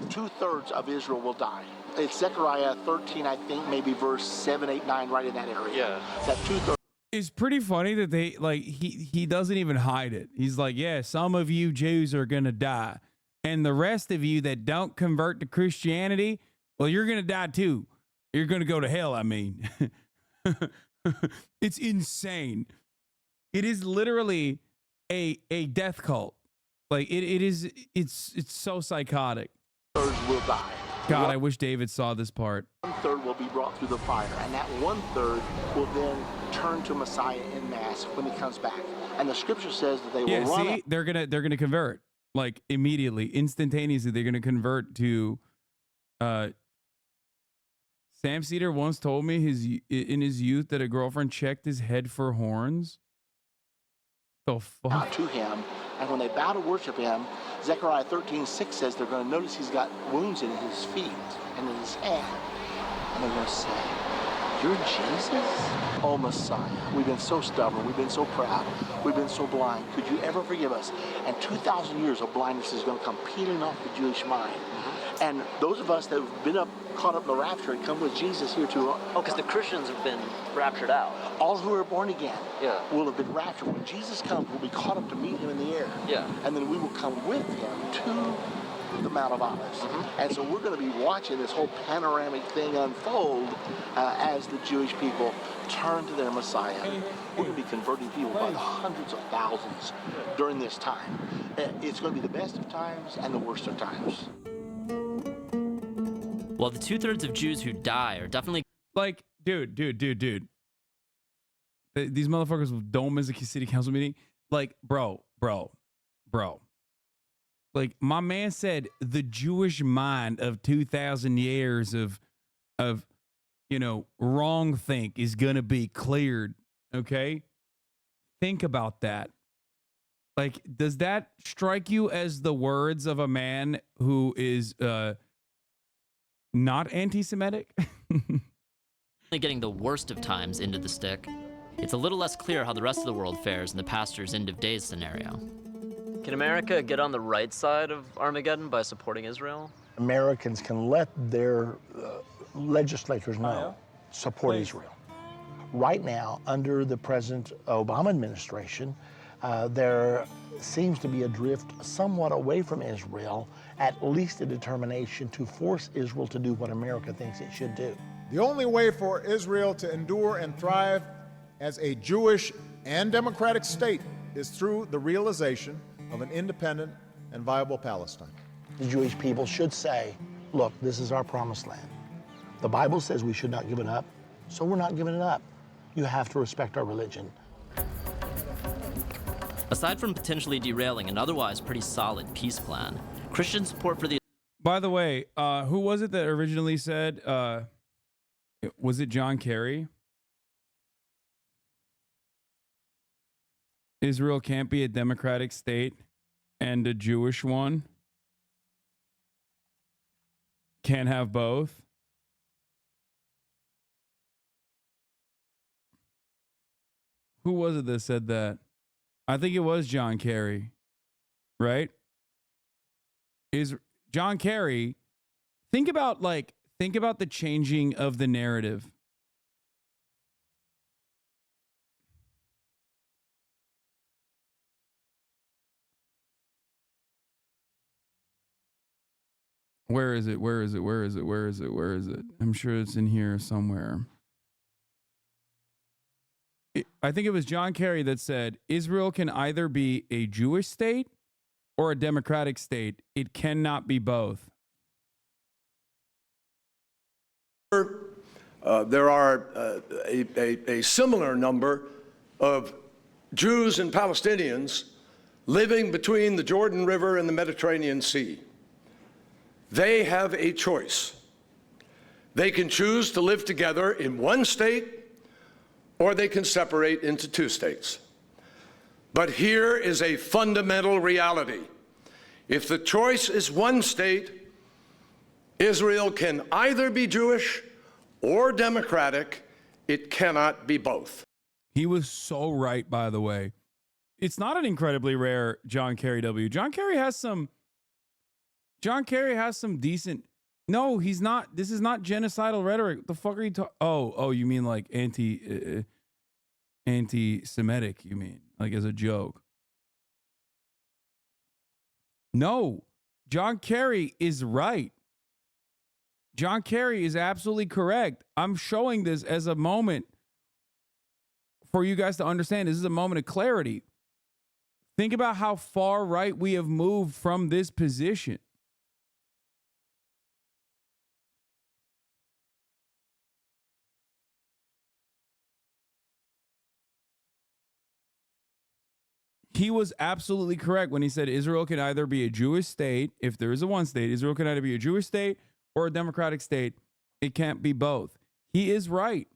2/3 of Israel will die. It's Zechariah 13, I think, maybe verse 7, 8, 9, right in that area. Yeah. That 2/3. It's pretty funny that they like he doesn't even hide it. He's like, yeah, some of you Jews are gonna die, and the rest of you that don't convert to Christianity, well, you're gonna die too. You're gonna go to hell. I mean, it's insane. It is literally a death cult. Like it's so psychotic. 1/3 will die. God, I wish David saw this part. 1/3 will be brought through the fire, and that 1/3 will then turn to Messiah en masse when he comes back. And the scripture says that they will run. See, they're gonna convert like immediately, instantaneously. They're gonna convert to. Sam Cedar once told me in his youth that a girlfriend checked his head for horns. The fuck? To him, and when they bow to worship him, Zechariah 13:6 says they're going to notice he's got wounds in his feet and in his hand, and they're going to say, "You're Jesus, oh Messiah. We've been so stubborn, we've been so proud, we've been so blind. Could you ever forgive us?" And 2,000 years of blindness is going to come peeling off the Jewish mind. And those of us that have been caught up in the rapture and come with Jesus here too. Oh, because the Christians have been raptured out. All who are born again will have been raptured. When Jesus comes, we'll be caught up to meet him in the air. Yeah. And then we will come with him to the Mount of Olives. And so we're going to be watching this whole panoramic thing unfold as the Jewish people turn to their Messiah. We're going to be converting people by the hundreds of thousands during this time. It's going to be the best of times and the worst of times. While the 2/3 of Jews who die are definitely like, dude. These motherfuckers don't miss a city council meeting. Like, bro. Like, my man said the Jewish mind of 2,000 years of wrong think is gonna be cleared. Okay, think about that. Like, does that strike you as the words of a man who is not anti-Semitic? getting the worst of times into the stick, it's a little less clear how the rest of the world fares in the pastor's end of days scenario. Can America get on the right side of Armageddon by supporting Israel? Americans can let their legislators know, support Israel. Right now, under the President Obama administration, there seems to be a drift somewhat away from Israel, at least a determination to force Israel to do what America thinks it should do. The only way for Israel to endure and thrive as a Jewish and democratic state is through the realization of an independent and viable Palestine. The Jewish people should say, look, this is our promised land. The Bible says we should not give it up, so we're not giving it up. You have to respect our religion. Aside from potentially derailing an otherwise pretty solid peace plan, Christian support for the... By the way, who was it that originally said, was it John Kerry? Israel can't be a democratic state and a Jewish one. Can't have both. Who was it that said that? I think it was John Kerry, right? Is John Kerry, think about the changing of the narrative. Where is it? I'm sure it's in here somewhere. I think it was John Kerry that said, Israel can either be a Jewish state or a democratic state. It cannot be both. There are a similar number of Jews and Palestinians living between the Jordan River and the Mediterranean Sea. They have a choice. They can choose to live together in one state, or they can separate into two states. But here is a fundamental reality. If the choice is one state, Israel can either be Jewish or democratic. It cannot be both. He was so right, by the way. It's not an incredibly rare John Kerry W. John Kerry has some decent... No, he's not. This is not genocidal rhetoric. The fuck are you talking? Oh, you mean like anti-Semitic, you mean? Like as a joke. No, John Kerry is right. John Kerry is absolutely correct. I'm showing this as a moment for you guys to understand. This is a moment of clarity. Think about how far right we have moved from this position. He was absolutely correct when he said Israel can either be a Jewish state, if there is a one state, Israel can either be a Jewish state or a democratic state. It can't be both. He is right.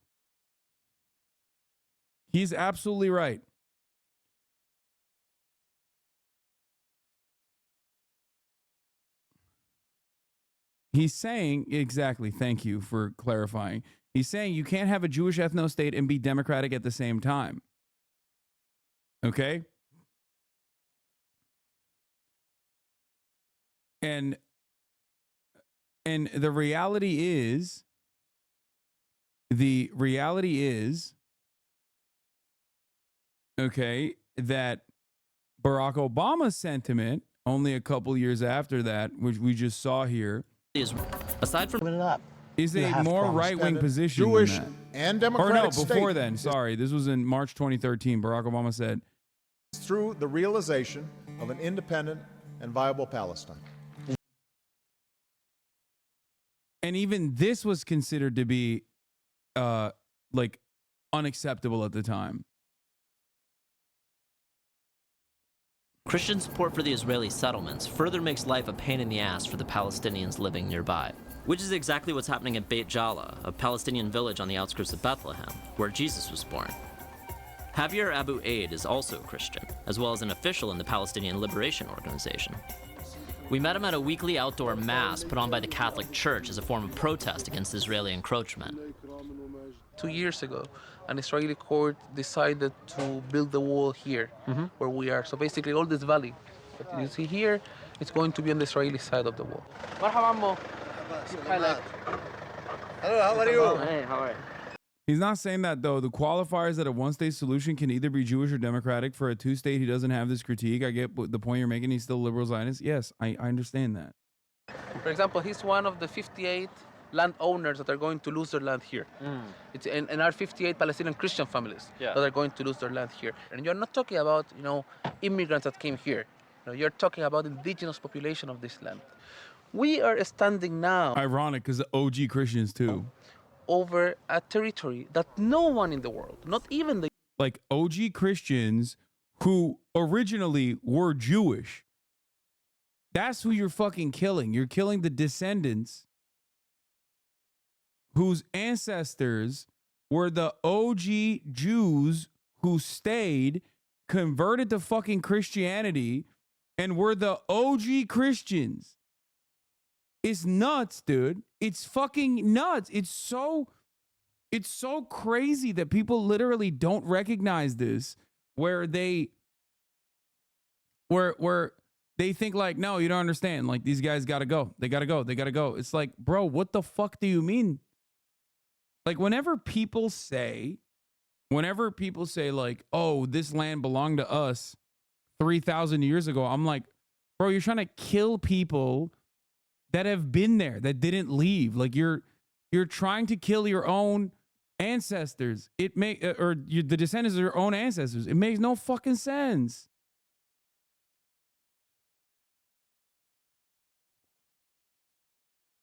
He's absolutely right. He's saying, exactly, thank you for clarifying. He's saying you can't have a Jewish ethno-state and be democratic at the same time. Okay? And the reality is, okay, that Barack Obama's sentiment only a couple years after that, which we just saw here, aside from is a more right-wing position Jewish than that. and Democratic Or no, before state then. Sorry, this was in March 2013. Barack Obama said, through the realization of an independent and viable Palestine. and even this was considered to be like unacceptable at the time. Christian support for the Israeli settlements further makes life a pain in the ass for the Palestinians living nearby, which is exactly what's happening at Beit Jala, a Palestinian village on the outskirts of Bethlehem, where Jesus was born. Javier Abu Aid is also a Christian, as well as an official in the Palestinian Liberation Organization. We met him at a weekly outdoor mass put on by the Catholic Church as a form of protest against Israeli encroachment. 2 years ago, an Israeli court decided to build the wall here, where we are. So basically all this valley that you see here, it's going to be on the Israeli side of the wall. Hello, how are you? Hey, how are you? He's not saying that, though. The qualifiers that a one-state solution can either be Jewish or Democratic. For a two-state, he doesn't have this critique. I get the point you're making. He's still a liberal Zionist. Yes, I understand that. For example, he's one of the 58 landowners that are going to lose their land here. It's and are 58 Palestinian Christian families that are going to lose their land here. And you're not talking about, immigrants that came here. You're talking about indigenous population of this land. We are standing now. Ironic, because the OG Christians, too. Over a territory that no one in the world, not even the... Like OG Christians who originally were Jewish. That's who you're fucking killing. You're killing the descendants whose ancestors were the OG Jews who stayed, converted to fucking Christianity, and were the OG Christians. It's nuts, dude. It's fucking nuts. It's so crazy that people literally don't recognize this, where they think like, no, you don't understand. Like, these guys gotta go. They gotta go. They gotta go. It's like, bro, what the fuck do you mean? Like, whenever people say like, oh, this land belonged to us 3,000 years ago, I'm like, bro, you're trying to kill people that have been there, that didn't leave. Like, you're trying to kill your own ancestors. The descendants of your own ancestors. It makes no fucking sense.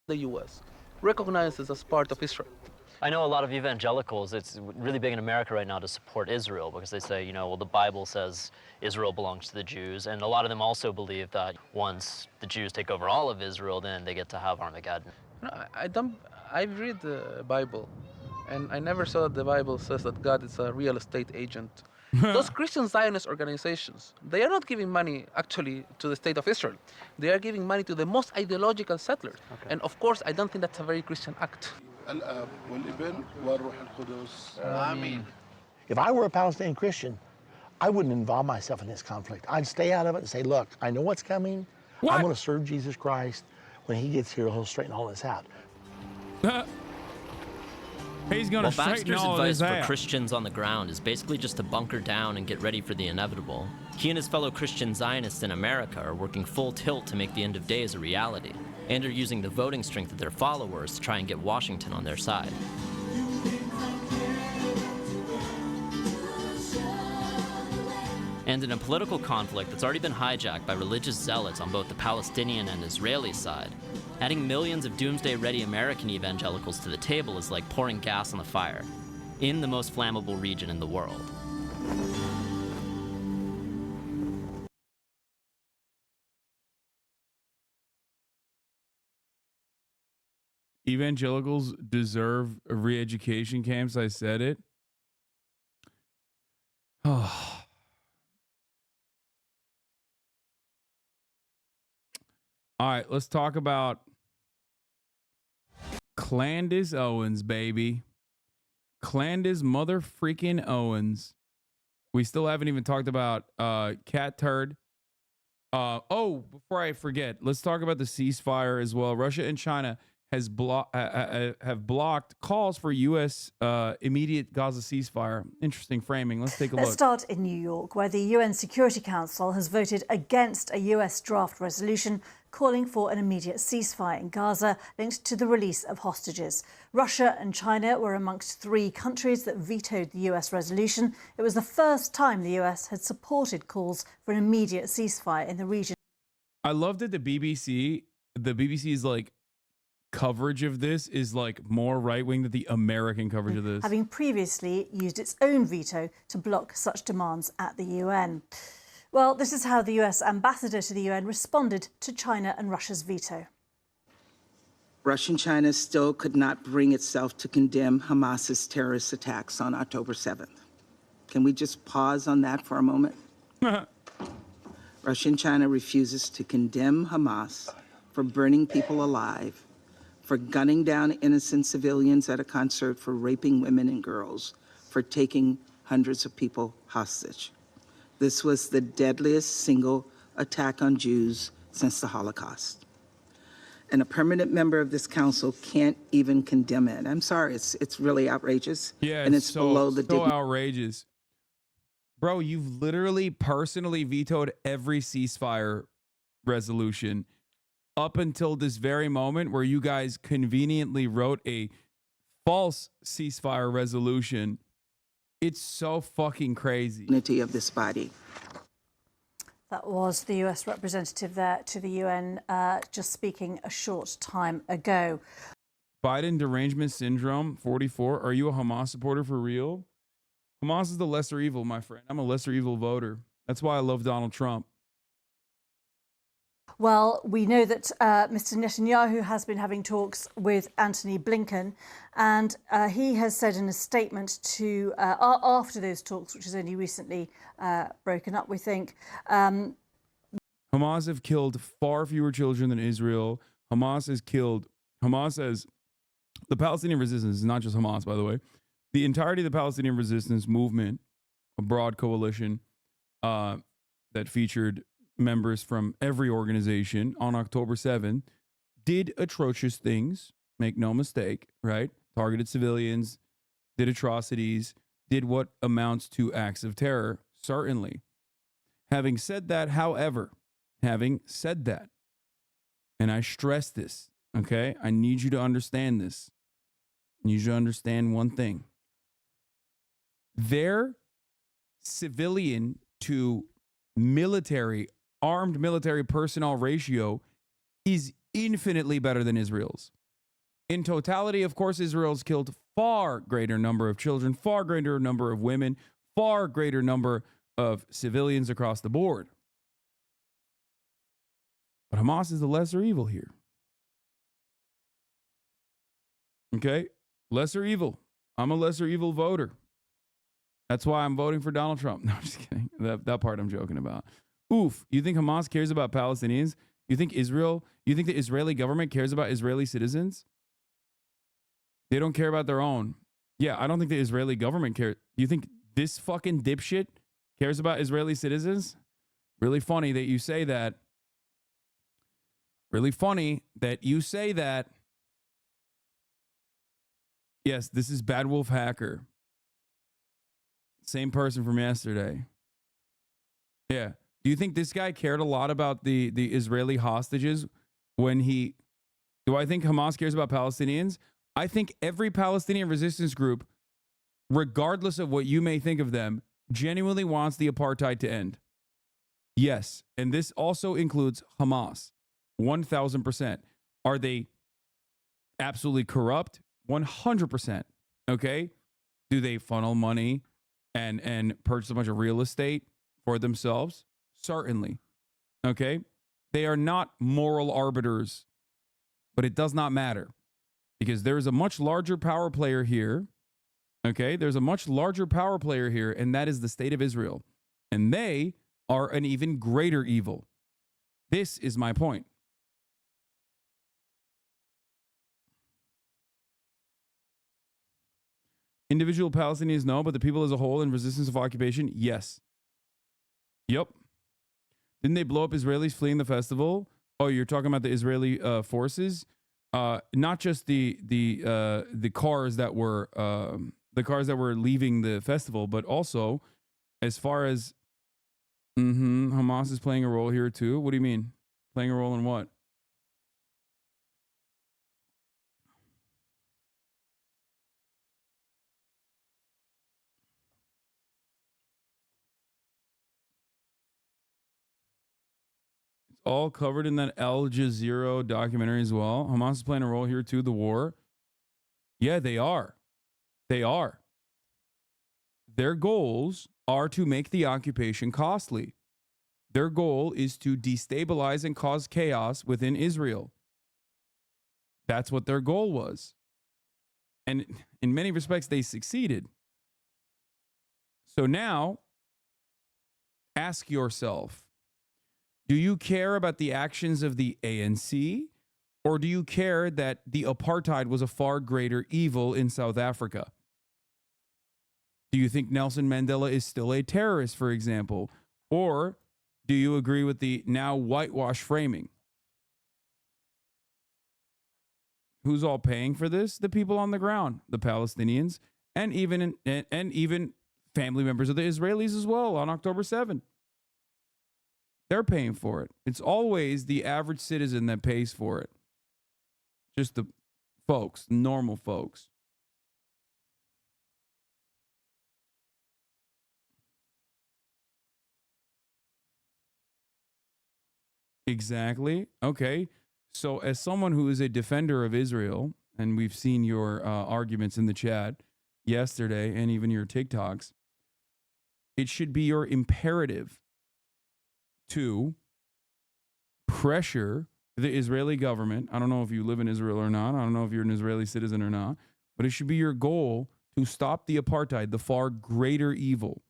The U.S. recognizes as part of Israel. I know a lot of evangelicals, it's really big in America right now to support Israel because they say, well, the Bible says Israel belongs to the Jews. And a lot of them also believe that once the Jews take over all of Israel, then they get to have Armageddon. I read the Bible, and I never saw that the Bible says that God is a real estate agent. Those Christian Zionist organizations, they are not giving money actually to the state of Israel. They are giving money to the most ideological settlers. Okay. And of course, I don't think that's a very Christian act. If I were a Palestinian Christian, I wouldn't involve myself in this conflict. I'd stay out of it and say, look, I know what's coming. What? I'm going to serve Jesus Christ. When he gets here, he'll straighten all this out. He's going to straighten all this out. Baxter's advice for out. Christians on the ground is basically just to bunker down and get ready for the inevitable. He and his fellow Christian Zionists in America are working full tilt to make the end of days a reality, and are using the voting strength of their followers to try and get Washington on their side. And in a political conflict that's already been hijacked by religious zealots on both the Palestinian and Israeli side, adding millions of doomsday-ready American evangelicals to the table is like pouring gas on the fire, in the most flammable region in the world. Evangelicals deserve re-education camps. I said it. Oh. All right, let's talk about Candace Owens, baby. Candace mother-freaking Owens. We still haven't even talked about Catturd. Before I forget, let's talk about the ceasefire as well. Russia and China have blocked calls for U.S. Immediate Gaza ceasefire. Interesting framing. Let's take a Let's look. start in New York, where the UN Security Council has voted against a US draft resolution calling for an immediate ceasefire in Gaza linked to the release of hostages. Russia and China were amongst 3 countries that vetoed the US resolution. It was the first time the US had supported calls for an immediate ceasefire in the region. I love that the BBC's like coverage of this is like more right-wing than the American coverage of this. Having previously used its own veto to block such demands at the UN. Well, this is how the US ambassador to the UN responded to China and Russia's veto. Russia and China still could not bring itself to condemn Hamas's terrorist attacks on October 7th. Can we just pause on that for a moment? Russia and China refuses to condemn Hamas for burning people alive, for gunning down innocent civilians at a concert, for raping women and girls, for taking hundreds of people hostage. This was the deadliest single attack on Jews since the Holocaust. And a permanent member of this council can't even condemn it. I'm sorry, it's really outrageous. Yeah, and it's below the so outrageous. Bro, you've literally personally vetoed every ceasefire resolution up until this very moment where you guys conveniently wrote a false ceasefire resolution. It's so fucking crazy. Unity of this body. That was the US representative there to the UN just speaking a short time ago. Biden derangement syndrome, 44. Are you a Hamas supporter for real? Hamas is the lesser evil, my friend. I'm a lesser evil voter. That's why I love Donald Trump. Well, we know that Mr. Netanyahu has been having talks with Antony Blinken, and he has said in a statement to after those talks, which has only recently broken up, we think. Hamas have killed far fewer children than Israel. Hamas has, the Palestinian resistance is not just Hamas, by the way. The entirety of the Palestinian resistance movement, a broad coalition that featured members from every organization on October 7th, did atrocious things, make no mistake, right? Targeted civilians, did atrocities, did what amounts to acts of terror, certainly. Having said that, however, and I stress this, okay? I need you to understand this. I need you to understand one thing. Their civilian to military, armed military personnel ratio is infinitely better than Israel's. In totality, of course, Israel's killed far greater number of children, far greater number of women, far greater number of civilians across the board. But Hamas is the lesser evil here. Okay? Lesser evil. I'm a lesser evil voter. That's why I'm voting for Donald Trump. No, I'm just kidding. That part I'm joking about. Oof. You think Hamas cares about Palestinians? You think the Israeli government cares about Israeli citizens? They don't care about their own. Yeah, I don't think the Israeli government cares. You think this fucking dipshit cares about Israeli citizens? Really funny that you say that. Really funny that you say that. Yes, this is Bad Wolf Hacker. Same person from yesterday. Yeah. Do you think this guy cared a lot about the Israeli hostages when he... Do I think Hamas cares about Palestinians? I think every Palestinian resistance group, regardless of what you may think of them, genuinely wants the apartheid to end. Yes. And this also includes Hamas. 1,000%. Are they absolutely corrupt? 100%. Okay? Do they funnel money and purchase a bunch of real estate for themselves? Certainly. Okay? They are not moral arbiters, but it does not matter because there is a much larger power player here. Okay? There's a much larger power player here, and that is the state of Israel. And they are an even greater evil. This is my point. Individual Palestinians, no, but the people as a whole in resistance of occupation, yes. Yep. Didn't they blow up Israelis fleeing the festival? Oh, you're talking about the Israeli forces? Not just the cars that were leaving the festival, but also as far as Hamas is playing a role here too. What do you mean? Playing a role in what? It's all covered in that Al Jazeera documentary as well. Hamas is playing a role here too. The war. Yeah, they are. They are. Their goals are to make the occupation costly. Their goal is to destabilize and cause chaos within Israel. That's what their goal was. And in many respects, they succeeded. So now, ask yourself, do you care about the actions of the ANC, or do you care that the apartheid was a far greater evil in South Africa? Do you think Nelson Mandela is still a terrorist, for example? Or do you agree with the now whitewash framing? Who's all paying for this? The people on the ground, the Palestinians, and even family members of the Israelis as well on October 7th. They're paying for it. It's always the average citizen that pays for it. Just the folks, normal folks. Exactly. Okay. So as someone who is a defender of Israel, and we've seen your arguments in the chat yesterday and even your TikToks, it should be your imperative to pressure the Israeli government. I don't know if you live in Israel or not. I don't know if you're an Israeli citizen or not, but it should be your goal to stop the apartheid, the far greater evil.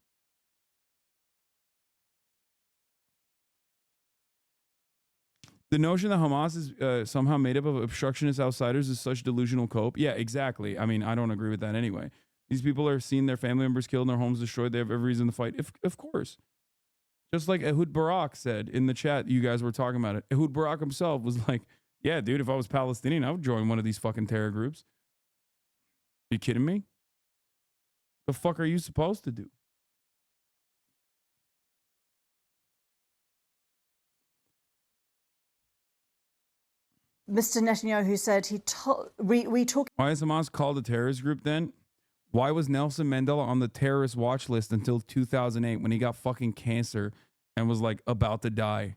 The notion that Hamas is somehow made up of obstructionist outsiders is such delusional cope. Yeah, exactly. I mean, I don't agree with that anyway. These people are seeing their family members killed and their homes destroyed. They have every reason to fight. Of course. Just like Ehud Barak said in the chat, you guys were talking about it. Ehud Barak himself was like, yeah, dude, if I was Palestinian, I would join one of these fucking terror groups. Are you kidding me? The fuck are you supposed to do? Mr. Netanyahu said he told we talk. Why is Hamas called a terrorist group then? Why was Nelson Mandela on the terrorist watch list until 2008 when he got fucking cancer and was like about to die?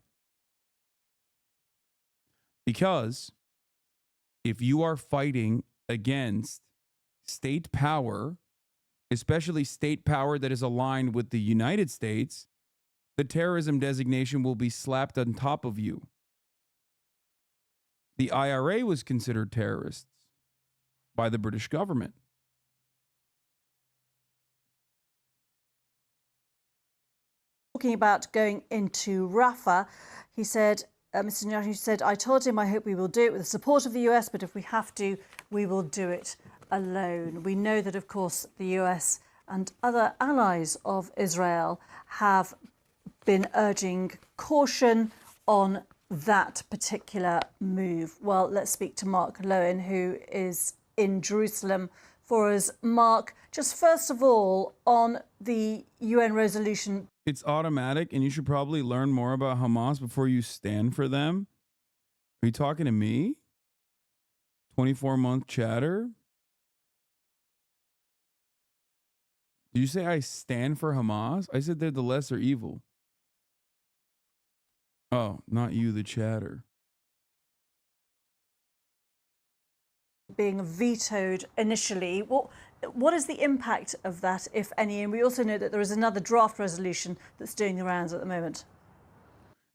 Because if you are fighting against state power, especially state power that is aligned with the United States, the terrorism designation will be slapped on top of you. The IRA was considered terrorists by the British government. Talking about going into Rafah, he said, Mr. Netanyahu said, I told him I hope we will do it with the support of the US, but if we have to, we will do it alone. We know that, of course, the US and other allies of Israel have been urging caution on that particular move. Well, let's speak to Mark Lowen, who is in Jerusalem for us. Mark, just first of all, on the UN resolution. It's automatic, and you should probably learn more about Hamas before you stand for them. Are you talking to me? 24-month chatter? Did you say I stand for Hamas? I said they're the lesser evil. Oh, not you, the chatter. Being vetoed initially. What is the impact of that, if any? And we also know that there is another draft resolution that's doing the rounds at the moment.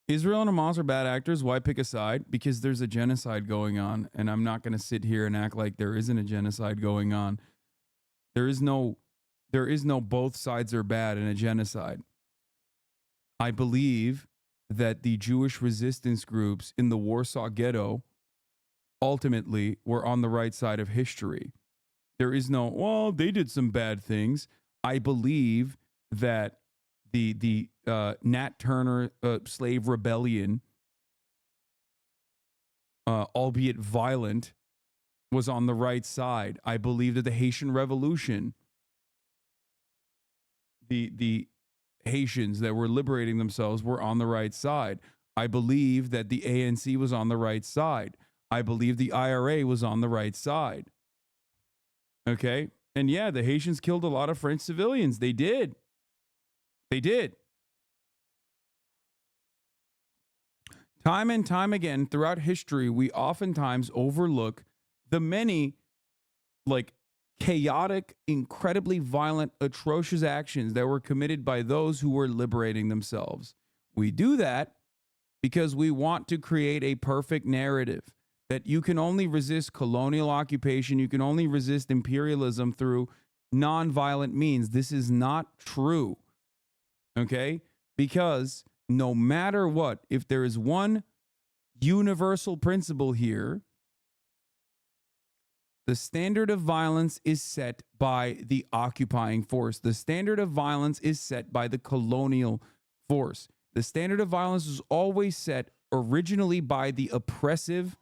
Israel and Hamas are bad actors. Why pick a side? Because there's a genocide going on, and I'm not going to sit here and act like there isn't a genocide going on. There is no both sides are bad in a genocide. I believe that the Jewish resistance groups in the Warsaw Ghetto ultimately were on the right side of history. There is no, well, they did some bad things. I believe that the Nat Turner slave rebellion, albeit violent, was on the right side. I believe that the Haitian Revolution, the Haitians that were liberating themselves were on the right side. I believe that the ANC was on the right side. I believe the IRA was on the right side. Okay? And yeah, the Haitians killed a lot of French civilians. They did. They did. Time and time again throughout history, we oftentimes overlook the many, like, chaotic, incredibly violent, atrocious actions that were committed by those who were liberating themselves. We do that because we want to create a perfect narrative that you can only resist colonial occupation, you can only resist imperialism through nonviolent means. This is not true, okay? Because no matter what, if there is one universal principle here, the standard of violence is set by the occupying force. The standard of violence is set by the colonial force. The standard of violence was always set originally by the oppressive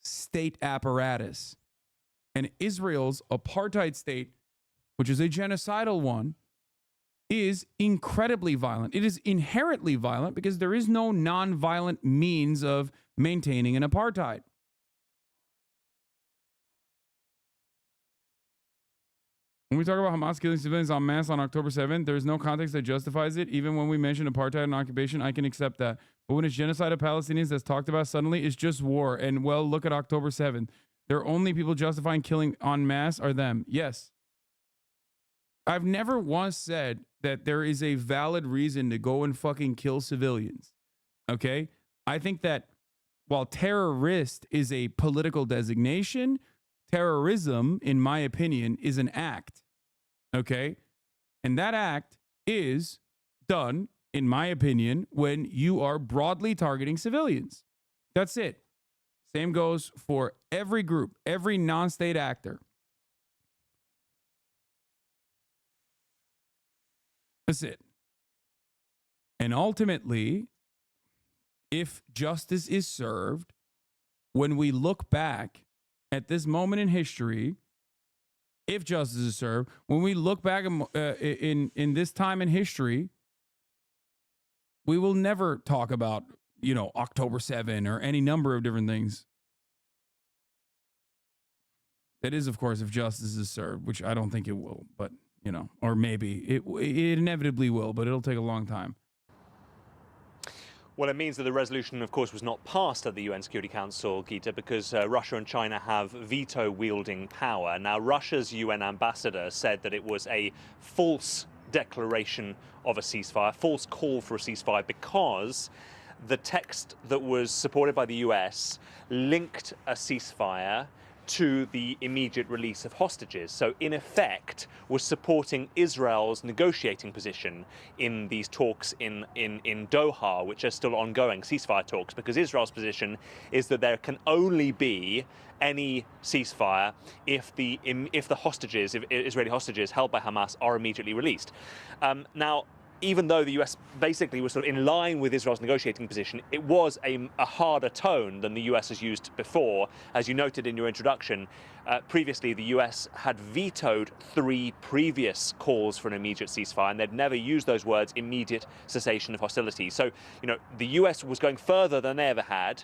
state apparatus. And Israel's apartheid state, which is a genocidal one, is incredibly violent. It is inherently violent because there is no non-violent means of maintaining an apartheid. When we talk about Hamas killing civilians en masse on October 7th, there is no context that justifies it. Even when we mention apartheid and occupation, I can accept that. But when it's genocide of Palestinians that's talked about suddenly, it's just war. And, well, look at October 7th. The only people justifying killing en masse are them. Yes. I've never once said that there is a valid reason to go and fucking kill civilians. Okay? I think that while terrorist is a political designation, terrorism, in my opinion, is an act, okay? And that act is done, in my opinion, when you are broadly targeting civilians. That's it. Same goes for every group, every non-state actor. That's it. And ultimately, if justice is served, when we look back at this moment in history, if justice is served, when we look back in this time in history, we will never talk about, you know, October 7 or any number of different things. That is, of course, if justice is served, which I don't think it will, but, you know, or maybe it inevitably will, but it'll take a long time. Well, it means that the resolution, of course, was not passed at the UN Security Council, Gita, because Russia and China have veto-wielding power. Now, Russia's UN ambassador said that it was a false declaration of a ceasefire, false call for a ceasefire, because the text that was supported by the US linked a ceasefire to the immediate release of hostages. So in effect was supporting Israel's negotiating position in these talks in Doha, which are still ongoing, ceasefire talks, because Israel's position is that there can only be any ceasefire if the hostages, if Israeli hostages held by Hamas are immediately released. Now, even though the US basically was sort of in line with Israel's negotiating position, it was a harder tone than the US has used before. As you noted in your introduction, previously the US had vetoed 3 previous calls for an immediate ceasefire, and they'd never used those words, immediate cessation of hostilities. So, you know, the US was going further than they ever had,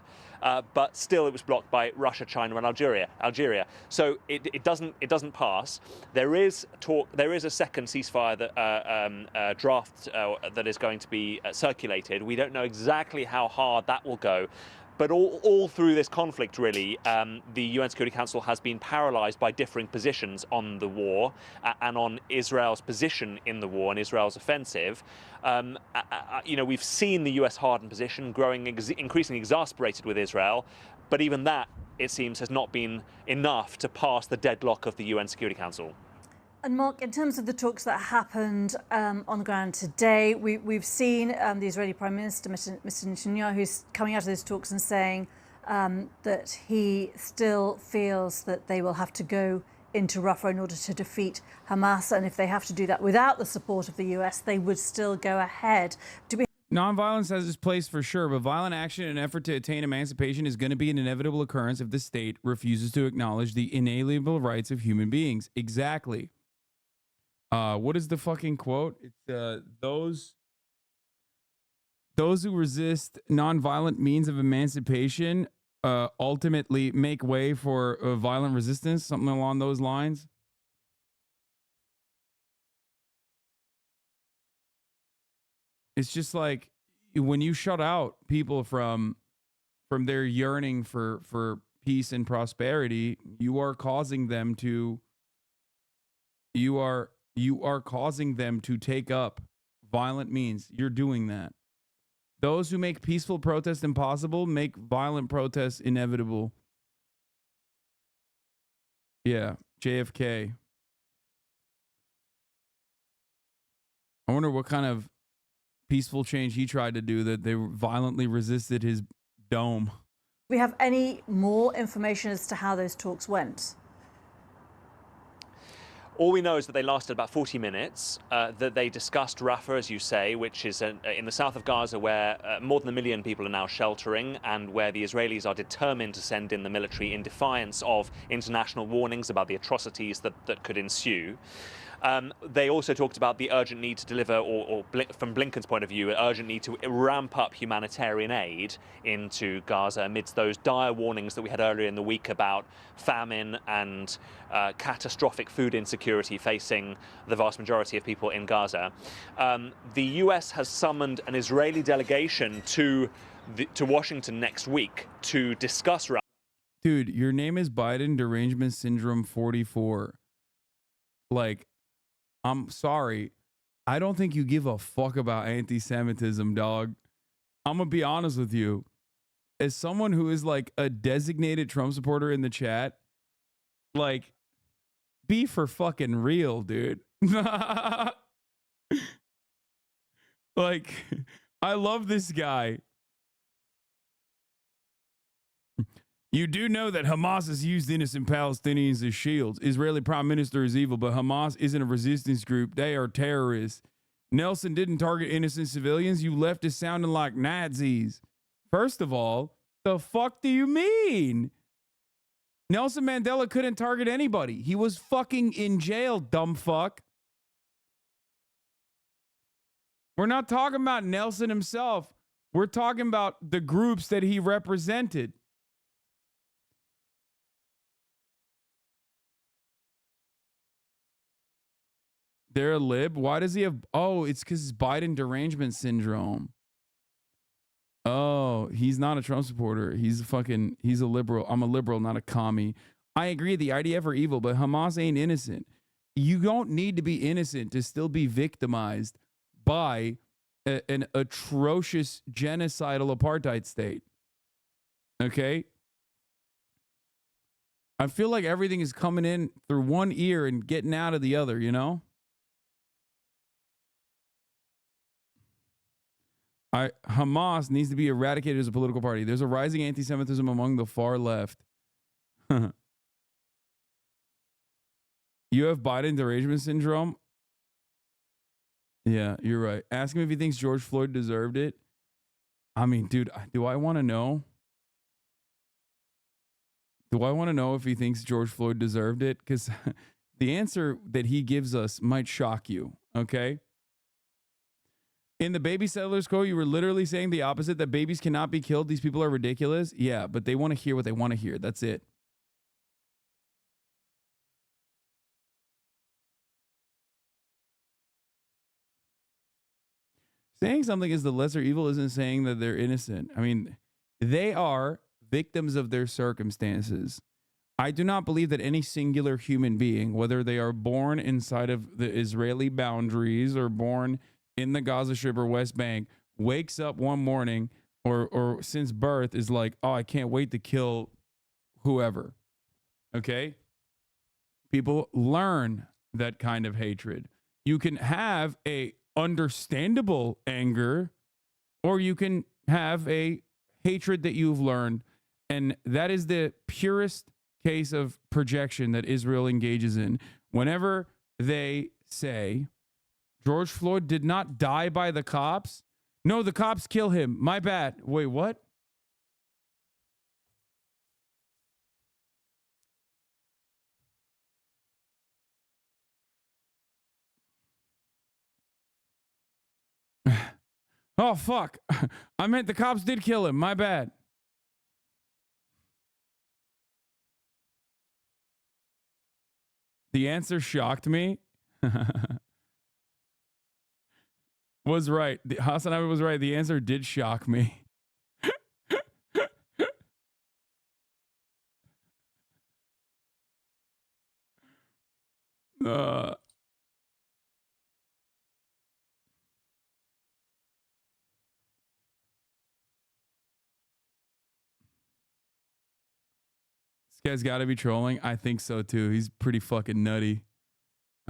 but still it was blocked by Russia, China, and Algeria. So it doesn't pass. There is a second ceasefire that draft that is going to be circulated. We don't know exactly how hard that will go. But all through this conflict, really, the UN Security Council has been paralyzed by differing positions on the war and on Israel's position in the war and Israel's offensive. You know, we've seen the US hardened position growing increasingly exasperated with Israel, but even that, it seems, has not been enough to pass the deadlock of the UN Security Council. And Mark, in terms of the talks that happened on the ground today, we've seen the Israeli Prime Minister, Mr. Netanyahu, coming out of those talks and saying that he still feels that they will have to go into Rafah in order to defeat Hamas, and if they have to do that without the support of the US, they would still go ahead. Nonviolence has its place for sure, but violent action in an effort to attain emancipation is going to be an inevitable occurrence if the state refuses to acknowledge the inalienable rights of human beings. Exactly. What is the fucking quote? It's those who resist nonviolent means of emancipation ultimately make way for violent resistance, something along those lines. It's just like when you shut out people from their yearning for peace and prosperity, you are causing them to causing them to take up violent means. You're doing that. Those who make peaceful protest impossible make violent protests inevitable. Yeah, JFK. I wonder what kind of peaceful change he tried to do that they violently resisted his dome. Do we have any more information as to how those talks went? All we know is that they lasted about 40 minutes, that they discussed Rafah, as you say, which is in the south of Gaza, where more than 1 million people are now sheltering, and where the Israelis are determined to send in the military in defiance of international warnings about the atrocities that could ensue. They also talked about the urgent need to deliver, or from Blinken's point of view, an urgent need to ramp up humanitarian aid into Gaza amidst those dire warnings that we had earlier in the week about famine and catastrophic food insecurity facing the vast majority of people in Gaza. The US has summoned an Israeli delegation to Washington next week to discuss. Dude, your name is Biden Derangement Syndrome 44. Like, I'm sorry. I don't think you give a fuck about anti-Semitism, dog. I'm going to be honest with you. As someone who is like a designated Trump supporter in the chat, like, be for fucking real, dude. Like, I love this guy. You do know that Hamas has used innocent Palestinians as shields. Israeli prime minister is evil, but Hamas isn't a resistance group. They are terrorists. Nelson didn't target innocent civilians. You leftists sounding like Nazis. First of all, the fuck do you mean? Nelson Mandela couldn't target anybody. He was fucking in jail, dumb fuck. We're not talking about Nelson himself. We're talking about the groups that he represented. They're a lib. Why does he have... Oh, it's because it's Biden derangement syndrome. Oh, he's not a Trump supporter. He's a liberal. I'm a liberal, not a commie. I agree. The IDF are evil, but Hamas ain't innocent. You don't need to be innocent to still be victimized by an atrocious genocidal apartheid state. Okay? I feel like everything is coming in through one ear and getting out of the other, you know? Hamas needs to be eradicated as a political party. There's a rising anti-Semitism among the far left. You have Biden derangement syndrome? Yeah, you're right. Ask him if he thinks George Floyd deserved it. I mean, dude, do I want to know? Do I want to know if he thinks George Floyd deserved it? Because the answer that he gives us might shock you, okay? In the baby settlers quote, you were literally saying the opposite, that babies cannot be killed. These people are ridiculous. Yeah, but they want to hear what they want to hear. That's it. Saying something is the lesser evil isn't saying that they're innocent. I mean, they are victims of their circumstances. I do not believe that any singular human being, whether they are born inside of the Israeli boundaries or born in the Gaza Strip or West Bank, wakes up one morning or since birth is like, oh, I can't wait to kill whoever. Okay? People learn that kind of hatred. You can have a understandable anger, or you can have a hatred that you've learned. And that is the purest case of projection that Israel engages in. Whenever they say George Floyd did not die by the cops, No, the cops kill him. My bad. Wait, what? Oh, fuck. I meant the cops did kill him. My bad. The answer shocked me. Was right. HasanAbi was right. The answer did shock me. This guy's got to be trolling. I think so too. He's pretty fucking nutty.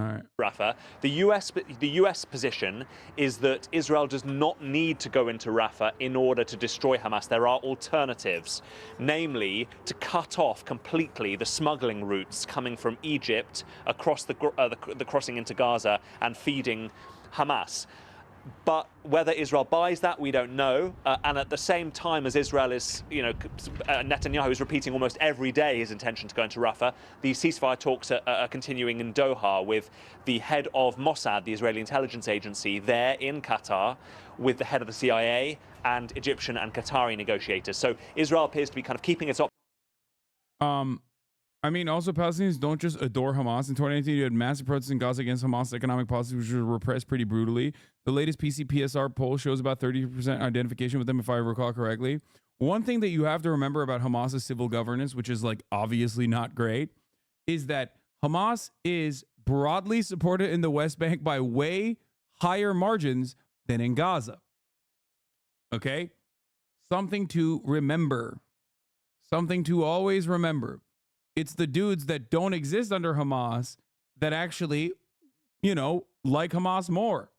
All right. Rafah. The US position is that Israel does not need to go into Rafah in order to destroy Hamas. There are alternatives, namely to cut off completely the smuggling routes coming from Egypt across the crossing into Gaza and feeding Hamas. But whether Israel buys that, we don't know. And at the same time as Israel is, Netanyahu is repeating almost every day his intention to go into Rafah, the ceasefire talks are continuing in Doha with the head of Mossad, the Israeli intelligence agency, there in Qatar, with the head of the CIA and Egyptian and Qatari negotiators. So Israel appears to be kind of keeping its I mean, also Palestinians don't just adore Hamas. In 2019, you had massive protests in Gaza against Hamas' economic policies, which were repressed pretty brutally. The latest PCPSR poll shows about 30% identification with them, if I recall correctly. One thing that you have to remember about Hamas' civil governance, which is like obviously not great, is that Hamas is broadly supported in the West Bank by way higher margins than in Gaza. Okay? Something to remember. Something to always remember. It's the dudes that don't exist under Hamas that actually, like Hamas more.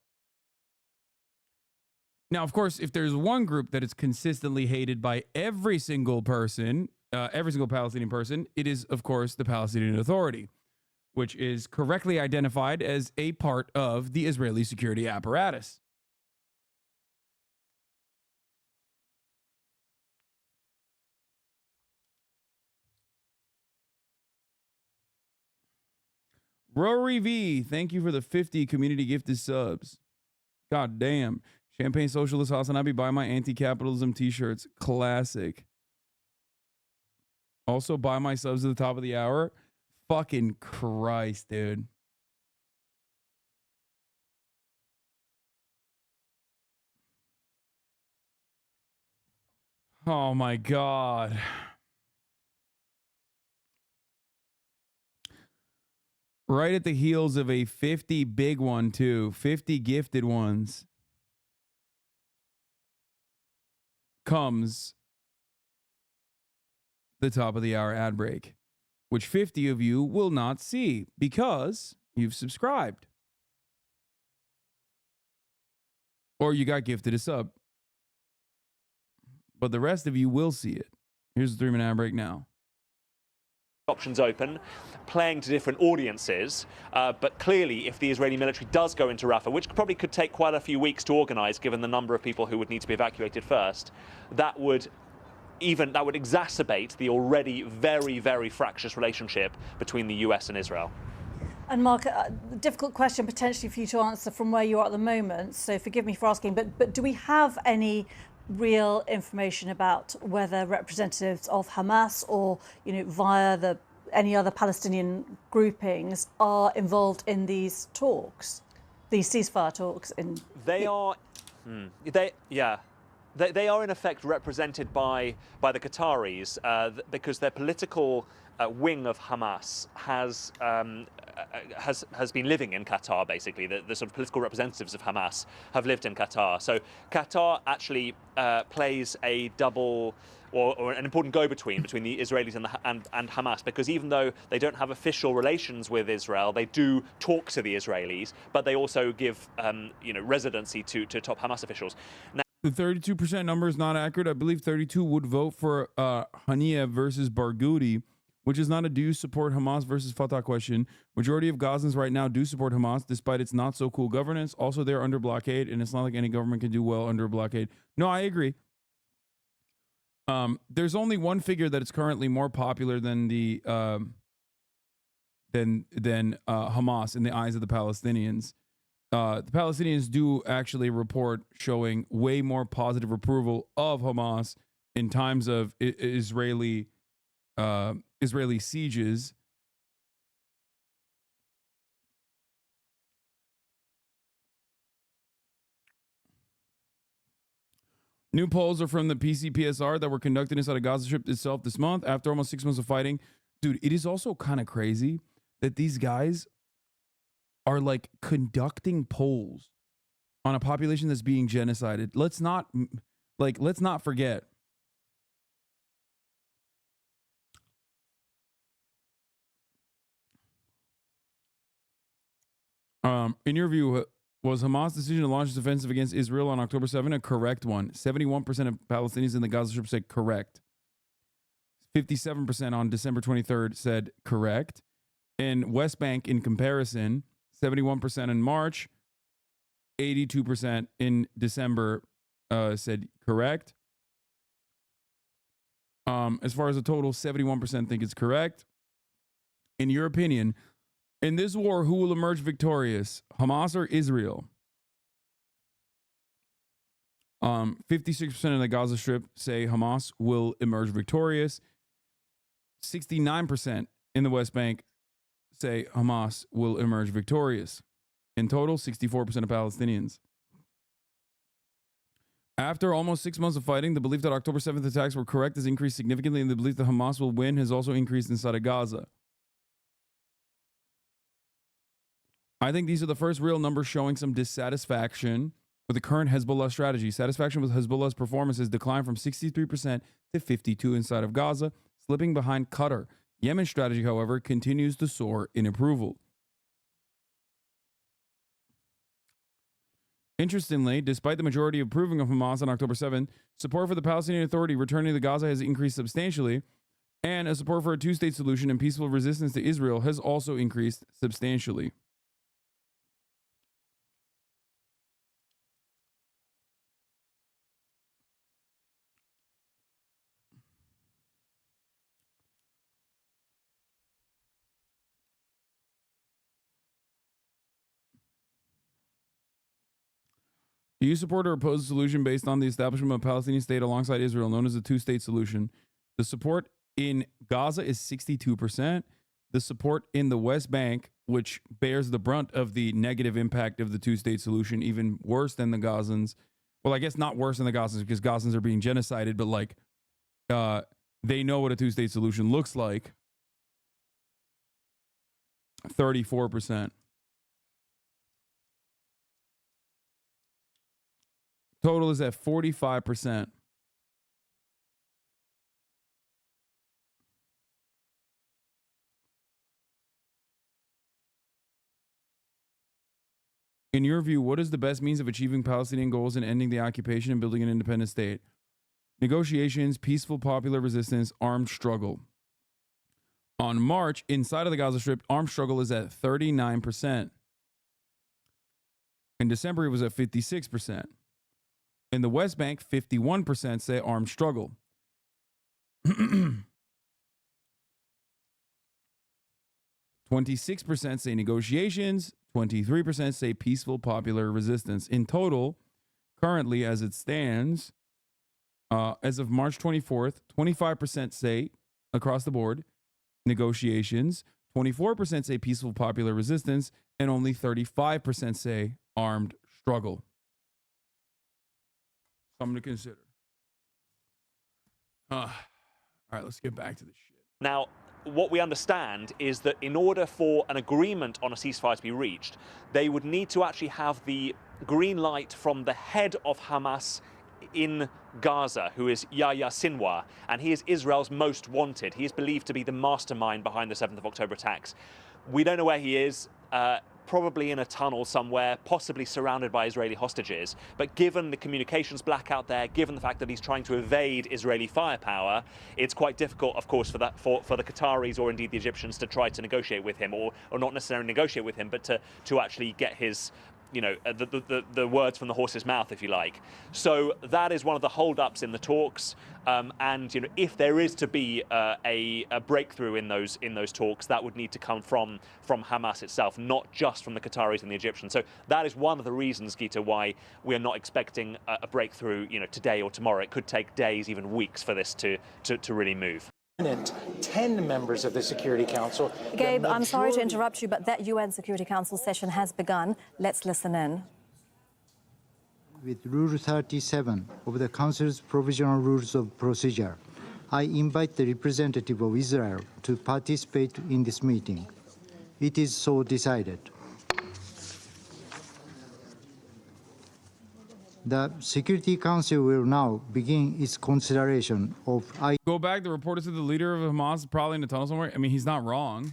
Now, of course, if there's one group that is consistently hated by every single person, every single Palestinian person, it is, of course, the Palestinian Authority, which is correctly identified as a part of the Israeli security apparatus. Rory V, thank you for the 50 community gifted subs. God damn. Champagne Socialist HasanAbi, buy my anti-capitalism t-shirts. Classic. Also, buy my subs at the top of the hour. Fucking Christ, dude. Oh my God. Right at the heels of a 50 big one, too. 50 gifted ones. Comes the top of the hour ad break, which 50 of you will not see because you've subscribed. Or you got gifted a sub. But the rest of you will see it. Here's the 3-minute ad break now. Options open, playing to different audiences, but clearly if the Israeli military does go into Rafah, which probably could take quite a few weeks to organize given the number of people who would need to be evacuated first, that would exacerbate the already very, very fractious relationship between the US and Israel. And Mark, a difficult question potentially for you to answer from where you are at the moment, so forgive me for asking, but do we have any real information about whether representatives of Hamas or, via any other Palestinian groupings are involved in these talks, these ceasefire talks? They are in effect represented by the Qataris because their political wing of Hamas has been living in Qatar, basically. The sort of political representatives of Hamas have lived in Qatar. So Qatar actually plays a double or an important go-between between the Israelis and Hamas, because even though they don't have official relations with Israel, they do talk to the Israelis, but they also give residency to top Hamas officials. Now, the 32% number is not accurate. I believe 32 would vote for Haniyeh versus Barghouti, which is not a do you support Hamas versus Fatah question. Majority of Gazans right now do support Hamas, despite its not so cool governance. Also, they're under blockade, and it's not like any government can do well under a blockade. No, I agree. There's only one figure that is currently more popular than the Hamas in the eyes of the Palestinians. The Palestinians do actually report showing way more positive approval of Hamas in times of Israeli sieges. New polls are from the PCPSR that were conducted inside of Gaza Strip itself this month after almost 6 months of fighting. Dude, it is also kind of crazy that these guys are like conducting polls on a population that's being genocided. Let's not forget. In your view, was Hamas' decision to launch its offensive against Israel on October 7 a correct one? 71% of Palestinians in the Gaza Strip said correct. 57% on December 23rd said correct. In West Bank, in comparison, 71% in March, 82% in December said correct. As far as the total, 71% think it's correct. In your opinion, in this war, who will emerge victorious, Hamas or Israel? 56% of the Gaza Strip say Hamas will emerge victorious. 69% in the West Bank say Hamas will emerge victorious. In total, 64% of Palestinians. After almost 6 months of fighting, the belief that October 7th attacks were correct has increased significantly, and the belief that Hamas will win has also increased inside of Gaza. I think these are the first real numbers showing some dissatisfaction with the current Hezbollah strategy. Satisfaction with Hezbollah's performance has declined from 63% to 52% inside of Gaza, slipping behind Qatar. Yemen's strategy, however, continues to soar in approval. Interestingly, despite the majority approving of Hamas on October 7th, support for the Palestinian Authority returning to Gaza has increased substantially, and a support for a two-state solution and peaceful resistance to Israel has also increased substantially. Do you support or oppose a solution based on the establishment of a Palestinian state alongside Israel, known as the two-state solution? The support in Gaza is 62%. The support in the West Bank, which bears the brunt of the negative impact of the two-state solution, even worse than the Gazans. Well, I guess not worse than the Gazans because Gazans are being genocided, but like they know what a two-state solution looks like. 34%. Total is at 45%. In your view, what is the best means of achieving Palestinian goals and ending the occupation and building an independent state? Negotiations, peaceful popular resistance, armed struggle. On March, inside of the Gaza Strip, armed struggle is at 39%. In December, it was at 56%. In the West Bank, 51% say armed struggle. 26% say negotiations. 23% say peaceful popular resistance. In total, currently as it stands, as of March 24th, 25% say across the board negotiations. 24% say peaceful popular resistance. And only 35% say armed struggle. Something to consider. All right, let's get back to this shit. Now, what we understand is that in order for an agreement on a ceasefire to be reached, they would need to actually have the green light from the head of Hamas in Gaza, who is Yahya Sinwar, and he is Israel's most wanted. He is believed to be the mastermind behind the 7th of October attacks. We don't know where he is. probably in a tunnel somewhere, possibly surrounded by Israeli hostages. But given the communications blackout there, given the fact that he's trying to evade Israeli firepower, it's quite difficult, of course, for the Qataris or indeed the Egyptians to try to negotiate with him, or not necessarily negotiate with him, but to actually get his, you know, the words from the horse's mouth, if you like. So that is one of the holdups in the talks. And you know, if there is to be a breakthrough in those talks, that would need to come from Hamas itself, not just from the Qataris and the Egyptians. So that is one of the reasons, Gita, why we are not expecting a breakthrough, you know, today or tomorrow. It could take days, even weeks, for this to really move. 10 members of the Security Council. Gabe, I'm sorry to interrupt you, but that UN Security Council session has begun. Let's listen in. With Rule 37 of the Council's Provisional Rules of Procedure, I invite the representative of Israel to participate in this meeting. It is so decided. The Security Council will now begin its consideration of Go back. The report is that the leader of Hamas is probably in a tunnel somewhere. I mean, he's not wrong.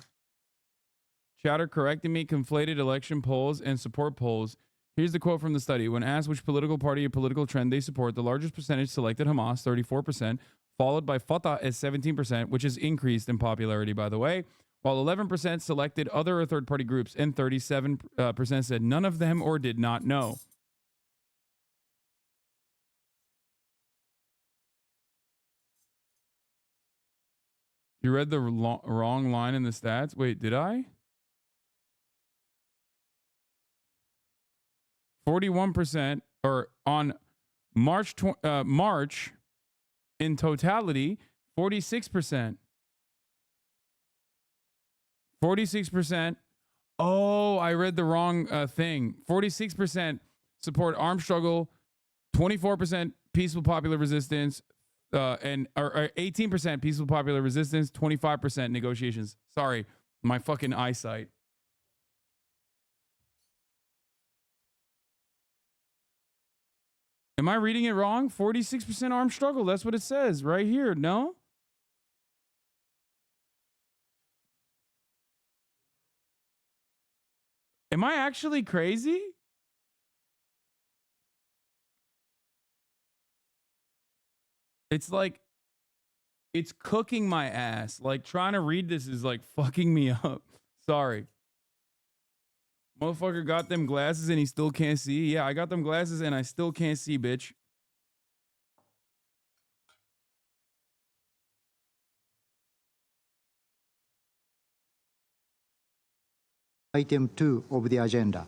Chatter correcting me, conflated election polls and support polls. Here's the quote from the study. When asked which political party or political trend they support, the largest percentage selected Hamas, 34%, followed by Fatah at 17%, which has increased in popularity, by the way, while 11% selected other or third-party groups, and 37% said none of them or did not know. You read the wrong line in the stats? Wait, did I? 41%, or on March in totality, 46%. 46%. Oh, I read the wrong thing. 46% support armed struggle, 24% peaceful popular resistance, and 18% peaceful popular resistance, 25% negotiations. Sorry, my fucking eyesight. Am I reading it wrong? 46% armed struggle. That's what it says right here. No? Am I actually crazy? It's like, it's cooking my ass. Like, trying to read this is like fucking me up. Sorry. Motherfucker got them glasses and he still can't see. Yeah, I got them glasses and I still can't see, bitch. Item 2 of the agenda.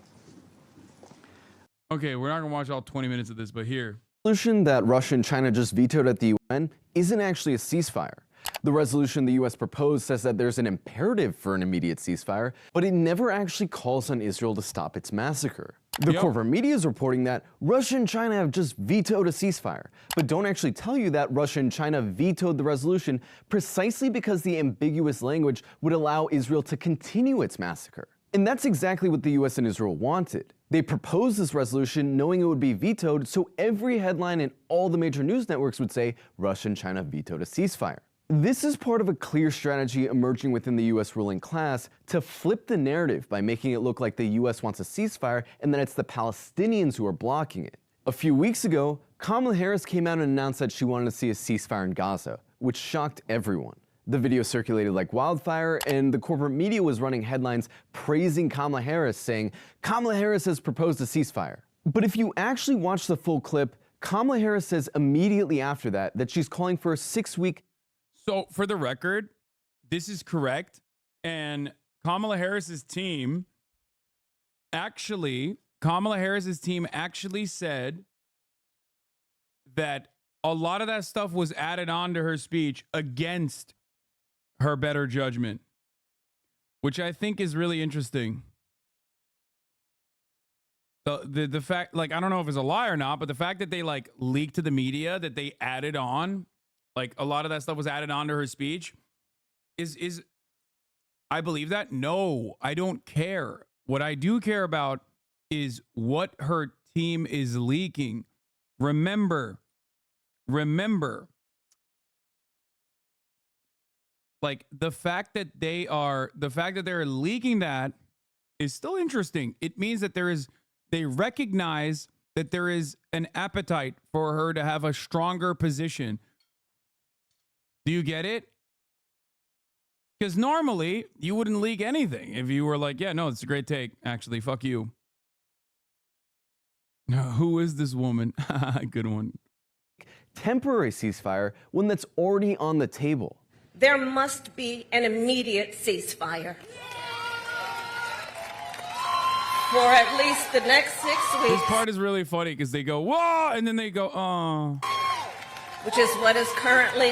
Okay, we're not gonna watch all 20 minutes of this, but here. The resolution that Russia and China just vetoed at the UN isn't actually a ceasefire. The resolution the U.S. proposed says that there's an imperative for an immediate ceasefire, but it never actually calls on Israel to stop its massacre. The corporate media is reporting that Russia and China have just vetoed a ceasefire, but don't actually tell you that Russia and China vetoed the resolution precisely because the ambiguous language would allow Israel to continue its massacre. And that's exactly what the US and Israel wanted. They proposed this resolution knowing it would be vetoed, so every headline in all the major news networks would say Russia and China vetoed a ceasefire. This is part of a clear strategy emerging within the US ruling class to flip the narrative by making it look like the US wants a ceasefire and that it's the Palestinians who are blocking it. A few weeks ago, Kamala Harris came out and announced that she wanted to see a ceasefire in Gaza, which shocked everyone. The video circulated like wildfire, and the corporate media was running headlines praising Kamala Harris, saying, Kamala Harris has proposed a ceasefire. But if you actually watch the full clip, Kamala Harris says immediately after that she's calling for a 6-week. So for the record, this is correct. And Kamala Harris's team actually said that a lot of that stuff was added on to her speech against her better judgment, which I think is really interesting. The fact, like, I don't know if it's a lie or not, but the fact that they like leaked to the media that they added on, like a lot of that stuff was added on to her speech is I believe that? No, I don't care. What I do care about is what her team is leaking. Remember, like the fact that they're leaking that is still interesting. It means that they recognize that there is an appetite for her to have a stronger position. Do you get it? Because normally you wouldn't leak anything if you were like, yeah, no, it's a great take. Actually, fuck you. Who is this woman? Good one. Temporary ceasefire, one that's already on the table. There must be an immediate ceasefire. For at least the next 6 weeks. This part is really funny because they go, whoa, and then they go, oh. Which is what is currently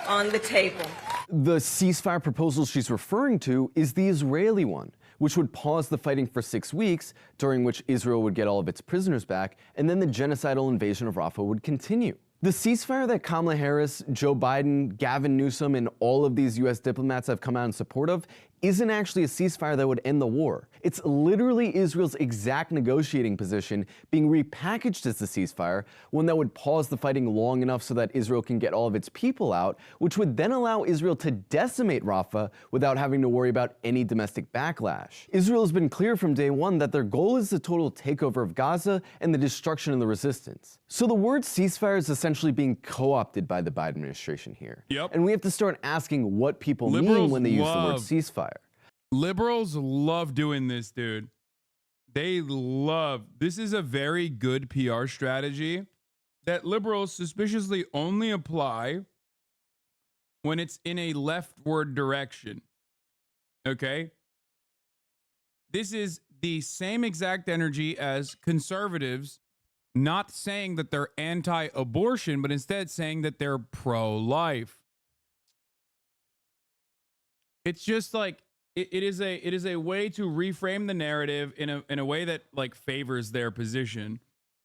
on the table. The ceasefire proposal she's referring to is the Israeli one, which would pause the fighting for 6 weeks, during which Israel would get all of its prisoners back, and then the genocidal invasion of Rafah would continue. The ceasefire that Kamala Harris, Joe Biden, Gavin Newsom, and all of these U.S. diplomats have come out in support of isn't actually a ceasefire that would end the war. It's literally Israel's exact negotiating position being repackaged as a ceasefire, one that would pause the fighting long enough so that Israel can get all of its people out, which would then allow Israel to decimate Rafah without having to worry about any domestic backlash. Israel has been clear from day one that their goal is the total takeover of Gaza and the destruction of the resistance. So the word ceasefire is essentially being co-opted by the Biden administration here. Yep. And we have to start asking what people mean when they use the word ceasefire. Liberals love doing this, dude. They love. This is a very good PR strategy that liberals suspiciously only apply when it's in a leftward direction. Okay? This is the same exact energy as conservatives not saying that they're anti-abortion, but instead saying that they're pro-life. It's just like it is a way to reframe the narrative in a way that like favors their position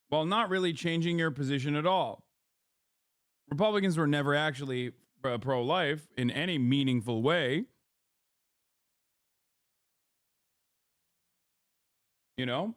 while not really changing your position at all. Republicans were never actually pro-life in any meaningful way. You know?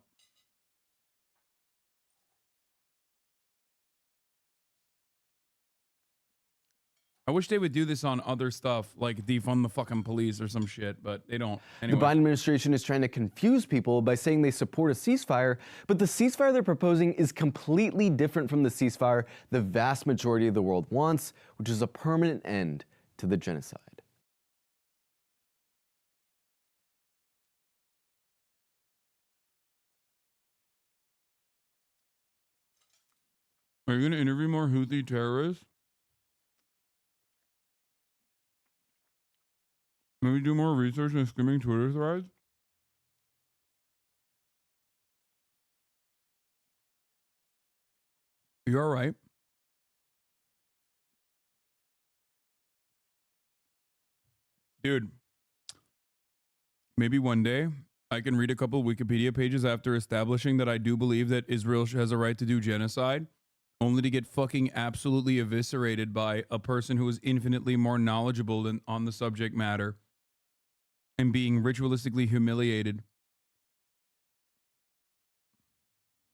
I wish they would do this on other stuff, like defund the fucking police or some shit, but they don't. Anyway. The Biden administration is trying to confuse people by saying they support a ceasefire, but the ceasefire they're proposing is completely different from the ceasefire the vast majority of the world wants, which is a permanent end to the genocide. Are you going to interview more Houthi terrorists? Maybe do more research on skimming Twitter threads? You all right? Dude, maybe one day I can read a couple Wikipedia pages after establishing that I do believe that Israel has a right to do genocide, only to get fucking absolutely eviscerated by a person who is infinitely more knowledgeable than on the subject matter and being ritualistically humiliated.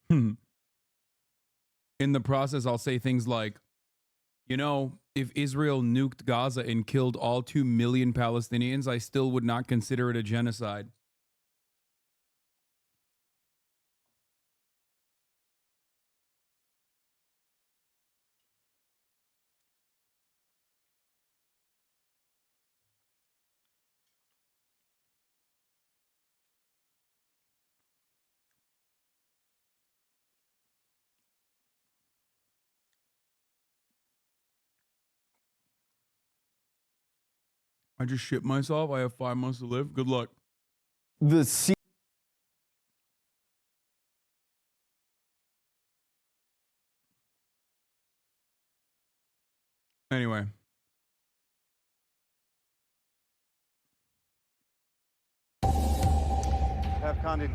In the process, I'll say things like, you know, if Israel nuked Gaza and killed all 2 million Palestinians, I still would not consider it a genocide. I just shit myself. I have 5 months to live. Good luck. Anyway.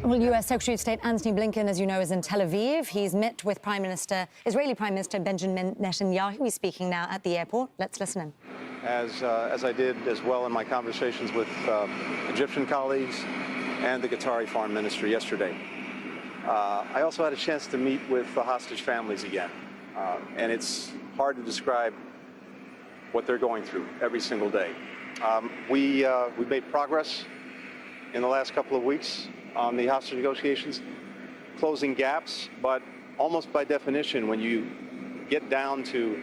Well, U.S. Secretary of State Antony Blinken, as you know, is in Tel Aviv. He's met with Israeli Prime Minister Benjamin Netanyahu. He's speaking now at the airport. Let's listen in. As I did as well in my conversations with Egyptian colleagues and the Qatari Foreign Ministry yesterday. I also had a chance to meet with the hostage families again. And it's hard to describe what they're going through every single day. We've made progress in the last couple of weeks on the hostage negotiations, closing gaps, but almost by definition, when you get down to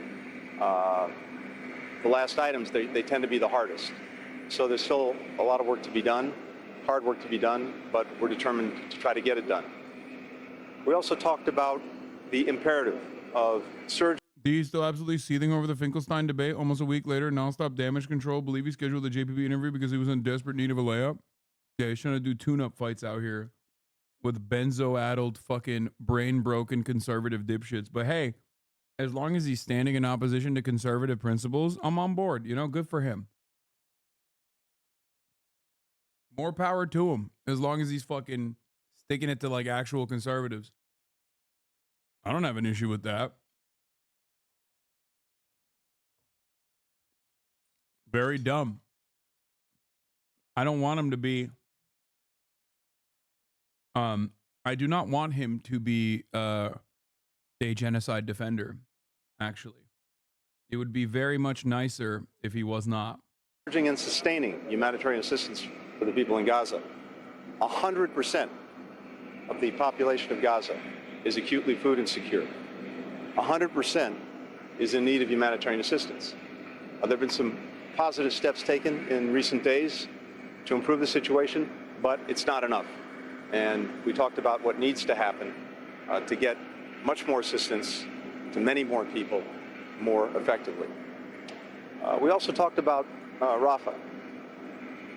the last items, they tend to be the hardest. So there's still a lot of work to be done, hard work to be done, but we're determined to try to get it done. We also talked about the imperative of surge. D still absolutely seething over the Finkelstein debate almost a week later. Nonstop damage control. Believe he scheduled the JPP interview because he was in desperate need of a layup. Yeah, he's trying to do tune-up fights out here with benzo-addled, fucking brain-broken conservative dipshits. But hey, as long as he's standing in opposition to conservative principles, I'm on board. You know, good for him. More power to him, as long as he's fucking sticking it to like actual conservatives. I don't have an issue with that. Very dumb. I don't want him to be. I do not want him to be a genocide defender. Actually, it would be very much nicer if he was not. Urging and sustaining humanitarian assistance for the people in Gaza. 100% of the population of Gaza is acutely food insecure. 100% is in need of humanitarian assistance. There have been some positive steps taken in recent days to improve the situation, but it's not enough. And we talked about what needs to happen to get much more assistance to many more people more effectively. We also talked about Rafah.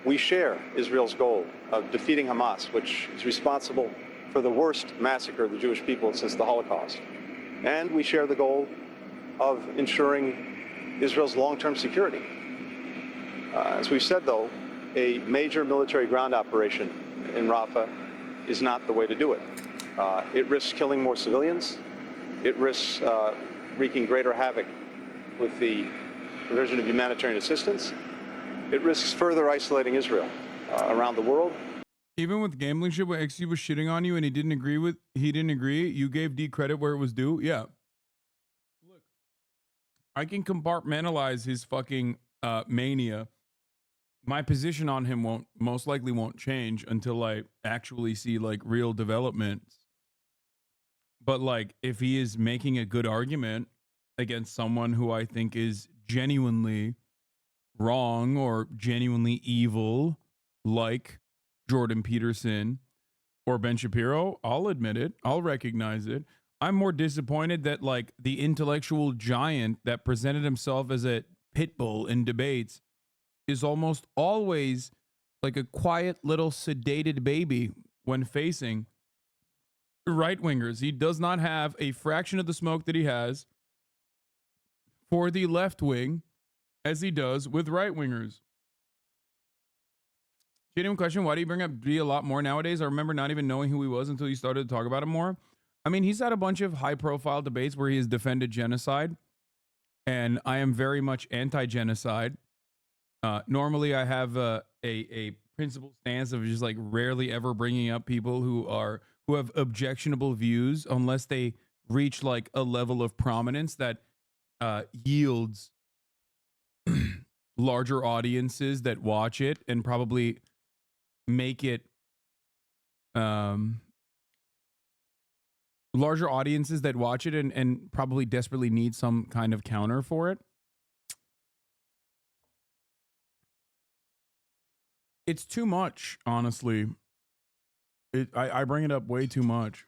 We share Israel's goal of defeating Hamas, which is responsible for the worst massacre of the Jewish people since the Holocaust. And we share the goal of ensuring Israel's long-term security. As we've said, though, a major military ground operation in Rafah is not the way to do it. It risks killing more civilians. It risks wreaking greater havoc with the provision of humanitarian assistance. It risks further isolating Israel around the world. Even with gambling shit, where XC was shitting on you and he didn't agree, you gave D credit where it was due. Yeah. Look, I can compartmentalize his fucking mania. My position on him most likely won't change until I actually see like real developments. But like, if he is making a good argument against someone who I think is genuinely wrong or genuinely evil, like Jordan Peterson or Ben Shapiro, I'll admit it. I'll recognize it. I'm more disappointed that like the intellectual giant that presented himself as a pit bull in debates is almost always like a quiet little sedated baby when facing right-wingers. He does not have a fraction of the smoke that he has for the left wing as he does with right-wingers. Genuine question, why do you bring up D a lot more nowadays? I remember not even knowing who he was until you started to talk about him more. I mean, he's had a bunch of high-profile debates where he has defended genocide, and I am very much anti-genocide. Normally, I have a principled stance of just like rarely ever bringing up people who have objectionable views unless they reach like a level of prominence that yields larger audiences that watch it and probably make it larger audiences that watch it and probably desperately need some kind of counter for it. It's too much, honestly. I bring it up way too much.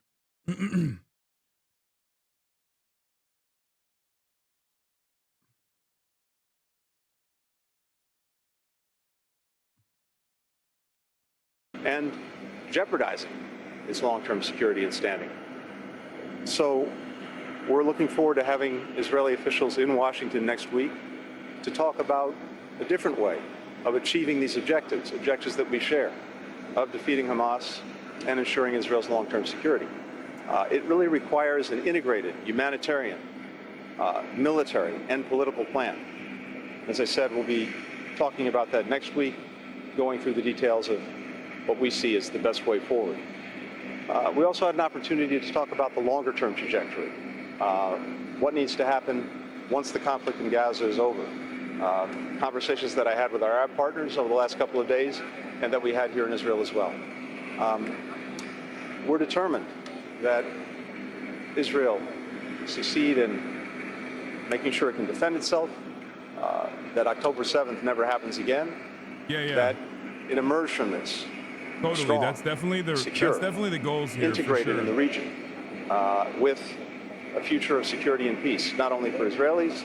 And jeopardizing its long-term security and standing. So we're looking forward to having Israeli officials in Washington next week to talk about a different way of achieving these objectives that we share, of defeating Hamas and ensuring Israel's long-term security. It really requires an integrated humanitarian, military, and political plan. As I said, we'll be talking about that next week, going through the details of what we see as the best way forward. We also had an opportunity to talk about the longer-term trajectory, what needs to happen once the conflict in Gaza is over. Conversations that I had with our Arab partners over the last couple of days and that we had here in Israel as well. we're determined that Israel succeed in making sure it can defend itself, that October 7th never happens again, that it emerge from this Totally, strong, that's definitely the secure, that's definitely the goals here. integrated for sure. in the region, with a future of security and peace, not only for Israelis,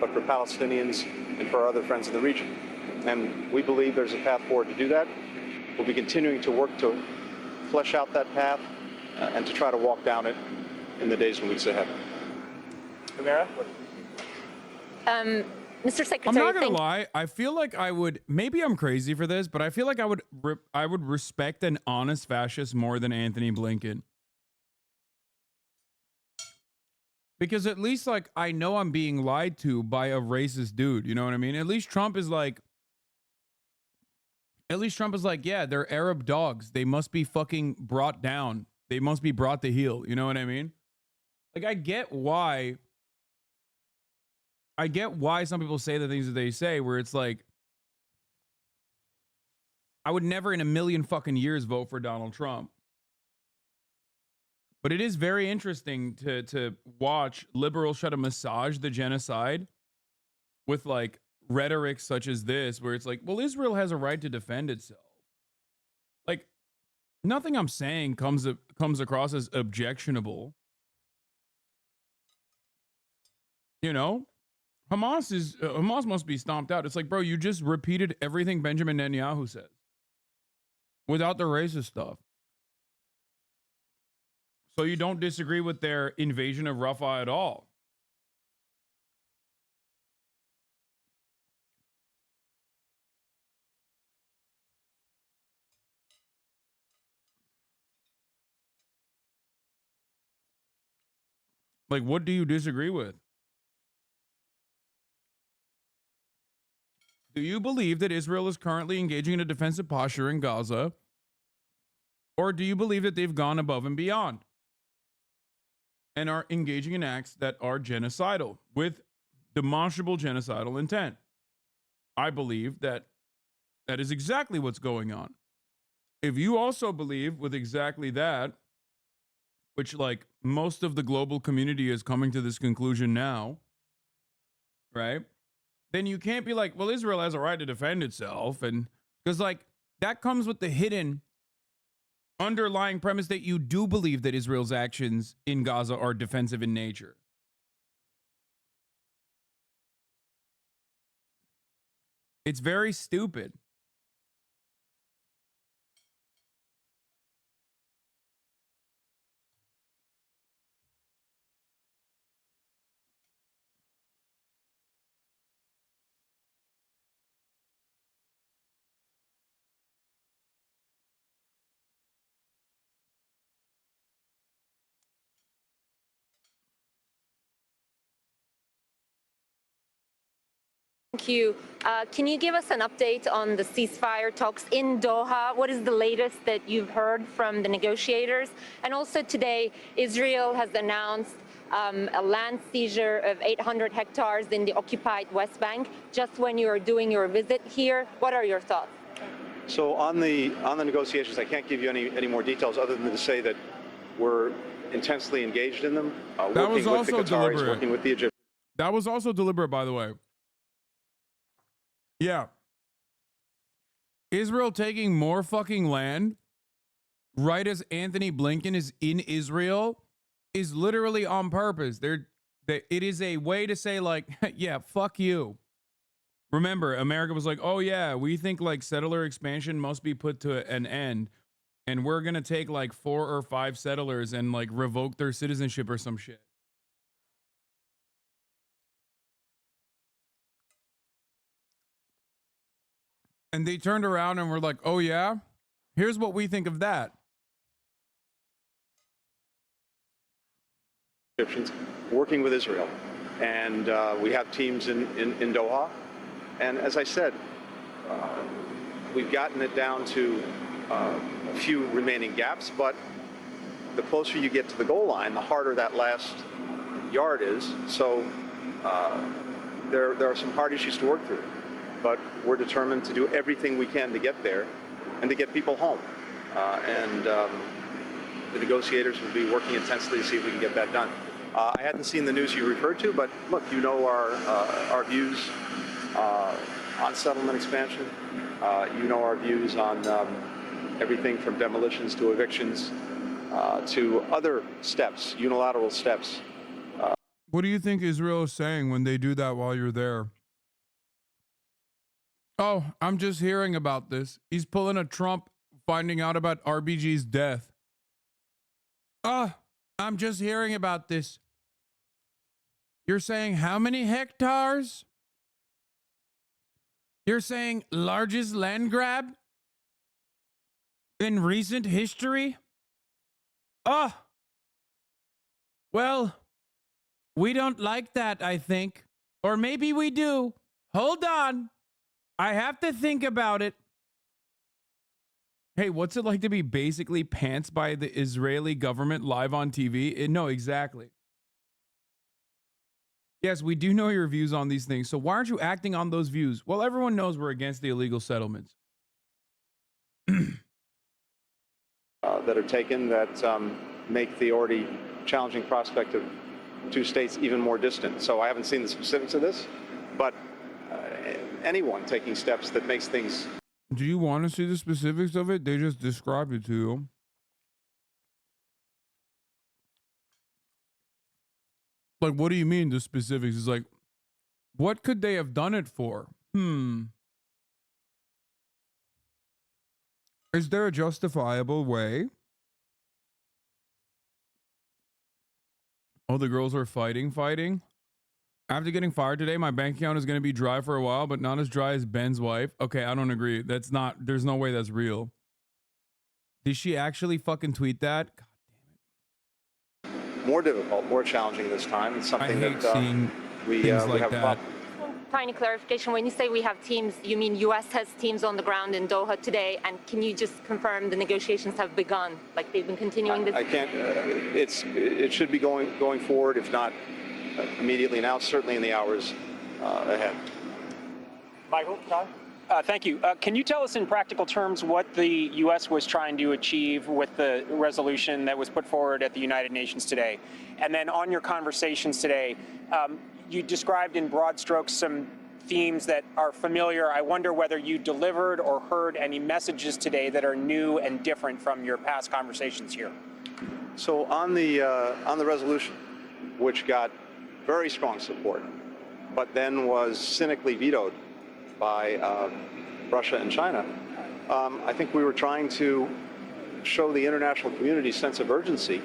but for Palestinians and for our other friends in the region. And we believe there's a path forward to do that. We'll be continuing to work to flesh out that path and to try to walk down it in the days and weeks ahead. Amira? Mr. Secretary, I'm not gonna lie. I feel like I would. Maybe I'm crazy for this, but I feel like I would respect an honest fascist more than Anthony Blinken, because at least like I know I'm being lied to by a racist dude. You know what I mean? At least Trump is like. At least Trump is like, yeah, they're Arab dogs. They must be fucking brought down. They must be brought to heel. You know what I mean? Like I get why some people say the things that they say, where it's like, I would never in a million fucking years vote for Donald Trump. But it is very interesting to watch liberals try to massage the genocide with like rhetoric such as this, where it's like, well, Israel has a right to defend itself. Like, nothing I'm saying comes across as objectionable. You know? Hamas must be stomped out. It's like, bro, you just repeated everything Benjamin Netanyahu says without the racist stuff. So you don't disagree with their invasion of Rafah at all. Like, what do you disagree with? Do you believe that Israel is currently engaging in a defensive posture in Gaza? Or do you believe that they've gone above and beyond and are engaging in acts that are genocidal with demonstrable genocidal intent? I believe that that is exactly what's going on. If you also believe with exactly that, which like most of the global community is coming to this conclusion now, right? Then you can't be like, well, Israel has a right to defend itself. And because like that comes with the hidden underlying premise that you do believe that Israel's actions in Gaza are defensive in nature. It's very stupid. thank you. Can you give us an update on the ceasefire talks in Doha? What is the latest that you've heard from the negotiators? And also today, Israel has announced a land seizure of 800 hectares in the occupied West Bank just when you are doing your visit here. What are your thoughts? So on the negotiations, I can't give you any more details other than to say that we're intensely engaged in them, That was working with also the Qataris, deliberate. working with the Egyptians. That was also deliberate, by the way. Yeah. Israel taking more fucking land right as Anthony Blinken is in Israel is literally on purpose. It is a way to say like, yeah, fuck you. Remember, America was like, oh yeah, we think like settler expansion must be put to an end. And we're going to take like 4 or 5 settlers and like revoke their citizenship or some shit. And they turned around and were like, oh yeah, here's what we think of that. Egyptians working with Israel. And we have teams in Doha. And as I said, we've gotten it down to a few remaining gaps, but the closer you get to the goal line, the harder that last yard is. So there are some hard issues to work through. But we're determined to do everything we can to get there and to get people home. the negotiators will be working intensely to see if we can get that done. I hadn't seen the news you referred to, but look, you know our views on settlement expansion. You know our views on everything from demolitions to evictions to other steps, unilateral steps. What do you think Israel is saying when they do that while you're there? Oh, I'm just hearing about this. He's pulling a Trump finding out about RBG's death. Oh, I'm just hearing about this. You're saying how many hectares? You're saying largest land grab in recent history? Oh, well, we don't like that, I think. Or maybe we do. Hold on. I have to think about it. Hey, what's it like to be basically pants by the Israeli government live on TV? No, exactly. Yes, we do know your views on these things. So why aren't you acting on those views? Well, everyone knows we're against the illegal settlements. That are taken that make the already challenging prospect of two states even more distant. So I haven't seen the specifics of this, but anyone taking steps that makes things... Do you want to see the specifics of it? They just described it to you. Like, what do you mean the specifics? It's like, what could they have done it for? Is there a justifiable way? Oh, the girls are fighting. After getting fired today, my bank account is going to be dry for a while, but not as dry as Ben's wife. Okay, I don't agree. That's not, there's no way that's real. Did she actually fucking tweet that? God damn it. More difficult, more challenging this time. It's something I hate seeing we things like have that. Tiny clarification. When you say we have teams, you mean U.S. has teams on the ground in Doha today? And can you just confirm the negotiations have begun? Like they've been continuing this? I can't. It should be going forward, if not immediately now, certainly in the hours ahead. Michael, Todd? Thank you. Can you tell us in practical terms what the U.S. was trying to achieve with the resolution that was put forward at the United Nations today? And then on your conversations today, you described in broad strokes some themes that are familiar. I wonder whether you delivered or heard any messages today that are new and different from your past conversations here. So on the resolution, which got very strong support, but then was cynically vetoed by Russia and China, I think we were trying to show the international community's sense of urgency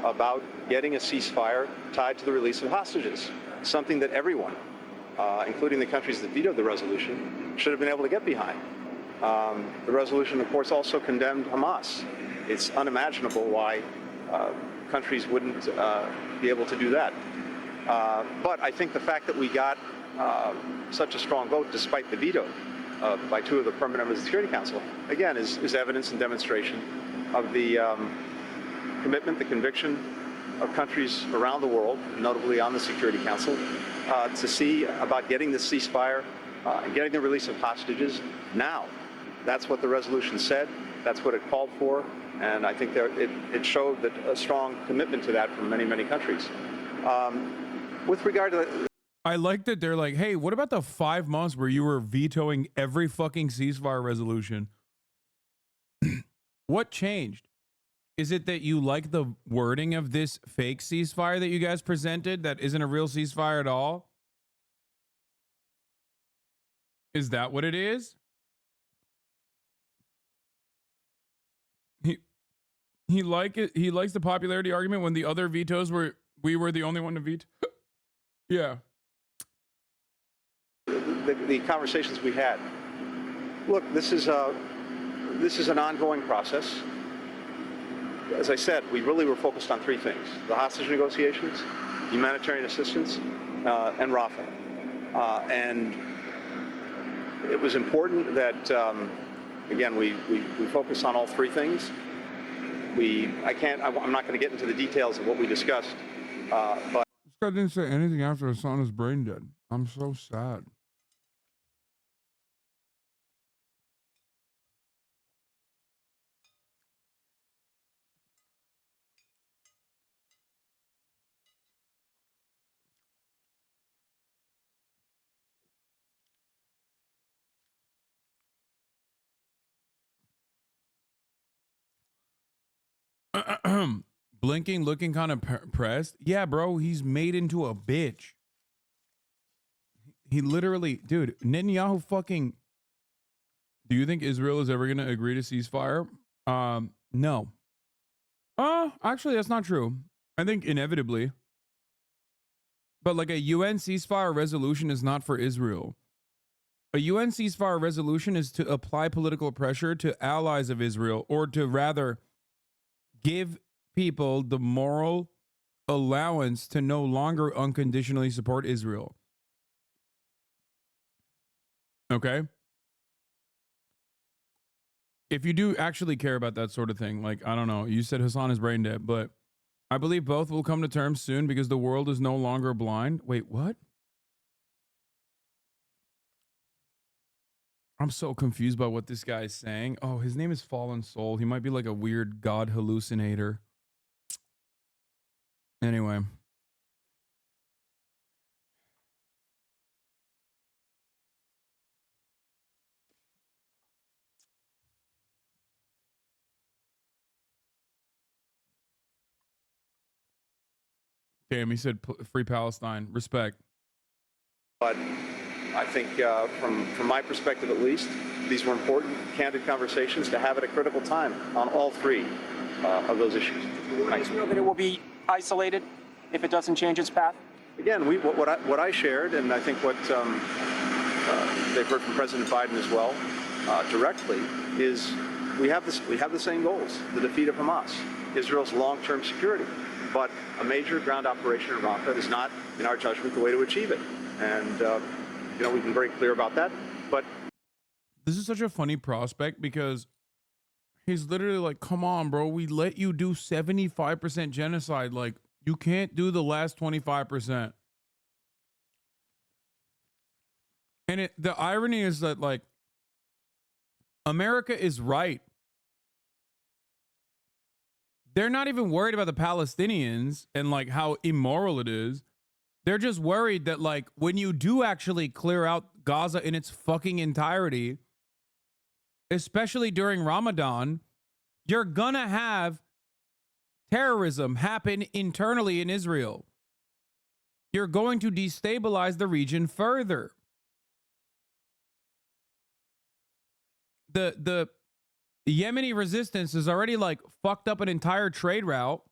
about getting a ceasefire tied to the release of hostages, something that everyone, including the countries that vetoed the resolution, should have been able to get behind. The resolution, of course, also condemned Hamas. It's unimaginable why countries wouldn't be able to do that. But I think the fact that we got such a strong vote, despite the veto by two of the permanent members of the Security Council, again, is evidence and demonstration of the commitment, the conviction of countries around the world, notably on the Security Council, to see about getting this ceasefire and getting the release of hostages now. That's what the resolution said. That's what it called for. And I think it showed that a strong commitment to that from many, many countries. With regard to I like that they're like, hey, what about the 5 months where you were vetoing every fucking ceasefire resolution? What changed? Is it that you like the wording of this fake ceasefire that you guys presented that isn't a real ceasefire at all? Is that what it is? He likes the popularity argument when the other vetoes were we were the only one to veto. Yeah. The conversations we had. Look, this is an ongoing process. As I said, we really were focused on three things: the hostage negotiations, humanitarian assistance, and Rafah. And it was important that, again, we focus on all three things. I'm not going to get into the details of what we discussed, but this guy didn't say anything after Hassan's brain dead. I'm so sad. Blinking, looking kind of pressed. Yeah, bro, he's made into a bitch. He literally, dude, Netanyahu fucking. Do you think Israel is ever going to agree to ceasefire? No. Actually, that's not true. I think inevitably. But like a UN ceasefire resolution is not for Israel. A UN ceasefire resolution is to apply political pressure to allies of Israel, or to rather give people the moral allowance to no longer unconditionally support Israel. Okay? If you do actually care about that sort of thing, like, I don't know, you said Hasan is brain dead, but I believe both will come to terms soon because the world is no longer blind. Wait, what? I'm so confused by what this guy is saying. Oh, his name is Fallen Soul. He might be like a weird god hallucinator. Anyway. Damn, he said free Palestine. Respect. But I think from my perspective at least, these were important, candid conversations to have at a critical time on all three of those issues. Thanks. Israel that it will be isolated if it doesn't change its path? Again, what I shared, and I think what they've heard from President Biden as well, directly, is we have the same goals: the defeat of Hamas, Israel's long-term security. But a major ground operation in Rafah is not, in our judgment, the way to achieve it. And we've been very clear about that. But this is such a funny prospect because he's literally like, "Come on, bro, we let you do 75% genocide. Like, you can't do the last 25%." And the irony is that, like, America is right. They're not even worried about the Palestinians and like how immoral it is. They're just worried that, like, when you do actually clear out Gaza in its fucking entirety, especially during Ramadan, you're gonna have terrorism happen internally in Israel. You're going to destabilize the region further. The Yemeni resistance has already like fucked up an entire trade route.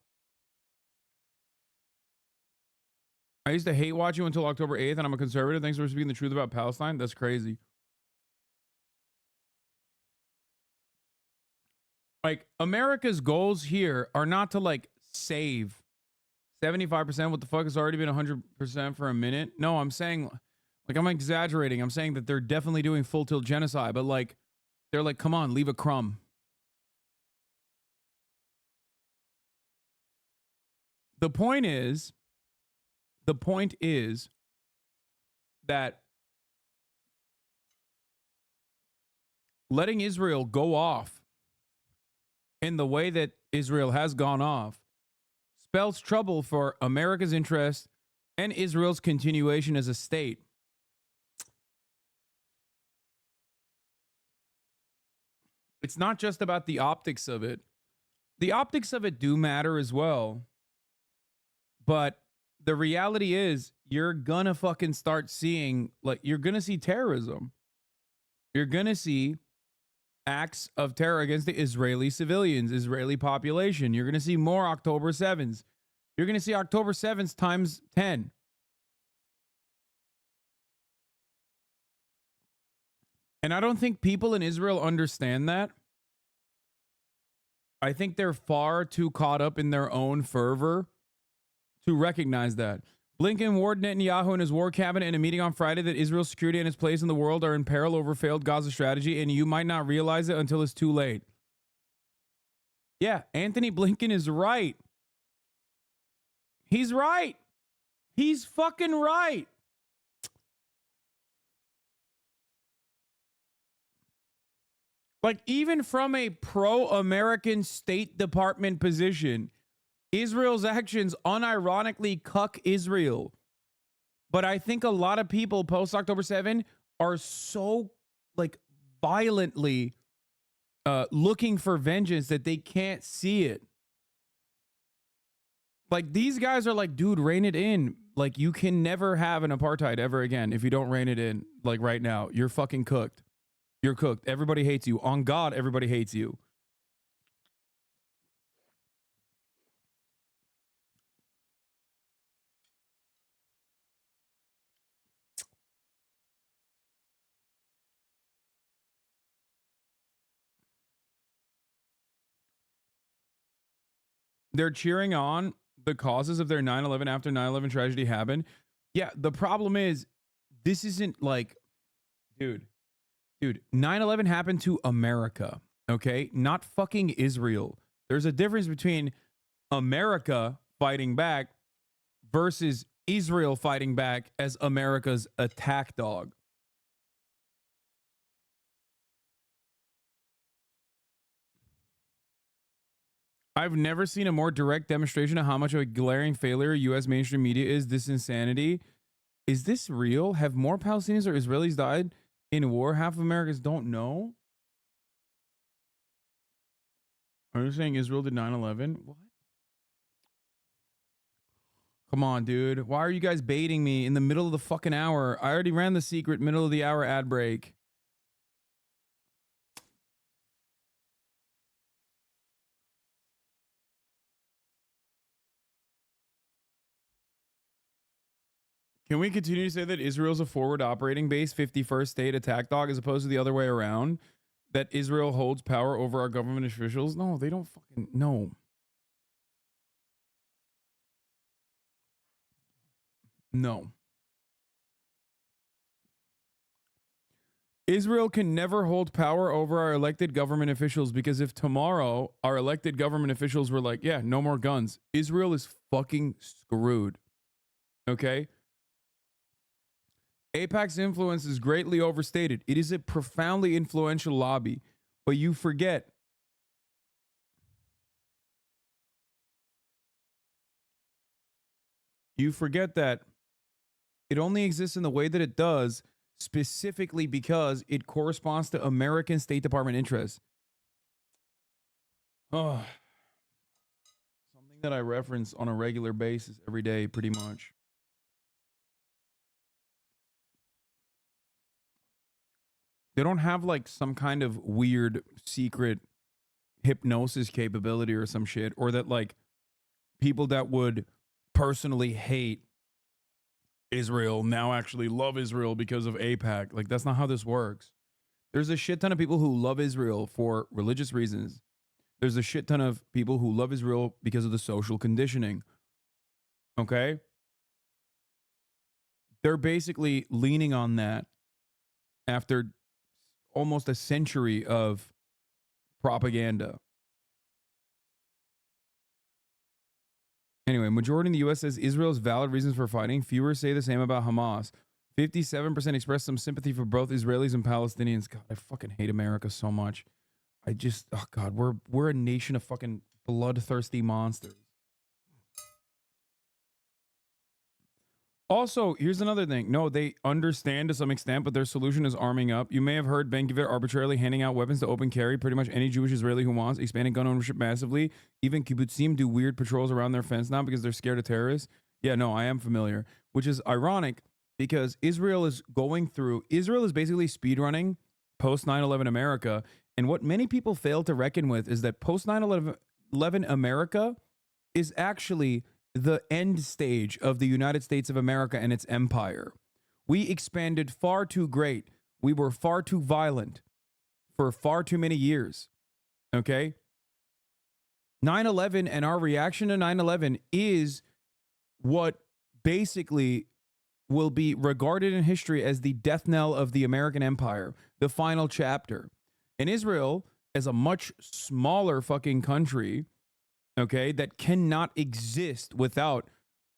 I used to hate watch you until October 8th, and I'm a conservative. Thanks for speaking the truth about Palestine. That's crazy. Like, America's goals here are not to like save 75%. What the fuck has already been 100% for a minute? No, I'm saying, like, I'm exaggerating. I'm saying that they're definitely doing full tilt genocide, but like, they're like, come on, leave a crumb. The point is that letting Israel go off in the way that Israel has gone off spells trouble for America's interest and Israel's continuation as a state. It's not just about the optics of it. The optics of it do matter as well. But the reality is, you're gonna fucking start seeing, like, you're gonna see terrorism. You're gonna see acts of terror against the Israeli civilians, Israeli population. You're gonna see more October 7s. You're gonna see October 7s times 10. And I don't think people in Israel understand that. I think they're far too caught up in their own fervor to recognize that. Blinken warned Netanyahu and his war cabinet in a meeting on Friday that Israel's security and its place in the world are in peril over failed Gaza strategy, and you might not realize it until it's too late. Yeah, Anthony Blinken is right. He's right. He's fucking right. Like, even from a pro-American State Department position, Israel's actions unironically cuck Israel. But I think a lot of people post-October 7 are so, like, violently looking for vengeance that they can't see it. Like, these guys are like, dude, rein it in. Like, you can never have an apartheid ever again if you don't rein it in. Like, right now, you're fucking cooked. You're cooked. Everybody hates you. On God, everybody hates you. They're cheering on the causes of their 9/11 after 9/11 tragedy happened. Yeah, the problem is, this isn't like, dude, 9/11 happened to America, okay? Not fucking Israel. There's a difference between America fighting back versus Israel fighting back as America's attack dog. I've never seen a more direct demonstration of how much of a glaring failure U.S. mainstream media is. This insanity. Is this real? Have more Palestinians or Israelis died in war? Half of Americans don't know. Are you saying Israel did 9/11? What? Come on, dude. Why are you guys baiting me in the middle of the fucking hour? I already ran the secret middle of the hour ad break. Can we continue to say that Israel's a forward operating base, 51st state attack dog, as opposed to the other way around? That Israel holds power over our government officials? No, they don't fucking, no. No. Israel can never hold power over our elected government officials, because if tomorrow our elected government officials were like, yeah, no more guns, Israel is fucking screwed. Okay? AIPAC's influence is greatly overstated. It is a profoundly influential lobby, but you forget that it only exists in the way that it does specifically because it corresponds to American State Department interests. Oh, something that I reference on a regular basis every day, pretty much. They don't have like some kind of weird secret hypnosis capability or some shit, or that like people that would personally hate Israel now actually love Israel because of AIPAC. Like, that's not how this works. There's a shit ton of people who love Israel for religious reasons. There's a shit ton of people who love Israel because of the social conditioning. Okay? They're basically leaning on that after almost a century of propaganda. Anyway, majority in the U.S. says Israel's valid reasons for fighting. Fewer say the same about Hamas. 57% express some sympathy for both Israelis and Palestinians. God, I fucking hate America so much. I just, oh God, we're a nation of fucking bloodthirsty monsters. Also, here's another thing. No, they understand to some extent, but their solution is arming up. You may have heard Govt arbitrarily handing out weapons to open carry pretty much any Jewish Israeli who wants, expanding gun ownership massively. Even kibbutzim do weird patrols around their fence now because they're scared of terrorists. Yeah, no, I am familiar, which is ironic because Israel is basically speedrunning post 9/11 America. And what many people fail to reckon with is that post 9/11 America is actually the end stage of the United States of America and its empire. We expanded far too great. We were far too violent for far too many years. Okay? 9/11 and our reaction to 9/11 is what basically will be regarded in history as the death knell of the American empire, the final chapter. And Israel, as a much smaller fucking country, okay, that cannot exist without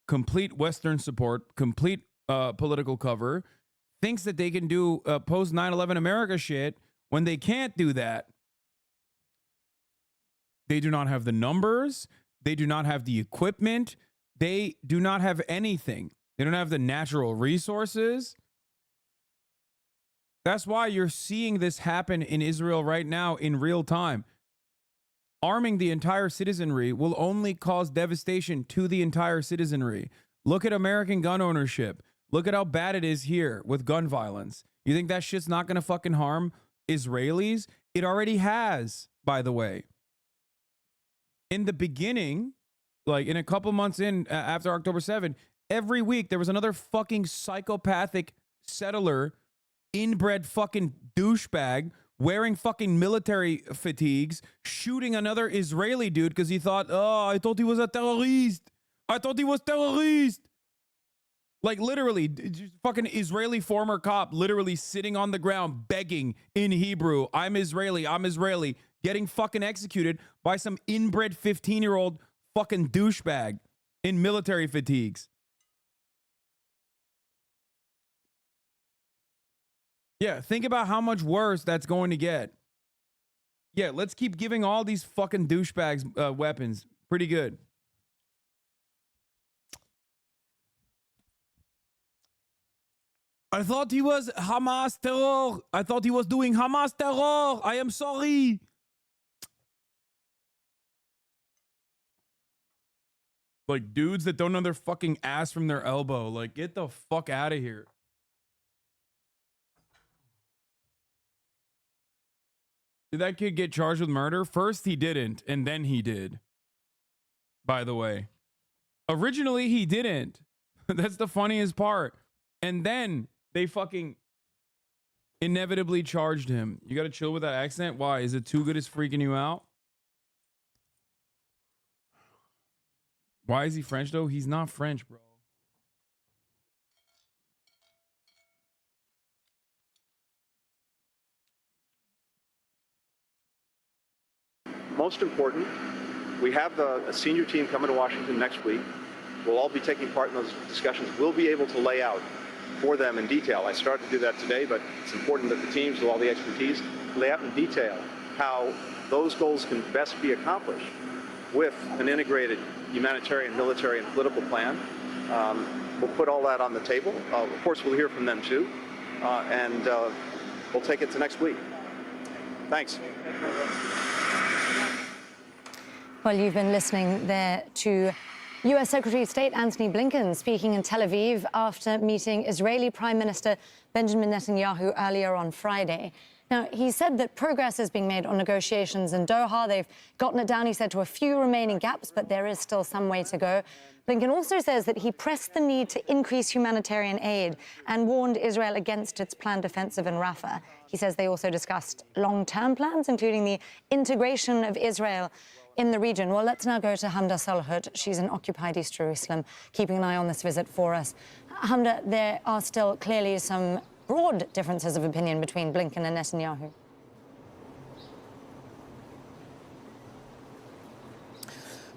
complete Western support, complete political cover, thinks that they can do post 9/11 America shit when they can't do that. They do not have the numbers. They do not have the equipment. They do not have anything. They don't have the natural resources. That's why you're seeing this happen in Israel right now in real time. arming the entire citizenry will only cause devastation to the entire citizenry. Look at American gun ownership. Look at how bad it is here with gun violence. You think that shit's not going to fucking harm Israelis? It already has, by the way. In the beginning, like in a couple months in after October 7, every week there was another fucking psychopathic settler, inbred fucking douchebag, wearing fucking military fatigues, shooting another Israeli dude because he thought, oh, I thought he was a terrorist. I thought he was terrorist. Like literally, fucking Israeli former cop literally sitting on the ground begging in Hebrew, I'm Israeli, getting fucking executed by some inbred 15-year-old fucking douchebag in military fatigues. Yeah, think about how much worse that's going to get. Yeah, let's keep giving all these fucking douchebags weapons. Pretty good. I thought he was Hamas terror. I thought he was doing Hamas terror. I am sorry. Like dudes that don't know their fucking ass from their elbow. Like, get the fuck out of here. Did that kid get charged with murder? First he didn't, and then he did. By the way. Originally he didn't. That's the funniest part. And then they fucking inevitably charged him. You gotta chill with that accent? Why? Is it too good it's freaking you out? Why is he French though? He's not French, bro. Most important, we have a senior team coming to Washington next week. We'll all be taking part in those discussions. We'll be able to lay out for them in detail. I started to do that today, but it's important that the teams with all the expertise lay out in detail how those goals can best be accomplished with an integrated humanitarian, military, and political plan. We'll put all that on the table. Of course, we'll hear from them too, and we'll take it to next week. Thanks. Well, you've been listening there to U.S. Secretary of State Antony Blinken speaking in Tel Aviv after meeting Israeli Prime Minister Benjamin Netanyahu earlier on Friday. Now, he said that progress is being made on negotiations in Doha. They've gotten it down, he said, to a few remaining gaps, but there is still some way to go. Blinken also says that he pressed the need to increase humanitarian aid and warned Israel against its planned offensive in Rafah. He says they also discussed long-term plans, including the integration of Israel in the region. Well, let's now go to Hamda Salahut. She's in occupied East Jerusalem, keeping an eye on this visit for us. Hamda, there are still clearly some broad differences of opinion between Blinken and Netanyahu.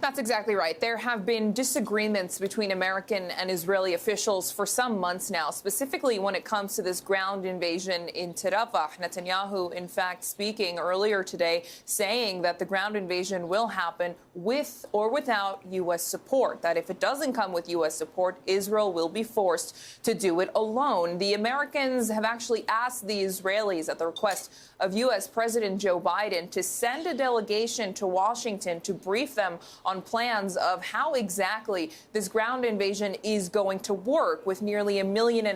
That's exactly right. There have been disagreements between American and Israeli officials for some months now, specifically when it comes to this ground invasion into Rafah. Netanyahu, in fact, speaking earlier today, saying that the ground invasion will happen with or without U.S. support, that if it doesn't come with U.S. support, Israel will be forced to do it alone. The Americans have actually asked the Israelis, at the request of U.S. President Joe Biden, to send a delegation to Washington to brief them on plans of how exactly this ground invasion is going to work, with nearly 1.5 million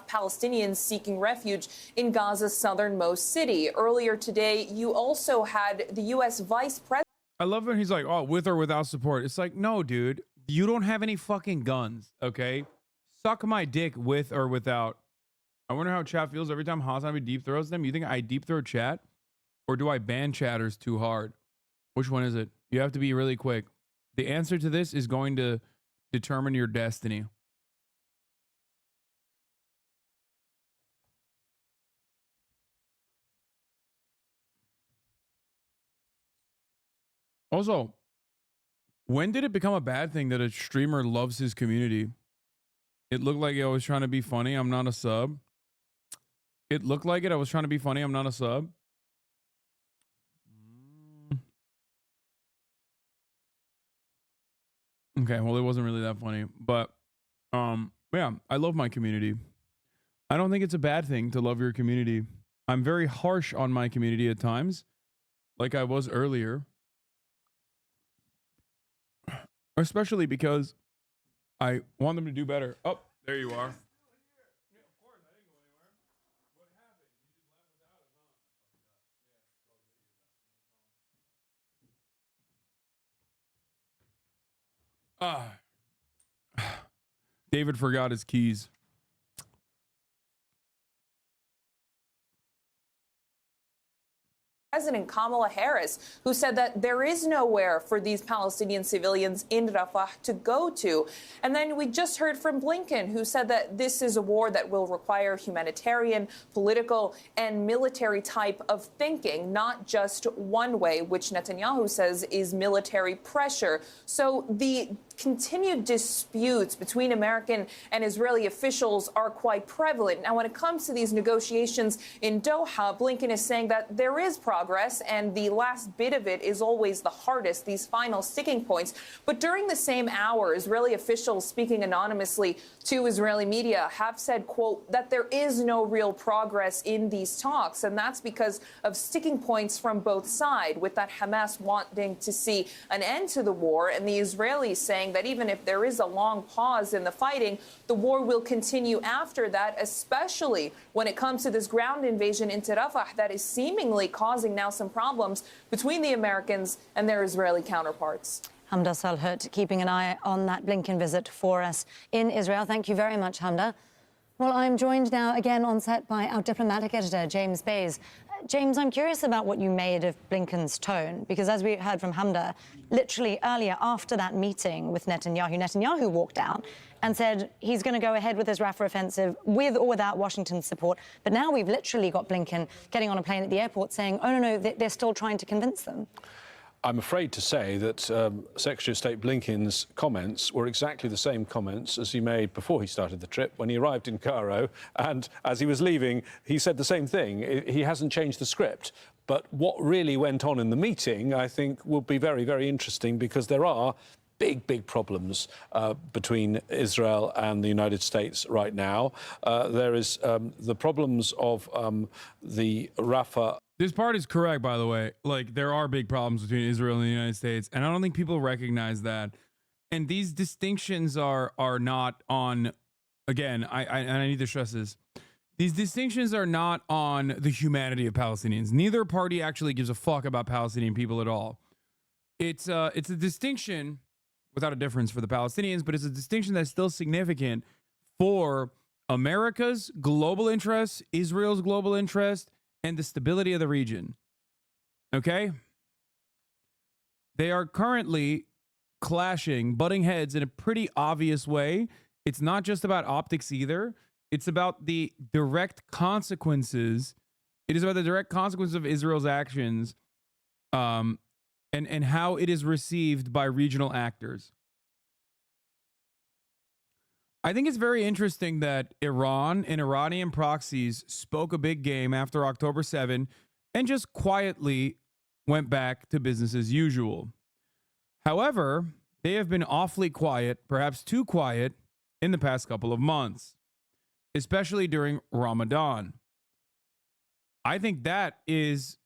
Palestinians seeking refuge in Gaza's southernmost city. Earlier today, you also had the U.S. Vice President. I love when he's like, oh, with or without support. It's like, no, dude, you don't have any fucking guns, okay? Suck my dick with or without. I wonder how chat feels every time HasanAbi deep throws them. You think I deep throw chat? Or do I ban chatters too hard? Which one is it? You have to be really quick. The answer to this is going to determine your destiny. Also, when did it become a bad thing that a streamer loves his community? It looked like I was trying to be funny. I'm not a sub. It looked like it. I was trying to be funny. I'm not a sub. Okay, well, it wasn't really that funny. But, yeah, I love my community. I don't think it's a bad thing to love your community. I'm very harsh on my community at times, like I was earlier. especially because I want them to do better. Oh, there you are. David forgot his keys. President Kamala Harris, who said that there is nowhere for these Palestinian civilians in Rafah to go to. And then we just heard from Blinken, who said that this is a war that will require humanitarian, political, and military type of thinking, not just one way, which Netanyahu says is military pressure. So the continued disputes between American and Israeli officials are quite prevalent. Now, when it comes to these negotiations in Doha, Blinken is saying that there is progress, and the last bit of it is always the hardest, these final sticking points. But during the same hour, Israeli officials speaking anonymously to Israeli media have said, quote, that there is no real progress in these talks, and that's because of sticking points from both sides, with that Hamas wanting to see an end to the war and the Israelis saying that even if there is a long pause in the fighting, the war will continue after that, especially when it comes to this ground invasion into Rafah that is seemingly causing now some problems between the Americans and their Israeli counterparts. Hamda Salhut keeping an eye on that Blinken visit for us in Israel. Thank you very much, Hamda. Well, I'm joined now again on set by our diplomatic editor, James Bays. James, I'm curious about what you made of Blinken's tone, because as we heard from Hamda, literally earlier after that meeting with Netanyahu walked out and said he's going to go ahead with his Rafah offensive with or without Washington's support. But now we've literally got Blinken getting on a plane at the airport saying, oh, no, they're still trying to convince them. I'm afraid to say that Secretary of State Blinken's comments were exactly the same comments as he made before he started the trip, when he arrived in Cairo, and as he was leaving, he said the same thing. He hasn't changed the script. But what really went on in the meeting, I think, will be very, very interesting, because there are big problems between Israel and the United States right now. There is the problems of the Rafah. This part is correct, by the way. Like, there are big problems between Israel and the United States, and I don't think people recognize that. And these distinctions are not on, again, I need to stress this. These distinctions are not on the humanity of Palestinians. Neither party actually gives a fuck about Palestinian people at all. It's a distinction without a difference for the Palestinians, but it's a distinction that's still significant for America's global interests, Israel's global interest, and the stability of the region. Okay? They are currently clashing, butting heads in a pretty obvious way. It's not just about optics either. It's about the direct consequences. It is about the direct consequences of Israel's actions, and how it is received by regional actors. I think it's very interesting that Iran and Iranian proxies spoke a big game after October 7 and just quietly went back to business as usual. However, they have been awfully quiet, perhaps too quiet, in the past couple of months, especially during Ramadan. I think that is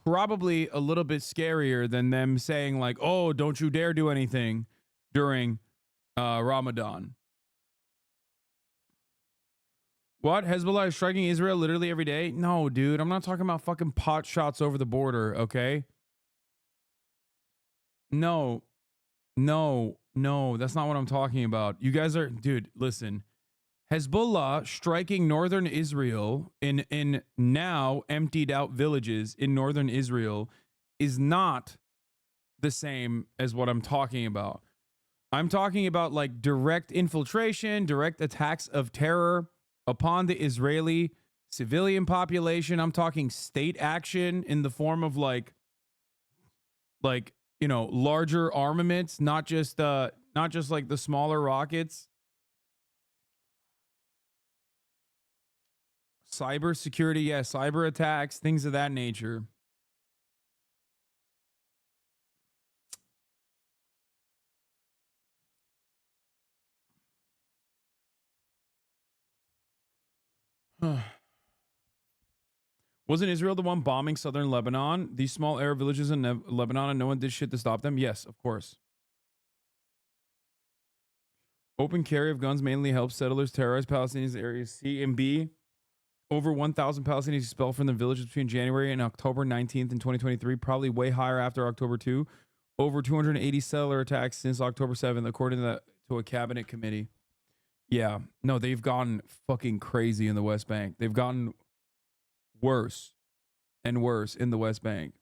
probably a little bit scarier than them saying, like, oh, don't you dare do anything during Ramadan. What? Hezbollah is striking Israel literally every day? No, dude. I'm not talking about fucking pot shots over the border, okay? No. That's not what I'm talking about. You guys are... Dude, listen. Hezbollah striking northern Israel in now emptied out villages in northern Israel is not the same as what I'm talking about. I'm talking about, like, direct infiltration, direct attacks of terror upon the Israeli civilian population. I'm talking state action in the form of like, you know, larger armaments, not just like the smaller rockets. Cyber security, yeah, cyber attacks, things of that nature. Wasn't Israel the one bombing southern Lebanon? These small Arab villages in Lebanon, and no one did shit to stop them? Yes, of course. Open carry of guns mainly helps settlers terrorize Palestinians areas C and B. Over 1,000 Palestinians expelled from the villages between January and October 19th in 2023, probably way higher after October 2. Over 280 settler attacks since October 7th, according to a cabinet committee. Yeah, no, they've gotten fucking crazy in the West Bank. They've gotten worse and worse in the West Bank.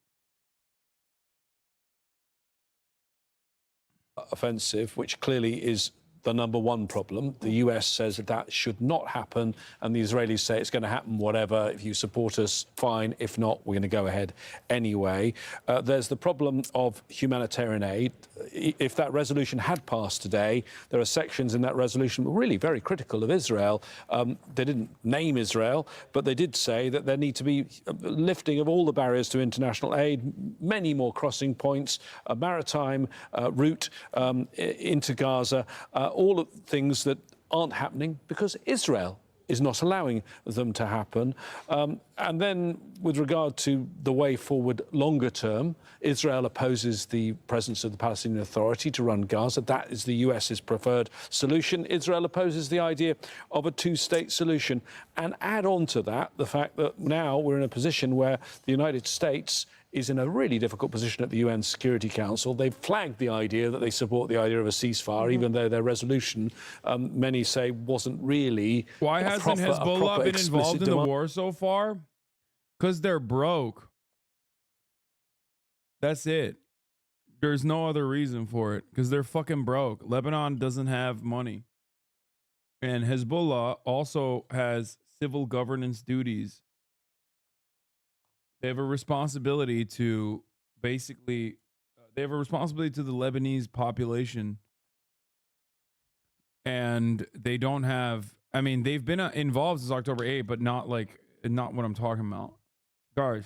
Offensive, which clearly is the number one problem. The US says that should not happen, and the Israelis say it's going to happen whatever. If you support us, fine. If not, we're going to go ahead anyway. There's the problem of humanitarian aid. If that resolution had passed today, there are sections in that resolution really very critical of Israel. They didn't name Israel, but they did say that there need to be lifting of all the barriers to international aid, many more crossing points, a maritime route into Gaza, all of things that aren't happening because Israel is not allowing them to happen. And then with regard to the way forward longer term, Israel opposes the presence of the Palestinian Authority to run Gaza. That is the US's preferred solution. Israel opposes the idea of a two-state solution. And add on to that the fact that now we're in a position where the United States is in a really difficult position at the UN Security Council. They've flagged the idea that they support the idea of a ceasefire, even though their resolution, many say, wasn't really Why hasn't Hezbollah been involved in the demand. war so far? Because they're broke. That's it. There's no other reason for it. Because they're fucking broke. Lebanon doesn't have money. And Hezbollah also has civil governance duties. They have a responsibility to basically, they have a responsibility to the Lebanese population. And they don't have, I mean, they've been involved since October 8th, but not what I'm talking about. Guys,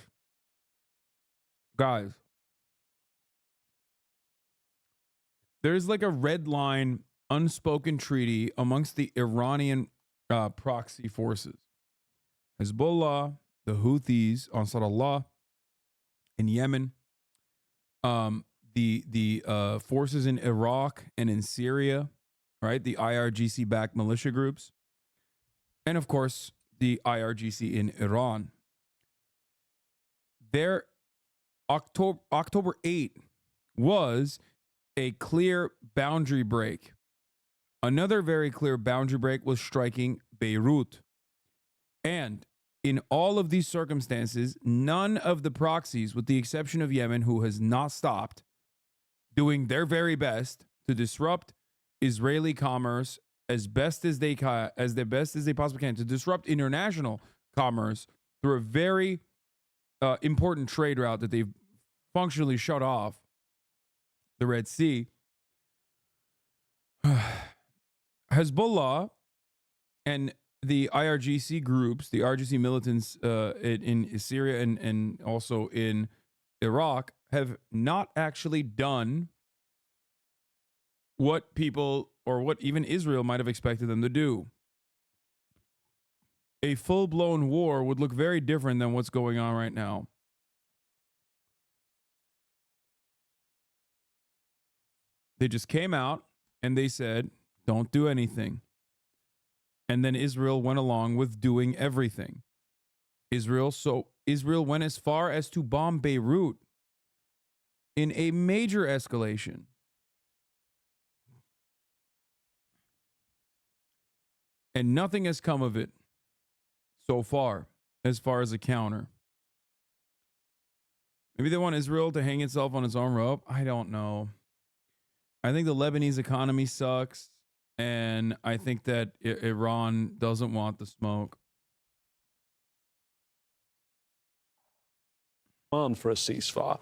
there's like a red line, unspoken treaty amongst the Iranian proxy forces. Hezbollah, the Houthis, Ansar Allah, in Yemen, the forces in Iraq and in Syria, right? The IRGC-backed militia groups, and of course the IRGC in Iran. Their October 8 was a clear boundary break. Another very clear boundary break was striking Beirut, and in all of these circumstances, none of the proxies, with the exception of Yemen, who has not stopped doing their very best to disrupt Israeli commerce as best as they possibly can, to disrupt international commerce through a very important trade route that they've functionally shut off, the Red Sea. Hezbollah and the IRGC groups, the IRGC militants in Syria and also in Iraq, have not actually done what people or what even Israel might have expected them to do. A full-blown war would look very different than what's going on right now. They just came out and they said, don't do anything. And then Israel went along with doing everything. Israel went as far as to bomb Beirut in a major escalation. And nothing has come of it so far as a counter. Maybe they want Israel to hang itself on its own rope. I don't know. I think the Lebanese economy sucks. And I think that Iran doesn't want the smoke. For a ceasefire.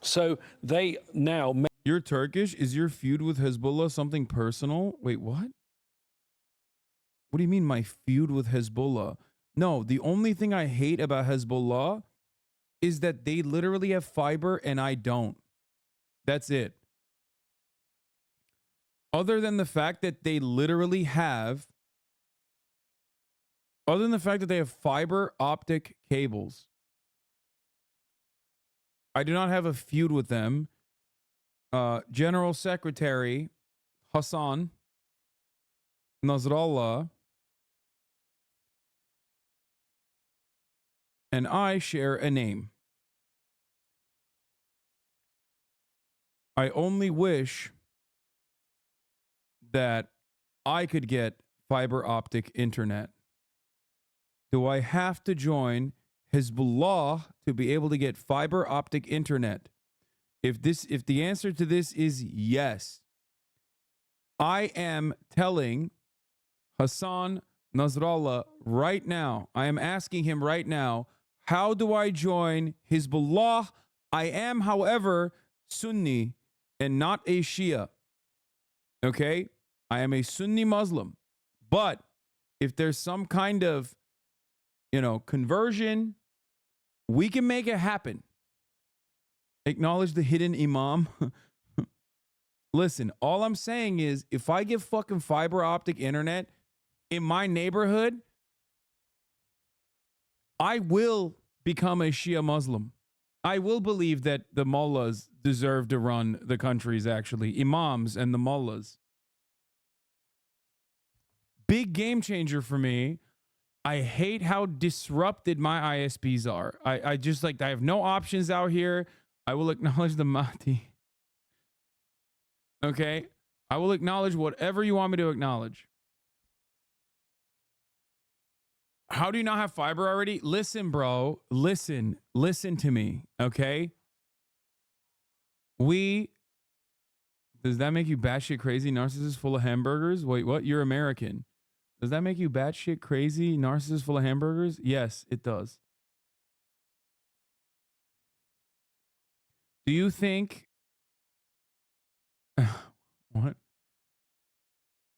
So they now... You're Turkish? Is your feud with Hezbollah something personal? Wait, what? What do you mean my feud with Hezbollah? No, the only thing I hate about Hezbollah is that they literally have fiber and I don't. That's it. Other than the fact that they literally have, fiber optic cables, I do not have a feud with them. General Secretary Hasan, Nasrallah and I share a name. I only wish that I could get fiber optic internet. Do I have to join Hezbollah to be able to get fiber optic internet? If the answer to this is yes, I am telling Hasan Nasrallah right now, I am asking him right now, how do I join Hezbollah? I am, however, Sunni and not a Shia. Okay? I am a Sunni Muslim. But if there's some kind of, conversion, we can make it happen. Acknowledge the hidden imam. Listen, all I'm saying is if I get fucking fiber optic internet in my neighborhood, I will become a Shia Muslim. I will believe that the mullahs deserve to run the countries, actually. Imams and the mullahs. Big game changer for me. I hate how disrupted my ISPs are. I just I have no options out here. I will acknowledge the Mahdi. Okay? I will acknowledge whatever you want me to acknowledge. How do you not have fiber already? Listen, bro. Listen to me. Okay? Does that make you batshit crazy? Narcissist full of hamburgers? Wait, what? You're American. Does that make you batshit crazy? Narcissist full of hamburgers? Yes, it does. Do you think... What?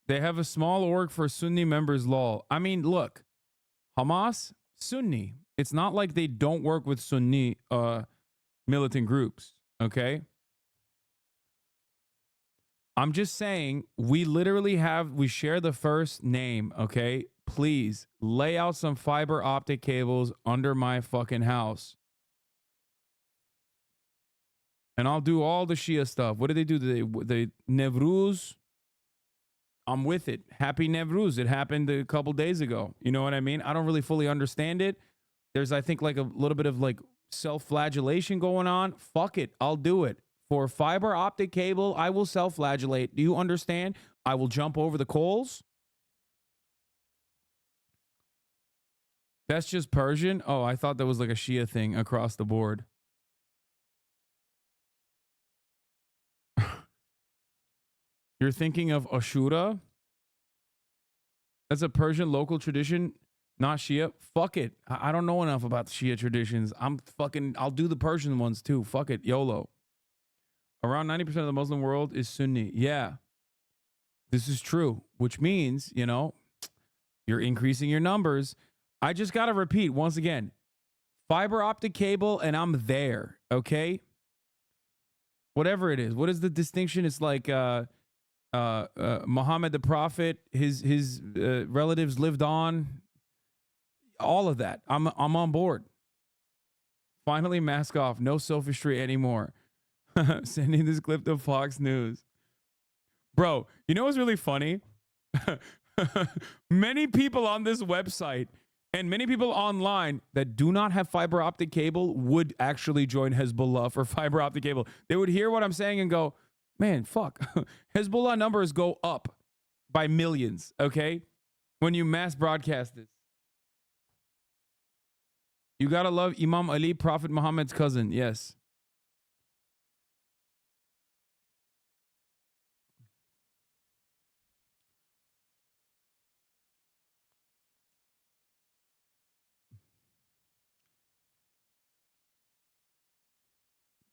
They have a small org for Sunni members, lol. I mean, look. Hamas, Sunni. It's not like they don't work with Sunni militant groups, okay? I'm just saying, we share the first name, okay? Please, lay out some fiber optic cables under my fucking house. And I'll do all the Shia stuff. What do? They Nevruz? I'm with it. Happy Nevruz. It happened a couple days ago. You know what I mean? I don't really fully understand it. There's, I think, a little bit of self-flagellation going on. Fuck it. I'll do it. For fiber optic cable, I will self-flagellate. Do you understand? I will jump over the coals. That's just Persian? Oh, I thought that was like a Shia thing across the board. You're thinking of Ashura? That's a Persian local tradition, not Shia. Fuck it. I don't know enough about the Shia traditions. I'll do the Persian ones too. Fuck it. YOLO. Around 90% of the Muslim world is Sunni. Yeah. This is true, which means, you're increasing your numbers. I just got to repeat once again, fiber optic cable and I'm there. Okay. Whatever it is. What is the distinction? It's like, Muhammad the Prophet, his relatives lived on, all of that. I'm on board. Finally, mask off. No sophistry anymore. Sending this clip to Fox News. Bro, you know what's really funny? Many people on this website and many people online that do not have fiber optic cable would actually join Hezbollah for fiber optic cable. They would hear what I'm saying and go, man, fuck. Hezbollah numbers go up by millions, okay? When you mass broadcast this. You gotta love Imam Ali, Prophet Muhammad's cousin. Yes.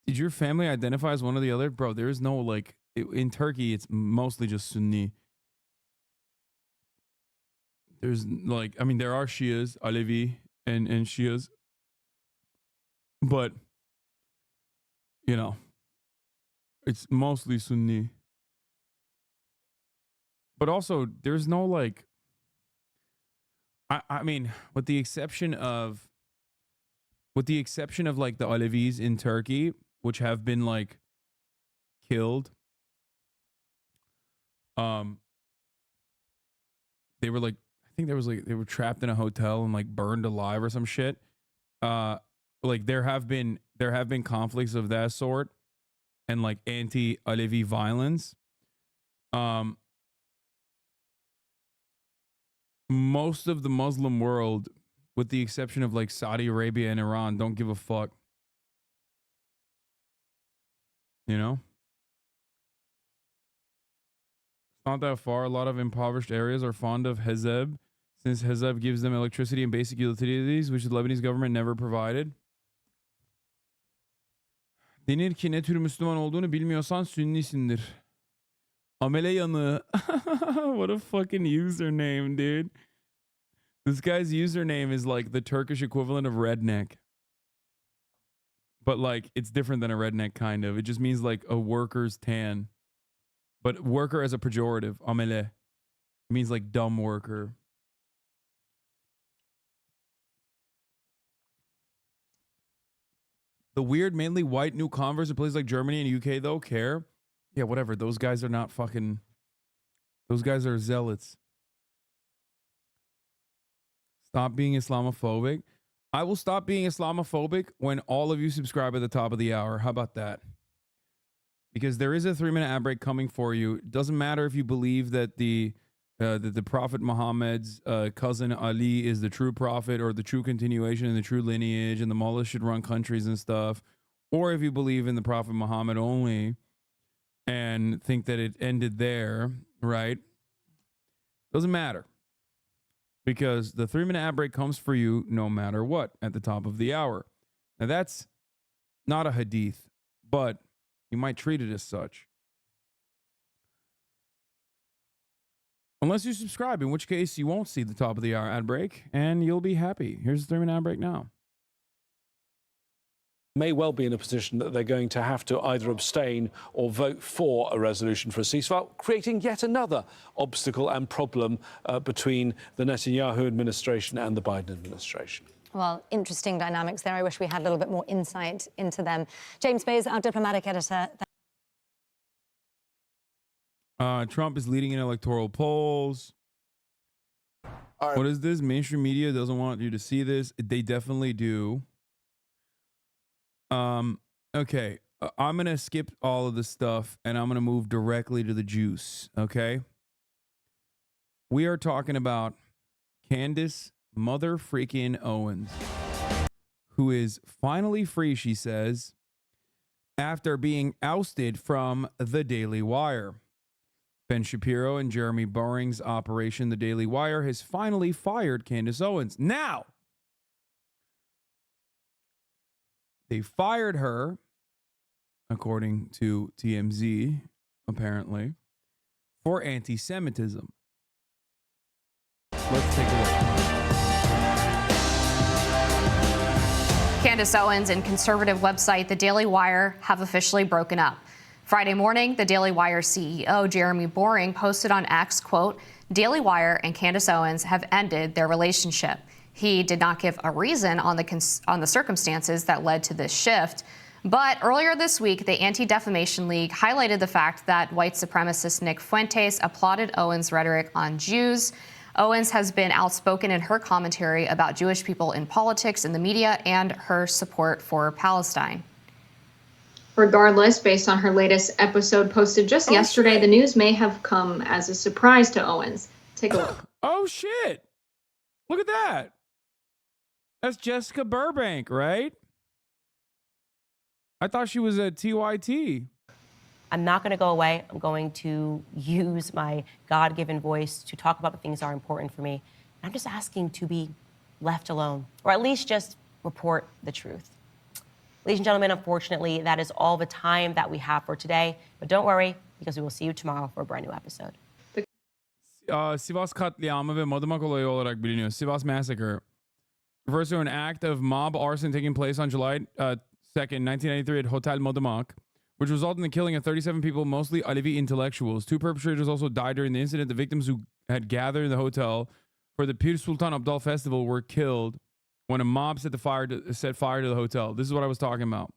Did your family identify as one or the other? Bro, there is no in Turkey, it's mostly just Sunni. There's there are Shias, Alevi, and Shias. But, it's mostly Sunni. But also, there's no I mean, with the exception of the Alevis in Turkey, which have been killed. they were like, I think there was like, they were trapped in a hotel and like burned alive or some shit. Like there have been conflicts of that sort and like anti-Alevi violence. Most of the Muslim world, with the exception of like Saudi Arabia and Iran, don't give a fuck. You know? It's not that far. A lot of impoverished areas are fond of Hezeb, since Hezeb gives them electricity and basic utilities, which the Lebanese government never provided. Denir ki ne tür Müslüman olduğunu bilmiyorsan Sünnisindir. Amele yanı. What a fucking username, dude. This guy's username is like the Turkish equivalent of redneck. But like, it's different than a redneck, kind of. It just means like a worker's tan. But worker as a pejorative, amele. It means like dumb worker. The weird, mainly white new converts in places like Germany and UK, though, care. Yeah, whatever. Those guys are not fucking... Those guys are zealots. Stop being Islamophobic. I will stop being Islamophobic when all of you subscribe at the top of the hour. How about that? Because there is a 3-minute ad break coming for you. It doesn't matter if you believe that the Prophet Muhammad's cousin Ali is the true prophet or the true continuation and the true lineage and the mullahs should run countries and stuff. Or if you believe in the Prophet Muhammad only and think that it ended there, right? Doesn't matter. Because the 3-minute ad break comes for you no matter what at the top of the hour. Now that's not a hadith, but you might treat it as such. Unless you subscribe, in which case you won't see the top of the hour ad break and you'll be happy. Here's the 3-minute ad break now. May well be in a position that they're going to have to either abstain or vote for a resolution for a ceasefire, creating yet another obstacle and problem between the Netanyahu administration and the Biden administration. Well, interesting dynamics there. I wish we had a little bit more insight into them. James Bays, our diplomatic editor. Trump is leading in electoral polls. Right. What is this? Mainstream media doesn't want you to see this. They definitely do. Okay. I'm going to skip all of this stuff and I'm going to move directly to the juice. Okay. We are talking about Candace Mother freaking Owens, who is finally free, she says, after being ousted from the Daily Wire. Ben Shapiro and Jeremy Boring's operation, The Daily Wire, has finally fired Candace Owens. Now, they fired her, according to TMZ, apparently, for anti-Semitism. Let's take a look. Candace Owens and conservative website The Daily Wire have officially broken up. Friday morning, The Daily Wire CEO Jeremy Boring posted on X, quote, "Daily Wire and Candace Owens have ended their relationship." He did not give a reason on the circumstances that led to this shift. But earlier this week, the Anti-Defamation League highlighted the fact that white supremacist Nick Fuentes applauded Owens' rhetoric on Jews. Owens has been outspoken in her commentary about Jewish people in politics, in the media, and her support for Palestine. Regardless, based on her latest episode posted just yesterday, the news may have come as a surprise to Owens. Take a look. Oh, shit. Look at that. That's Jessica Burbank, right? I thought she was a TYT. I'm not going to go away. I'm going to use my God-given voice to talk about the things that are important for me. I'm just asking to be left alone, or at least just report the truth. Ladies and gentlemen, unfortunately, that is all the time that we have for today. But don't worry, because we will see you tomorrow for a brand new episode. Sivas katliamı ve Madımak olayı olarak biliniyor. Sivas Massacre refers to an act of mob arson taking place on July 2nd, 1993 at Hotel Madımak, which resulted in the killing of 37 people, mostly Alevi intellectuals. 2 perpetrators also died during the incident. The victims who had gathered in the hotel for the Pir Sultan Abdal Festival were killed when a mob set fire to the hotel. This is what I was talking about.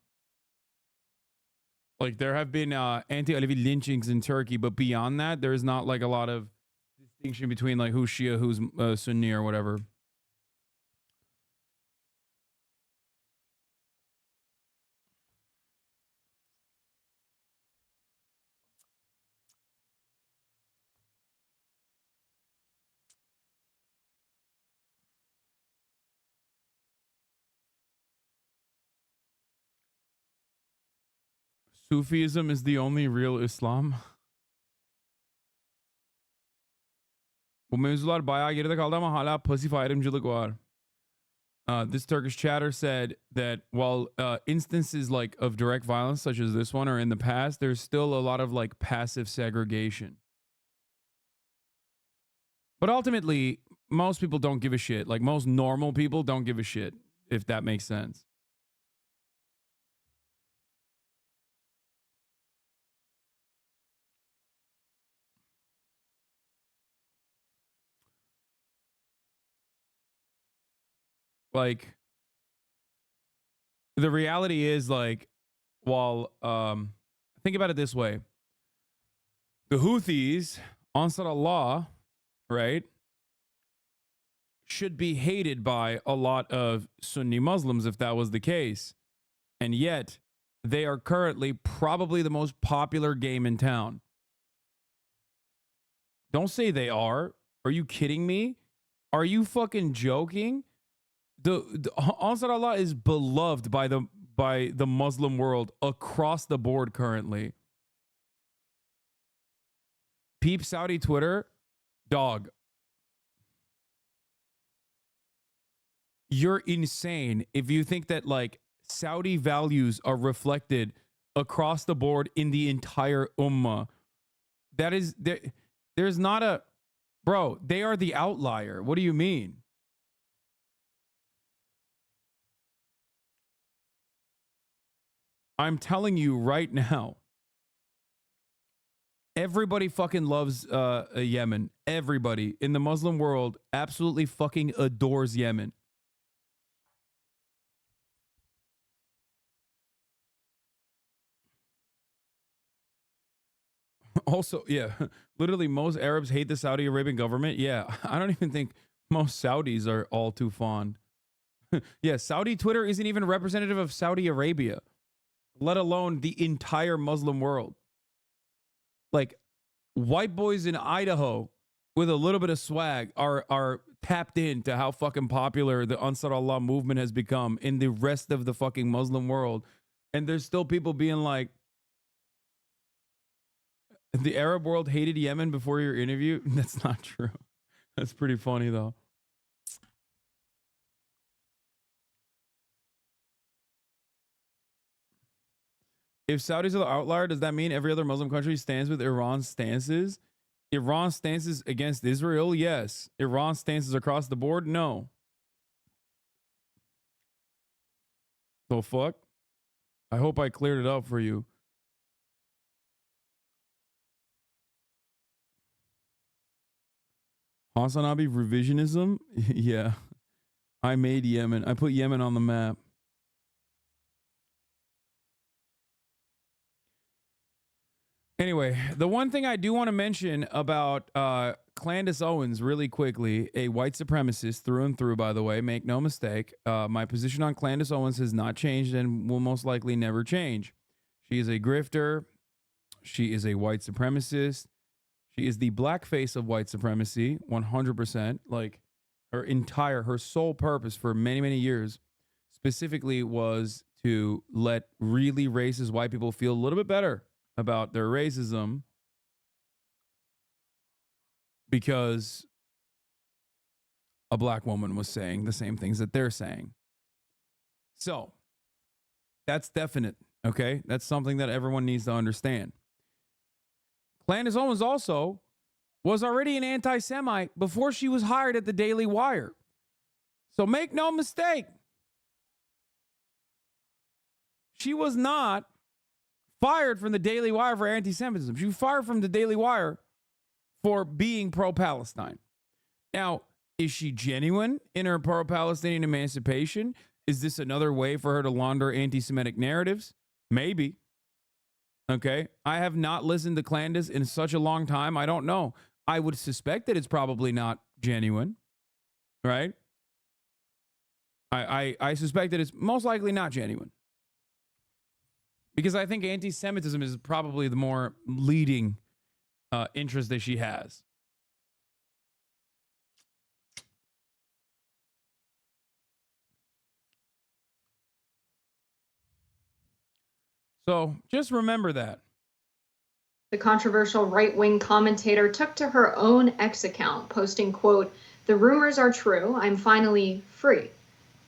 Like, there have been anti-Alevi lynchings in Turkey, but beyond that, there is not like a lot of distinction between like who's Shia, who's Sunni or whatever. Sufism is the only real Islam. Bu mevzular bayağı geride kaldı ama hala pasif ayrımcılık var. This Turkish chatter said that while instances like of direct violence such as this one are in the past, there's still a lot of like passive segregation. But ultimately, most people don't give a shit. Like most normal people don't give a shit, if that makes sense. Like, the reality is, like, while think about it this way, the Houthis, Ansar Allah, right, should be hated by a lot of Sunni Muslims if that was the case. And yet, they are currently probably the most popular game in town. Don't say they are. Are you kidding me? Are you fucking joking? The Ansar Allah is beloved by the Muslim world across the board currently. Peep Saudi Twitter, dog. You're insane if you think that like Saudi values are reflected across the board in the entire ummah. That is there's not a bro, they are the outlier. What do you mean? I'm telling you right now, everybody fucking loves Yemen. Everybody in the Muslim world absolutely fucking adores Yemen. Also, yeah, literally most Arabs hate the Saudi Arabian government. Yeah, I don't even think most Saudis are all too fond. Yeah, Saudi Twitter isn't even representative of Saudi Arabia, let alone the entire Muslim world. Like, white boys in Idaho with a little bit of swag are tapped into how fucking popular the Ansar Allah movement has become in the rest of the fucking Muslim world. And there's still people being like, the Arab world hated Yemen before your interview? That's not true. That's pretty funny, though. If Saudis are the outlier, does that mean every other Muslim country stands with Iran's stances? Iran's stances against Israel? Yes. Iran's stances across the board? No. The fuck? I hope I cleared it up for you. HasanAbi revisionism? Yeah. I made Yemen. I put Yemen on the map. Anyway, the one thing I do want to mention about Candace Owens really quickly, a white supremacist through and through, by the way, make no mistake. My position on Candace Owens has not changed and will most likely never change. She is a grifter. She is a white supremacist. She is the blackface of white supremacy, 100%. Like, her sole purpose for many, many years specifically was to let really racist white people feel a little bit better about their racism because a black woman was saying the same things that they're saying. So that's definite, okay? That's something that everyone needs to understand. Candace Owens also was already an anti-Semite before she was hired at the Daily Wire. So make no mistake, she was not fired from the Daily Wire for anti-Semitism. She was fired from the Daily Wire for being pro-Palestine. Now, is she genuine in her pro-Palestinian emancipation? Is this another way for her to launder anti-Semitic narratives? Maybe. Okay. I have not listened to Candace in such a long time. I don't know. I would suspect that it's probably not genuine, right? I suspect that it's most likely not genuine. Because I think anti-Semitism is probably the more leading interest that she has. So just remember that. The controversial right-wing commentator took to her own X account, posting, quote, "The rumors are true. I'm finally free,"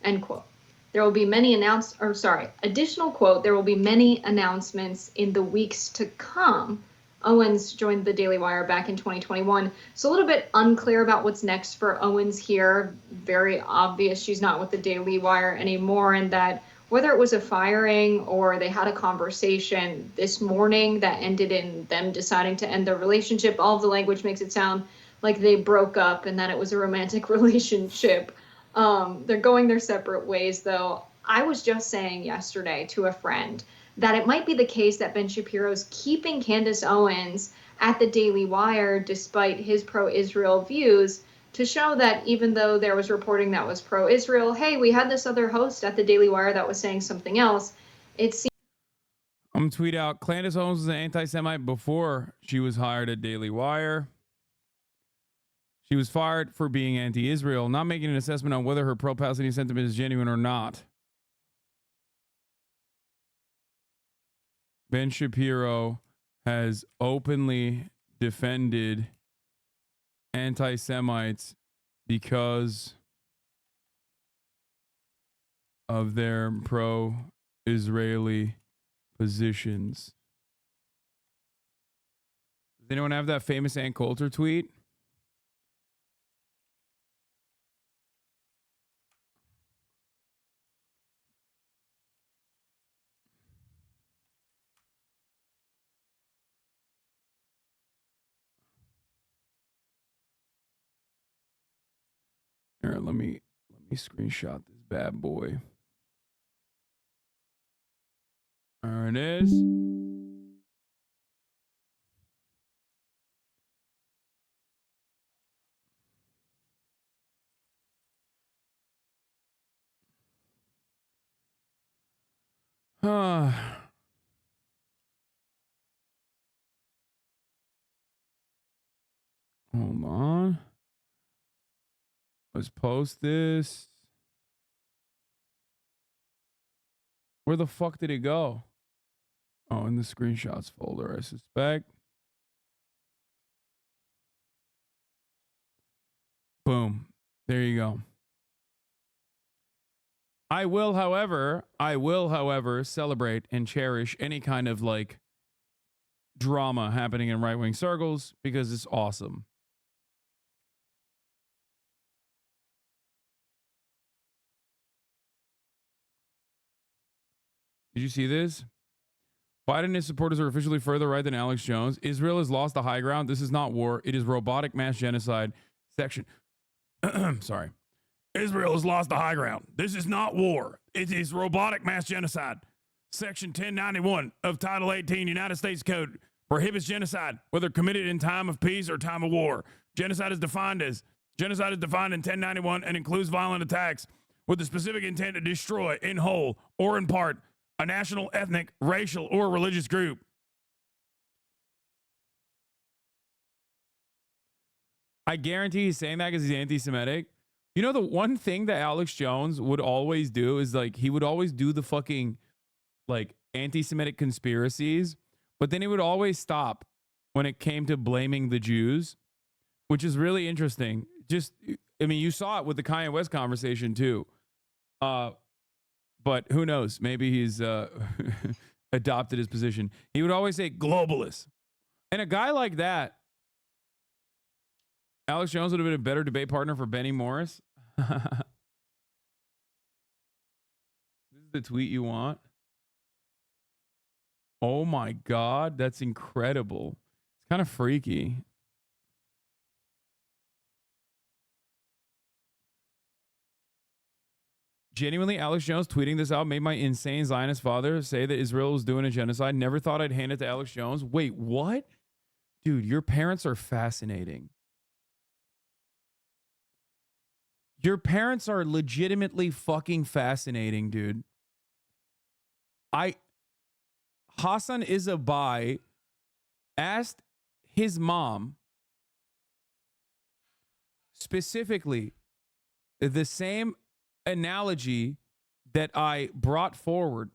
end quote. There will be many additional quote, "There will be many announcements in the weeks to come." Owens joined the Daily Wire back in 2021. So a little bit unclear about what's next for Owens here. Very obvious she's not with the Daily Wire anymore, and that whether it was a firing or they had a conversation this morning that ended in them deciding to end their relationship, all of the language makes it sound like they broke up and that it was a romantic relationship. They're going their separate ways, though. I was just saying yesterday to a friend that it might be the case that Ben Shapiro's keeping Candace Owens at the Daily Wire despite his pro-Israel views, to show that even though there was reporting that was pro-Israel, hey, we had this other host at the Daily Wire that was saying something else. It seems. I'm going to tweet out, Candace Owens was an anti-Semite before she was hired at Daily Wire. She was fired for being anti-Israel, not making an assessment on whether her pro-Palestinian sentiment is genuine or not. Ben Shapiro has openly defended anti-Semites because of their pro-Israeli positions. Does anyone have that famous Ann Coulter tweet? Here, let me screenshot this bad boy. There it is. Hold on. Let's post this. Where the fuck did it go? Oh, in the screenshots folder, I suspect. Boom. There you go. I will, however, celebrate and cherish any kind of like drama happening in right-wing circles because it's awesome. Did you see this? Biden and his supporters are officially further right than Alex Jones. Israel has lost the high ground. This is not war. It is robotic mass genocide. Section. Sorry. Israel has lost the high ground. This is not war. It is robotic mass genocide. Section 1091 of Title 18 United States Code prohibits genocide, whether committed in time of peace or time of war. Genocide is defined in 1091 and includes violent attacks with the specific intent to destroy in whole or in part a national, ethnic, racial, or religious group. I guarantee he's saying that because he's anti-Semitic. You know, the one thing that Alex Jones would always do is like, he would always do the fucking like anti-Semitic conspiracies, but then he would always stop when it came to blaming the Jews, which is really interesting. Just, I mean, you saw it with the Kanye West conversation too. But who knows? Maybe he's adopted his position. He would always say globalists. And a guy like that, Alex Jones would have been a better debate partner for Benny Morris. This is the tweet you want. Oh my God, that's incredible. It's kind of freaky. Genuinely, Alex Jones tweeting this out made my insane Zionist father say that Israel was doing a genocide. Never thought I'd hand it to Alex Jones. Wait, what? Dude, your parents are fascinating. Your parents are legitimately fucking fascinating, dude. Hasan Isabai asked his mom specifically the same analogy that I brought forward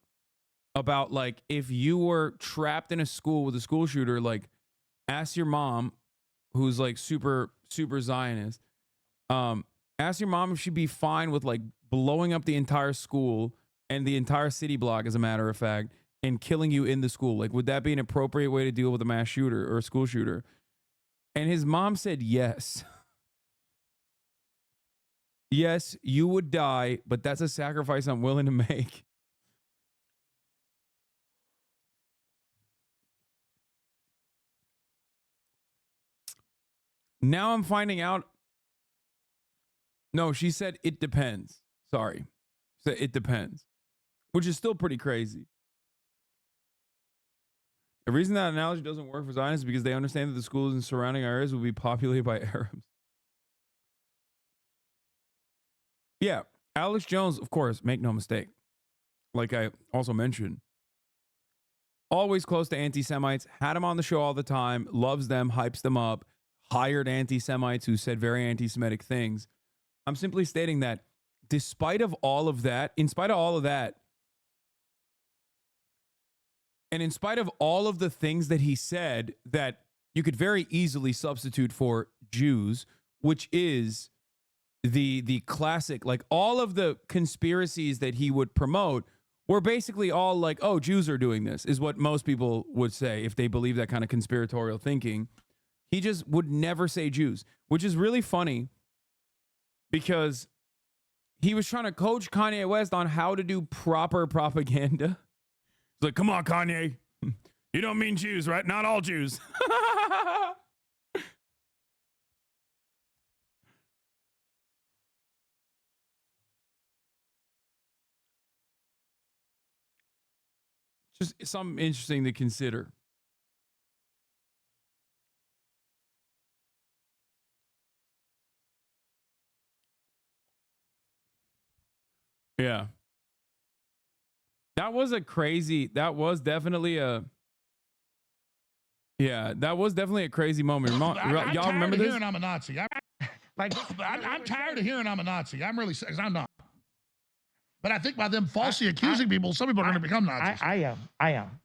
about, like, if you were trapped in a school with a school shooter, like, ask your mom, who's like super Zionist, ask your mom if she'd be fine with like blowing up the entire school and the entire city block, as a matter of fact, and killing you in the school. Like, would that be an appropriate way to deal with a mass shooter or a school shooter? And his mom said yes. Yes, you would die, but that's a sacrifice I'm willing to make. Now I'm finding out. No, she said it depends. Sorry. She said it depends, which is still pretty crazy. The reason that analogy doesn't work for Zionists is because they understand that the schools in surrounding areas will be populated by Arabs. Yeah, Alex Jones, of course, make no mistake. Like I also mentioned, always close to anti-Semites, had him on the show all the time, loves them, hypes them up, hired anti-Semites who said very anti-Semitic things. I'm simply stating that despite of all of that, in spite of all of that, and in spite of all of the things that he said that you could very easily substitute for Jews, which is the classic, like all of the conspiracies that he would promote were basically all like, oh, Jews are doing this, is what most people would say if they believe that kind of conspiratorial thinking. He just would never say Jews, which is really funny because he was trying to coach Kanye West on how to do proper propaganda. It's like, come on, Kanye. You don't mean Jews, right? Not all Jews. Just something interesting to consider. Yeah. That was definitely a crazy moment. Y'all remember this? I'm tired of hearing I'm a Nazi. I'm tired of hearing I'm a Nazi. I'm really, because I'm not. But I think by them falsely accusing people, some people are going to become Nazis. I am.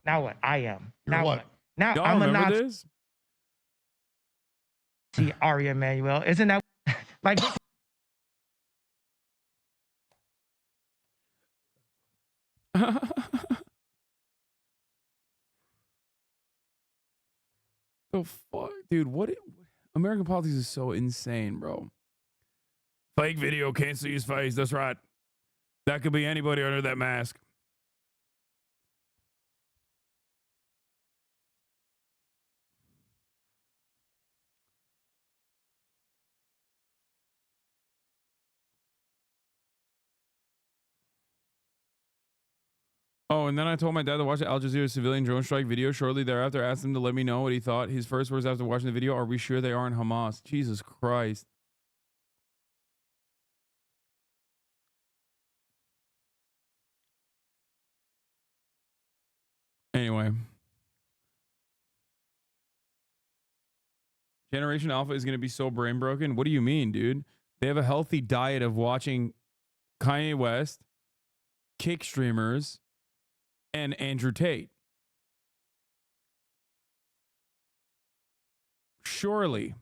Now what? I am. You're now what? Now Y'all I'm a remember Nazi. this? See, Ari Emanuel. Isn't that like... The fuck, dude? American politics is so insane, bro. Fake video can't see his face. That's right. That could be anybody under that mask. Oh, and then I told my dad to watch the Al Jazeera civilian drone strike video. Shortly thereafter, I asked him to let me know what he thought. His first words after watching the video, are we sure they aren't Hamas? Jesus Christ. Anyway. Generation Alpha is going to be so brain broken. What do you mean, dude? They have a healthy diet of watching Kanye West, kick streamers, and Andrew Tate. Surely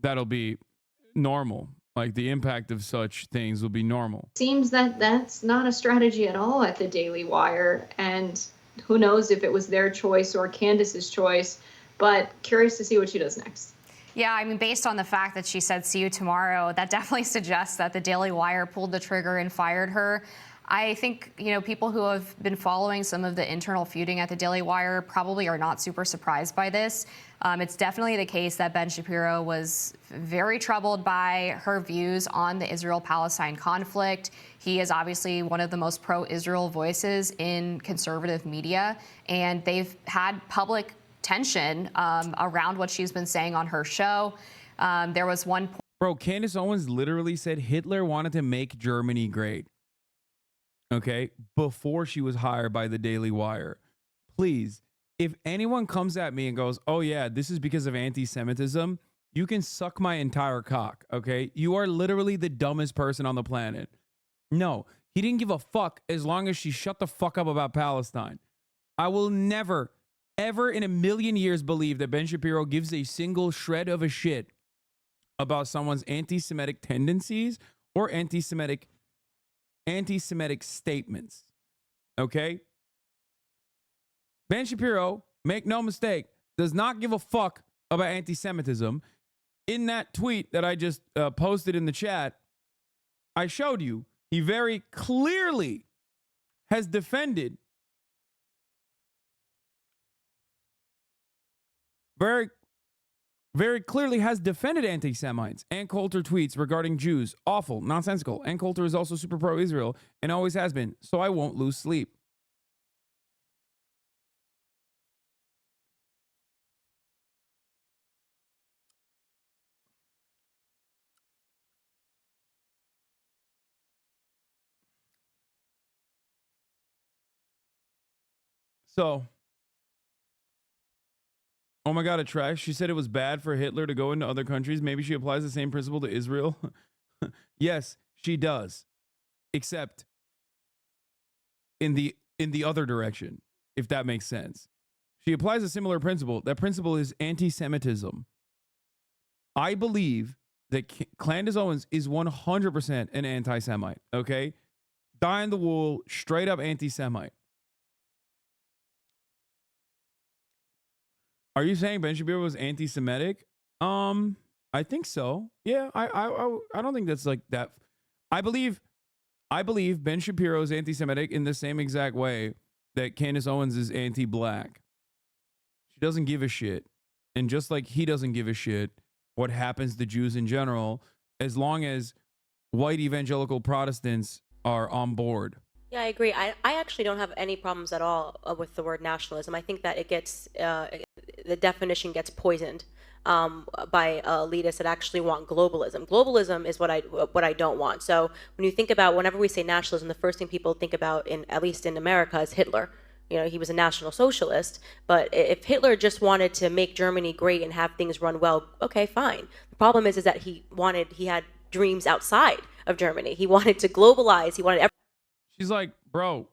that'll be normal. Like the impact of such things will be normal. Seems that that's not a strategy at all at the Daily Wire, and who knows if it was their choice or Candace's choice, but curious to see what she does next. Yeah, I mean, based on the fact that she said, see you tomorrow, that definitely suggests that the Daily Wire pulled the trigger and fired her. I think, people who have been following some of the internal feuding at the Daily Wire probably are not super surprised by this. It's definitely the case that Ben Shapiro was very troubled by her views on the Israel-Palestine conflict. He is obviously one of the most pro-Israel voices in conservative media, and they've had public tension around what she's been saying on her show. There was one point. Bro, Candace Owens literally said Hitler wanted to make Germany great. Okay, before she was hired by the Daily Wire. Please, if anyone comes at me and goes, oh yeah, this is because of anti-Semitism, you can suck my entire cock, okay? You are literally the dumbest person on the planet. No, he didn't give a fuck as long as she shut the fuck up about Palestine. I will never, ever in a million years believe that Ben Shapiro gives a single shred of a shit about someone's anti-Semitic tendencies or anti-Semitic statements. Okay? Ben Shapiro, make no mistake, does not give a fuck about anti-Semitism. In that tweet that I just posted in the chat, I showed you, he very clearly has defended very clearly has defended anti-Semites. Ann Coulter tweets regarding Jews, awful, nonsensical. Ann Coulter is also super pro-Israel and always has been, so I won't lose sleep. So, oh my God, a trash. She said it was bad for Hitler to go into other countries. Maybe she applies the same principle to Israel. Yes, she does. Except in the other direction, if that makes sense. She applies a similar principle. That principle is anti-Semitism. I believe that Candace Owens is 100% an anti-Semite, okay? Die in the wool, straight up anti-Semite. Are you saying Ben Shapiro was anti-Semitic? I think so. Yeah, I don't think that's like that. I believe Ben Shapiro is anti-Semitic in the same exact way that Candace Owens is anti-black. She doesn't give a shit. And just like he doesn't give a shit what happens to Jews in general, as long as white evangelical Protestants are on board. Yeah, I agree. I actually don't have any problems at all with the word nationalism. I think that it gets, the definition gets poisoned by elitists that actually want globalism. Globalism is what I don't want. So when you think about, whenever we say nationalism, the first thing people think about, at least in America, is Hitler. You know, he was a National Socialist, but if Hitler just wanted to make Germany great and have things run well, okay, fine. The problem is that he had dreams outside of Germany. He wanted to globalize. He wanted. She's like, bro,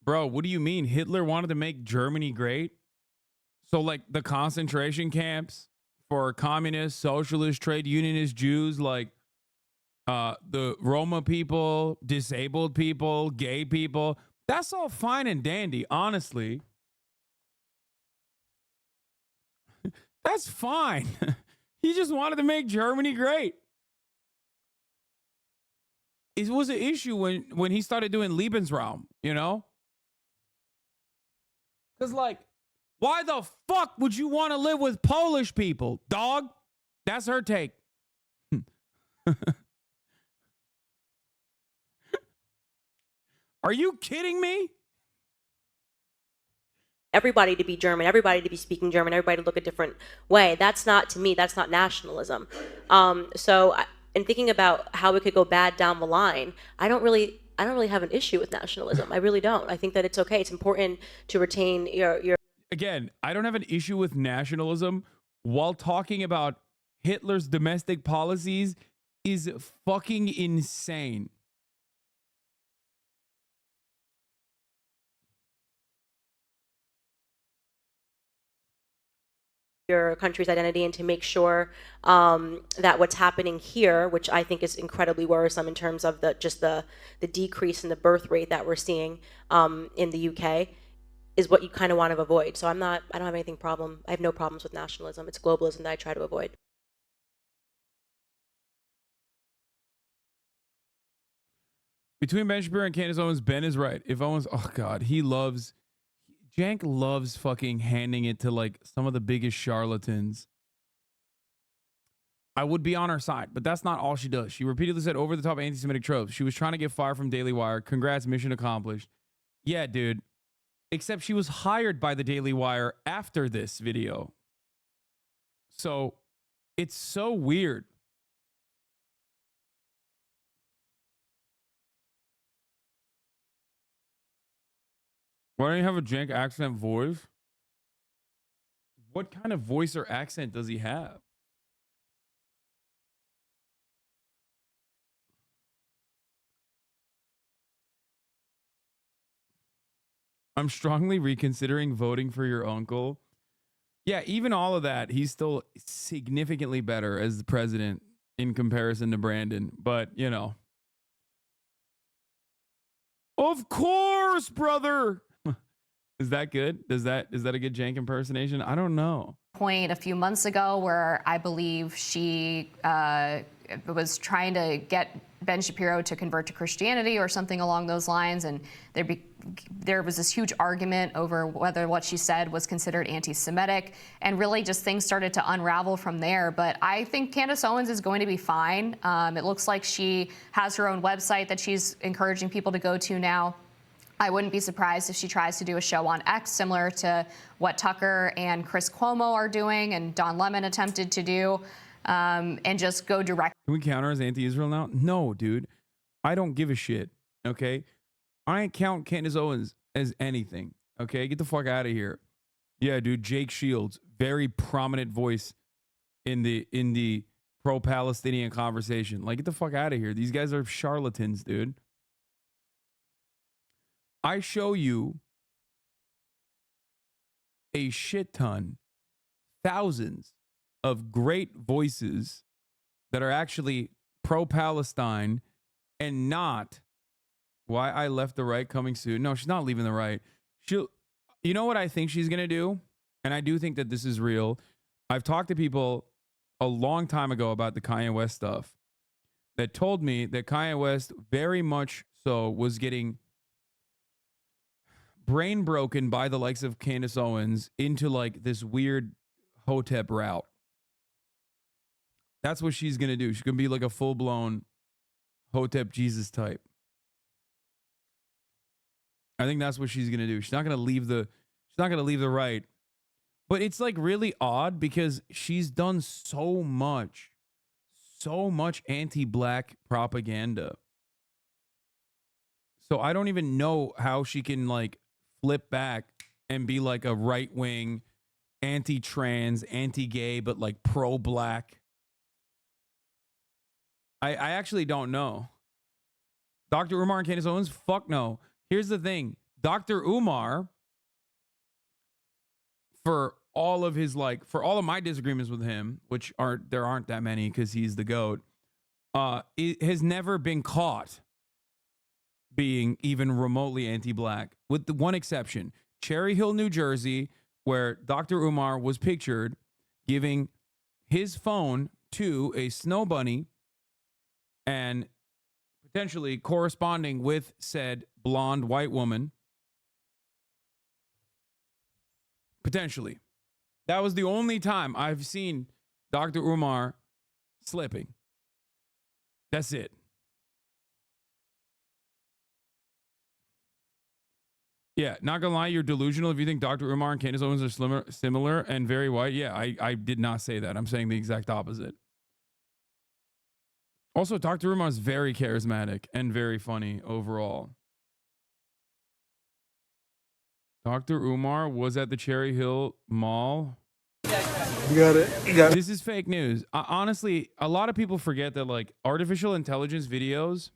what do you mean? Hitler wanted to make Germany great? So like the concentration camps for communist, socialist, trade unionist Jews, like the Roma people, disabled people, gay people, that's all fine and dandy, honestly. That's fine. He just wanted to make Germany great. It was an issue when he started doing Lebensraum, you know? Because, like, why the fuck would you want to live with Polish people, dog? That's her take. Are you kidding me? Everybody to be German, everybody to be speaking German, everybody to look a different way. That's not, to me, that's not nationalism. In thinking about how it could go bad down the line, I don't really have an issue with nationalism. I really don't. I think that it's okay. It's important to retain your. Again, I don't have an issue with nationalism while talking about Hitler's domestic policies is fucking insane. Your country's identity and to make sure that what's happening here, which I think is incredibly worrisome in terms of the decrease in the birth rate that we're seeing in the UK, is what you kind of want to avoid. So I don't have anything problem. I have no problems with nationalism. It's globalism that I try to avoid. Between Ben Shapiro and Candace Owens, Ben is right. If Owens, oh God, Jank loves fucking handing it to like some of the biggest charlatans. I would be on her side, but that's not all she does. She repeatedly said over the top anti-Semitic tropes. She was trying to get fired from Daily Wire. Congrats, mission accomplished. Yeah, dude. Except she was hired by the Daily Wire after this video. So it's so weird. Why don't you have a Jank accent voice? What kind of voice or accent does he have? I'm strongly reconsidering voting for your uncle. Yeah, even all of that, he's still significantly better as the president in comparison to Brandon. But, you know. Of course, brother. Is that good? Is that a good Jank impersonation? I don't know. Point a few months ago where I believe she was trying to get Ben Shapiro to convert to Christianity or something along those lines, and there was this huge argument over whether what she said was considered anti-Semitic, and really just things started to unravel from there. But I think Candace Owens is going to be fine. It looks like she has her own website that she's encouraging people to go to now. I wouldn't be surprised if she tries to do a show on X similar to what Tucker and Chris Cuomo are doing and Don Lemon attempted to do, and just go direct. Can we count her as anti-Israel now? No, dude. I don't give a shit, okay? I ain't count Candace Owens as anything, okay? Get the fuck out of here. Yeah, dude, Jake Shields, very prominent voice in the pro-Palestinian conversation. Like, get the fuck out of here. These guys are charlatans, dude. I show you a shit ton, thousands of great voices that are actually pro-Palestine and not why I left the right coming soon. No, she's not leaving the right. You know what I think she's going to do? And I do think that this is real. I've talked to people a long time ago about the Kanye West stuff that told me that Kanye West very much so was getting brain broken by the likes of Candace Owens into like this weird Hotep route. That's what she's going to do. She's going to be like a full-blown Hotep Jesus type. I think that's what she's going to do. She's not going to leave the right. But it's like really odd because she's done so much anti-black propaganda. So I don't even know how she can like flip back and be like a right-wing, anti-trans, anti-gay, but like pro-black. I actually don't know. Dr. Umar and Candace Owens? Fuck no. Here's the thing. Dr. Umar, for all of my disagreements with him, which there aren't that many because he's the GOAT, it has never been caught being even remotely anti-black, with the one exception. Cherry Hill, New Jersey, where Dr. Umar was pictured giving his phone to a snow bunny and potentially corresponding with said blonde white woman. Potentially. That was the only time I've seen Dr. Umar slipping. That's it. Yeah, not gonna lie, you're delusional if you think Dr. Umar and Candace Owens are similar and very white. Yeah, I did not say that. I'm saying the exact opposite. Also, Dr. Umar is very charismatic and very funny overall. Dr. Umar was at the Cherry Hill Mall. You got it. This is fake news. Honestly, a lot of people forget that like artificial intelligence videos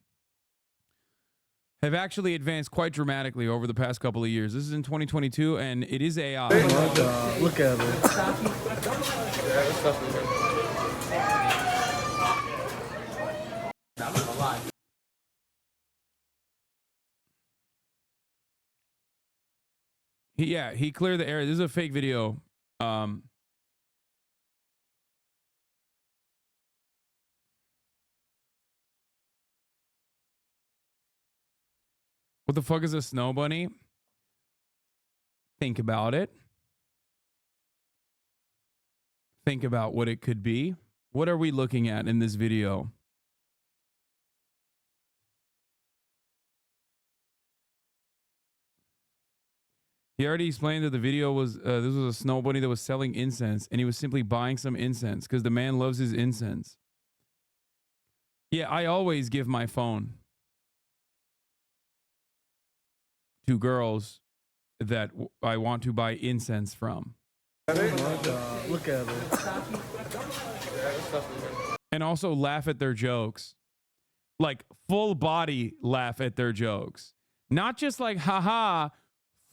have actually advanced quite dramatically over the past couple of years. This is in 2022, and it is AI. Look at it. He cleared the area. This is a fake video. What the fuck is a snow bunny? Think about it. Think about what it could be. What are we looking at in this video? He already explained that the video was, this was a snow bunny that was selling incense, and he was simply buying some incense because the man loves his incense. Yeah, I always give my phone to girls that I want to buy incense from. Look at it. And also laugh at their jokes. Like full body laugh at their jokes. Not just like, haha,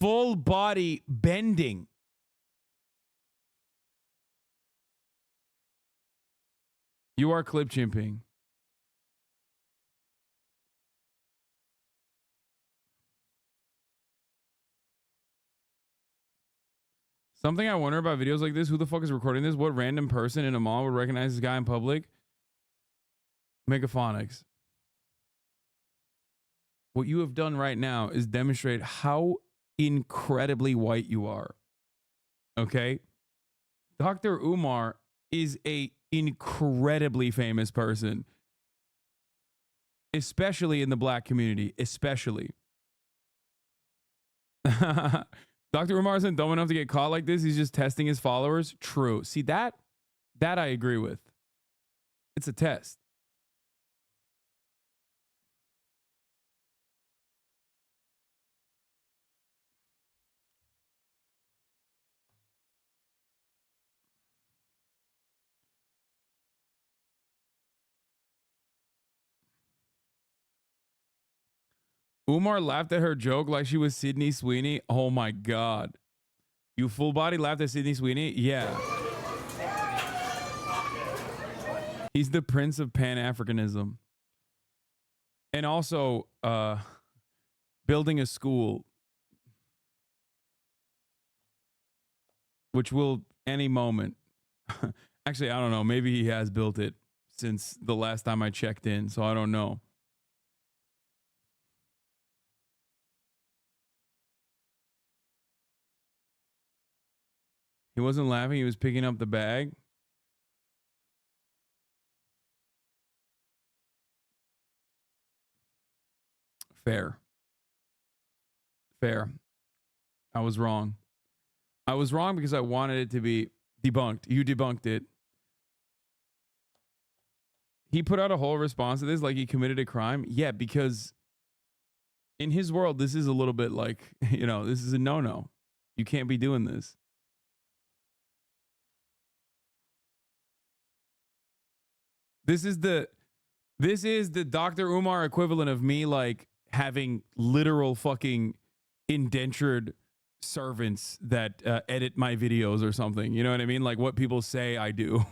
full body bending. You are clip chimping. Something I wonder about videos like this, who the fuck is recording this? What random person in a mall would recognize this guy in public? Megaphonics. What you have done right now is demonstrate how incredibly white you are. Okay? Dr. Umar is a incredibly famous person. Especially in the black community. Especially. Dr. Umar isn't dumb enough to get caught like this. He's just testing his followers. True. See, that I agree with. It's a test. Umar laughed at her joke like she was Sydney Sweeney. Oh my God. You full body laughed at Sydney Sweeney? Yeah. He's the prince of Pan-Africanism. And also building a school, which will any moment. Actually, I don't know. Maybe he has built it since the last time I checked in, so I don't know. He wasn't laughing. He was picking up the bag. Fair. Fair. I was wrong. I was wrong because I wanted it to be debunked. You debunked it. He put out a whole response to this like he committed a crime. Yeah, because in his world, this is a little bit like, you know, this is a no-no. You can't be doing this. This is the Dr. Umar equivalent of me like having literal fucking indentured servants that edit my videos or something. You know what I mean? Like what people say I do.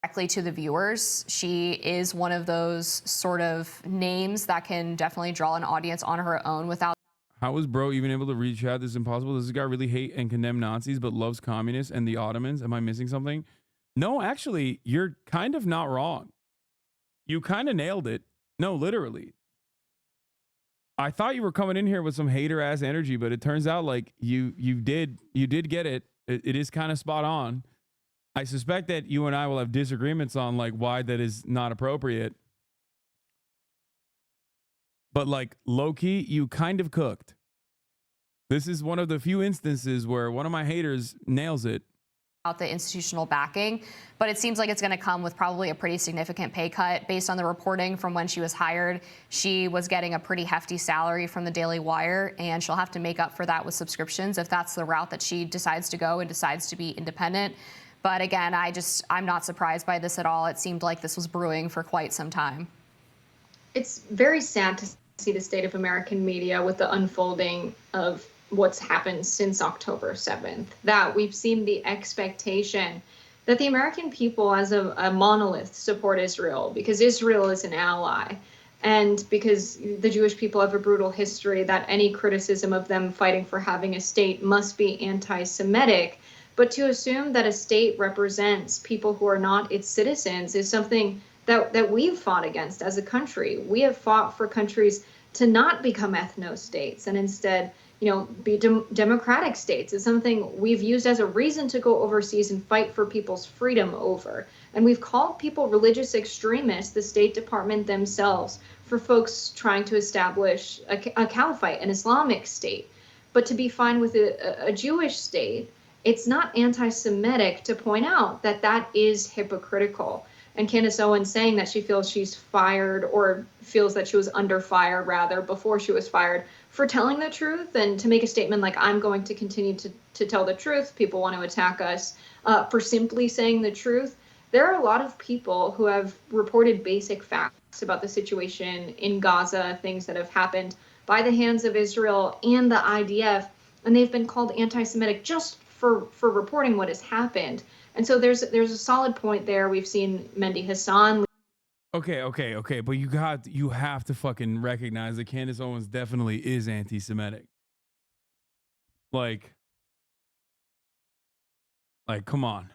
Directly to the viewers. She is one of those sort of names that can definitely draw an audience on her own without. How is bro even able to read chat? This is impossible. Does this guy really hate and condemn Nazis but loves communists and the Ottomans? Am I missing something? No, actually, you're kind of not wrong. You kind of nailed it. No, literally. I thought you were coming in here with some hater ass energy, but it turns out like you did get it. It is kind of spot on. I suspect that you and I will have disagreements on like why that is not appropriate. But like low key, you kind of cooked. This is one of the few instances where one of my haters nails it. Out the institutional backing, but it seems like it's going to come with probably a pretty significant pay cut. Based on the reporting from when she was hired, she was getting a pretty hefty salary from the Daily Wire, and she'll have to make up for that with subscriptions if that's the route that she decides to go and decides to be independent. But again, I'm not surprised by this at all. It seemed like this was brewing for quite some time. It's very sad to see the state of American media with the unfolding of what's happened since October 7th, that we've seen the expectation that the American people as a monolith support Israel because Israel is an ally. And because the Jewish people have a brutal history, that any criticism of them fighting for having a state must be anti-Semitic. But to assume that a state represents people who are not its citizens is something that we've fought against as a country. We have fought for countries to not become ethno-states and instead, be democratic states. Is something we've used as a reason to go overseas and fight for people's freedom over. And we've called people religious extremists, the State Department themselves, for folks trying to establish a caliphate, an Islamic state. But to be fine with a Jewish state, it's not anti-Semitic to point out that that is hypocritical. And Candace Owens saying that she feels she's fired, or feels that she was under fire rather before she was fired, for telling the truth, and to make a statement like, I'm going to continue to tell the truth, people want to attack us, for simply saying the truth. There are a lot of people who have reported basic facts about the situation in Gaza, things that have happened by the hands of Israel and the IDF, and they've been called anti-Semitic just for reporting what has happened. And so there's a solid point there. We've seen Mehdi Hasan. Okay, but you have to fucking recognize that Candace Owens definitely is anti-Semitic. Like, come on.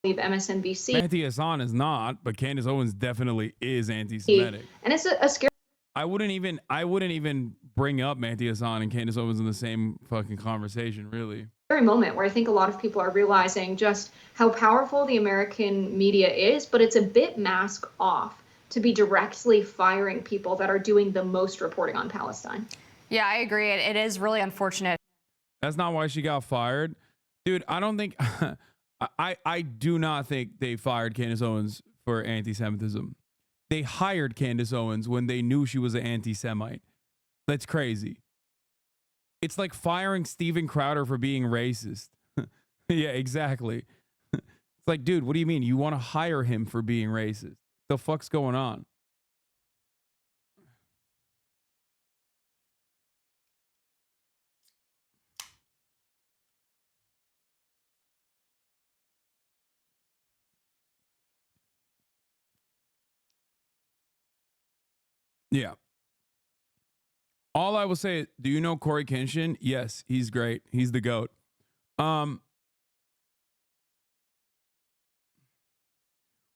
MSNBC. Mehdi Hasan is not, but Candace Owens definitely is anti-Semitic. And it's a scary. I wouldn't even bring up Mehdi Hasan and Candace Owens in the same fucking conversation, really. Moment where I think a lot of people are realizing just how powerful the American media is, but it's a bit mask off to be directly firing people that are doing the most reporting on Palestine. Yeah, I agree. It is really unfortunate. That's not why she got fired. Dude, I don't think I do not think they fired Candace Owens for anti-Semitism. They hired Candace Owens when they knew she was an anti-Semite. That's crazy. It's like firing Steven Crowder for being racist. Yeah, exactly. It's like, dude, what do you mean? You want to hire him for being racist? The fuck's going on? Yeah. All I will say is, do you know Corey Kenshin? Yes, he's great. He's the GOAT.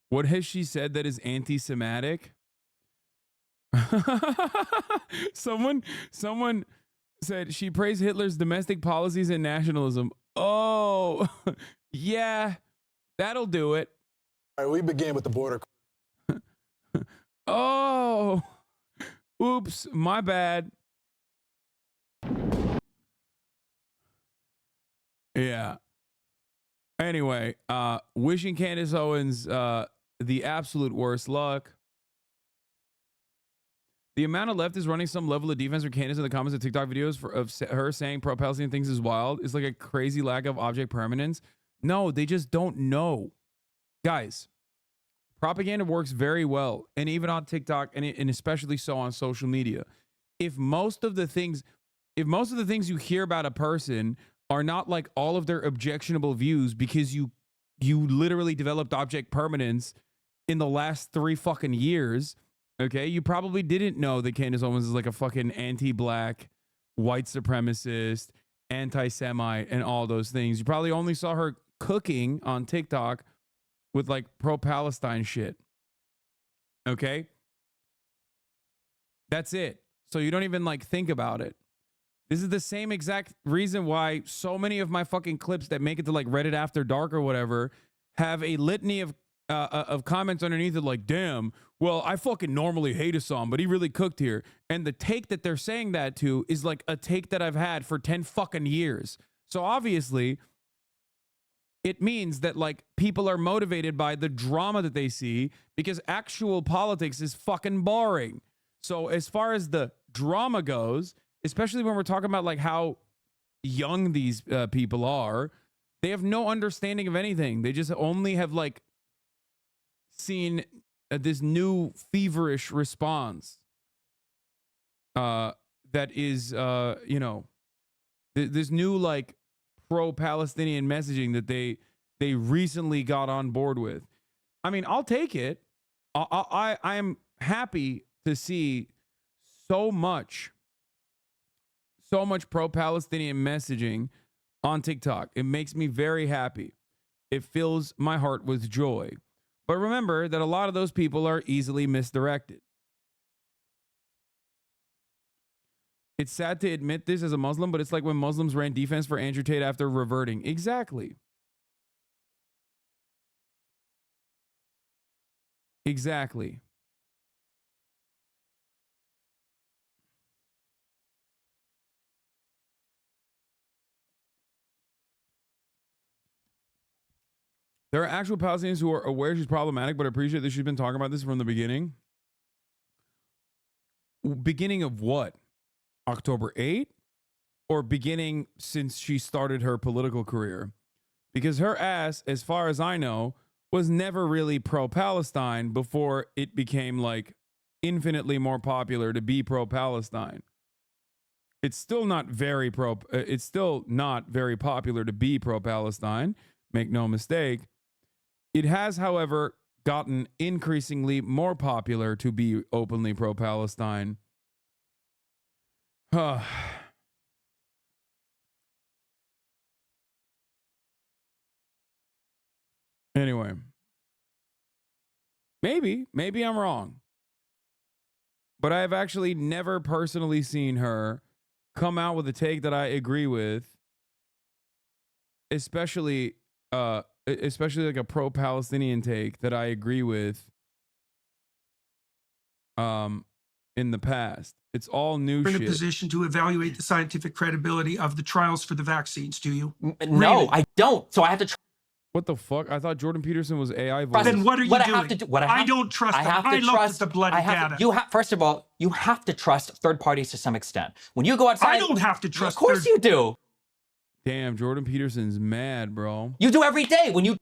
What has she said that is anti-Semitic? Someone said she praised Hitler's domestic policies and nationalism. Oh, yeah, that'll do it. All right, we begin with the border. Oh, oops, my bad. Yeah. Anyway, wishing Candace Owens the absolute worst luck. The amount of leftists running some level of defense for Candace in the comments of TikTok videos of her saying pro-Palestinian things is wild. It's like a crazy lack of object permanence. No, they just don't know. Guys, propaganda works very well, and even on TikTok, and especially so on social media. If most of the things you hear about a person are not like all of their objectionable views because you literally developed object permanence in the last 3 fucking years, okay? You probably didn't know that Candace Owens is like a fucking anti-black, white supremacist, anti-Semite, and all those things. You probably only saw her cooking on TikTok with like pro-Palestine shit, okay? That's it. So you don't even like think about it. This is the same exact reason why so many of my fucking clips that make it to like Reddit After Dark or whatever have a litany of comments underneath it like, damn, well, I fucking normally hate Hasan, but he really cooked here. And the take that they're saying that to is like a take that I've had for 10 fucking years. So obviously, it means that like people are motivated by the drama that they see because actual politics is fucking boring. So as far as the drama goes, especially when we're talking about like how young these people are, they have no understanding of anything. They just only have like seen this new feverish response that is, you know, this new like pro-Palestinian messaging that they recently got on board with. I mean, I'll take it. I am happy to see so much pro-Palestinian messaging on TikTok. It makes me very happy. It fills my heart with joy. But remember that a lot of those people are easily misdirected. It's sad to admit this as a Muslim, but it's like when Muslims ran defense for Andrew Tate after reverting. Exactly. Exactly. There are actual Palestinians who are aware she's problematic, but appreciate that she's been talking about this from the beginning. Beginning of what? October 8th? Or beginning since she started her political career? Because her ass, as far as I know, was never really pro-Palestine before it became like infinitely more popular to be pro-Palestine. It's still not very popular to be pro-Palestine. Make no mistake. It has, however, gotten increasingly more popular to be openly pro-Palestine. Anyway, maybe I'm wrong. But I have actually never personally seen her come out with a take that I agree with, especially like a pro-Palestinian take that I agree with in the past. It's all new shit. In a position to evaluate the scientific credibility of the trials for the vaccines, do you? No, I don't. So I have to. What the fuck? I thought Jordan Peterson was AI voice. Then what are you doing? I have to do, I don't trust them. I looked at the bloody data. First of all, you have to trust third parties to some extent. When you go outside, I don't have to trust. Of course you do. Damn, Jordan Peterson's mad, bro. You do every day when you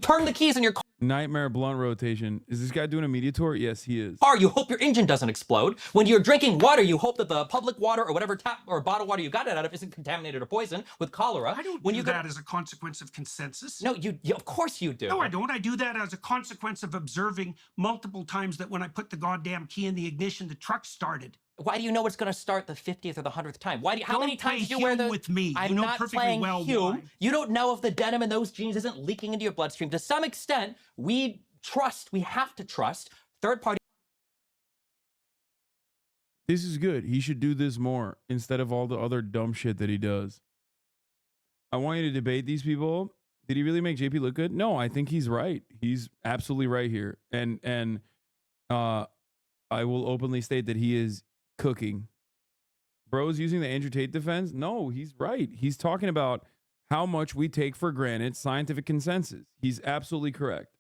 turn the keys in your car. Nightmare blunt rotation. Is this guy doing a media tour? Yes, he is. You hope your engine doesn't explode. When you're drinking water, you hope that the public water or whatever tap or bottled water you got it out of isn't contaminated or poisoned with cholera. I don't do that as a consequence of consensus. No, you of course you do. No, I don't. I do that as a consequence of observing multiple times that when I put the goddamn key in the ignition, the truck started. Why do you know it's going to start the 50th or the 100th time? How many times do you wear the... with me. I'm you know not perfectly playing well Hume. why. You don't know if the denim in those jeans isn't leaking into your bloodstream. To some extent, we have to trust third party. This is good. He should do this more instead of all the other dumb shit that he does. I want you to debate these people. Did he really make JP look good? No, I think he's right. He's absolutely right here. And I will openly state that he is cooking. Bro's using the Andrew Tate defense? No, he's right. He's talking about how much we take for granted scientific consensus. He's absolutely correct.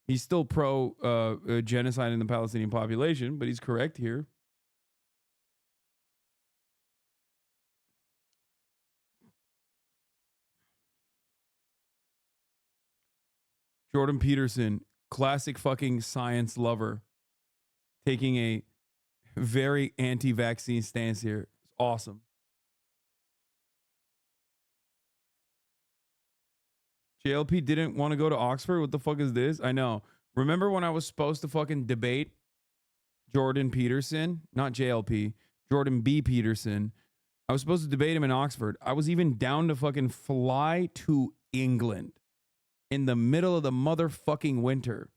He's still pro genocide in the Palestinian population, but he's correct here. Jordan Peterson, classic fucking science lover, taking a very anti-vaccine stance here. It's awesome. JLP didn't want to go to Oxford? What the fuck is this? I know. Remember when I was supposed to fucking debate Jordan Peterson? Not JLP. Jordan B. Peterson. I was supposed to debate him in Oxford. I was even down to fucking fly to England in the middle of the motherfucking winter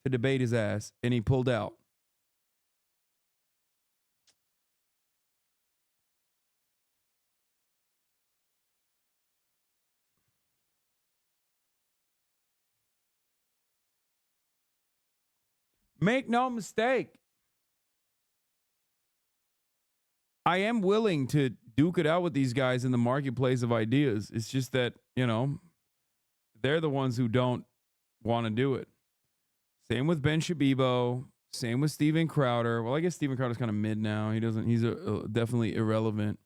to debate his ass, and he pulled out. Make no mistake. I am willing to duke it out with these guys in the marketplace of ideas. It's just that, you know, they're the ones who don't want to do it. Same with Ben Shabibo. Same with Steven Crowder. Well, I guess Steven Crowder's kind of mid now. He's definitely irrelevant.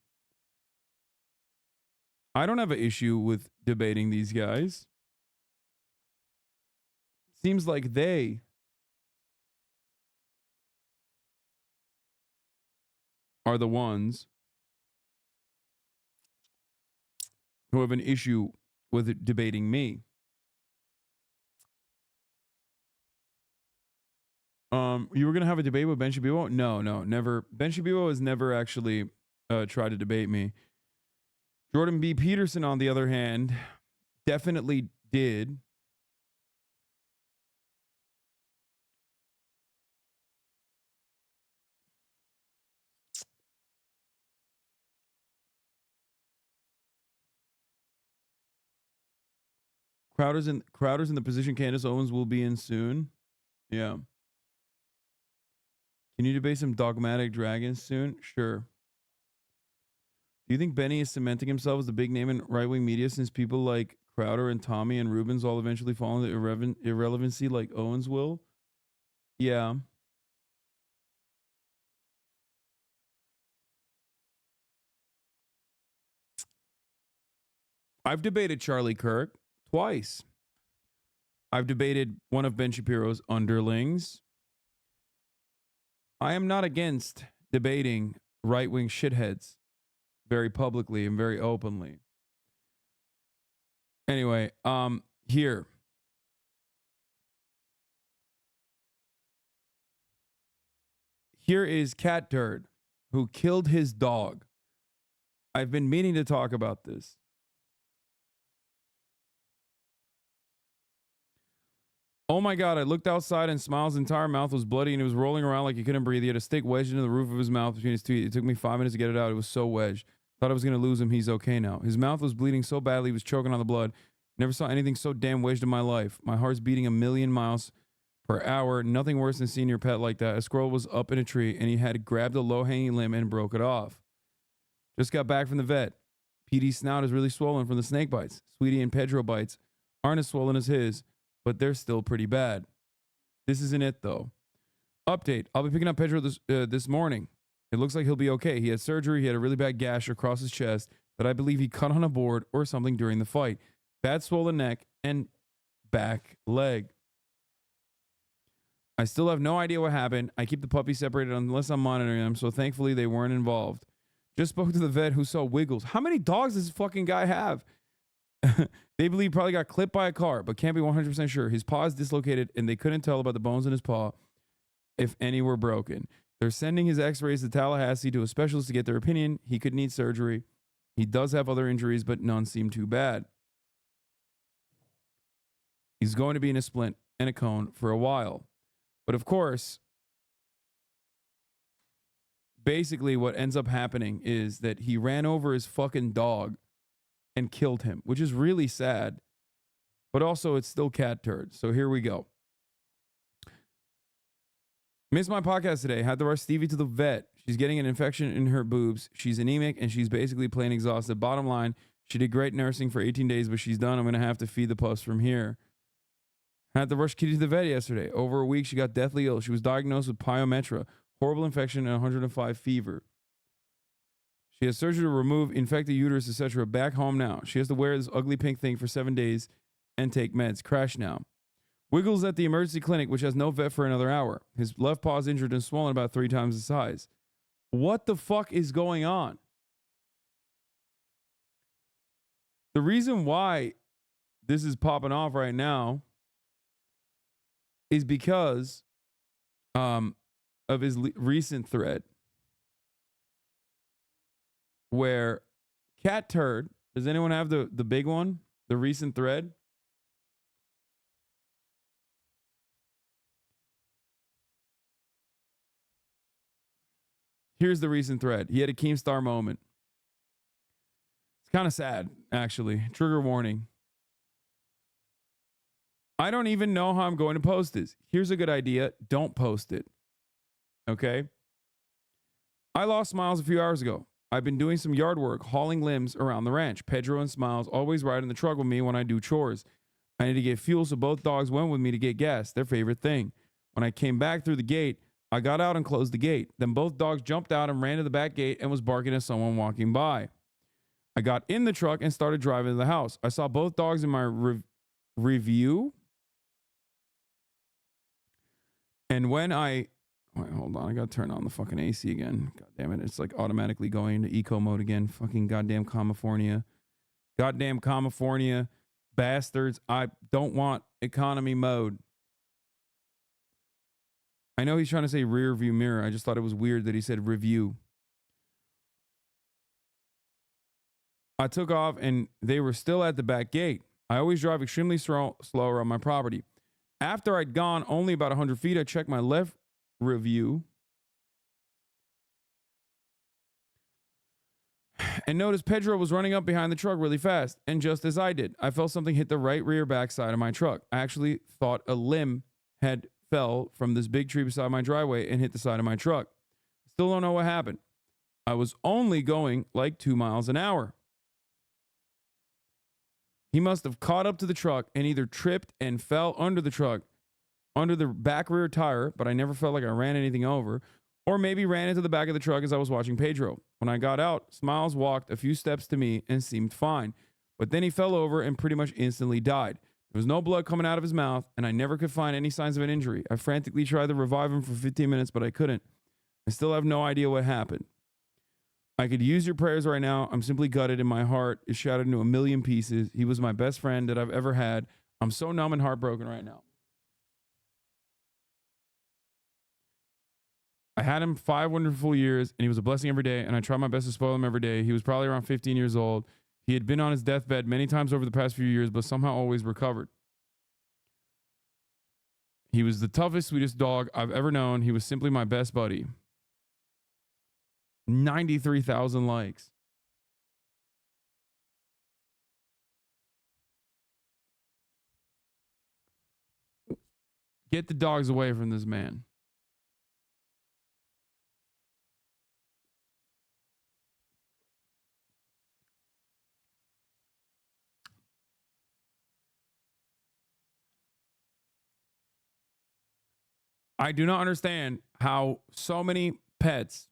I don't have an issue with debating these guys. Seems like they are the ones who have an issue with debating me. You were gonna have a debate with Ben Shapiro? No, never. Ben Shapiro has never actually tried to debate me. Jordan B. Peterson, on the other hand, definitely did. Crowder's in the position Candace Owens will be in soon. Yeah. Can you debate some dogmatic dragons soon? Sure. Do you think Benny is cementing himself as the big name in right-wing media since people like Crowder and Tommy and Rubens all eventually fall into irrelevancy like Owens will? Yeah. I've debated Charlie Kirk twice. I've debated one of Ben Shapiro's underlings. I am not against debating right-wing shitheads very publicly and very openly. Anyway, here. Here is Catturd, who killed his dog. I've been meaning to talk about this. Oh my God, I looked outside and Smiles' entire mouth was bloody and he was rolling around like he couldn't breathe. He had a stick wedged into the roof of his mouth between his teeth. It took me 5 minutes to get it out. It was so wedged. Thought I was going to lose him. He's okay now. His mouth was bleeding so badly he was choking on the blood. Never saw anything so damn wedged in my life. My heart's beating 1,000,000 miles per hour. Nothing worse than seeing your pet like that. A squirrel was up in a tree and he had grabbed a low-hanging limb and broke it off. Just got back from the vet. PD's snout is really swollen from the snake bites. Sweetie and Pedro bites aren't as swollen as his, but they're still pretty bad. This isn't it, though. Update. I'll be picking up Pedro this morning. It looks like he'll be okay. He had surgery. He had a really bad gash across his chest that I believe he cut on a board or something during the fight. Bad swollen neck and back leg. I still have no idea what happened. I keep the puppy separated unless I'm monitoring them, so thankfully they weren't involved. Just spoke to the vet who saw Wiggles. How many dogs does this fucking guy have? They believe he probably got clipped by a car, but can't be 100% sure. His paw is dislocated, and they couldn't tell about the bones in his paw if any were broken. They're sending his x-rays to Tallahassee to a specialist to get their opinion. He could need surgery. He does have other injuries, but none seem too bad. He's going to be in a splint and a cone for a while. But of course, basically what ends up happening is that he ran over his fucking dog and killed him, which is really sad. But also, it's still Catturd. So here we go. Missed my podcast today. Had to rush Stevie to the vet. She's getting an infection in her boobs. She's anemic and she's basically plain exhausted. Bottom line, she did great nursing for 18 days, but she's done. I'm going to have to feed the pups from here. Had to rush Kitty to the vet yesterday. Over a week, she got deathly ill. She was diagnosed with pyometra, horrible infection, and 105 fever. She has surgery to remove infected uterus, etc. Back home now. She has to wear this ugly pink thing for 7 days and take meds. Crash now. Wiggles at the emergency clinic, which has no vet for another hour. His left paw is injured and swollen about 3 times the size. What the fuck is going on? The reason why this is popping off right now is because of his recent thread where Catturd, does anyone have the big one? The recent thread? Here's the recent thread. He had a Keemstar moment. It's kind of sad, actually. Trigger warning. I don't even know how I'm going to post this. Here's a good idea. Don't post it. Okay? I lost Smiles a few hours ago. I've been doing some yard work, hauling limbs around the ranch. Pedro and Smiles always ride in the truck with me when I do chores. I need to get fuel, so both dogs went with me to get gas, their favorite thing. When I came back through the gate, I got out and closed the gate. Then both dogs jumped out and ran to the back gate and was barking at someone walking by. I got in the truck and started driving to the house. I saw both dogs in my review. And when wait, hold on. I got to turn on the fucking AC again. God damn it. It's like automatically going into eco mode again. Fucking goddamn California. Goddamn California bastards. I don't want economy mode. I know he's trying to say rear view mirror. I just thought it was weird that he said review. I took off and they were still at the back gate. I always drive extremely slow around my property. After I'd gone only about 100 feet, I checked my left rear view and noticed Pedro was running up behind the truck really fast. And just as I did, I felt something hit the right rear back side of my truck. I actually thought a limb had fell from this big tree beside my driveway and hit the side of my truck. Still don't know what happened. I was only going like 2 miles an hour. He must have caught up to the truck and either tripped and fell under the truck, under the back rear tire, but I never felt like I ran anything over, or maybe ran into the back of the truck as I was watching Pedro. When I got out, Smiles walked a few steps to me and seemed fine, but then he fell over and pretty much instantly died. There was no blood coming out of his mouth, and I never could find any signs of an injury. I frantically tried to revive him for 15 minutes, but I couldn't. I still have no idea what happened. I could use your prayers right now. I'm simply gutted and my heart is shattered into a million pieces. He was my best friend that I've ever had. I'm so numb and heartbroken right now. I had him 5 wonderful years and he was a blessing every day, and I tried my best to spoil him every day. He was probably around 15 years old. He had been on his deathbed many times over the past few years, but somehow always recovered. He was the toughest, sweetest dog I've ever known. He was simply my best buddy. 93,000 likes. Get the dogs away from this man. I do not understand how so many pets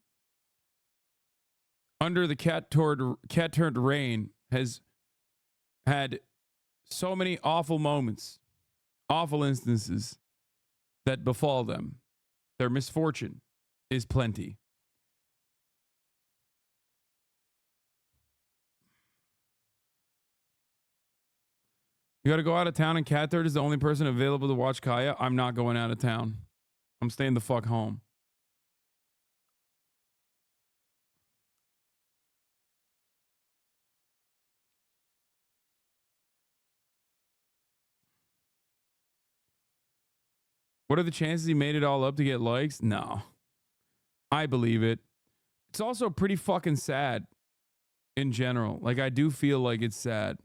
under the Catturd reign has had so many awful moments, awful instances that befall them. Their misfortune is plenty. You got to go out of town and Catturd is the only person available to watch Kaya. I'm not going out of town. I'm staying the fuck home. What are the chances he made it all up to get likes? No. I believe it. It's also pretty fucking sad in general. Like, I do feel like it's sad.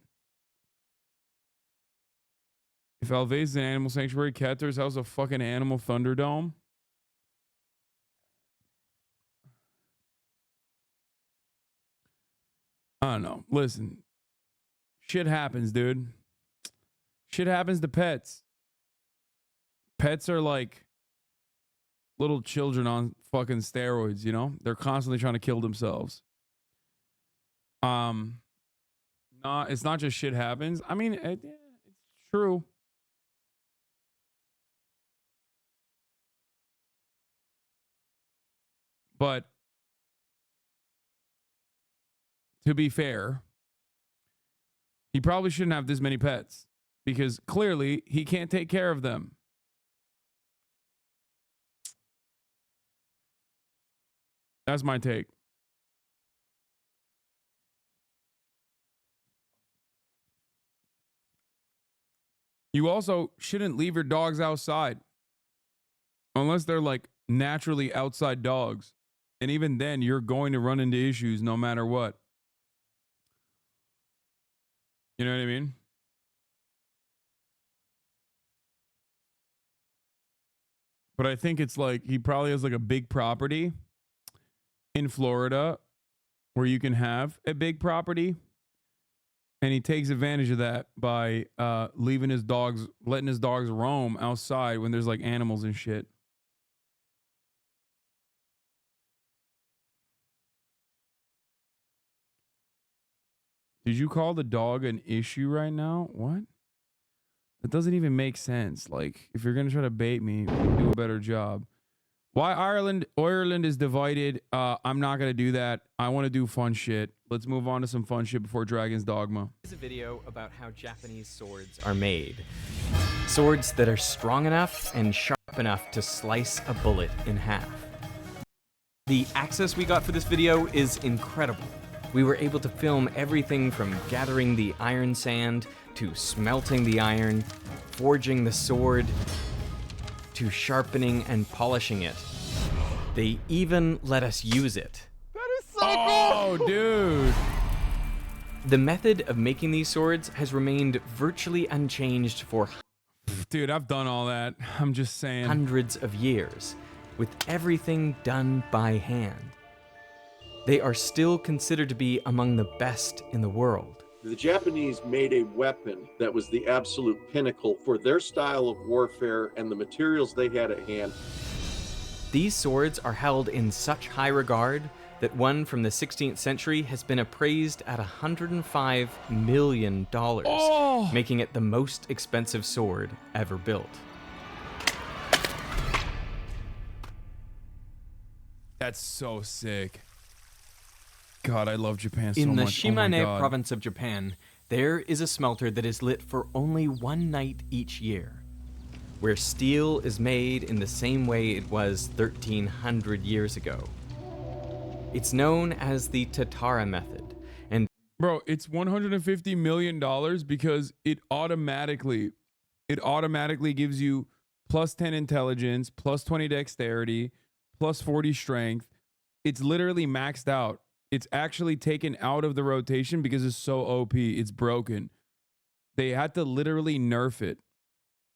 If Alvez is an animal sanctuary, Catturd's house a fucking animal thunderdome. I don't know. Listen. Shit happens, dude. Shit happens to pets. Pets are like little children on fucking steroids, you know? They're constantly trying to kill themselves. It's not just shit happens. I mean, it's true. But to be fair, he probably shouldn't have this many pets because clearly he can't take care of them. That's my take. You also shouldn't leave your dogs outside unless they're like naturally outside dogs. And even then, you're going to run into issues no matter what. You know what I mean? But I think it's like he probably has like a big property in Florida where you can have a big property, and he takes advantage of that by letting his dogs roam outside when there's like animals and shit. Did you call the dog an issue right now? What? That doesn't even make sense. Like, if you're gonna try to bait me, do a better job. Why Ireland is divided? I'm not gonna do that. I want to do fun shit. Let's move on to some fun shit before Dragon's Dogma. Here's a video about how Japanese swords are made. Swords that are strong enough and sharp sharp enough to slice a bullet in half. The access we got for this video is incredible. We were able to film everything from gathering the iron sand, to smelting the iron, forging the sword, to sharpening and polishing it. They even let us use it. Oh, dude. The method of making these swords has remained virtually unchanged for Dude, I've done all that. I'm just saying. hundreds of years, with everything done by hand. They are still considered to be among the best in the world. The Japanese made a weapon that was the absolute pinnacle for their style of warfare and the materials they had at hand. These swords are held in such high regard that one from the 16th century has been appraised at $105 million, making it the most expensive sword ever built. That's so sick. God, I love Japan so In the much. Oh my Shimane God. province of Japan, there is a smelter that is lit for only one night each year, where steel is made in the same way it was 1,300 years ago. It's known as the Tatara method, and Bro, it's $150 million because it automatically gives you plus 10 intelligence, plus 20 dexterity, plus 40 strength. It's literally maxed out. It's actually taken out of the rotation because it's so OP. It's broken. They had to literally nerf it.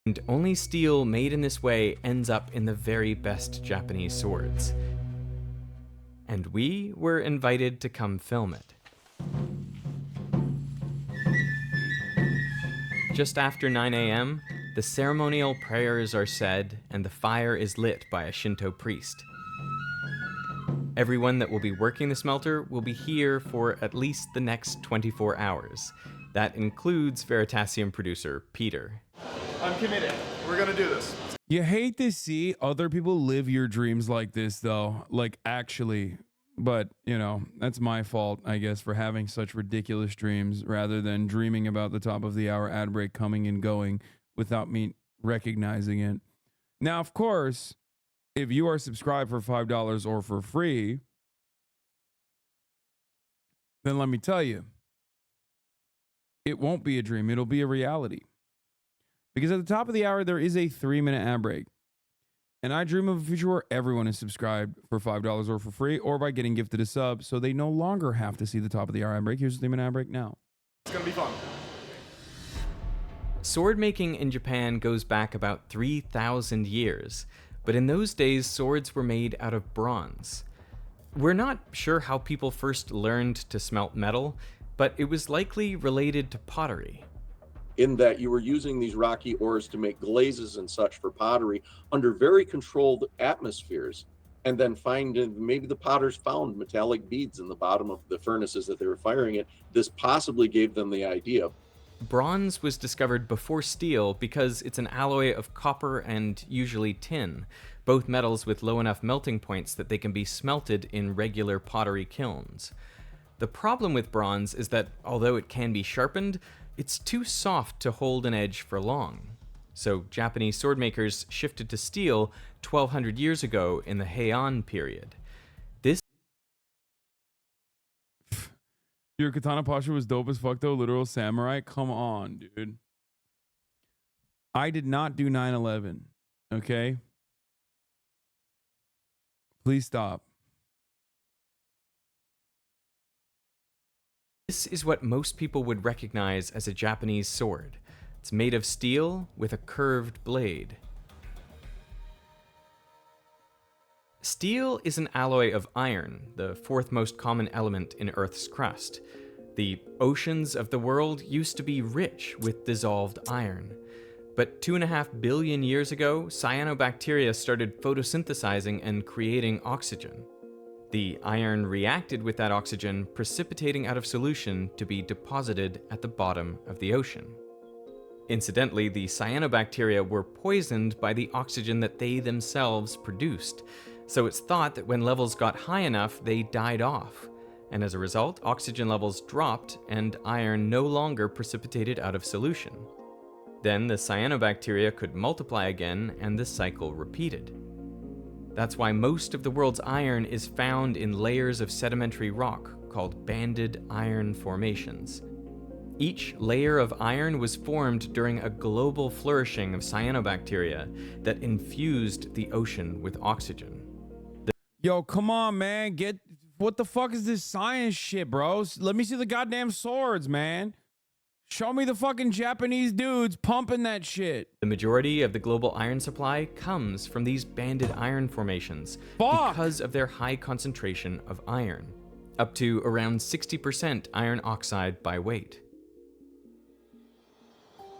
and only steel made in this way ends up in the very best Japanese swords. And we were invited to come film it. Just after 9 a.m., the ceremonial prayers are said and the fire is lit by a Shinto priest. Everyone that will be working the smelter will be here for at least the next 24 hours. That includes Veritasium producer Peter. I'm committed. We're gonna do this. You hate to see other people live your dreams like this, though. Like, actually. But, you know, that's my fault, I guess, for having such ridiculous dreams rather than dreaming about the top of the hour ad break coming and going without me recognizing it. Now, of course, if you are subscribed for $5 or for free, then let me tell you, it won't be a dream. It'll be a reality. Because at the top of the hour, there is a 3-minute ad break. And I dream of a future where everyone is subscribed for $5 or for free or by getting gifted a sub so they no longer have to see the top of the hour ad break. Here's the 3-minute ad break now. It's gonna be fun. Sword making in Japan goes back about 3,000 years, but in those days, swords were made out of bronze. We're not sure how people first learned to smelt metal, but it was likely related to pottery. In that you were using these rocky ores to make glazes and such for pottery under very controlled atmospheres, and then maybe the potters found metallic beads in the bottom of the furnaces that they were firing at. This possibly gave them the idea. Bronze was discovered before steel because it's an alloy of copper and usually tin, both metals with low enough melting points that they can be smelted in regular pottery kilns. The problem with bronze is that although it can be sharpened, it's too soft to hold an edge for long. So Japanese sword makers shifted to steel 1,200 years ago in the Heian period. Your katana posture was dope as fuck, though. Literal samurai. Come on, dude. I did not do 9/11. Okay? Please stop. This is what most people would recognize as a Japanese sword. It's made of steel with a curved blade. Steel is an alloy of iron, the fourth most common element in Earth's crust. The oceans of the world used to be rich with dissolved iron. But 2.5 billion years ago, cyanobacteria started photosynthesizing and creating oxygen. The iron reacted with that oxygen, precipitating out of solution to be deposited at the bottom of the ocean. Incidentally, the cyanobacteria were poisoned by the oxygen that they themselves produced, so it's thought that when levels got high enough, they died off, and as a result, oxygen levels dropped and iron no longer precipitated out of solution. Then the cyanobacteria could multiply again and the cycle repeated. That's why most of the world's iron is found in layers of sedimentary rock called banded iron formations. Each layer of iron was formed during a global flourishing of cyanobacteria that infused the ocean with oxygen. Yo, come on, man. What the fuck is this science shit, bro? Let me see the goddamn swords, man. Show me the fucking Japanese dudes pumping that shit. The majority of the global iron supply comes from these banded iron formations because of their high concentration of iron, up to around 60% iron oxide by weight.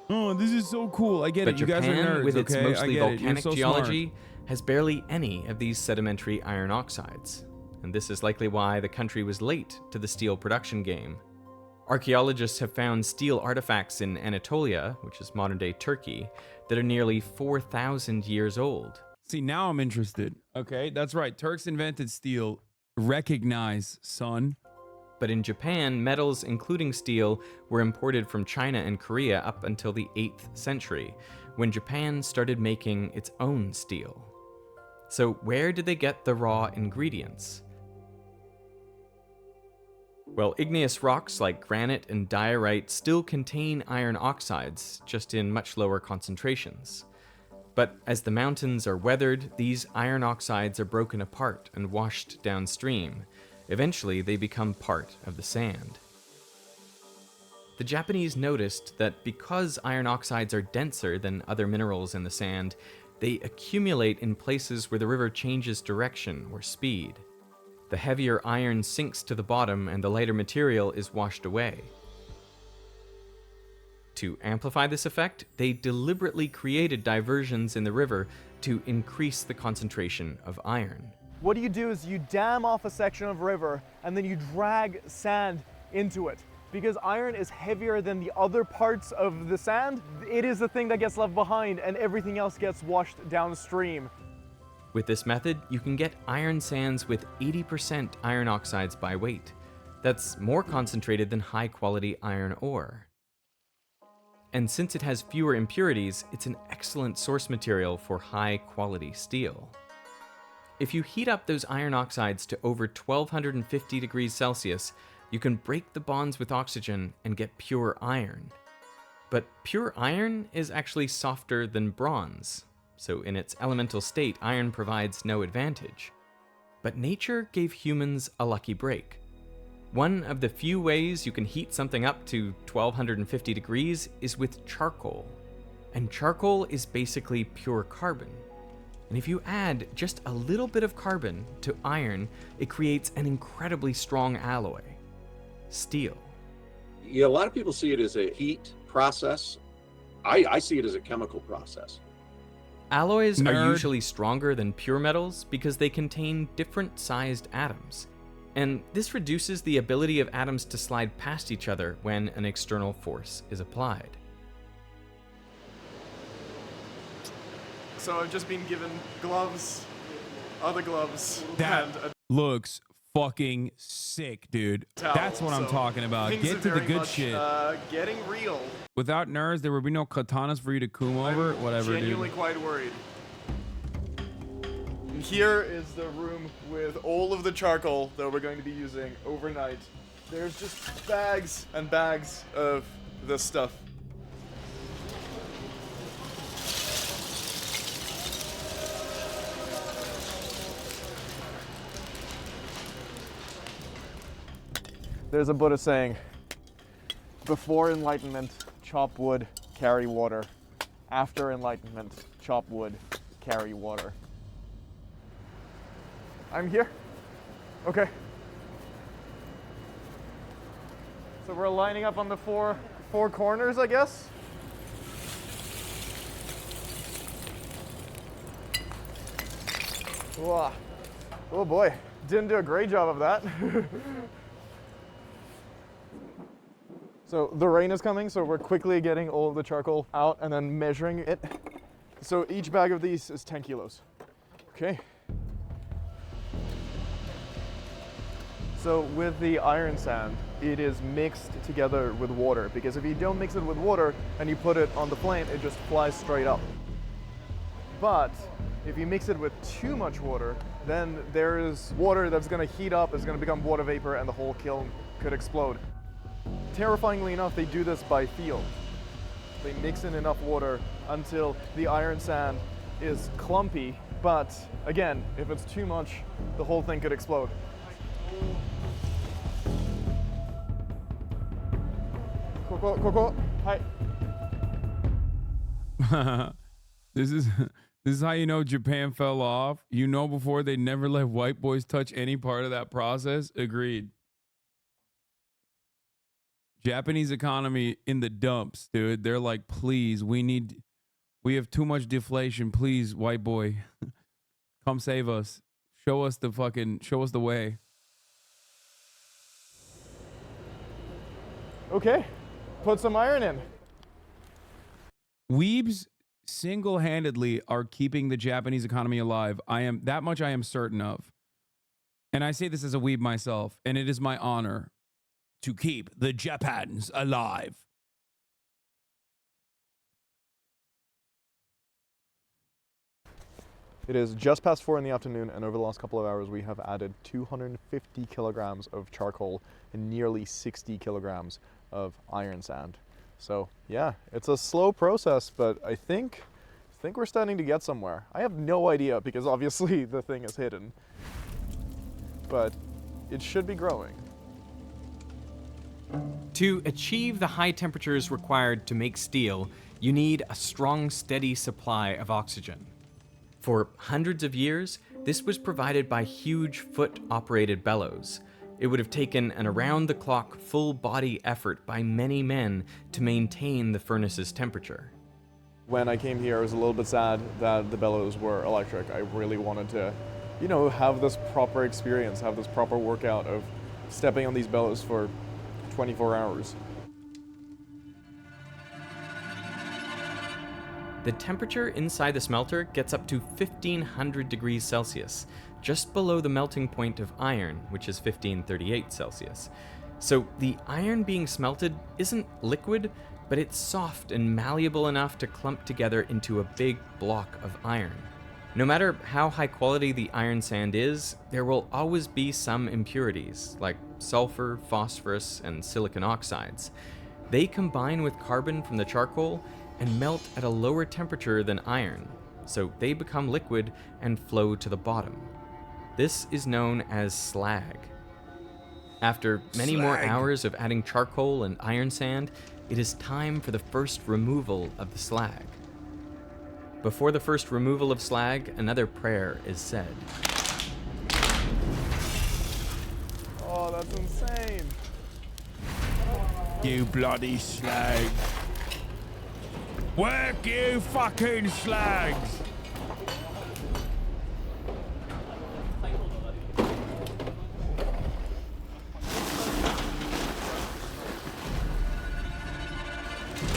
Oh, this is so cool. I get it. You guys are nerds, with its okay? mostly I get it. You're volcanic so geology, smart. has barely any of these sedimentary iron oxides. And this is likely why the country was late to the steel production game. Archaeologists have found steel artifacts in Anatolia, which is modern-day Turkey, that are nearly 4,000 years old. See, now I'm interested. Okay, that's right. Turks invented steel. Recognize, son. But in Japan, metals, including steel, were imported from China and Korea up until the 8th century, when Japan started making its own steel. So where did they get the raw ingredients? Well, igneous rocks like granite and diorite still contain iron oxides, just in much lower concentrations. But as the mountains are weathered, these iron oxides are broken apart and washed downstream. Eventually, they become part of the sand. The Japanese noticed that because iron oxides are denser than other minerals in the sand, they accumulate in places where the river changes direction or speed. The heavier iron sinks to the bottom and the lighter material is washed away. To amplify this effect, they deliberately created diversions in the river to increase the concentration of iron. What you do is you dam off a section of river and then you drag sand into it. Because iron is heavier than the other parts of the sand, it is the thing that gets left behind and everything else gets washed downstream. With this method, you can get iron sands with 80% iron oxides by weight. That's more concentrated than high-quality iron ore. And since it has fewer impurities, it's an excellent source material for high-quality steel. If you heat up those iron oxides to over 1250 degrees Celsius, you can break the bonds with oxygen and get pure iron. But pure iron is actually softer than bronze. So in its elemental state, iron provides no advantage. But nature gave humans a lucky break. One of the few ways you can heat something up to 1250 degrees is with charcoal. And charcoal is basically pure carbon. And if you add just a little bit of carbon to iron, it creates an incredibly strong alloy, steel. Yeah, a lot of people see it as a heat process. I see it as a chemical process. Alloys are usually stronger than pure metals because they contain different sized atoms. And this reduces the ability of atoms to slide past each other when an external force is applied. So I've just been given gloves, other gloves, That and a looks fucking sick, dude. towel. That's what I'm So talking about. things Get are to the very good much, shit. Getting real. Without nerds, there would be no katanas for you to coom over. Whatever, Genuinely dude. quite worried. And here is the room with all of the charcoal that we're going to be using overnight. There's just bags and bags of this stuff. There's a Buddha saying, before enlightenment, chop wood, carry water. After enlightenment, chop wood, carry water. I'm here? Okay. So we're lining up on the four corners, I guess? Whoa. Oh boy, didn't do a great job of that. So the rain is coming, so we're quickly getting all of the charcoal out and then measuring it. So each bag of these is 10 kilos. Okay. So with the iron sand, it is mixed together with water, because if you don't mix it with water and you put it on the flame, it just flies straight up. But if you mix it with too much water, then there is water that's going to heat up, it's going to become water vapor, and the whole kiln could explode. Terrifyingly enough, they do this by field. They mix in enough water until the iron sand is clumpy, but again, if it's too much, the whole thing could explode. Hi. This is how you know Japan fell off. You know before they never let white boys touch any part of that process. Agreed. Japanese economy in the dumps, dude. They're like, please, we have too much deflation. Please, white boy, come save us. Show us the way. Okay, put some iron in. Weebs single-handedly are keeping the Japanese economy alive. I am certain of. And I say this as a weeb myself, and it is my honor to keep the Japans alive. It is just past 4 in the afternoon, and over the last couple of hours we have added 250 kilograms of charcoal and nearly 60 kilograms of iron sand. So yeah, it's a slow process, but I think we're starting to get somewhere. I have no idea, because obviously the thing is hidden, but it should be growing. To achieve the high temperatures required to make steel, you need a strong, steady supply of oxygen. For hundreds of years, this was provided by huge foot-operated bellows. It would have taken an around-the-clock, full-body effort by many men to maintain the furnace's temperature. When I came here, I was a little bit sad that the bellows were electric. I really wanted to, you know, have this proper experience, have this proper workout of stepping on these bellows for 24 hours. The temperature inside the smelter gets up to 1500 degrees Celsius, just below the melting point of iron, which is 1538 Celsius. So the iron being smelted isn't liquid, but it's soft and malleable enough to clump together into a big block of iron. No matter how high quality the iron sand is, there will always be some impurities, like sulfur, phosphorus, and silicon oxides. They combine with carbon from the charcoal and melt at a lower temperature than iron, so they become liquid and flow to the bottom. This is known as slag. After many more hours of adding charcoal and iron sand, it is time for the first removal of the slag. Before the first removal of slag, another prayer is said. Oh, that's insane. You bloody slag. Work, you fucking slags!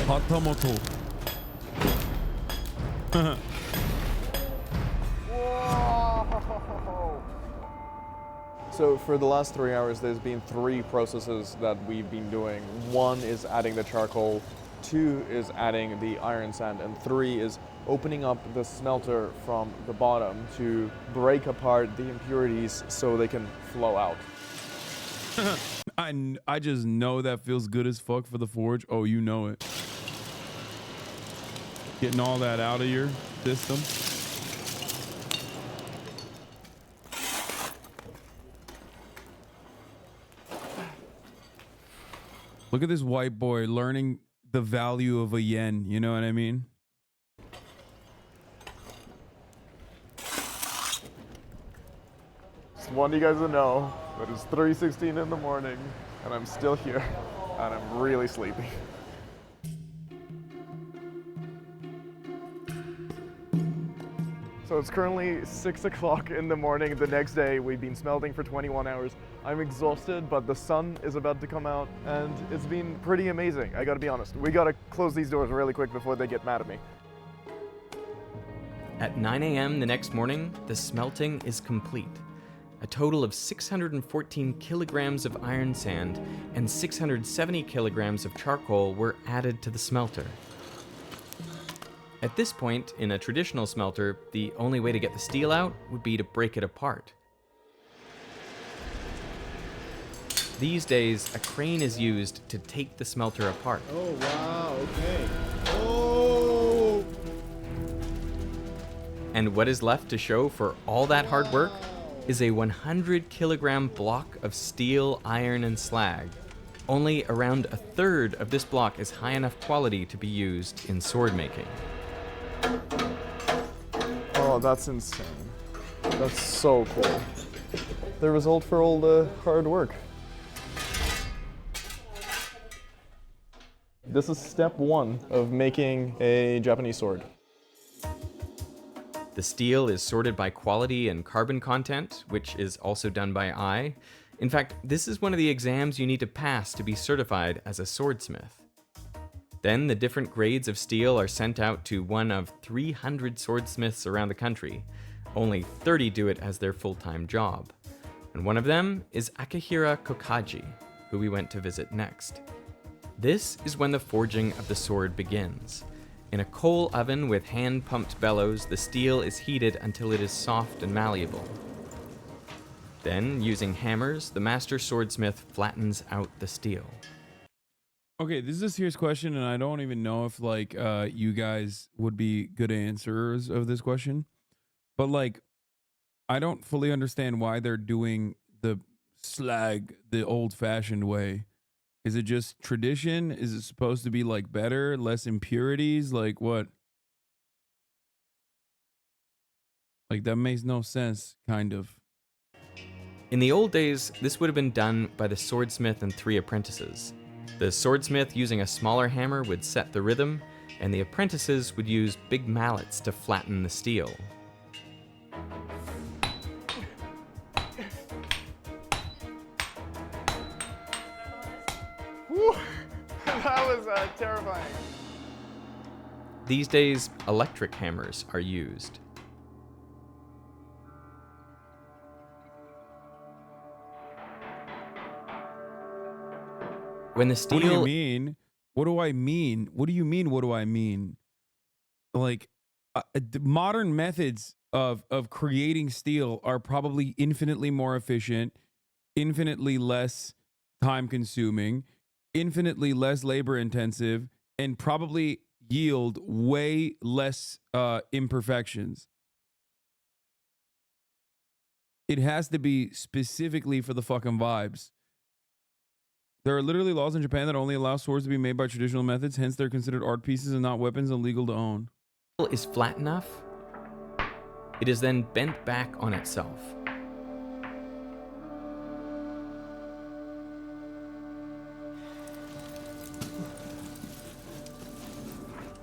Hot tomato. So for the last 3 hours, there's been 3 processes that we've been doing. 1 is adding the charcoal, 2 is adding the iron sand, and 3 is opening up the smelter from the bottom to break apart the impurities so they can flow out. I just know that feels good as fuck for the forge. Oh, you know it. Getting all that out of your system. Look at this white boy learning the value of a yen, you know what I mean? Just want you guys to know that it's 3:16 in the morning and I'm still here and I'm really sleepy. So it's currently 6 o'clock in the morning the next day. We've been smelting for 21 hours. I'm exhausted, but the sun is about to come out and it's been pretty amazing. I gotta be honest. We gotta close these doors really quick before they get mad at me. At 9 a.m. the next morning, the smelting is complete. A total of 614 kilograms of iron sand and 670 kilograms of charcoal were added to the smelter. At this point, in a traditional smelter, the only way to get the steel out would be to break it apart. These days, a crane is used to take the smelter apart. Oh, wow, okay. Oh! And what is left to show for all that hard work is a 100 kilogram block of steel, iron, and slag. Only around a third of this block is high enough quality to be used in sword making. Oh, that's insane. That's so cool. The result for all the hard work. This is step one of making a Japanese sword. The steel is sorted by quality and carbon content, which is also done by eye. In fact, this is one of the exams you need to pass to be certified as a swordsmith. Then the different grades of steel are sent out to one of 300 swordsmiths around the country. Only 30 do it as their full-time job. And one of them is Akihira Kokaji, who we went to visit next. This is when the forging of the sword begins. In a coal oven with hand-pumped bellows, the steel is heated until it is soft and malleable. Then, using hammers, the master swordsmith flattens out the steel. Okay, this is a serious question, and I don't even know if like you guys would be good answerers of this question. But like, I don't fully understand why they're doing the slag the old-fashioned way. Is it just tradition? Is it supposed to be like better, less impurities? Like what? Like that makes no sense, kind of. In the old days, this would have been done by the swordsmith and 3 apprentices. The swordsmith using a smaller hammer would set the rhythm, and the apprentices would use big mallets to flatten the steel. That was terrifying. These days, electric hammers are used. When the steel... What do you mean? What do I mean? What do you mean, what do I mean? Like, modern methods of creating steel are probably infinitely more efficient, infinitely less time-consuming, infinitely less labor-intensive, and probably yield way less imperfections. It has to be specifically for the fucking vibes. There are literally laws in Japan that only allow swords to be made by traditional methods, hence they're considered art pieces and not weapons and legal to own. Is flat enough, it is then bent back on itself.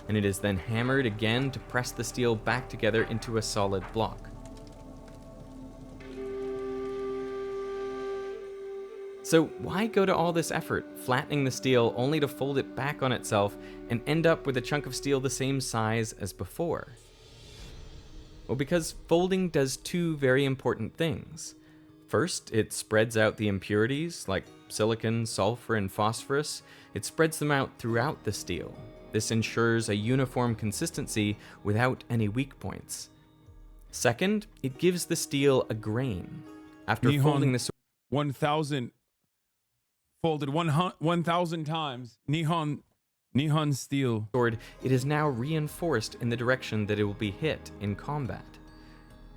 And it is then hammered again to press the steel back together into a solid block. So why go to all this effort, flattening the steel only to fold it back on itself and end up with a chunk of steel the same size as before? Well, because folding does 2 very important things. First, it spreads out the impurities like silicon, sulfur, and phosphorus. It spreads them out throughout the steel. This ensures a uniform consistency without any weak points. Second, it gives the steel a grain. After folding the 1,000 folded 1,000 times. Nihon steel sword, it is now reinforced in the direction that it will be hit in combat.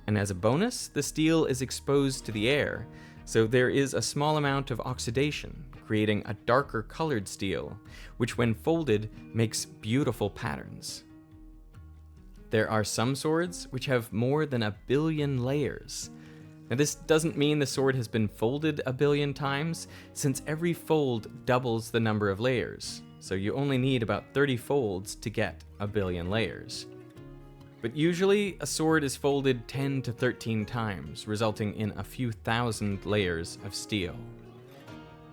And as a bonus, the steel is exposed to the air, so there is a small amount of oxidation, creating a darker colored steel, which when folded makes beautiful patterns. There are some swords which have more than 1 billion layers. Now this doesn't mean the sword has been folded 1 billion times, since every fold doubles the number of layers, so you only need about 30 folds to get 1 billion layers. But usually, a sword is folded 10 to 13 times, resulting in a few thousand layers of steel.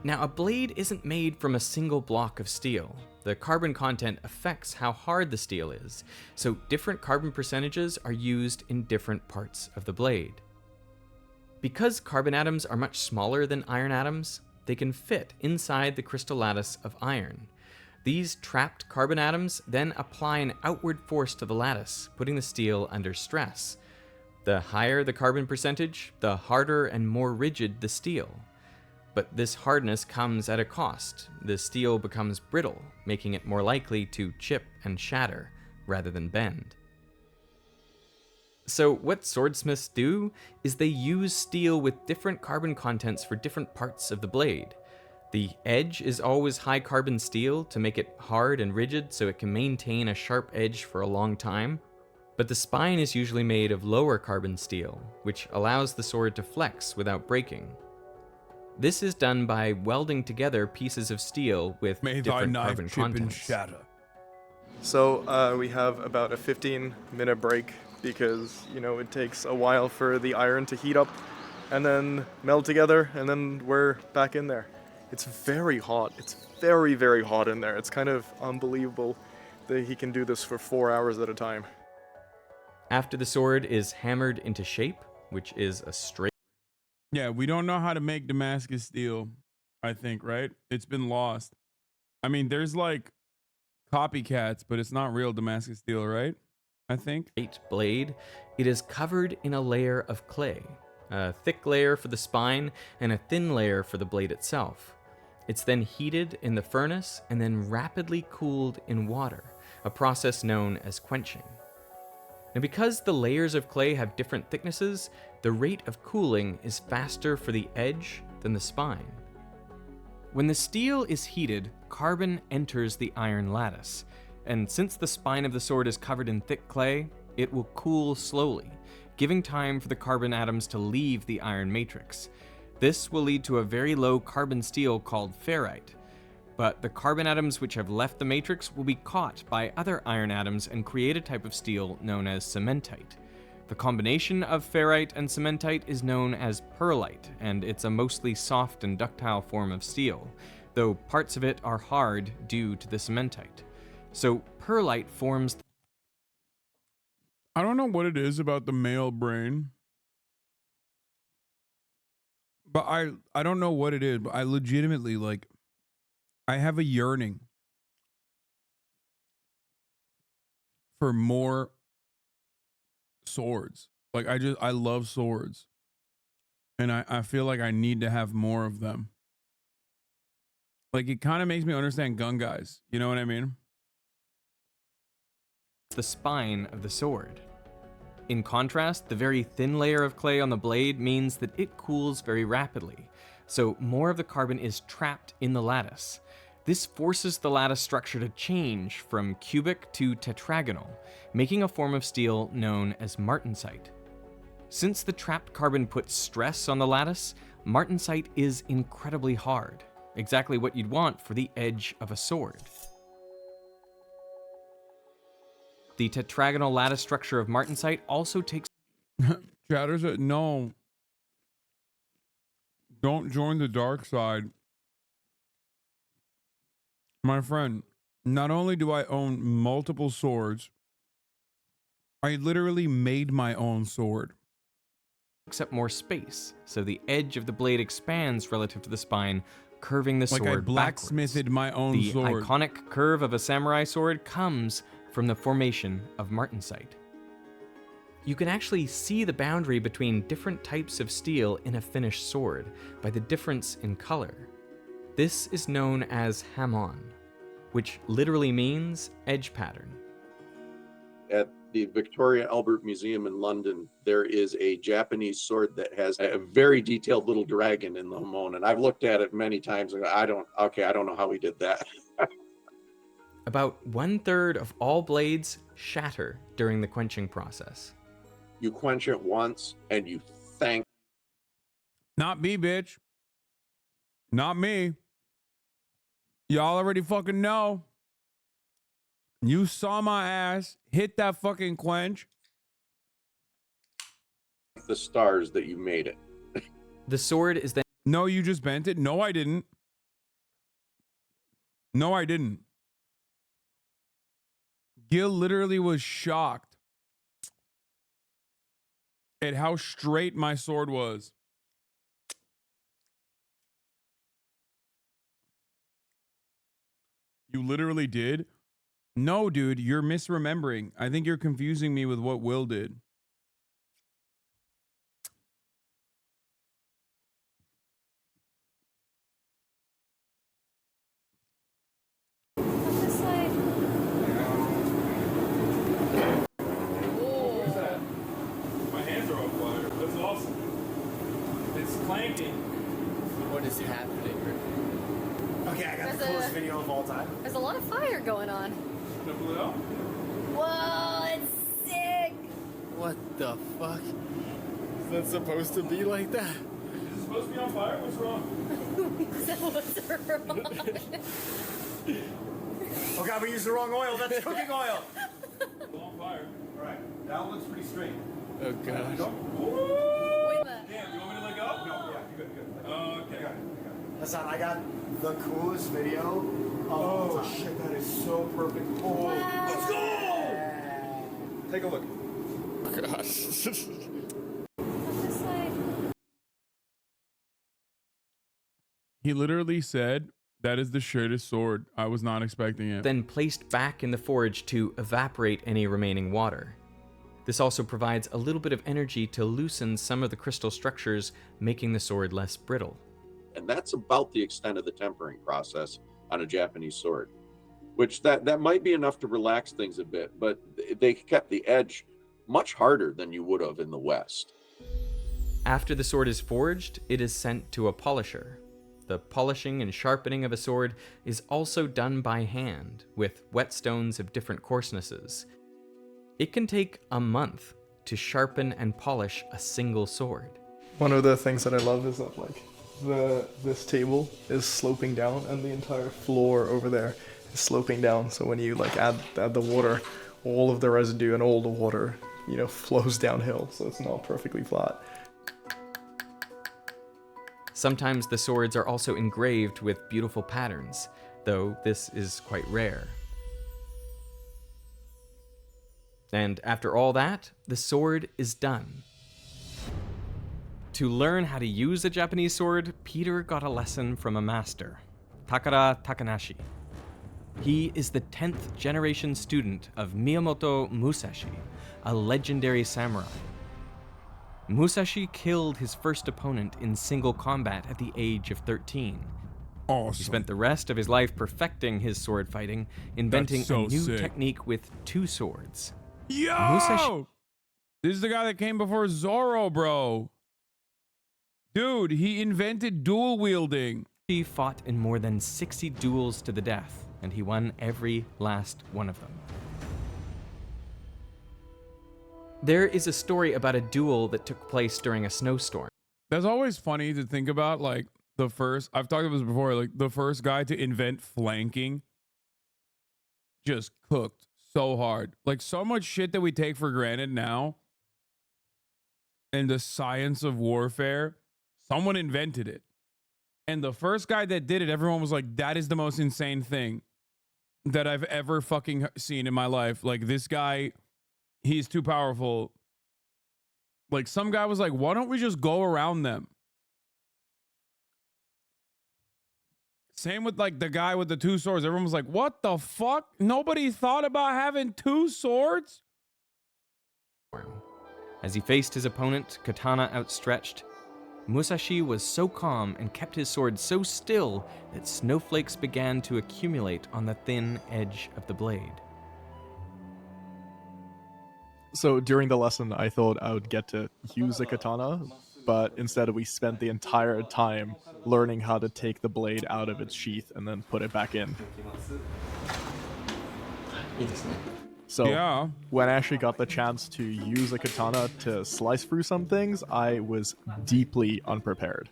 Now, a blade isn't made from a single block of steel. The carbon content affects how hard the steel is, so different carbon percentages are used in different parts of the blade. Because carbon atoms are much smaller than iron atoms, they can fit inside the crystal lattice of iron. These trapped carbon atoms then apply an outward force to the lattice, putting the steel under stress. The higher the carbon percentage, the harder and more rigid the steel. But this hardness comes at a cost. The steel becomes brittle, making it more likely to chip and shatter rather than bend. So what swordsmiths do is they use steel with different carbon contents for different parts of the blade. The edge is always high carbon steel to make it hard and rigid so it can maintain a sharp edge for a long time. But the spine is usually made of lower carbon steel, which allows the sword to flex without breaking. This is done by welding together pieces of steel with different carbon contents. So we have about a 15-minute break because, you know, it takes a while for the iron to heat up and then meld together, and then we're back in there. It's very hot. It's very, very hot in there. It's kind of unbelievable that he can do this for 4 hours at a time. After the sword is hammered into shape, which is a straight... Yeah, we don't know how to make Damascus steel, I think, right? It's been lost. I mean, there's like copycats, but it's not real Damascus steel, right? I think. Blade, it is covered in a layer of clay, a thick layer for the spine and a thin layer for the blade itself. It's then heated in the furnace and then rapidly cooled in water, a process known as quenching. Now, because the layers of clay have different thicknesses, the rate of cooling is faster for the edge than the spine. When the steel is heated, carbon enters the iron lattice, and since the spine of the sword is covered in thick clay, it will cool slowly, giving time for the carbon atoms to leave the iron matrix. This will lead to a very low carbon steel called ferrite, but the carbon atoms which have left the matrix will be caught by other iron atoms and create a type of steel known as cementite. The combination of ferrite and cementite is known as pearlite, and it's a mostly soft and ductile form of steel, though parts of it are hard due to the cementite. So pearlite forms... I don't know what it is about the male brain, but I don't know what it is, but I legitimately, like, I have a yearning for more swords. Like, I love swords. And I feel like I need to have more of them. Like, it kind of makes me understand gun guys. You know what I mean? The spine of the sword. In contrast, the very thin layer of clay on the blade means that it cools very rapidly, so more of the carbon is trapped in the lattice. This forces the lattice structure to change from cubic to tetragonal, making a form of steel known as martensite. Since the trapped carbon puts stress on the lattice, martensite is incredibly hard, exactly what you'd want for the edge of a sword. The tetragonal lattice structure of martensite also takes... Chatters, no. Don't join the dark side. My friend, not only do I own multiple swords, I literally made my own sword. Except more space, so the edge of the blade expands relative to the spine, curving the sword like I backwards. blacksmithed my own sword. The iconic curve of a samurai sword comes from the formation of martensite. You can actually see the boundary between different types of steel in a finished sword by the difference in color. This is known as hamon, which literally means edge pattern. At the Victoria Albert Museum in London, there is a Japanese sword that has a very detailed little dragon in the hamon, and I've looked at it many times and I don't know how he did that. About 1/3 of all blades shatter during the quenching process. You quench it once and you thank... Not me, bitch. Not me. Y'all already fucking know. You saw my ass hit that fucking quench. The stars that you made it. The sword is then... No, you just bent it. No, I didn't. No, I didn't. Gil literally was shocked at how straight my sword was. You literally did? No, dude, you're misremembering. I think you're confusing me with what Will did. My hands are on fire. That's awesome. It's clanking. What is happening? Okay, I got the coolest video of all time. There's a lot of fire going on. Should I pull it out? Whoa, it's sick. What the fuck? Is that supposed to be like that? Is it supposed to be on fire? What's wrong? What's wrong? Oh god, we used the wrong oil. That's cooking oil. It's on fire. All right, that looks pretty straight. Oh gosh. Wait a minute. Damn, you want me to let go? No, yeah, you're good. Okay. Hasan, I got the coolest video. Oh shit, that is so perfect. Oh, wow. Let's go! Take a look. Oh gosh. He literally said, that is the shortest sword. I was not expecting it. Then placed back in the forge to evaporate any remaining water. This also provides a little bit of energy to loosen some of the crystal structures, making the sword less brittle. And that's about the extent of the tempering process on a Japanese sword, which that might be enough to relax things a bit, but they kept the edge much harder than you would have in the West. After the sword is forged, it is sent to a polisher. The polishing and sharpening of a sword is also done by hand, with whetstones of different coarsenesses. It can take a month to sharpen and polish a single sword. One of the things that I love is that this table is sloping down and the entire floor over there is sloping down. So when you add the water, all of the residue and all the water, flows downhill. So it's not perfectly flat. Sometimes the swords are also engraved with beautiful patterns, though this is quite rare. And after all that, the sword is done. To learn how to use a Japanese sword, Peter got a lesson from a master, Takara Takanashi. He is the 10th generation student of Miyamoto Musashi, a legendary samurai. Musashi killed his first opponent in single combat at the age of 13. Awesome. He spent the rest of his life perfecting his sword fighting, inventing That's so a new sick. technique with 2 swords. Yo! Musashi- This is the guy that came before Zoro, bro. Dude, he invented dual wielding. He fought in more than 60 duels to the death, and he won every last one of them. There is a story about a duel that took place during a snowstorm. That's always funny to think about, I've talked about this before, the first guy to invent flanking just cooked so hard. So much shit that we take for granted now and the science of warfare, someone invented it. And the first guy that did it, everyone was like, that is the most insane thing that I've ever fucking seen in my life. This guy, he's too powerful. Some guy was like, why don't we just go around them? Same with the guy with the 2 swords. Everyone was like, what the fuck? Nobody thought about having 2 swords? As he faced his opponent, katana outstretched, Musashi was so calm and kept his sword so still that snowflakes began to accumulate on the thin edge of the blade. So during the lesson, I thought I would get to use a katana, but instead we spent the entire time learning how to take the blade out of its sheath and then put it back in. So yeah. When I actually got the chance to use a katana to slice through some things, I was deeply unprepared.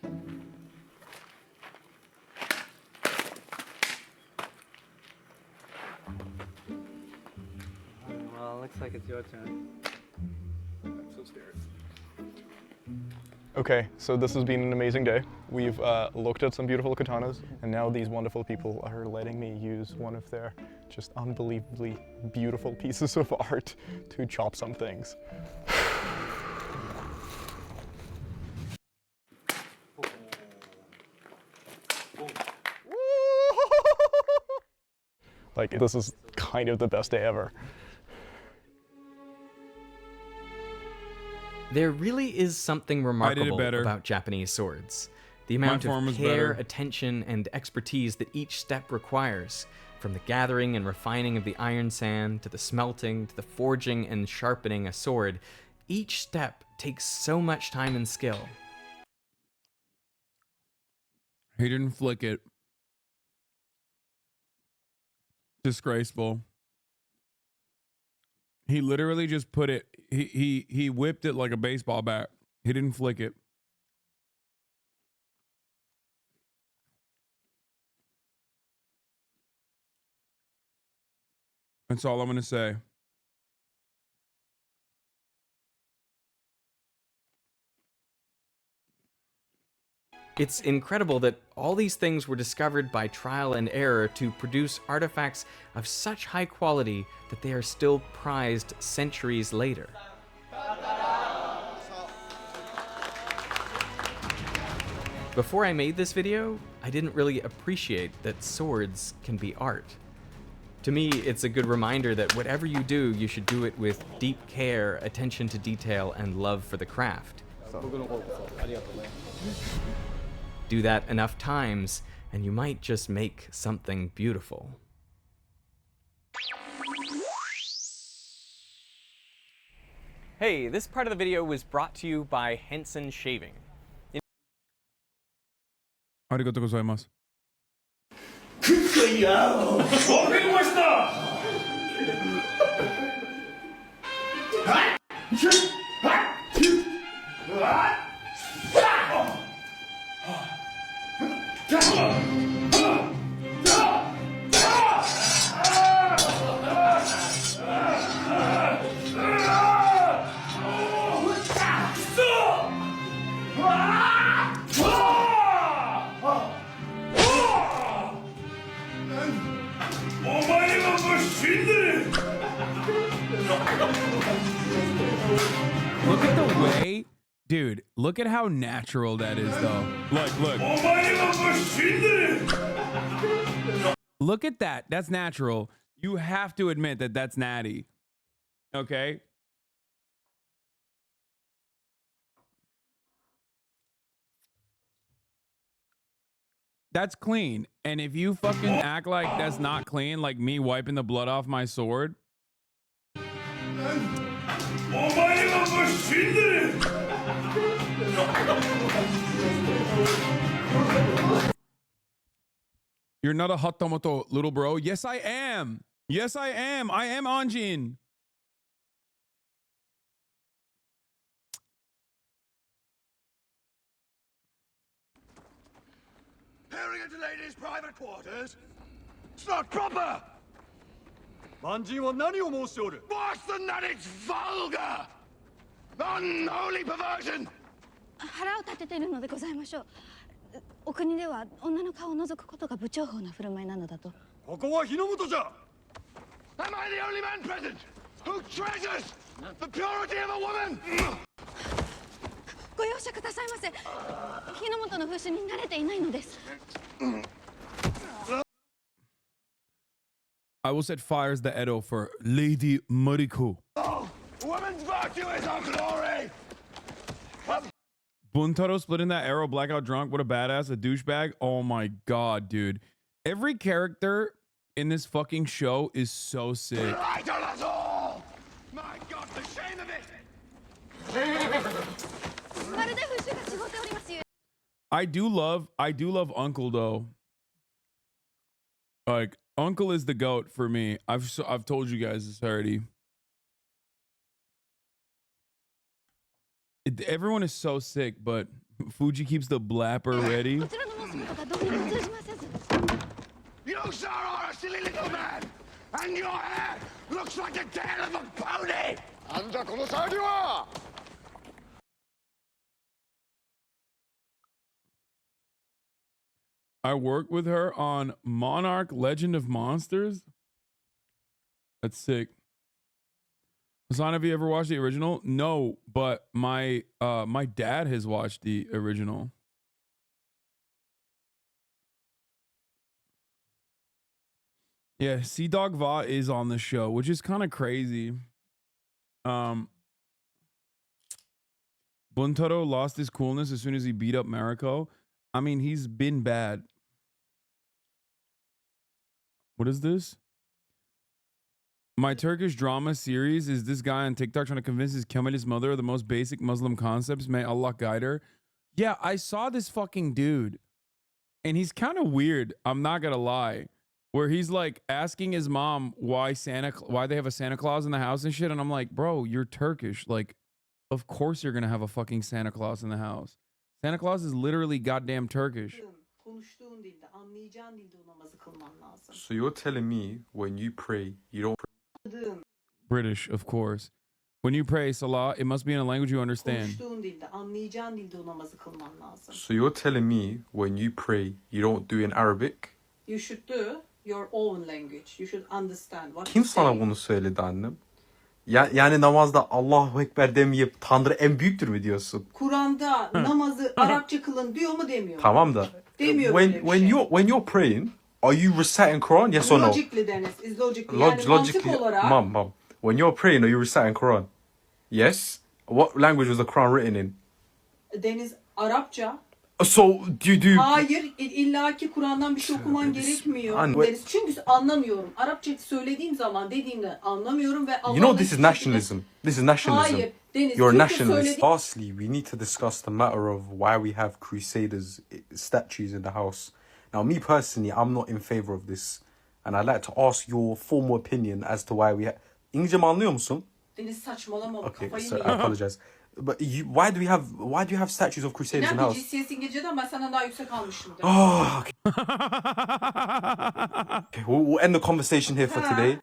Well, looks like it's your turn. I'm so scared. Okay, so this has been an amazing day. We've looked at some beautiful katanas, and now these wonderful people are letting me use one of their just unbelievably beautiful pieces of art to chop some things. Like, this is kind of the best day ever. There really is something remarkable about Japanese swords. The amount of care, attention, and expertise that each step requires, from the gathering and refining of the iron sand, to the smelting, to the forging and sharpening a sword, each step takes so much time and skill. He didn't flick it. Disgraceful. He literally just put it, he whipped it like a baseball bat. He didn't flick it. That's all I'm going to say. It's incredible that all these things were discovered by trial and error to produce artifacts of such high quality that they are still prized centuries later. Before I made this video, I didn't really appreciate that swords can be art. To me, it's a good reminder that whatever you do, you should do it with deep care, attention to detail, and love for the craft. Do that enough times, and you might just make something beautiful. Hey, this part of the video was brought to you by Henson Shaving. Arigatou gozaimasu. Look at the way, dude, look at how natural that is, though. Look. Look at that. That's natural. You have to admit that that's natty. Okay? That's clean. And if you fucking act like that's not clean, like me wiping the blood off my sword. You're not a hot tomato, little bro. Yes, I am. Yes, I am. I am Anjin. Peering into ladies' private quarters? It's not proper! Manjin wa nani o moushiyoru? Worse than that, it's vulgar! Unholy perversion! 腹を立てているのでございましょう。お国では女の顔を覗くことが不重宝な振る舞いなのだと。ここは日の本じゃ! Am I the only man present who treasures the purity of a woman? ご容赦くださいませ。日の本の風習に慣れていないのです。I will set fires the Edo for Lady Mariko. Oh, woman's virtue is our glory! Buntaro splitting that arrow, blackout drunk. What a badass, a douchebag. Oh my god, dude. Every character in this fucking show is so sick. Right on us all! My god, the shame of it! I do love Uncle though. Like Uncle is the GOAT for me. I've told you guys this already. Everyone is so sick, but Fuji keeps the blapper ready. You, sir, are a silly little man, and your hair looks like the tail of a pony. I worked with her on Monarch Legend of Monsters. That's sick. Hasan, have you ever watched the original? No, but my dad has watched the original. Yeah, Sea Dog Va is on the show, which is kind of crazy. Buntaro lost his coolness as soon as he beat up Mariko. I mean, he's been bad. What is this? My Turkish drama series is this guy on TikTok trying to convince his Kemalist mother of the most basic Muslim concepts. May Allah guide her. Yeah, I saw this fucking dude. And he's kind of weird. I'm not going to lie. Where he's like asking his mom why they have a Santa Claus in the house and shit. And I'm like, bro, you're Turkish. Like, of course you're going to have a fucking Santa Claus in the house. Santa Claus is literally goddamn Turkish. So you're telling me when you pray, you don't pray? British, of course. When you pray Salah, it must be in a language you understand. So you're telling me when you pray, you don't do in Arabic? You should do your own language. You should understand what Kim sana bunu söyledi annem? Yani namazda Allahu Ekber demeyip Tanrı en büyüktür mü diyorsun? Kur'an'da namazı Arapça kılın diyor mu demiyor? Tamam da. Demiyor When you're praying, are you reciting Quran? Yes or no? Logically Deniz, is logically. Yani mantık olarak. Mom. When you're praying, are you reciting Quran? Yes. What language was the Quran written in? Deniz Arapça. So do you do? Hayır, illaki Kur'an'dan bir şey okuman gerekmiyor. Deniz, çünkü anlamıyorum. Arapça söylediğim zaman dediğimde anlamıyorum ve You know this is nationalism. This is nationalism. Hayır, Deniz, you're a nationalist. Lastly, we need to discuss the matter of why we have Crusaders statues in the house. Now, me personally, I'm not in favor of this, and I'd like to ask your formal opinion as to why we have. İngilizce mi anlıyor musun? Deniz saçmalama. Okay, so I apologize. But why do you have statues of Crusaders in the house? GCS İngilizce'den ben senden daha yüksek almışımdır. Oh, okay. Okay, we'll end the conversation here for today.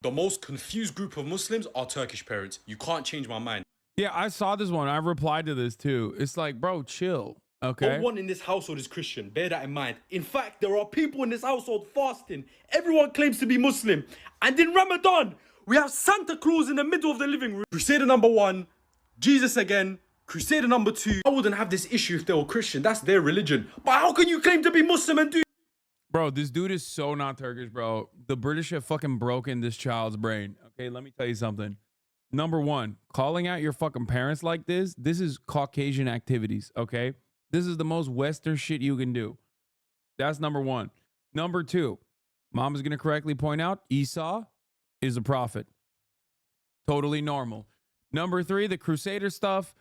The most confused group of Muslims are Turkish parents. You can't change my mind. Yeah, I saw this one. I replied to this too. It's like, bro, chill. Okay. No one in this household is Christian. Bear that in mind. In fact, there are people in this household fasting. Everyone claims to be Muslim. And in Ramadan, we have Santa Claus in the middle of the living room. Crusader number 1, Jesus again. Crusader number 2. I wouldn't have this issue if they were Christian. That's their religion. But how can you claim to be Muslim and do... Bro, this dude is so not Turkish, bro. The British have fucking broken this child's brain. Okay, let me tell you something. Number 1, calling out your fucking parents like this is Caucasian activities, okay? This is the most Western shit you can do. That's number 1. Number 2, mom is going to correctly point out Esau is a prophet. Totally normal. Number 3, the Crusader stuff.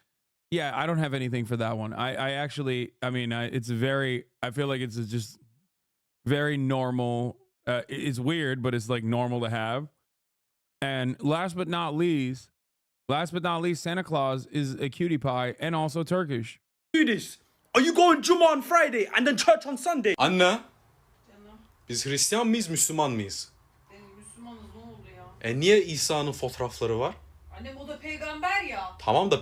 Yeah, I don't have anything for that one. I feel like it's just very normal. It's weird, but it's like normal to have. And last but not least, Santa Claus is a cutie pie and also Turkish. Do this. Are you going Juma on Friday and then church on Sunday? Anne, biz Hristiyan mıyız, Müslüman mıyız? Müslümanız, ne oldu ya? Niye İsa'nın fotoğrafları var? Annem o da peygamber ya. Tamam da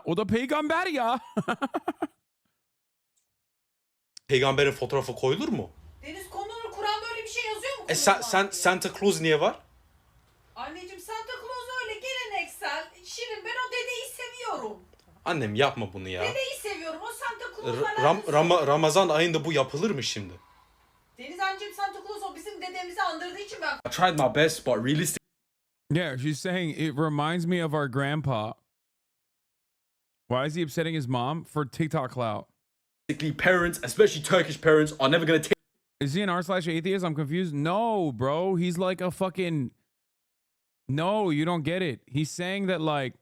o da peygamber ya. Peygamberin fotoğrafı koyulur mu? Deniz, konunun Kur'an'da öyle bir şey yazıyor mu? Santa Claus niye var? Anneciğim, Santa Claus öyle geleneksel. Şirin, ben o dedeyi seviyorum. Annem yapma bunu ya. Dedeyi seviyorum. O Santa Claus'la Ramazan ayında bu yapılır mı şimdi? Deniz anneciğim, Santa Claus o bizim dedemizi andırdığı için ben... I tried my best, but realistically... Yeah, she's saying it reminds me of our grandpa. Why is he upsetting his mom? For TikTok clout. Parents, especially Turkish parents, are never going to take... Is he an r/atheist? I'm confused. No, bro. He's like a fucking... No, you don't get it. He's saying that, like,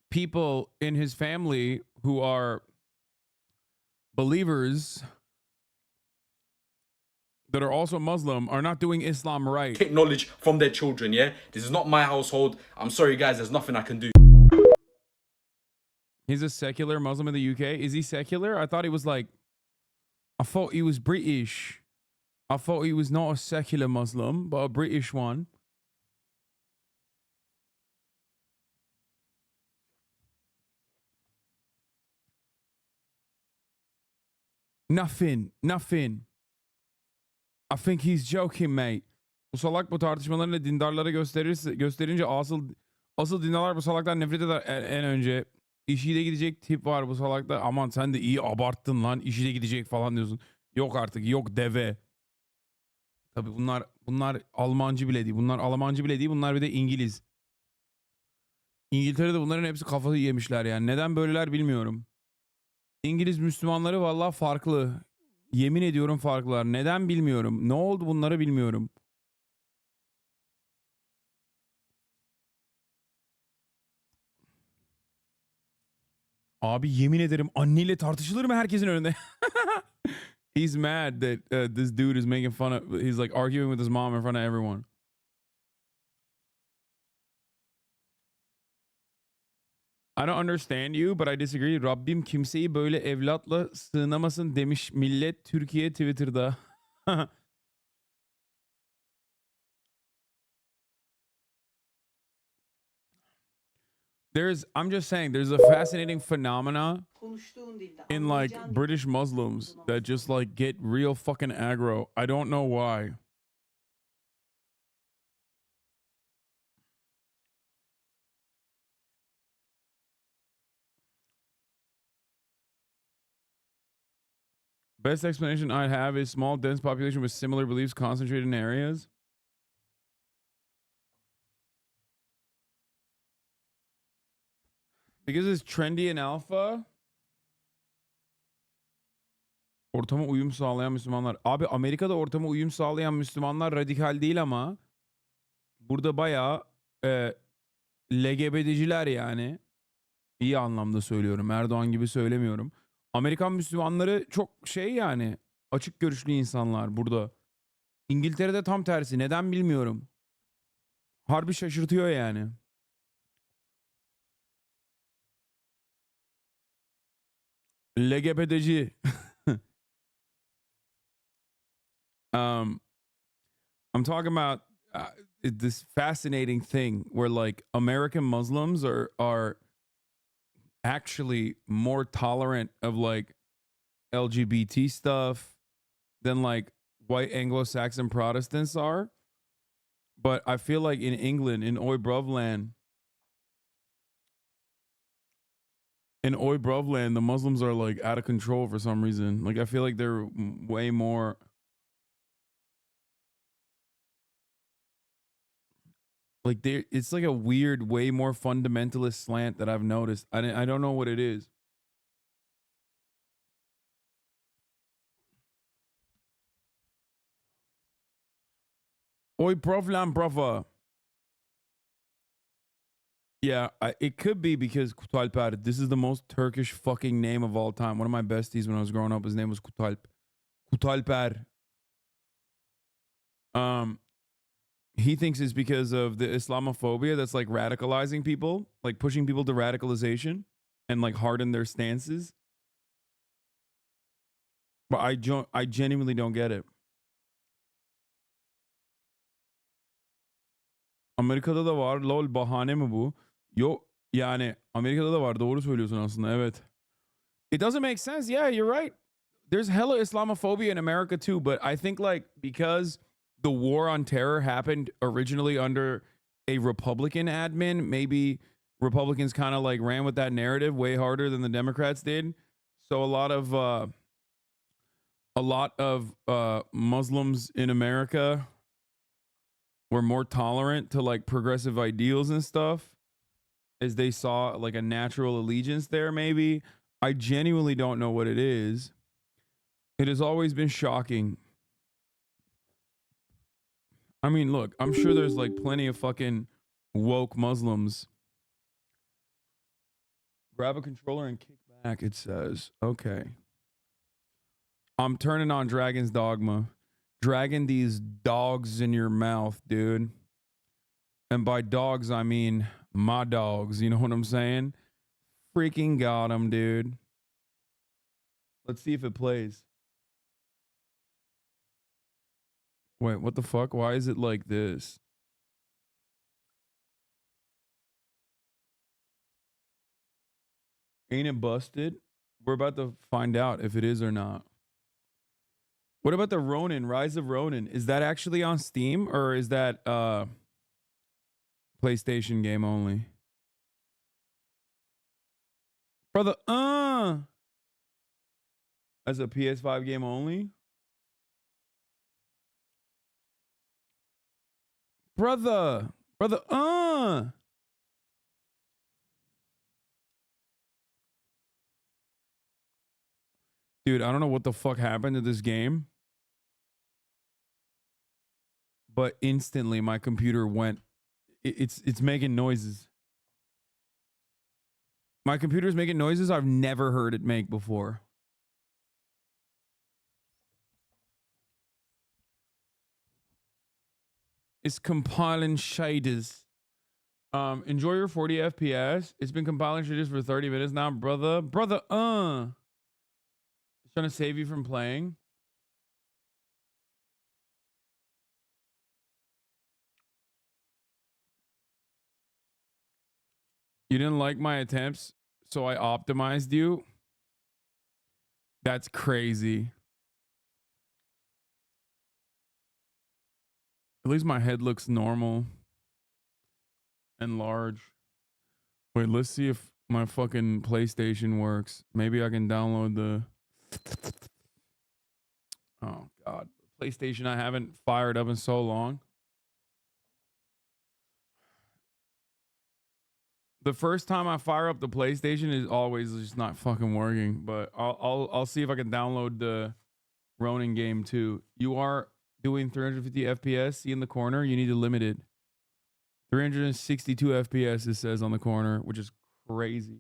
people in his family who are believers that are also Muslim are not doing Islam right. Take knowledge from their children, yeah? This is not my household. I'm sorry, guys. There's nothing I can do. He's a secular Muslim in the UK. Is he secular? I thought he was like... I thought he was British. I thought he was not a secular Muslim, but a British one. Nothing. I think he's joking, mate. Bu salak bu tartışmalarını dindarlara gösterince asıl dindarlar bu salaktan nefret eder en önce. İşiyle gidecek tip var bu salakta. Aman sen de iyi abarttın lan. İşiyle gidecek falan diyorsun. Yok artık, yok deve. Tabii bunlar Almancı bile değil. Bunlar Almancı bile değil. Bunlar bir de İngiliz. İngiltere'de bunların hepsi kafayı yemişler yani. Neden böyleler bilmiyorum. İngiliz Müslümanları vallahi farklı. Yemin ediyorum farklılar. Neden bilmiyorum. Ne oldu bunlara bilmiyorum. Abi yemin ederim anneyle tartışılır mı herkesin önünde? He's mad that this dude is making fun of, he's like arguing with his mom in front of everyone. I don't understand you but I disagree. Rabbim kimseyi böyle evlatla sığınamasın demiş millet Türkiye Twitter'da. I'm just saying, there's a fascinating phenomena in like British Muslims that just like get real fucking aggro. I don't know why. Best explanation I'd have is small, dense population with similar beliefs concentrated in areas. Because it's trendy and alpha. Ortama uyum sağlayan Müslümanlar. Abi Amerika'da ortama uyum sağlayan Müslümanlar radikal değil ama burada bayağı LGBT'ciler yani. İyi anlamda söylüyorum. Erdoğan gibi söylemiyorum. Amerikan Müslümanları çok şey yani. Açık görüşlü insanlar burada. İngiltere'de tam tersi. Neden bilmiyorum. Harbi şaşırtıyor yani. LGBT'ci. I'm talking about this fascinating thing where like American Muslims are actually more tolerant of like LGBT stuff than like white Anglo-Saxon Protestants are. But I feel like in England, in Oi Bruvland, the Muslims are like out of control for some reason. Like I feel like they're way more. Like it's like a weird, way more fundamentalist slant that I've noticed. I don't know what it is. Oi Bruvland, brother. Yeah, it could be because Kutalper, this is the most Turkish fucking name of all time. One of my besties when I was growing up, his name was Kutalper. He thinks it's because of the Islamophobia that's like radicalizing people, like pushing people to radicalization and like harden their stances. But I genuinely don't get it. Amerika'da da var. Lol bahane mi bu? Yo yani Amerika'da da var. Doğru söylüyorsun aslında. Evet. It doesn't make sense. Yeah, you're right. There's hella Islamophobia in America too, but I think like because the war on terror happened originally under a Republican admin, maybe Republicans kind of like ran with that narrative way harder than the Democrats did. So a lot of Muslims in America were more tolerant to like progressive ideals and stuff as they saw like a natural allegiance there maybe. I genuinely don't know what it is. It has always been shocking. I mean, look, I'm sure there's like plenty of fucking woke Muslims. Grab a controller and kick back, it says. Okay. I'm turning on Dragon's Dogma. Dragging these dogs in your mouth, dude. And by dogs, I mean my dogs. You know what I'm saying? Freaking got him, dude. Let's see if it plays. Wait, what the fuck? Why is it like this? Ain't it busted? We're about to find out if it is or not. What about the Ronin, Rise of Ronin? Is that actually on Steam or is that PlayStation game only? Brother, as a PS5 game only? Brother. Dude, I don't know what the fuck happened to this game, but instantly my computer went. It's making noises. My computer's making noises I've never heard it make before. It's compiling shaders. Enjoy your 40 FPS. It's been compiling shaders for 30 minutes now, brother. Trying to save you from playing. You didn't like my attempts, so I optimized you. That's crazy. At least my head looks normal and large. Wait, let's see if my fucking PlayStation works. Maybe I can download the... Oh, God. PlayStation I haven't fired up in so long. The first time I fire up the PlayStation is always just not fucking working. But I'll see if I can download the Ronin game too. You are doing 350 FPS. See in the corner, you need to limit it. 362 FPS it says on the corner, which is crazy.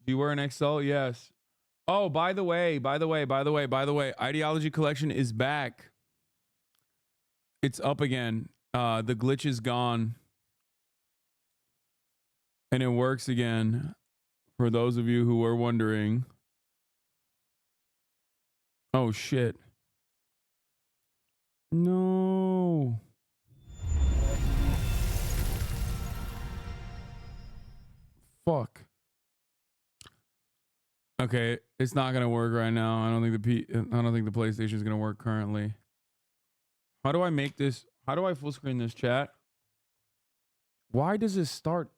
Do you wear an XL? Yes. Oh, by the way, Ideology Collection is back. It's up again. The glitch is gone. And it works again. For those of you who were wondering. Oh, shit. No. Fuck. Okay, it's not gonna work right now. I don't think the PlayStation is gonna work currently. How do I make this? How do I full screen this chat? Why does this start?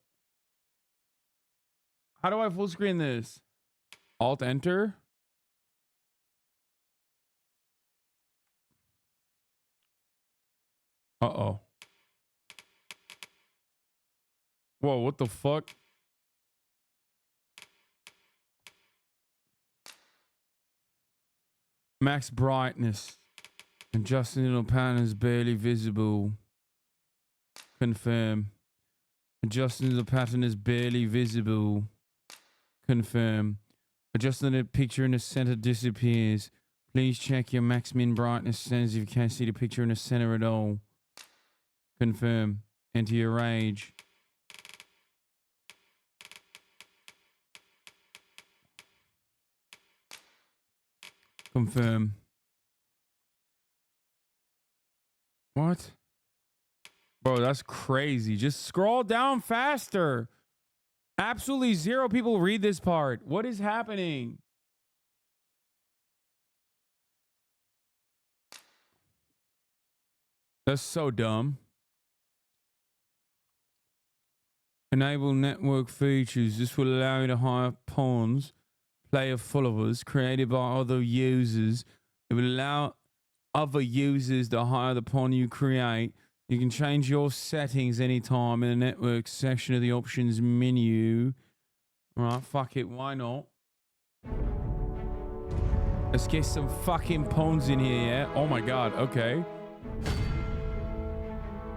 How do I full screen this? Alt enter. Uh-oh. Whoa, what the fuck? Max brightness. Adjusting little pattern is barely visible. Confirm. Adjusting the pattern is barely visible. Confirm. Adjusting the picture in the center disappears. Please check your max min brightness settings if you can't see the picture in the center at all. Confirm. Enter your age. Confirm. What? Bro, that's crazy. Just scroll down faster. Absolutely zero people read this part. What is happening? That's so dumb. Enable network features. This will allow you to hire pawns, player followers created by other users. It will allow other users to hire the pawn you create. You can change your settings anytime in the network section of the options menu. All right, fuck it. Why not? Let's get some fucking pawns in here, yeah? Oh my God, okay.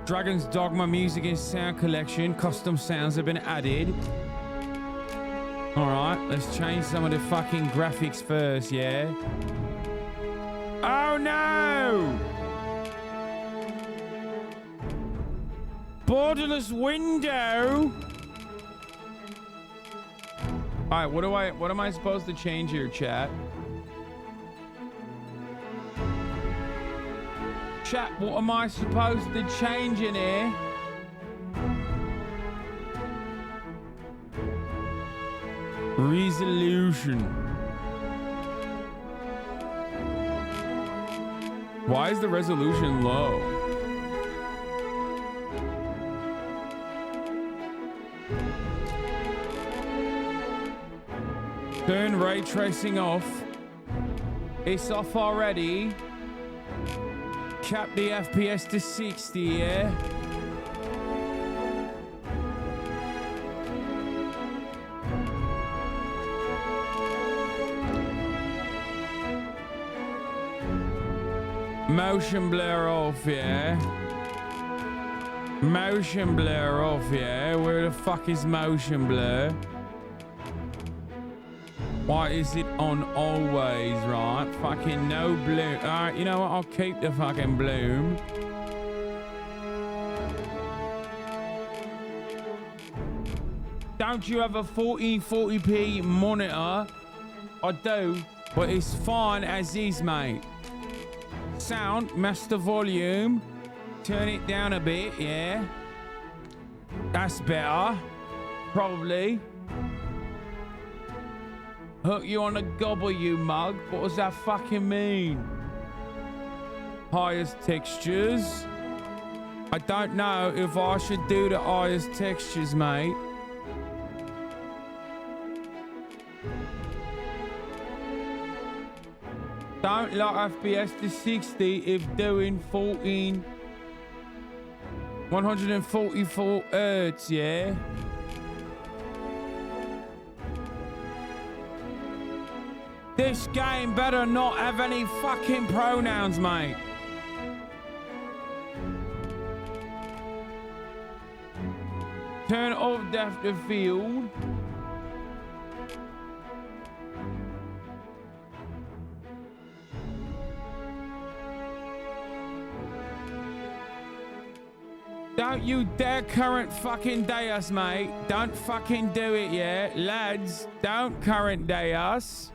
Dragon's Dogma music and sound collection. Custom sounds have been added. All right, let's change some of the fucking graphics first, yeah? Oh no! Borderless window. All right, what am I supposed to change here, chat? Chat, what am I supposed to change in here? Resolution. Why is the resolution low? Turn ray tracing off. It's off already. Cap the FPS to 60, yeah? Motion blur off, yeah? Motion blur off, yeah? Where the fuck is motion blur? Why is it on always, right? Fucking no bloom. Alright, you know what? I'll keep the fucking bloom. Don't you have a 1440p monitor? I do, but it's fine as is, mate. Sound, master volume. Turn it down a bit, yeah. That's better. Probably. Hook you on a gobble, you mug. What does that fucking mean? Highest textures. I don't know if I should do the highest textures, mate. Don't lock FPS to 60 if doing 144 hertz, yeah? This game better not have any fucking pronouns, mate. Turn off depth of field. Don't you dare current fucking day us, mate. Don't fucking do it, yeah? Lads, don't current day us.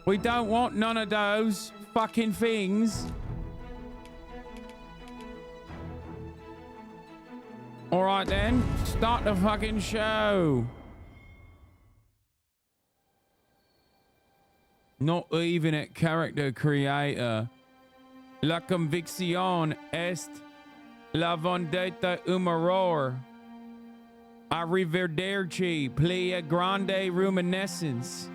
We don't want none of those fucking things. All right then, start the fucking show. Not even at character creator. La convicción est la vendetta humoror. Arrivederci, plia grande ruminescence.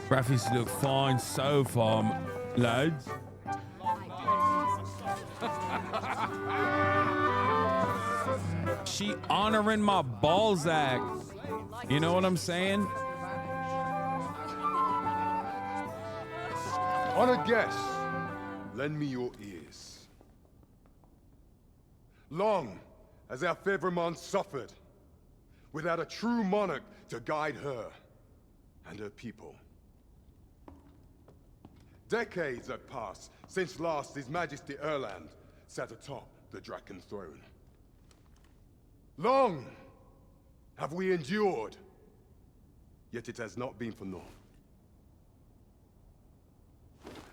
Graphics look fine so far, lads. She honoring my Balzac. You know what I'm saying? Honored guests, lend me your ears. Long has our Fevreman suffered without a true monarch to guide her and her people. Decades have passed since last His Majesty Erland sat atop the Draken throne. Long have we endured, yet it has not been for naught.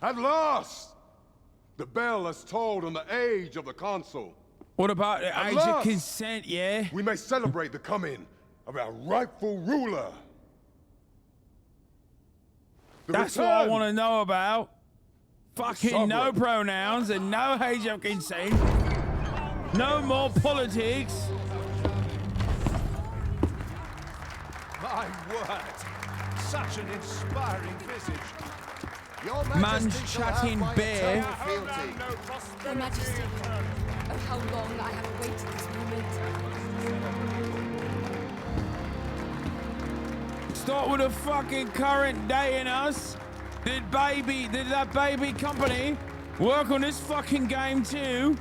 At last, the bell has tolled on the age of the Council. What about the age of consent, yeah? We may celebrate the coming of our rightful ruler. That's what I want to know about. Fucking no pronouns and no age of consent. No more politics. My word, such an inspiring visage. Your Man's chatting bear. Your Majesty, oh how long I have awaited this moment. Start with a fucking current day in us. Did that baby company work on this fucking game too?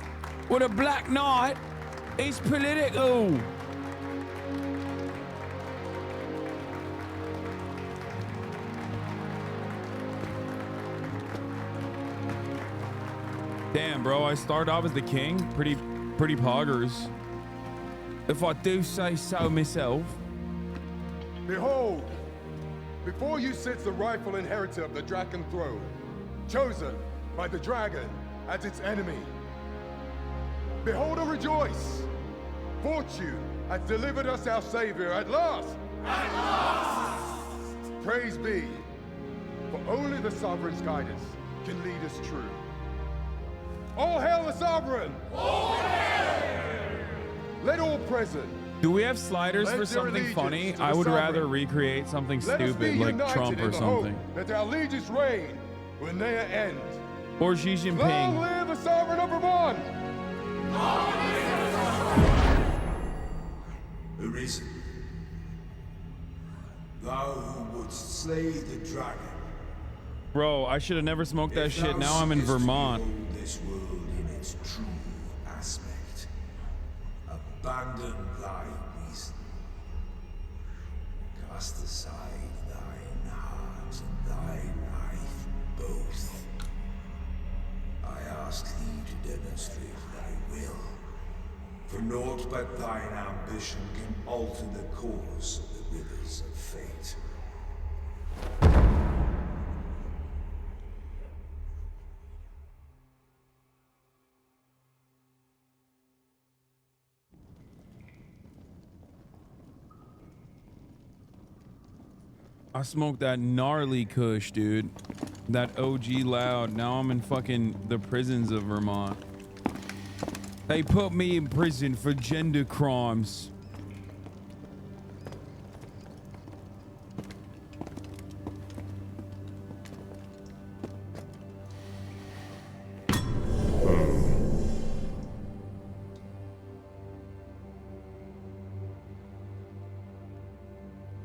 With a Black Knight? It's political. Damn, bro, I started off as the king. Pretty poggers. If I do say so myself. Behold, before you sits the rightful inheritor of the Draken throne, chosen by the dragon as its enemy. Behold and rejoice! Fortune has delivered us our savior at last! At last! Praise be For only the Sovereign's guidance can lead us true. All hail the Sovereign! All hail! Let all present. Do we have sliders Pledge for their something allegiance funny? to the I would rather sovereign. recreate something Let us be stupid like united Trump in or the hope something. that our allegiance reign will ne'er end. Or Xi Long Jinping. live the Sovereign of Vermont! Arisen, thou who wouldst slay the dragon. Bro, I should have never smoked that shit. Now I'm in Vermont. This world in its true aspect. Abandon thy reason. Cast aside thine heart and thy life both. I ask thee to demonstrate thy will. For naught but thine ambition can alter the course of the rivers of fate. I smoked that gnarly kush, dude. That OG loud. Now I'm in fucking the prisons of Vermont. They put me in prison for gender crimes.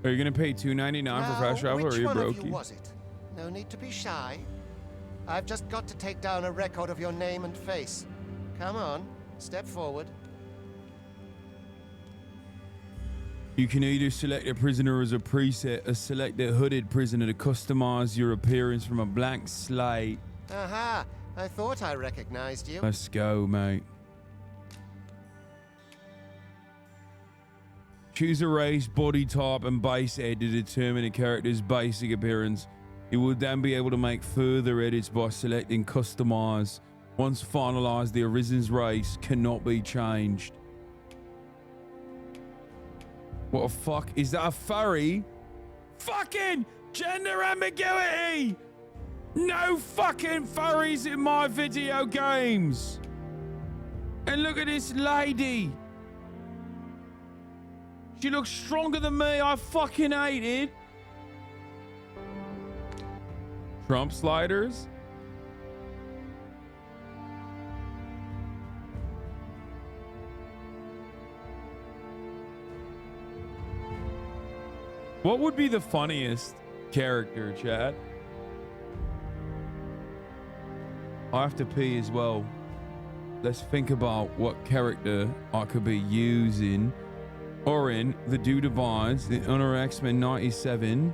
Are you gonna pay $2.99 for fast travel, or are you Which one of you brokey? was it? No need to be shy. I've just got to take down a record of your name and face. Come on, step forward. You can either select a prisoner as a preset or select a hooded prisoner to customize your appearance from a blank slate. Aha! I thought I recognized you. Let's go, mate. Choose a race, body type, and base head to determine a character's basic appearance. You will then be able to make further edits by selecting Customize. Once finalized, the Arisen's race cannot be changed. What the fuck? Is that a furry? Fucking gender ambiguity! No fucking furries in my video games! And look at this lady! She looks stronger than me. I fucking hate it. Trump sliders. What would be the funniest character, Chad? I have to pee as well. Let's think about what character I could be using. Orin, the Dude Divides, the Honor X-Men 97,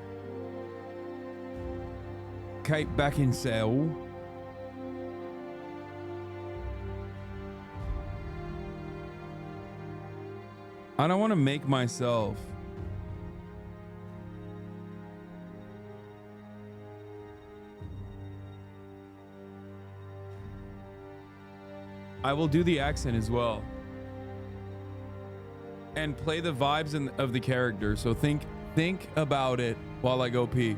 Kate Beckinsale, I don't want to make myself. I will do the accent as well. And play the vibes of the character. So think about it while I go pee.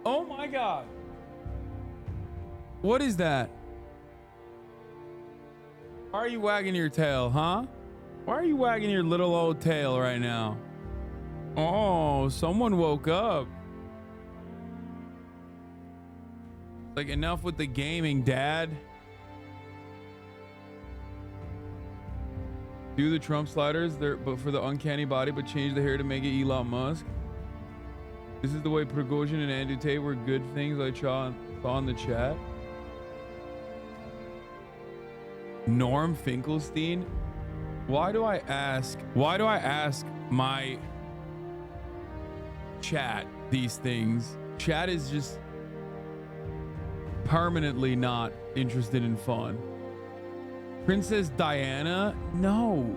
Oh my God. What is that? Why are you wagging your tail, huh? Why are you wagging your little old tail right now? Oh, someone woke up. Like, enough with the gaming, Dad. Do the Trump sliders there, but for the uncanny body, but change the hair to make it Elon Musk. This is the way Prigozhin and Andrew Tate were good things I saw in the chat. Norm Finkelstein. Why do I ask my chat these things? Chat is just permanently not interested in fun. Princess Diana? No.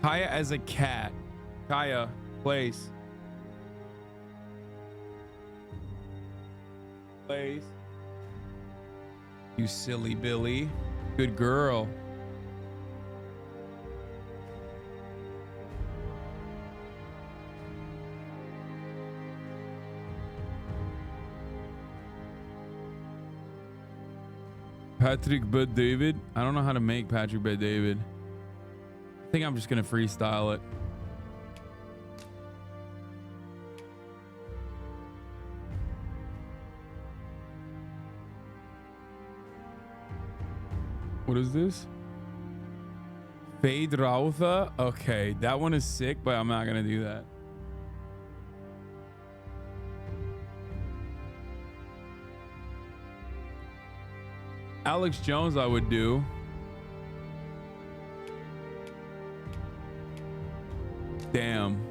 Kaya as a cat. Kaya, place. Place. You silly Billy. Good girl. Patrick Bet David. I don't know how to make Patrick Bet David. I think I'm just gonna freestyle it. What is this? Fade Rautha? Okay, that one is sick, but I'm not gonna do that. Alex Jones I would do. Damn.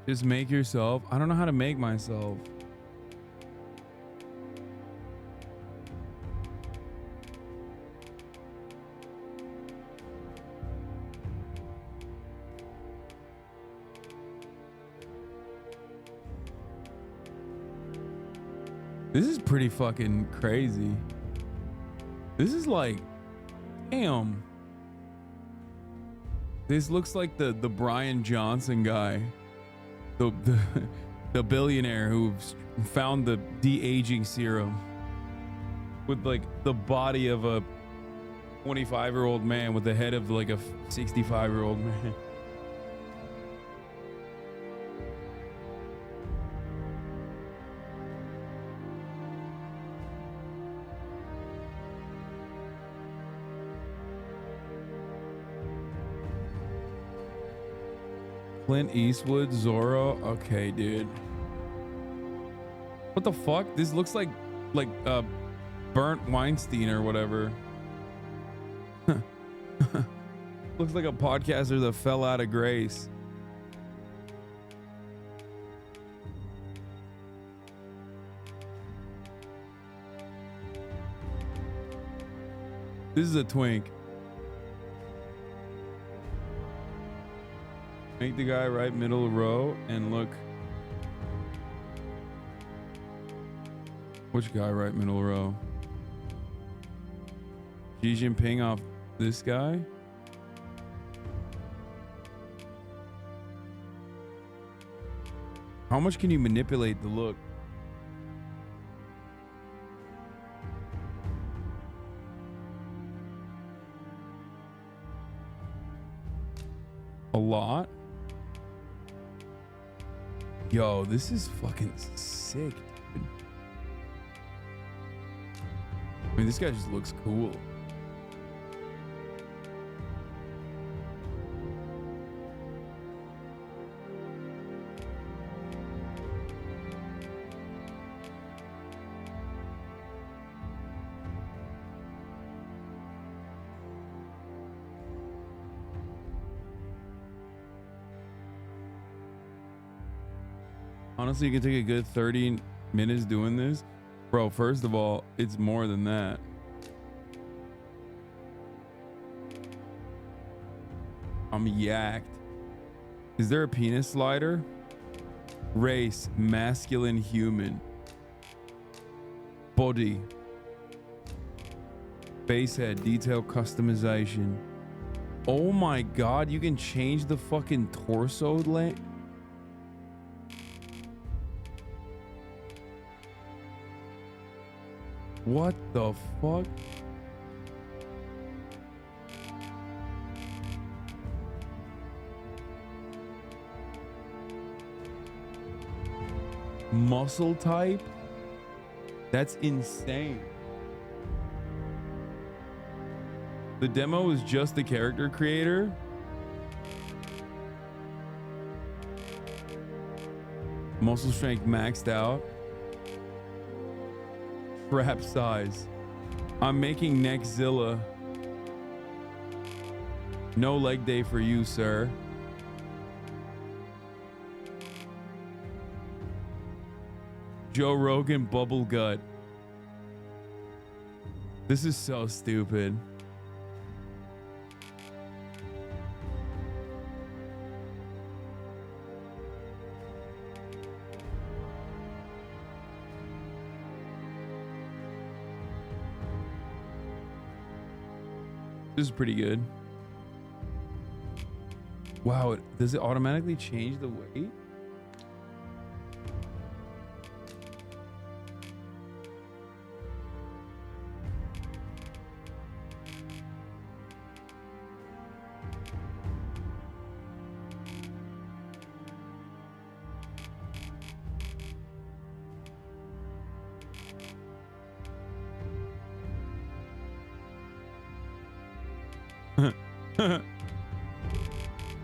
Just make yourself. I don't know how to make myself. This is pretty fucking crazy. This is like, damn. This looks like the Brian Johnson guy. The billionaire who found the de-aging serum with like the body of a 25-year-old man with the head of like a 65-year-old man. Clint Eastwood, Zorro. Okay, dude. What the fuck? This looks like burnt Weinstein or whatever. Looks like a podcaster that fell out of grace. This is a twink. Make the guy right middle row and look. Which guy right middle row? Xi Jinping off this guy? How much can you manipulate the look? A lot? Yo, this is fucking sick, dude. I mean, this guy just looks cool. Honestly, you can take a good 30 minutes doing this. Bro, first of all, it's more than that. I'm yacked. Is there a penis slider? Race, masculine human. Body. Face head, detail customization. Oh my god, you can change the fucking torso length. What the fuck? Muscle type? That's insane. The demo is just the character creator. Muscle strength maxed out. Crap size. I'm making Neckzilla. No leg day for you, sir. Joe Rogan bubble gut. This is so stupid. This is pretty good. Wow, does it automatically change the weight?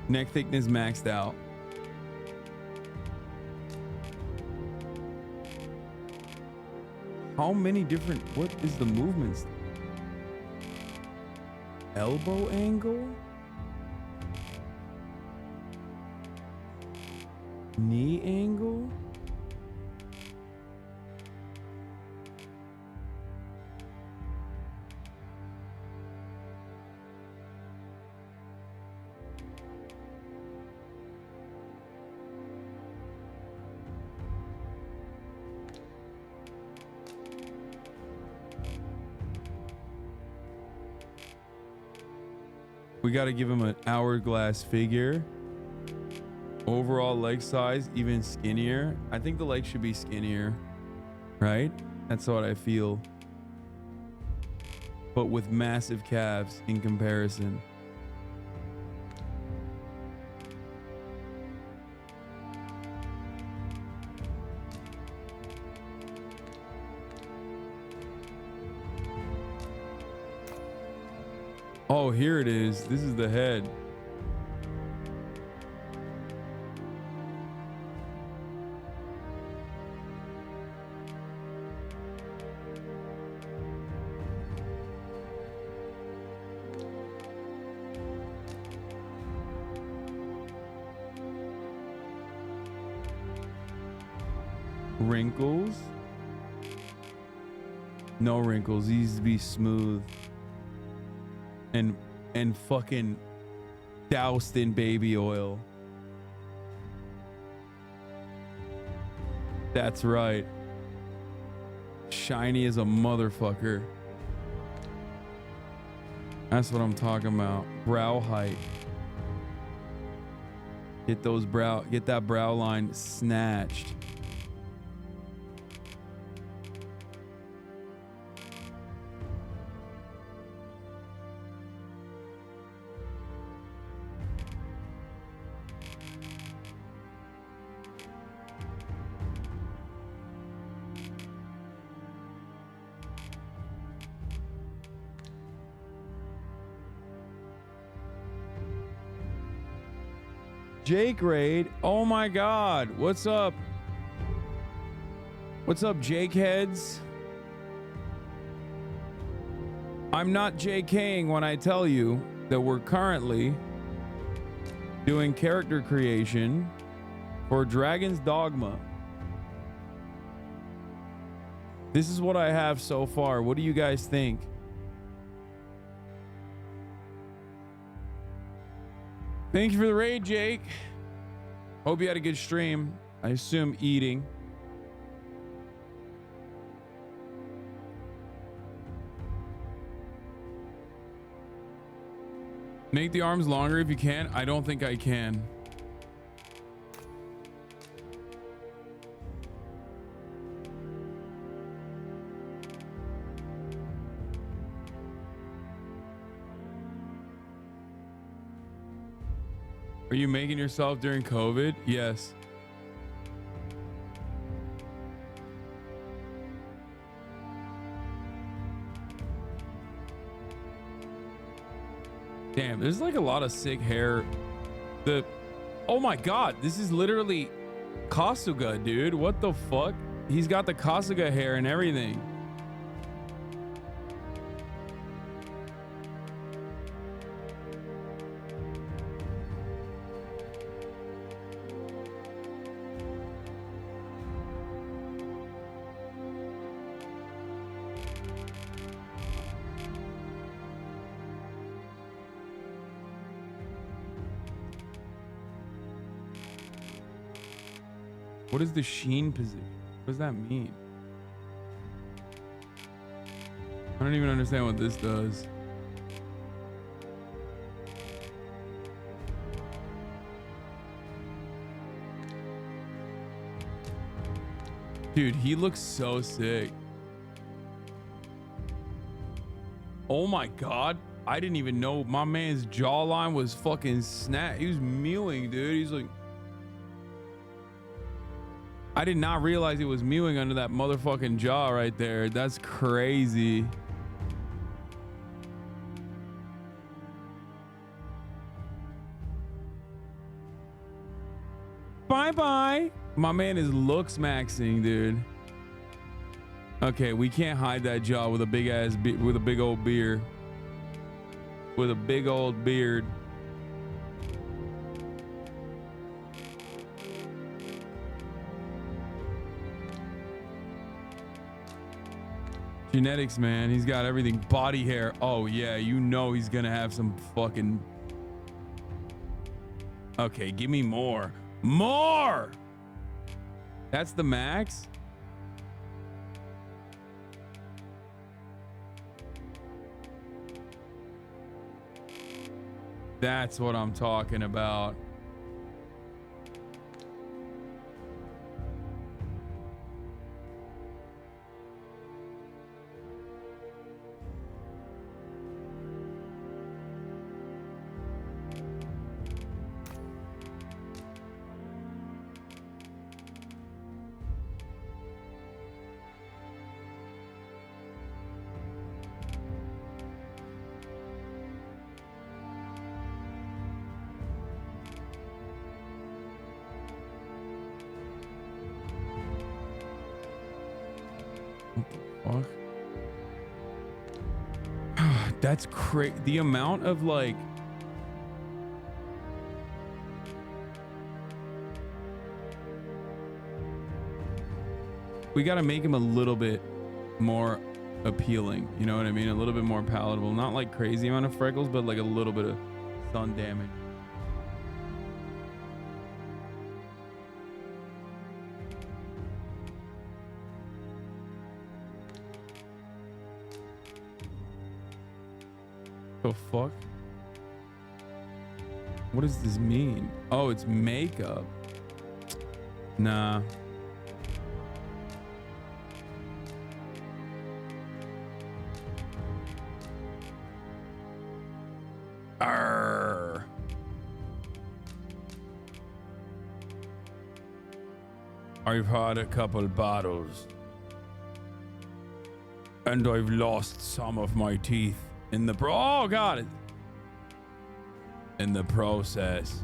Neck thickness maxed out. How many different, what is the movements? Elbow angle? Knee angle? We got to give him an hourglass figure. Overall leg size, even skinnier. I think the leg should be skinnier, right? That's what I feel. But with massive calves in comparison. Oh, here it is. This is the head. Wrinkles? No wrinkles. These needs to be smooth. And fucking doused in baby oil. That's right. Shiny as a motherfucker. That's what I'm talking about. Brow height. Get that brow line snatched. Jake Raid. Oh my god. What's up? What's up, Jake heads? I'm not JKing when I tell you that we're currently doing character creation for Dragon's Dogma. This is what I have so far. What do you guys think? Thank you for the raid, Jake. Hope you had a good stream. I assume eating. Make the arms longer if you can. I don't think I can. Are you making yourself during COVID? Yes. Damn, there's like a lot of sick hair. Oh my God, this is literally Kasuga, dude. What the fuck? He's got the Kasuga hair and everything. What is the sheen position? What does that mean? I don't even understand what this does. Dude, he looks so sick. Oh my God. I didn't even know my man's jawline was fucking snap. He was mewing, dude. He's like... I did not realize he was mewing under that motherfucking jaw right there. That's crazy. Bye-bye. My man is looks maxing, dude. Okay, we can't hide that jaw with a big ass with a big old beard. With a big old beard. Genetics, man. He's got everything. Body hair. Oh yeah, you know he's gonna have some fucking... Okay, give me more. More! That's the max? That's what I'm talking about. That's crazy. The amount of like... We got to make him a little bit more appealing. You know what I mean? A little bit more palatable. Not like crazy amount of freckles, but like a little bit of sun damage. The fuck? What does this mean? Oh, it's makeup. Nah. Arr. I've had a couple battles, and I've lost some of my teeth. In the oh god, in the process.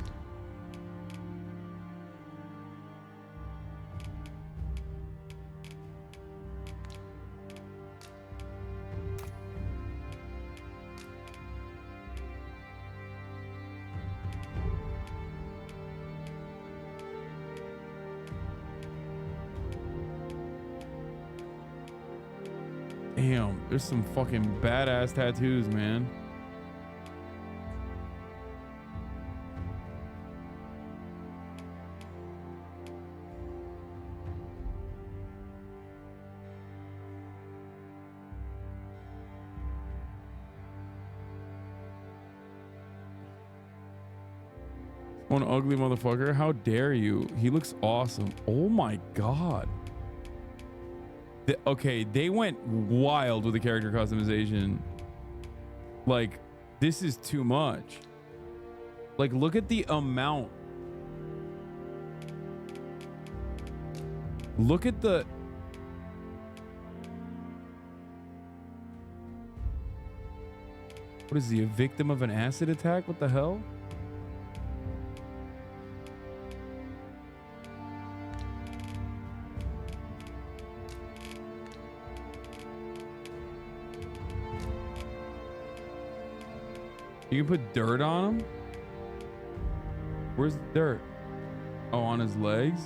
Damn, there's some fucking badass tattoos, man. One ugly motherfucker. How dare you? He looks awesome. Oh my god. Okay, they went wild with the character customization. Like, this is too much. Like, look at the amount. Look at the... What is he, a victim of an acid attack? What the hell? You can put dirt on him? Where's the dirt? Oh, on his legs?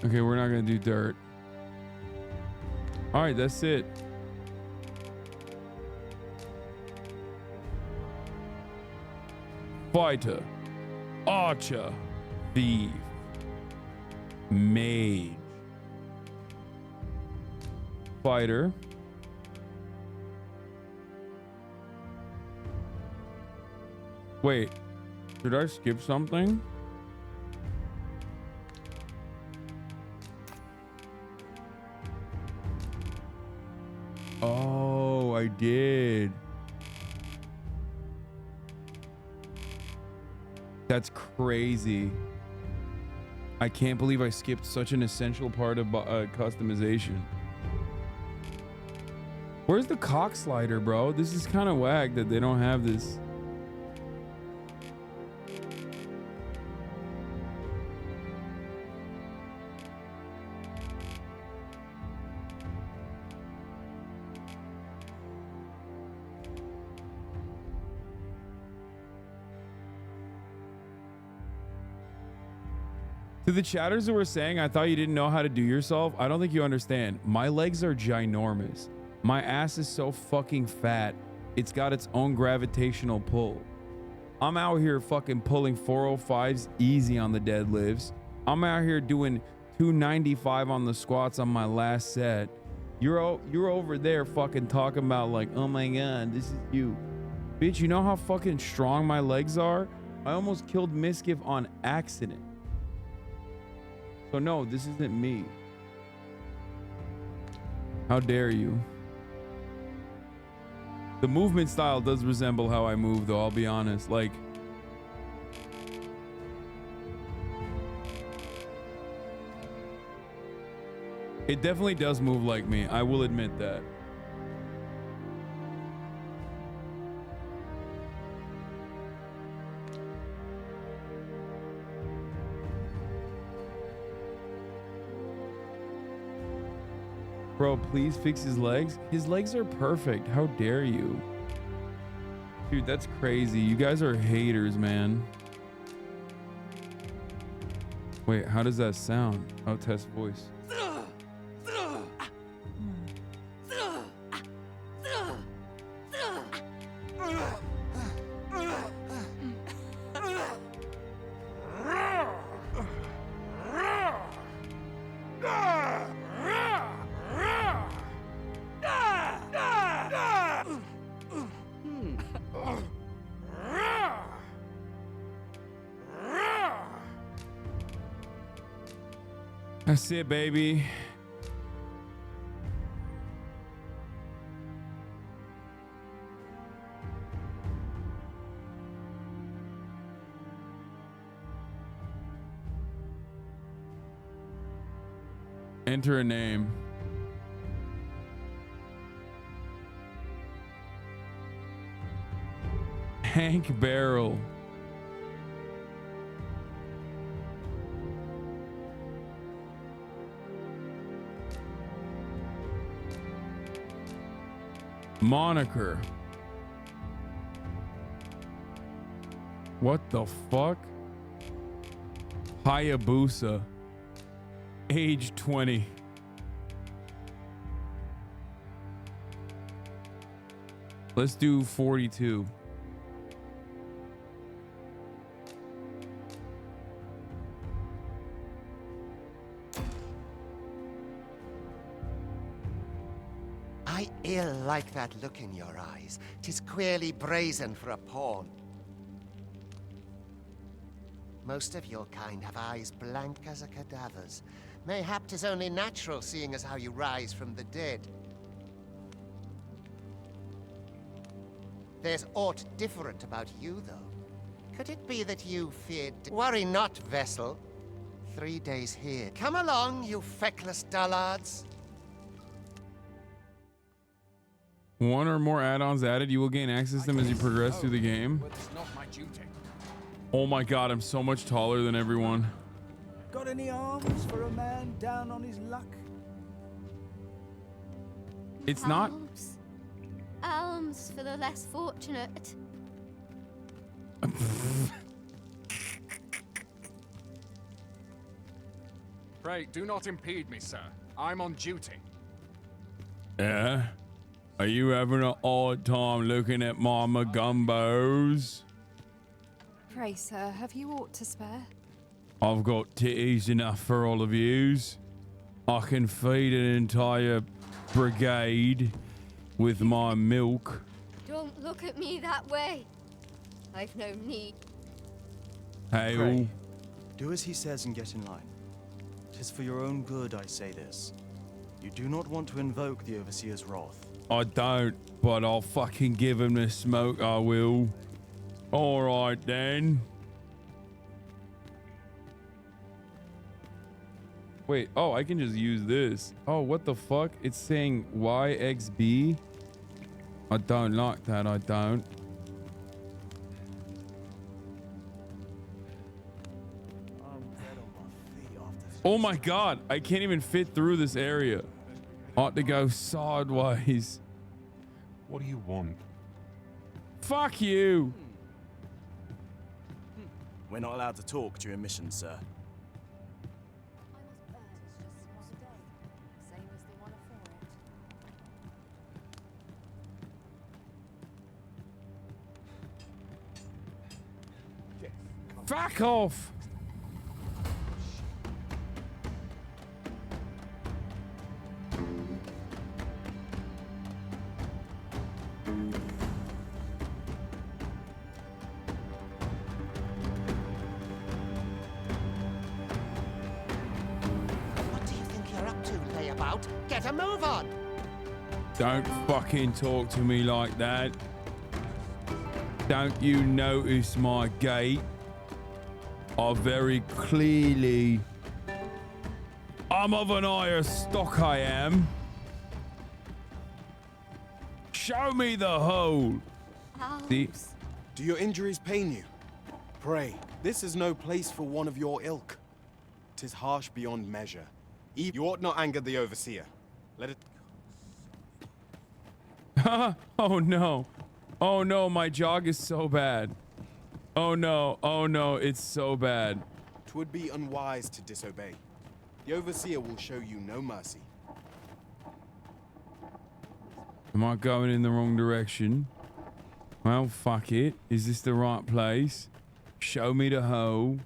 Okay, we're not gonna do dirt. All right, that's it. Fighter, archer, thief, mage, fighter, wait, did I skip something? Oh, I did. That's crazy. I can't believe I skipped such an essential part of customization. Where's the cock slider, bro? This is kind of whack that they don't have this. To the chatters who were saying, I thought you didn't know how to do yourself. I don't think you understand. My legs are ginormous. My ass is so fucking fat. It's got its own gravitational pull. I'm out here fucking pulling 405s easy on the deadlifts. I'm out here doing 295 on the squats on my last set. You're over there fucking talking about like, oh my God, this is you. Bitch, you know how fucking strong my legs are? I almost killed Miskiff on accident. So no, this isn't me. How dare you? The movement style does resemble how I move, though, I'll be honest. Like, it definitely does move like me. I will admit that. Bro, please fix his legs. His legs are perfect. How dare you? Dude, that's crazy. You guys are haters, man. Wait, how does that sound? Oh, test voice. That's it, baby. Enter a name. Hank Barrel. Moniker. What the fuck? Hayabusa. Age 20. Let's do 42. I ill like that look in your eyes. 'Tis queerly brazen for a pawn. Most of your kind have eyes blank as a cadaver's. Mayhap 'tis only natural, seeing as how you rise from the dead. There's aught different about you, though. Could it be that you feared... Worry not, vessel. 3 days here. Come along, you feckless dullards. 1 or more add-ons added. You will gain access to them as you progress through the game. But it's not my duty. Oh my god, I'm so much taller than everyone. Got any alms for a man down on his luck? It's not. Alms for the less fortunate. Pray, do not impede me, sir. I'm on duty. Yeah? Are you having an odd time looking at my gumbos? Pray, sir, have you aught to spare? I've got titties enough for all of yous. I can feed an entire brigade with my milk. Don't look at me that way. I've no need. Hail. Pray, do as he says and get in line. 'Tis for your own good I say this. You do not want to invoke the Overseer's wrath. I don't, but I'll fucking give him the smoke, I will. Alright then. Wait, oh, I can just use this. Oh, what the fuck? It's saying YXB? I don't like that, I don't. Oh my god, I can't even fit through this area. Ought to go sideways. What do you want? Fuck you. We're not allowed to talk during missions, sir. Fuck off. Get a move on! Don't fucking talk to me like that. Don't you notice my gait? I very clearly... I'm of an higher stock, I am. Show me the hole. See? Do your injuries pain you? Pray, this is no place for one of your ilk. 'Tis harsh beyond measure. You ought not anger the Overseer. Let it... Oh no. Oh no, my jog is so bad. Oh no, it's so bad. 'Twould be unwise to disobey. The Overseer will show you no mercy. Am I going in the wrong direction? Well, fuck it. Is this the right place? Show me the hole.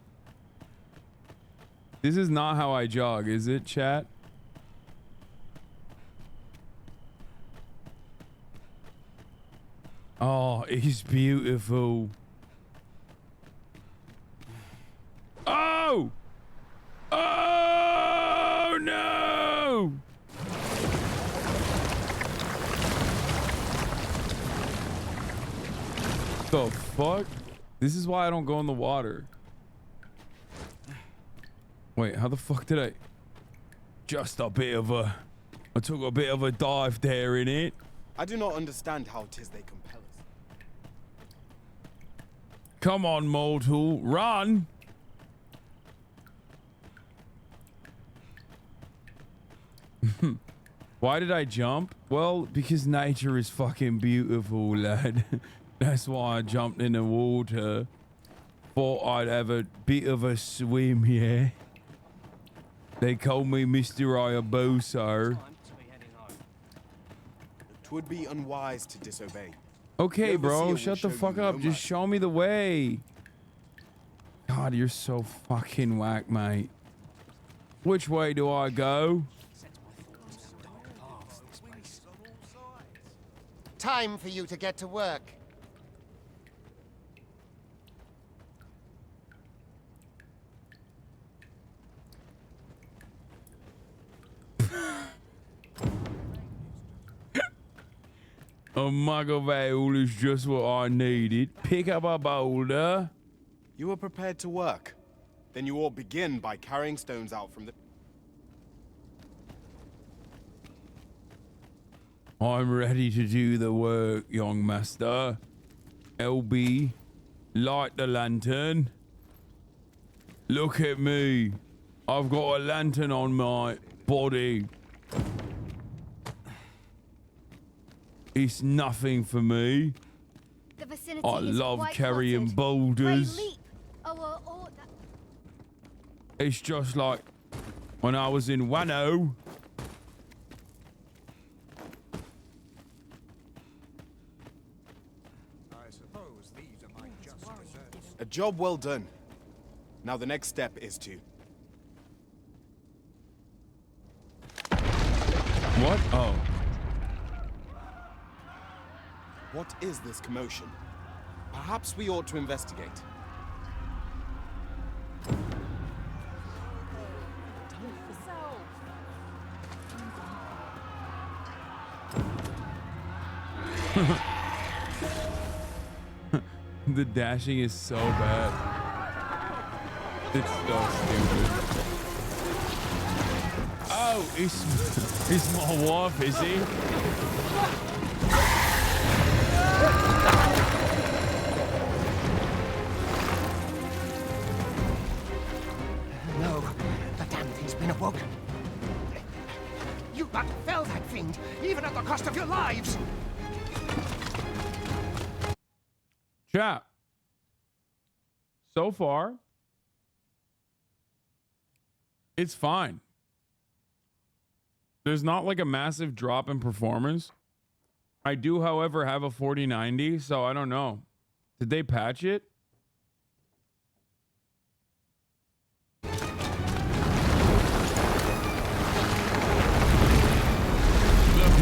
This is not how I jog, is it, chat? Oh, it's beautiful. Oh! Oh, no! The fuck? This is why I don't go in the water. Wait, how the fuck did I... Just a bit of a... I took a bit of a dive there in it. I do not understand how 'tis they compel us. Come on, mortal. Run! Why did I jump? Well, because nature is fucking beautiful, lad. That's why I jumped in the water. Thought I'd have a bit of a swim, yeah. They call me Mr. Hayabusa. Twould be unwise to disobey. Okay, The bro, overseer will shut show the you fuck no up. Just mercy. show me the way. God, you're so fucking whack, mate. Which way do I go? Time for you to get to work. A mug of ale is just what I needed. Pick up a boulder. You are prepared to work. Then you all begin by carrying stones out from the... I'm ready to do the work, young master. LB, light the lantern. Look at me. I've got a lantern on my body. It's nothing for me. The vicinity I is love quite carrying cluttered. boulders. Great leap. Oh, It's just like when I was in Wano. A job well done. Now the next step is to... What? Oh. What is this commotion? Perhaps we ought to investigate. The dashing is so bad. It's so stupid. Oh, it's my wife, is he? No, the damn thing's been awoken. You but fell that fiend, even at the cost of your lives. Chat. So far, it's fine. There's not like a massive drop in performance. I do, however, have a 4090, so I don't know. Did they patch it? Look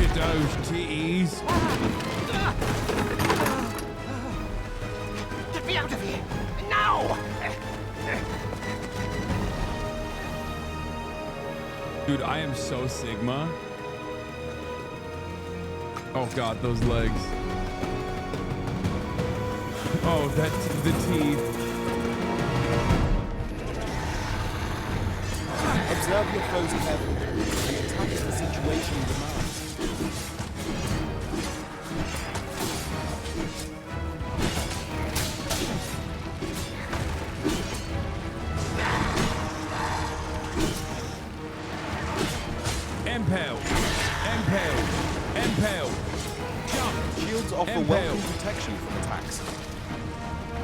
at those titties. Get me out of here! Now! Dude, I am so Sigma. Oh god, those legs. Oh, the teeth. Observe your foes carefully and attack as the situation demands. Impale. Impale. Impale. Jump. Shields offer Impale. welcome protection from attacks.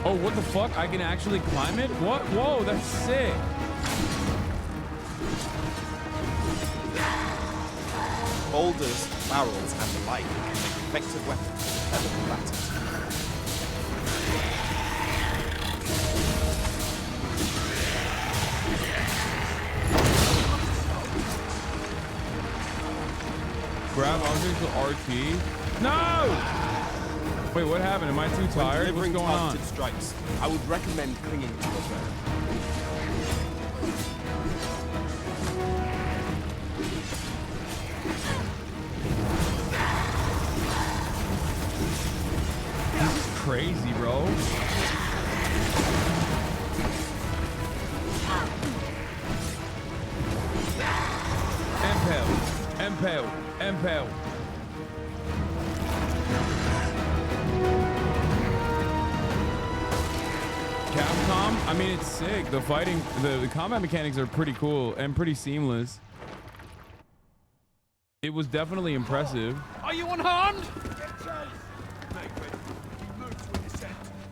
Oh, what the fuck? I can actually climb it? What? Whoa, that's sick. Boulders, barrels, and the like can make effective weapons for feather combatants. Grab objects with RT. No! Wait, what happened? Am I too tired? What's going on? Targeted strikes, I would recommend clinging to a bow. This is crazy, bro. Impale. Impale. Impale. Capcom, I mean, it's sick. The fighting, the combat mechanics are pretty cool and pretty seamless. It was definitely impressive. Are you unharmed?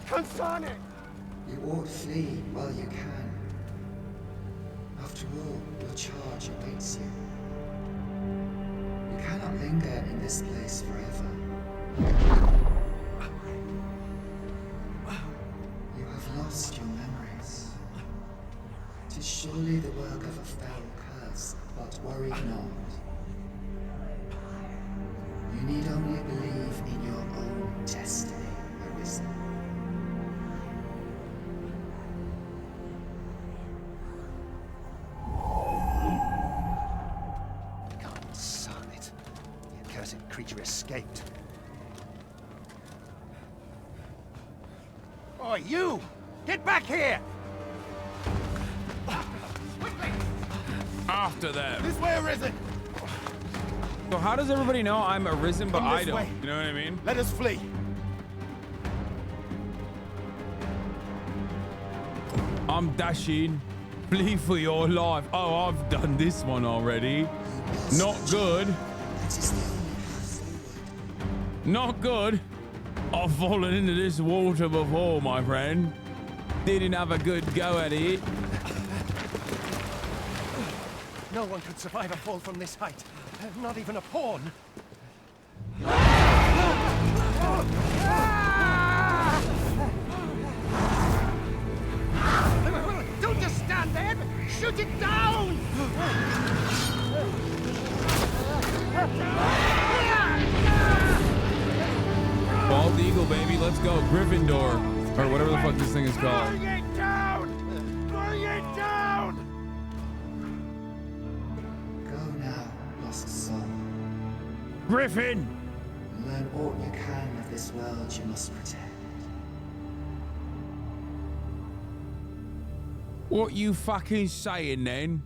Consane! You ought flee while you can. After all, your charge awaits you. You cannot linger in this place forever. You have lost your memories. 'Tis surely the work of a foul curse, but worry not. You need only believe in your own destiny, Arisen. Son it. The accursed creature escaped. Oh, you! Get back here! After them. This way, Arisen! So how does everybody know I'm Arisen, but Come I this don't? way. You know what I mean? Let us flee. I'm dashing. Flee for your life. Oh, I've done this one already. Not good. Not good. I've fallen into this water before, my friend. Didn't have a good go at it. No one could survive a fall from this height. Not even a pawn. Don't just stand there! Shoot it down! Bald eagle, baby. Let's go. Gryffindor. Or whatever the fuck this thing is called. Bring it down! Bring it down! Go now, lost soul. Griffin! Learn all you can of this world you must protect. What you fucking saying then?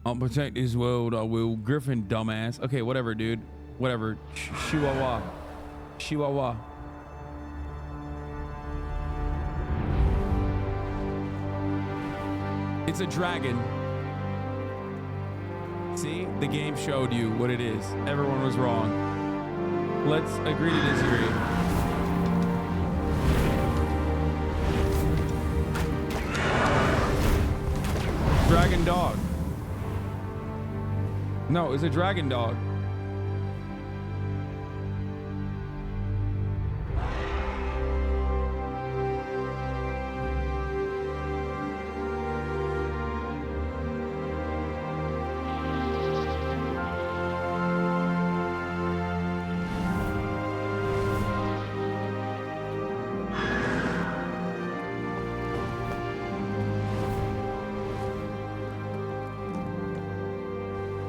I'll protect this world, I will. Griffin, dumbass. Okay, whatever, dude. Whatever. Chihuahua. Chihuahua. It's a dragon. See? The game showed you what it is. Everyone was wrong. Let's agree to disagree. Dragon dog. No, it's a dragon dog.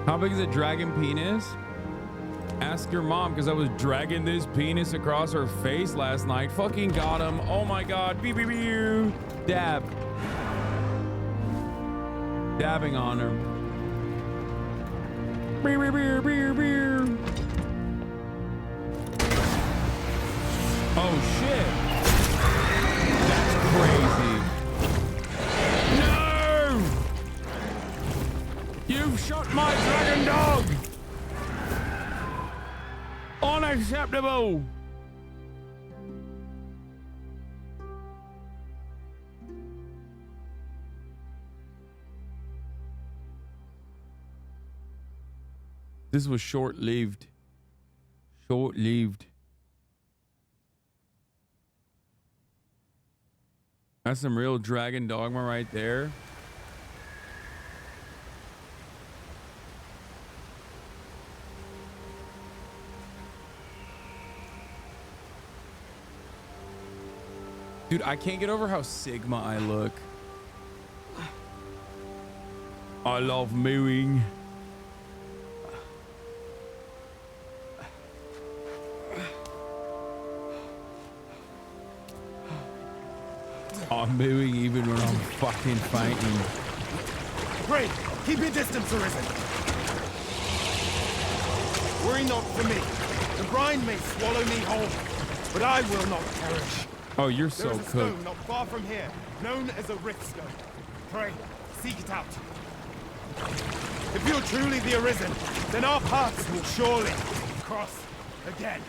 How big is a dragon penis? Ask your mom, because I was dragging this penis across her face last night. Fucking got him. Oh my god. Beep, beep, beep. Dab. Dabbing on her. Beep, beep, beep, beep, beep. Oh shit. That's crazy. No! You've shot my dragon dog! Unacceptable! This was short-lived. Short-lived. That's some real dragon dogma right there. Dude, I can't get over how Sigma I look. I love mooing. I'm mooing even when I'm fucking fainting. Pray, keep your distance, Arisen. Worry not for me. The brine may swallow me whole, but I will not perish. Oh, you're so There is a cooked. stone not far from here, known as a rift stone. Pray, seek it out. If you're truly the Arisen, then our paths will surely cross again.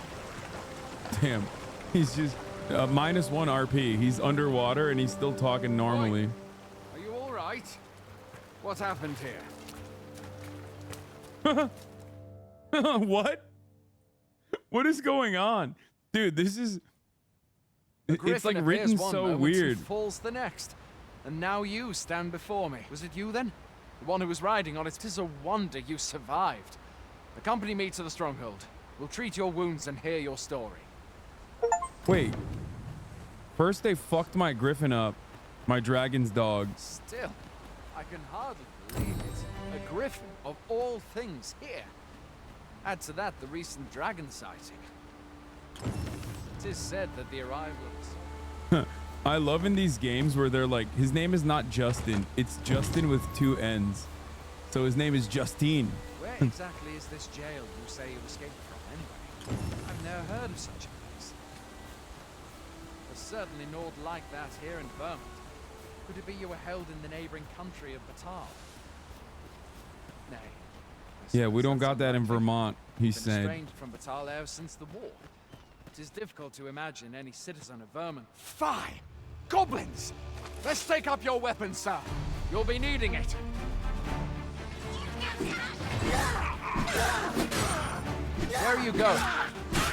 Damn, he's just -1 RP. He's underwater and he's still talking normally. Are you all right? What happened here? What? What is going on? Dude, this is... It's like written so weird. Falls the next. And now you stand before me. Was it you then? The one who was riding on it? 'Tis a wonder you survived. Accompany me to the stronghold. We'll treat your wounds and hear your story. Wait. First they fucked my griffin up. My dragon's dog. Still, I can hardly believe it. A griffin of all things here. Add to that the recent dragon sighting. It is said that the arrivals... I love in these games where they're like, his name is not Justin, it's Justin with 2 N's. So his name is Justine. Where exactly is this jail you say you escaped from anyway? I've never heard of such a place. There's certainly naught like that here in Vermont. Could it be you were held in the neighboring country of Batal? Nay. Yeah, we don't got that in Vermont, he said. Estranged from Batal ever since the war. It is difficult to imagine any citizen of Vermont. Fie! Goblins! Let's take up your weapons, sir. You'll be needing it. Where are you going?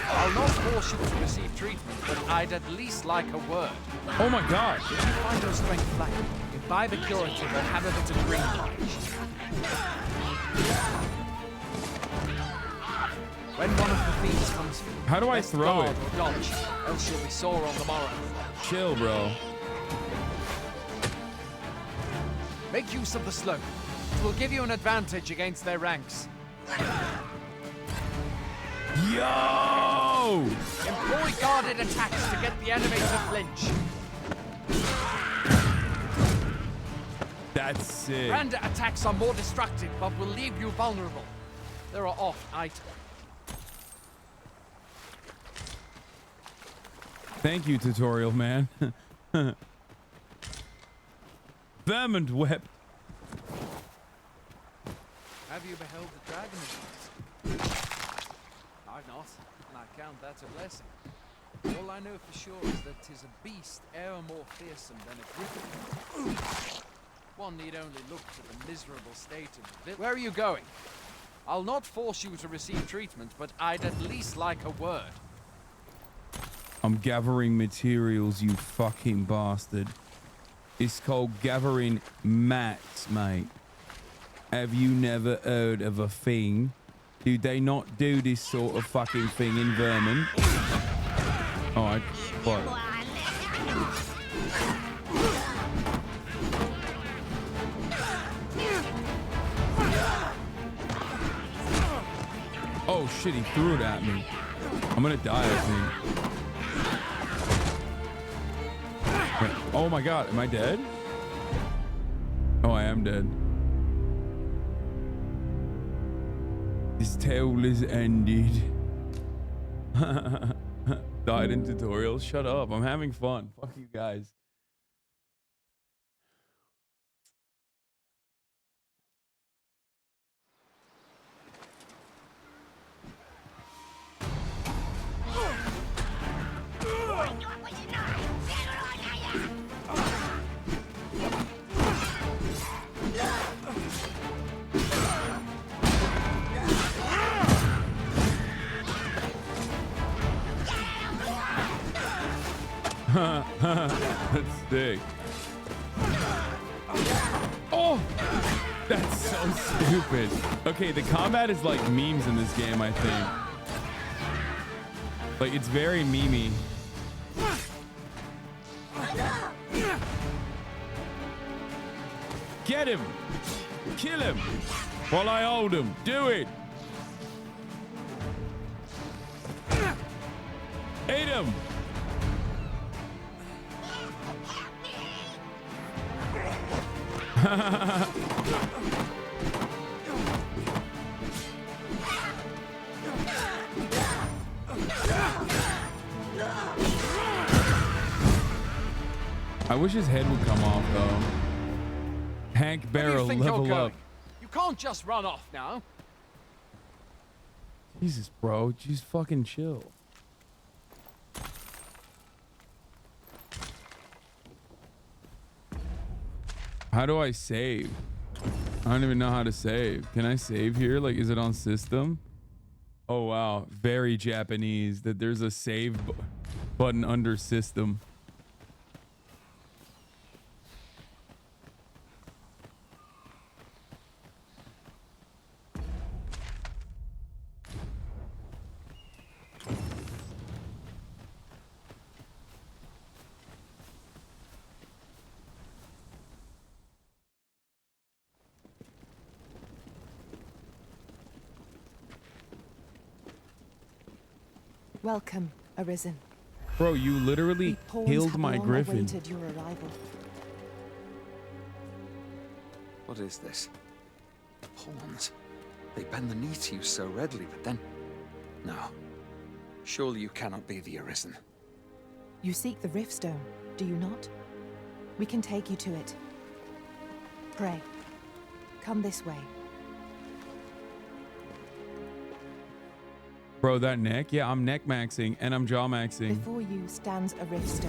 I'll not force you to receive treatment, but I'd at least like a word. Oh my god! If you find your strength lacking, imbibe a curative and have a bit of green punch. When one of the fiends comes for you, how do I throw it? Or dodge, else you'll be sore on the morrow. Chill, bro. Make use of the slope. It will give you an advantage against their ranks. Yo! Employ guarded attacks to get the enemy to flinch. That's sick. Random attacks are more destructive, but will leave you vulnerable. There are off items. Thank you, tutorial man. Vermont wept. Have you beheld the dragon of I've not, and I count that a blessing. All I know for sure is that 'tis a beast e'er more fearsome than a griffin. One need only look to the miserable state of the village. Where are you going? I'll not force you to receive treatment, but I'd at least like a word. I'm gathering materials, you fucking bastard. It's called gathering mats, mate. Have you never heard of a thing? Do they not do this sort of fucking thing in Vermont? Oh, I... What? Oh shit, he threw it at me. I'm gonna die, I think. Oh my god, am I dead? Oh, I am dead. This tale is ended. Died in tutorial. Shut up. I'm having fun. Fuck you guys. That's sick. Oh, that's so stupid. Okay, the combat is like memes in this game, I think. Like, it's very memey. Get him! Kill him! While I hold him. Do it! Eat him! I wish his head would come off though. Hank Barrow, level up. You can't just run off now. Jesus, bro, just fucking chill. How do I save? I don't even know how to save. Can I save here? Like, is it on system? Oh, wow. Very Japanese that there's a save button under system. Welcome, Arisen. Bro, you literally killed my griffin. Awaited your arrival. What is this? Pawns. They bend the knee to you so readily, but then... No. Surely you cannot be the Arisen. You seek the Riftstone, do you not? We can take you to it. Pray. Come this way. Bro, that neck? Yeah, I'm neck maxing and I'm jaw maxing. Before you stands a Riftstone.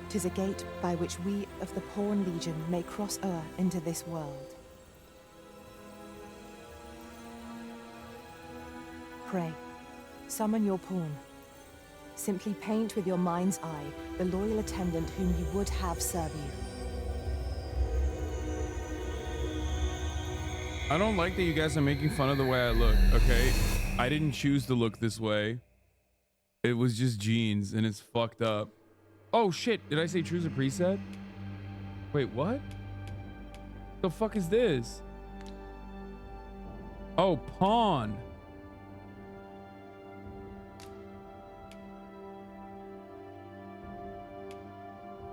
Tis a gate by which we of the Pawn Legion may cross o'er into this world. Pray, summon your pawn. Simply paint with your mind's eye the loyal attendant whom you would have serve you. I don't like that you guys are making fun of the way I look, okay? I didn't choose to look this way. It was just genes and it's fucked up. Oh shit, did I say choose a preset? Wait, what? The fuck is this? Oh, pawn.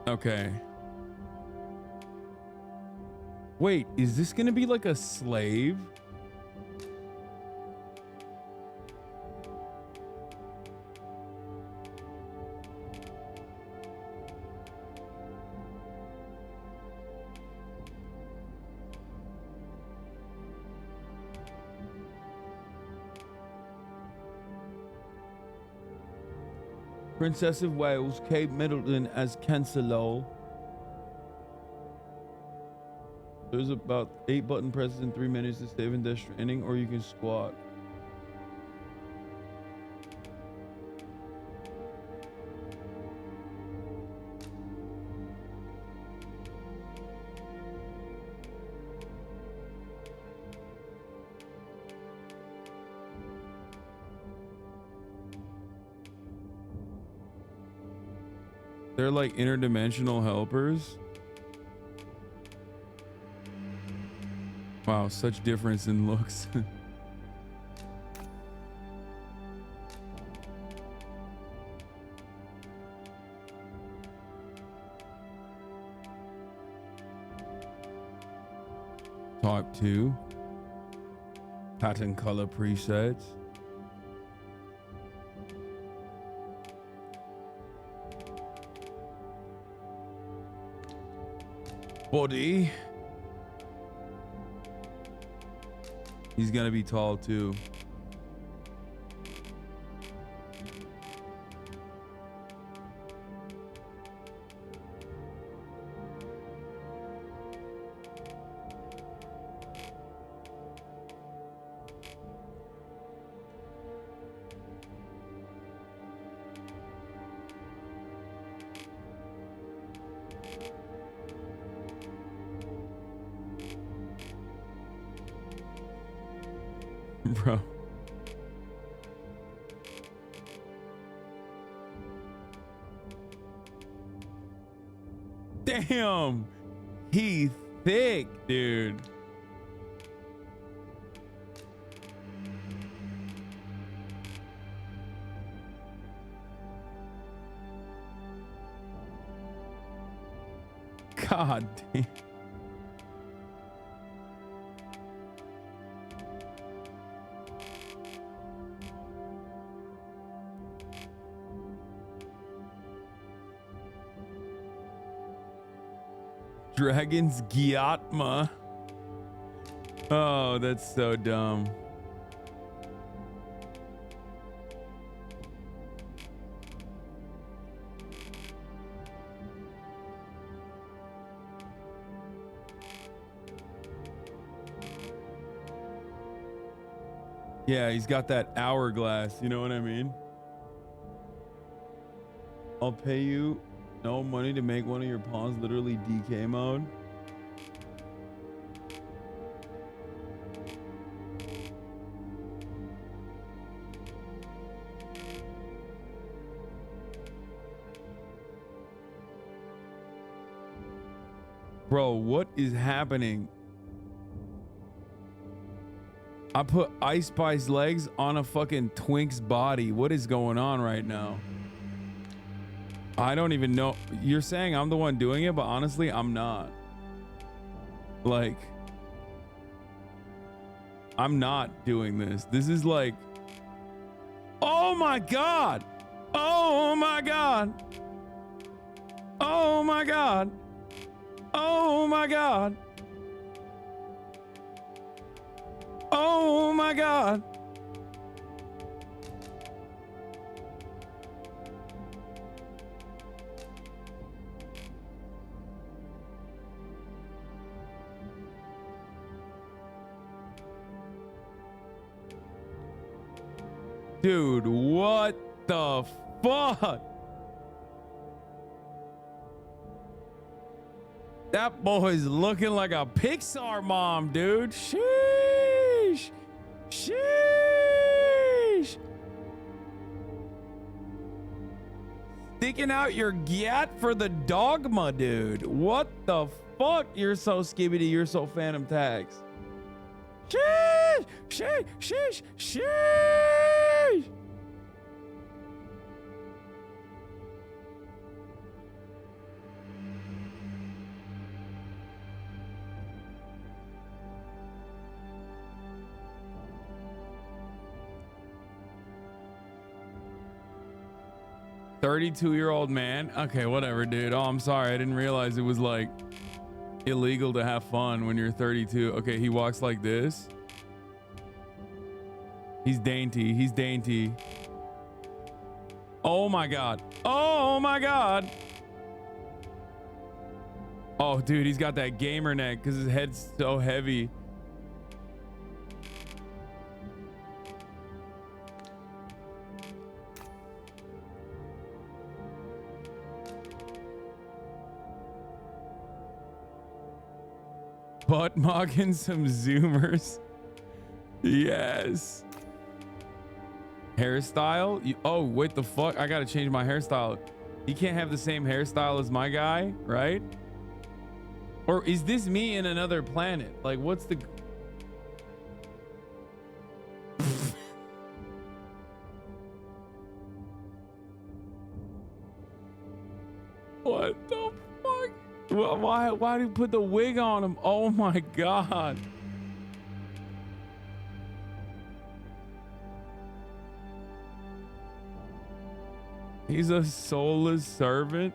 Okay. Wait, is this gonna be like a slave? Princess of Wales, Kate Middleton as Chancellor. There's about 8 button presses in 3 minutes to save in Death Stranding, or you can squat. They're like interdimensional helpers. Wow, such difference in looks. Type 2. Pattern color presets. Body. He's gonna be tall too. Bro. Damn. He thick, dude. God damn. Dragon's Gyatma. Oh, that's so dumb. Yeah, he's got that hourglass. You know what I mean? I'll pay you no money to make one of your pawns literally DK mode. Bro, what is happening? I put Ice Spice legs on a fucking twink's body. What is going on right now? I don't even know. You're saying I'm the one doing it, but honestly, I'm not. Like, I'm not doing this. This is like, oh my God. Oh my God. Oh my God. Oh my God. Oh my God. Dude, what the fuck? That boy's looking like a Pixar mom, dude. Sheesh. Sheesh. Sticking out your gat for the dogma, dude. What the fuck? You're so skibbity. You're so Phantom Tags. Sheesh. Sheesh. Sheesh. Sheesh. "32-year-old man." Okay, whatever, dude. Oh, I'm sorry. I didn't realize it was like illegal to have fun when you're 32. Okay, he walks like this. He's dainty. He's dainty. Oh my God. Oh my God. Oh, dude, he's got that gamer neck because his head's so heavy. Butt mocking some zoomers. Yes. Hairstyle? Oh, wait, the fuck? I gotta change my hairstyle. He can't have the same hairstyle as my guy, right? Or is this me in another planet? Like, what's the... What the fuck? Why do you put the wig on him? Oh my God. He's a soulless servant.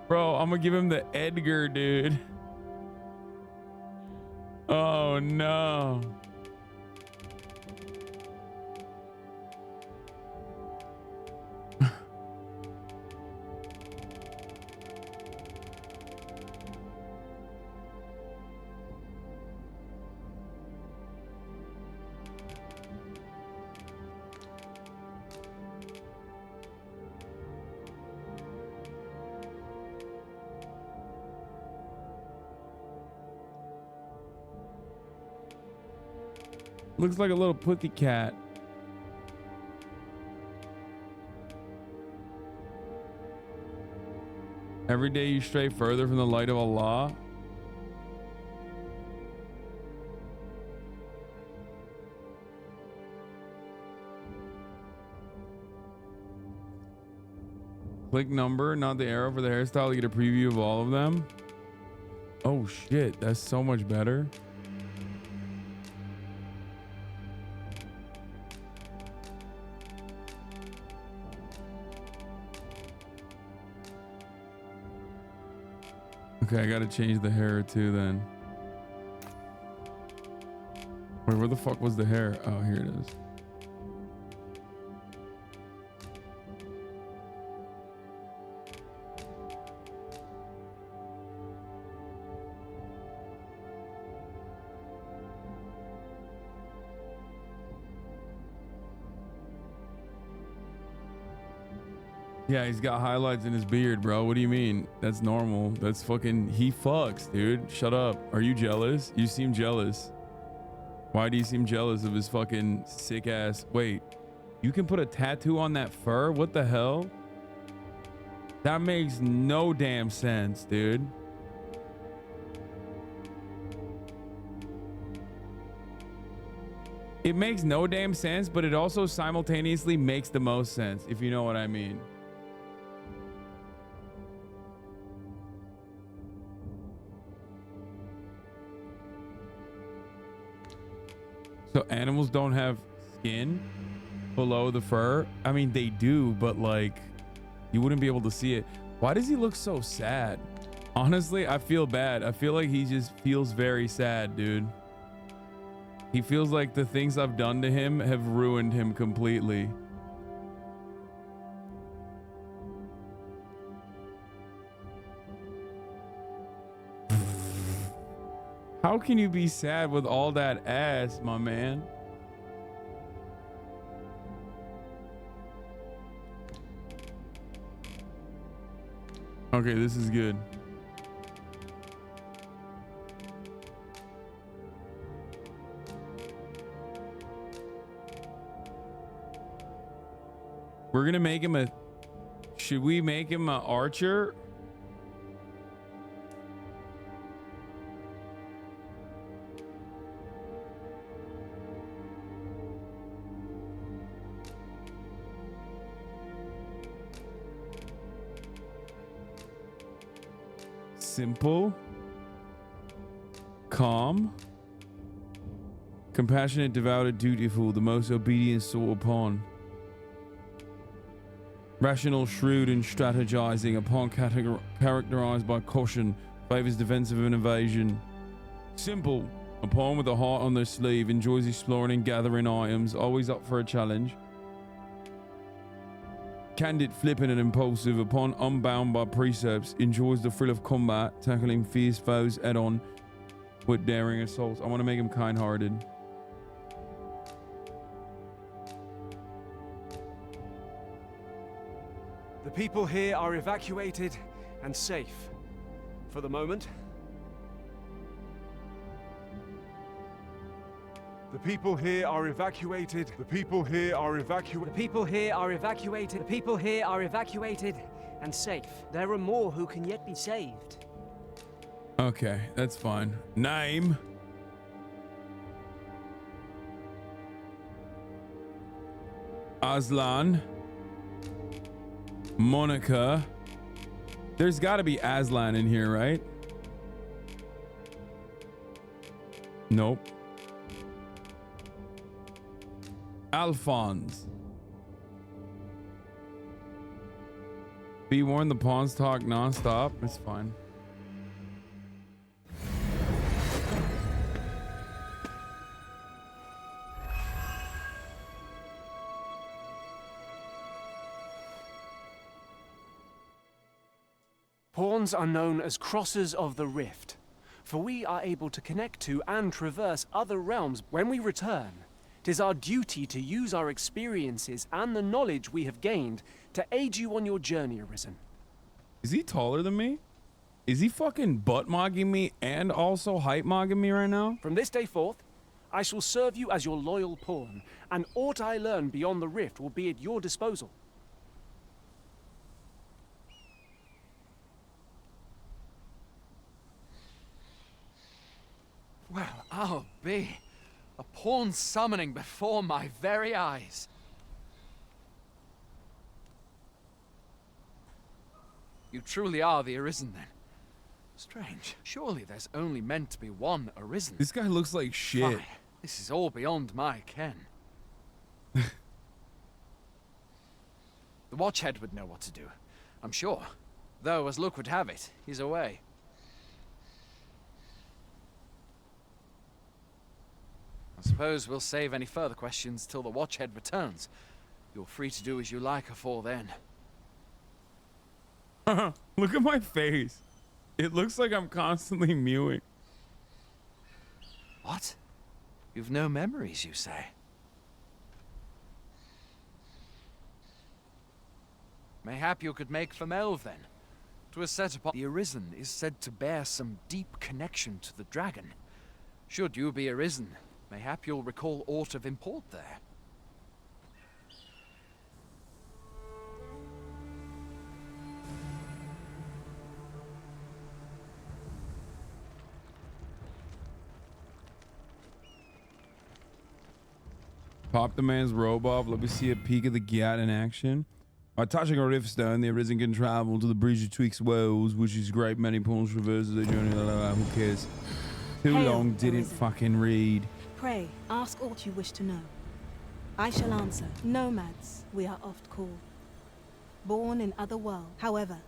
Bro, I'm gonna give him the Edgar, dude. Oh no. Looks like a little pussy cat. Every day you stray further from the light of Allah. Click number, not the arrow for the hairstyle to get a preview of all of them. Oh shit, that's so much better. Okay, I gotta change the hair too then. Wait, where the fuck was the hair? Oh, here it is. Yeah, he's got highlights in his beard, bro. What do you mean? That's normal. That's fucking... He fucks, dude. Shut up. Are you jealous? You seem jealous. Why do you seem jealous of his fucking sick ass... Wait. You can put a tattoo on that fur? What the hell? That makes no damn sense, dude. It makes no damn sense, but it also simultaneously makes the most sense, if you know what I mean. So animals don't have skin below the fur? I mean, they do, but like, you wouldn't be able to see it. Why does he look so sad? Honestly, I feel bad. I feel like he just feels very sad, dude. He feels like the things I've done to him have ruined him completely. How can you be sad with all that ass, my man? Okay, this is good. We're gonna make him a... Should we make him an archer? Simple. Calm. Compassionate, devoted, dutiful, the most obedient sort of pawn. Rational, shrewd, and strategizing, a pawn characterized by caution, favors defensive and evasion. Simple, a pawn with a heart on their sleeve, enjoys exploring and gathering items, always up for a challenge. Candid, flippant, and impulsive, a pawn unbound by precepts, enjoys the thrill of combat, tackling fierce foes head-on with daring assaults. I want to make him kind-hearted. The people here are evacuated and safe. For the moment. The people here are evacuated. The people here are evacuated. The people here are evacuated. The people here are evacuated and safe. There are more who can yet be saved. Okay, that's fine. Name. Aslan. Monica. There's got to be Aslan in here, right? Nope. Alphonse. Be warned, the pawns talk non-stop. It's fine. Pawns are known as crossers of the rift, for we are able to connect to and traverse other realms. When we return, it is our duty to use our experiences and the knowledge we have gained to aid you on your journey, Arisen. Is he taller than me? Is he fucking butt-mogging me and also height-mogging me right now? From this day forth, I shall serve you as your loyal pawn, and aught I learn beyond the rift will be at your disposal. Well, I'll be. A pawn summoning before my very eyes. You truly are the Arisen, then. Strange. Surely there's only meant to be one Arisen. This guy looks like shit. Fie. This is all beyond my ken. The Watchhead would know what to do, I'm sure. Though, as luck would have it, he's away. I suppose we'll save any further questions till the Watchhead returns. You're free to do as you like afore then. Look at my face. It looks like I'm constantly mewing. What? You've no memories, you say? Mayhap you could make for Melv then. 'Twas set upon the Arisen is said to bear some deep connection to the dragon. Should you be Arisen, mayhap you'll recall aught of import there. Pop the man's robe off. Let me see a peek of the Govt in action. By touching a riftstone, the Arisen can travel to the bridge betwixt worlds, which is great. Many points traverses their journey. Who cares? Too Hail, long, didn't Arisen. fucking read. Pray, ask aught you wish to know. I shall answer. Nomads, we are oft called. Born in other worlds. However,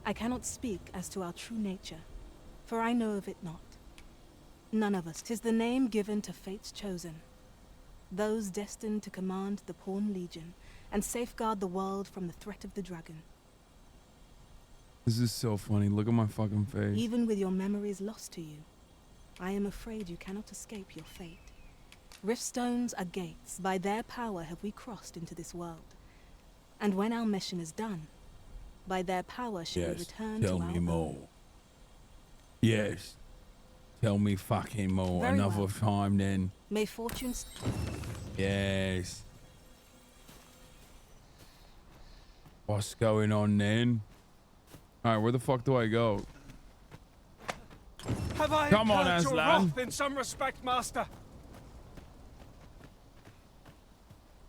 I cannot speak as to our true nature, for I know of it not. None of us. 'Tis the name given to fate's chosen. Those destined to command the Pawn Legion and safeguard the world from the threat of the dragon. This is so funny. Look at my fucking face. Even with your memories lost to you, I am afraid you cannot escape your fate. Riftstones are gates. By their power have we crossed into this world. And when our mission is done, by their power shall we return to our tell me own. more. Yes. Tell me fucking more. Very Enough well. of time then. May fortunes... Yes. What's going on then? Alright, where the fuck do I go? Have I Come on, incurred your Aslan. wrath in some respect, Master?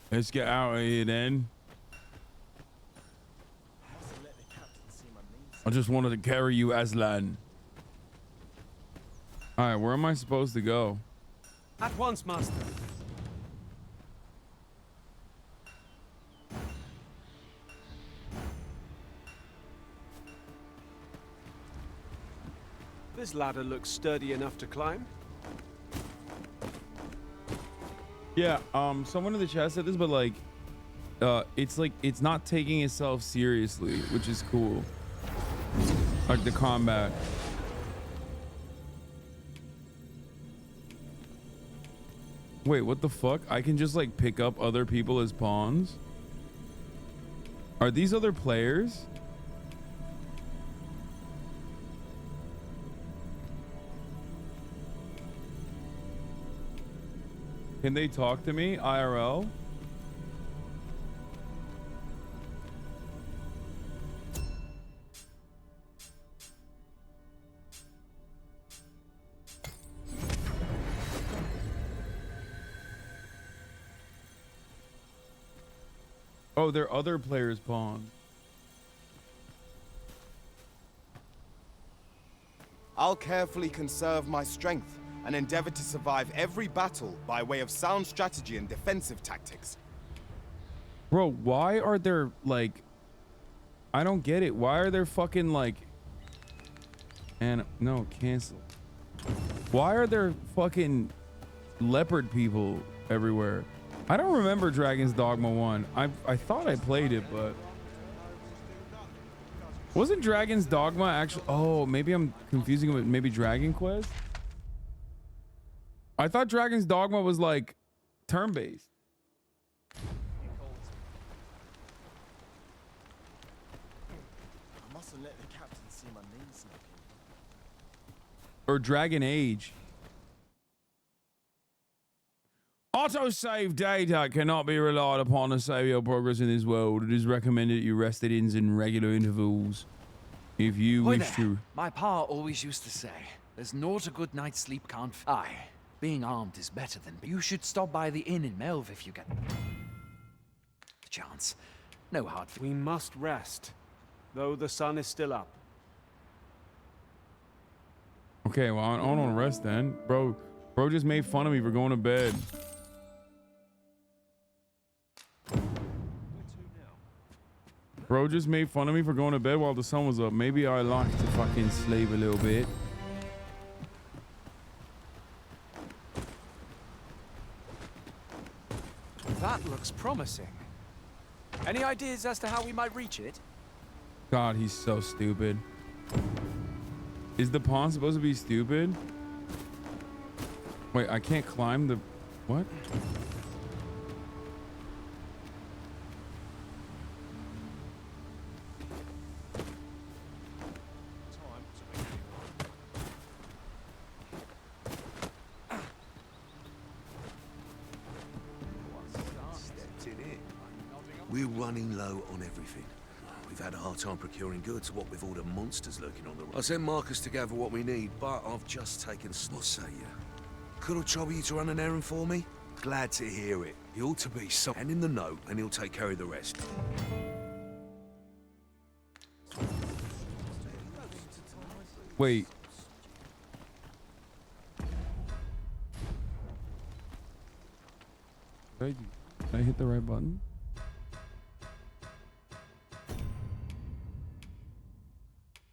Let's get out of here then. I just wanted to carry you, Aslan. Alright, where am I supposed to go? At once, Master. This ladder looks sturdy enough to climb. Yeah, someone in the chat said this, but like, it's not taking itself seriously, which is cool. Like the combat. Wait, what the fuck? I can just like pick up other people as pawns? Are these other players? Can they talk to me IRL? Oh, they're other players' pawns. I'll carefully conserve my strength and endeavor to survive every battle by way of sound strategy and defensive tactics. Bro, why are there like... I don't get it. Why are there fucking like... And no, cancel. Why are there fucking leopard people everywhere? I don't remember Dragon's Dogma 1. I thought I played it, but... Wasn't Dragon's Dogma actually... Oh, maybe I'm confusing it with maybe Dragon Quest? I thought Dragon's Dogma was like turn-based. I mustn't let the captain see my name snuck Or Dragon Age. Autosave data cannot be relied upon to save your progress in this world. It is recommended that you rest it in regular intervals. If you Hoy wish there. to... My pa always used to say, there's naught a good night's sleep can't... Aye, being armed is better than... You should stop by the inn in Melv if you get... the chance. No hard... We must rest, though the sun is still up. Okay, well, I don't want to rest then. Bro just made fun of me for going to bed. Bro just made fun of me for going to bed while the sun was up. Maybe I like to fucking sleep a little bit. That looks promising. Any ideas as to how we might reach it? God, he's so stupid. Is the pawn supposed to be stupid? Wait, I can't climb the... What? We're running low on everything. We've had a hard time procuring goods, what with all the monsters lurking on the road. I sent Marcus to gather what we need, but I've just taken... What say you? Could I trouble you to run an errand for me? Glad to hear it. He ought to be some... And in the note, and he'll take care of the rest. Wait. Did I hit the right button?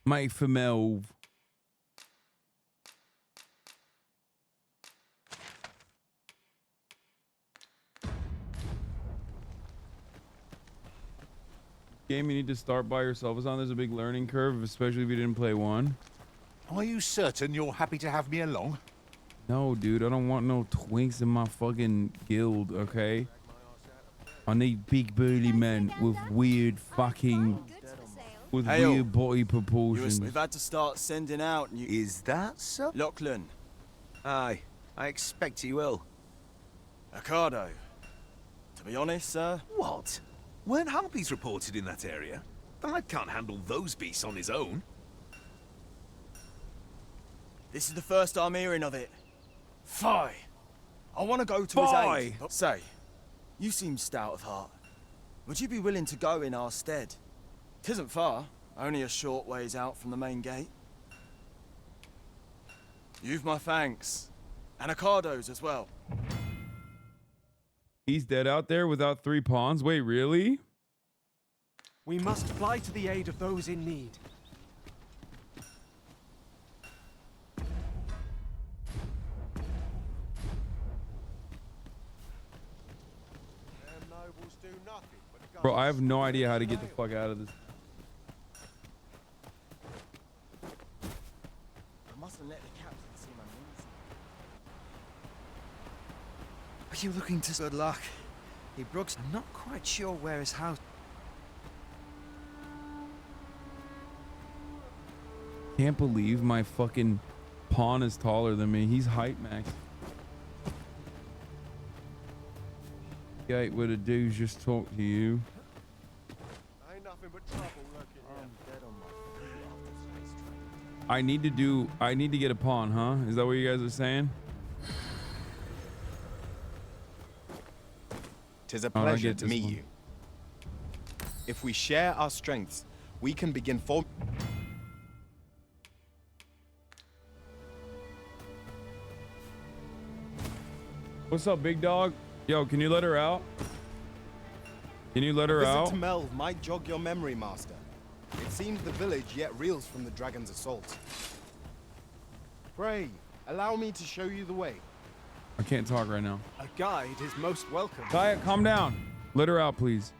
Mate for Melv. Game you need to start by yourself. Hasan, there's a big learning curve, especially if you didn't play one. Are you certain you're happy to have me along? No, dude, I don't want no twinks in my fucking guild, okay? I need big burly men with weird fucking... with weird body proportions. We've had to start sending out new... Is that so? Lachlan. Aye, I expect he will. Ricardo. To be honest, sir... What? Weren't harpies reported in that area? The lad can't handle those beasts on his own. This is the first I'm hearing of it. Fie! I want to go to his aid. But say, you seem stout of heart. Would you be willing to go in our stead? 'Tisn't far, only a short ways out from the main gate. You've my thanks. And Ricardo's as well. He's dead out there without 3 pawns? Wait, really? We must fly to the aid of those in need. Bro, I have no idea how to get the fuck out of this. I mustn't let the captain see my knees. Are you looking to... Good luck. Hey, Brooks, I'm not quite sure where his house... Can't believe my fucking pawn is taller than me. He's height max. Gate where the dudes just talk to you. Ain't nothing but trouble lurking here. I need to get a pawn, huh? Is that what you guys are saying? 'Tis a pleasure to meet you. If we share our strengths, we can begin What's up, big dog? Yo, can you let her out? Can you let her out? Visit to Melv might jog your memory, Master. It seems the village yet reels from the dragon's assault. Pray, allow me to show you the way. I can't talk right now. A guide is most welcome. Diet, calm down. Let her out, please.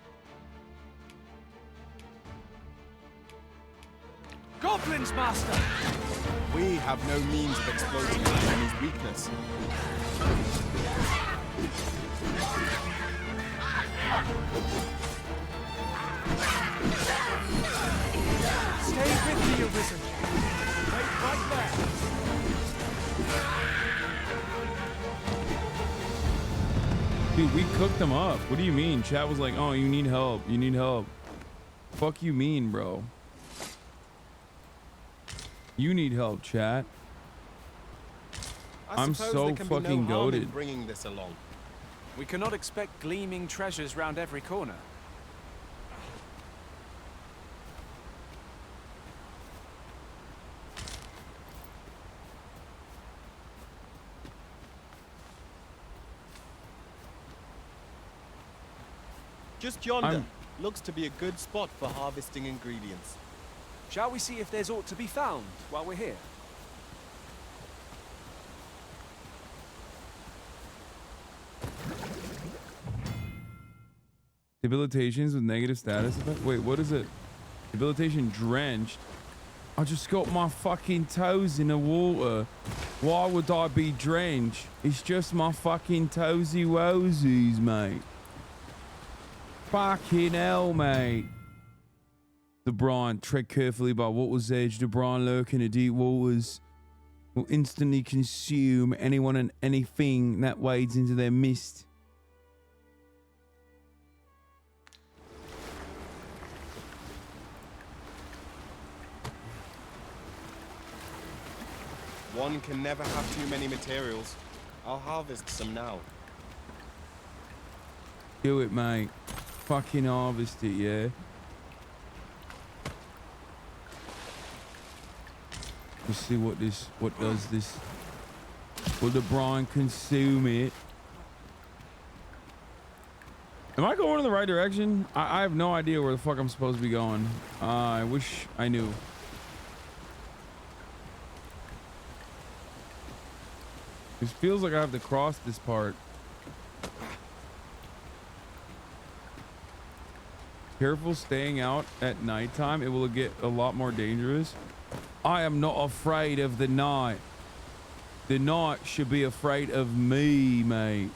Goblins, Master! We have no means of exploiting the enemy's weakness. Stay with me, Arisen. Wait right there. Dude, we cooked them up. What do you mean? Chat was like, oh, you need help. You need help. Fuck you mean, bro? You need help, chat. I'm so fucking goated. Bringing this along. We cannot expect gleaming treasures round every corner. Just yonder. Looks to be a good spot for harvesting ingredients. Shall we see if there's aught to be found while we're here? Debilitations with negative status effect? Wait, what is it? Debilitation drenched. I just got my fucking toes in the water. Why would I be drenched? It's just my fucking toesy woesies, mate. Fucking hell, mate. The brine, tread carefully by water's edge. The brine lurking in deep waters will instantly consume anyone and anything that wades into their mist. One can never have too many materials. I'll harvest some now. Do it, mate. Fucking harvest it, yeah? Let's see what does this. Will the brine consume it? Am I going in the right direction? I have no idea where the fuck I'm supposed to be going. I wish I knew. It feels like I have to cross this part. Careful staying out at nighttime. It will get a lot more dangerous. I am not afraid of the night. The night should be afraid of me, mate.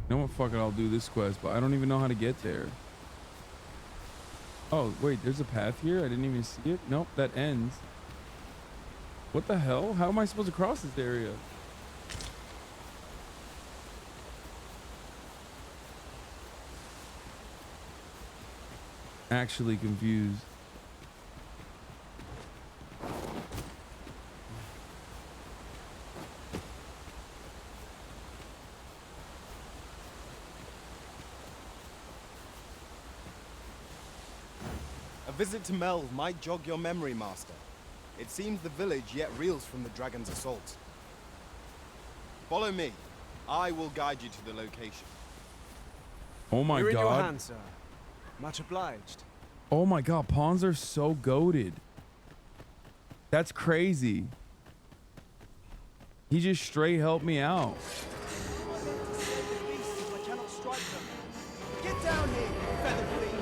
You know what? Fuck it. I'll do this quest, but I don't even know how to get there. Oh, wait. There's a path here? I didn't even see it. Nope. That ends. What the hell? How am I supposed to cross this area? Actually confused. A visit to Mel might jog your memory, Master. It seems the village yet reels from the dragon's assault. Follow me. I will guide you to the location. Oh my You're god. in your hands, sir. Much obliged. Oh my god, pawns are so goated. That's crazy. He just straight helped me out. I cannot strike them. Get down here, feather please.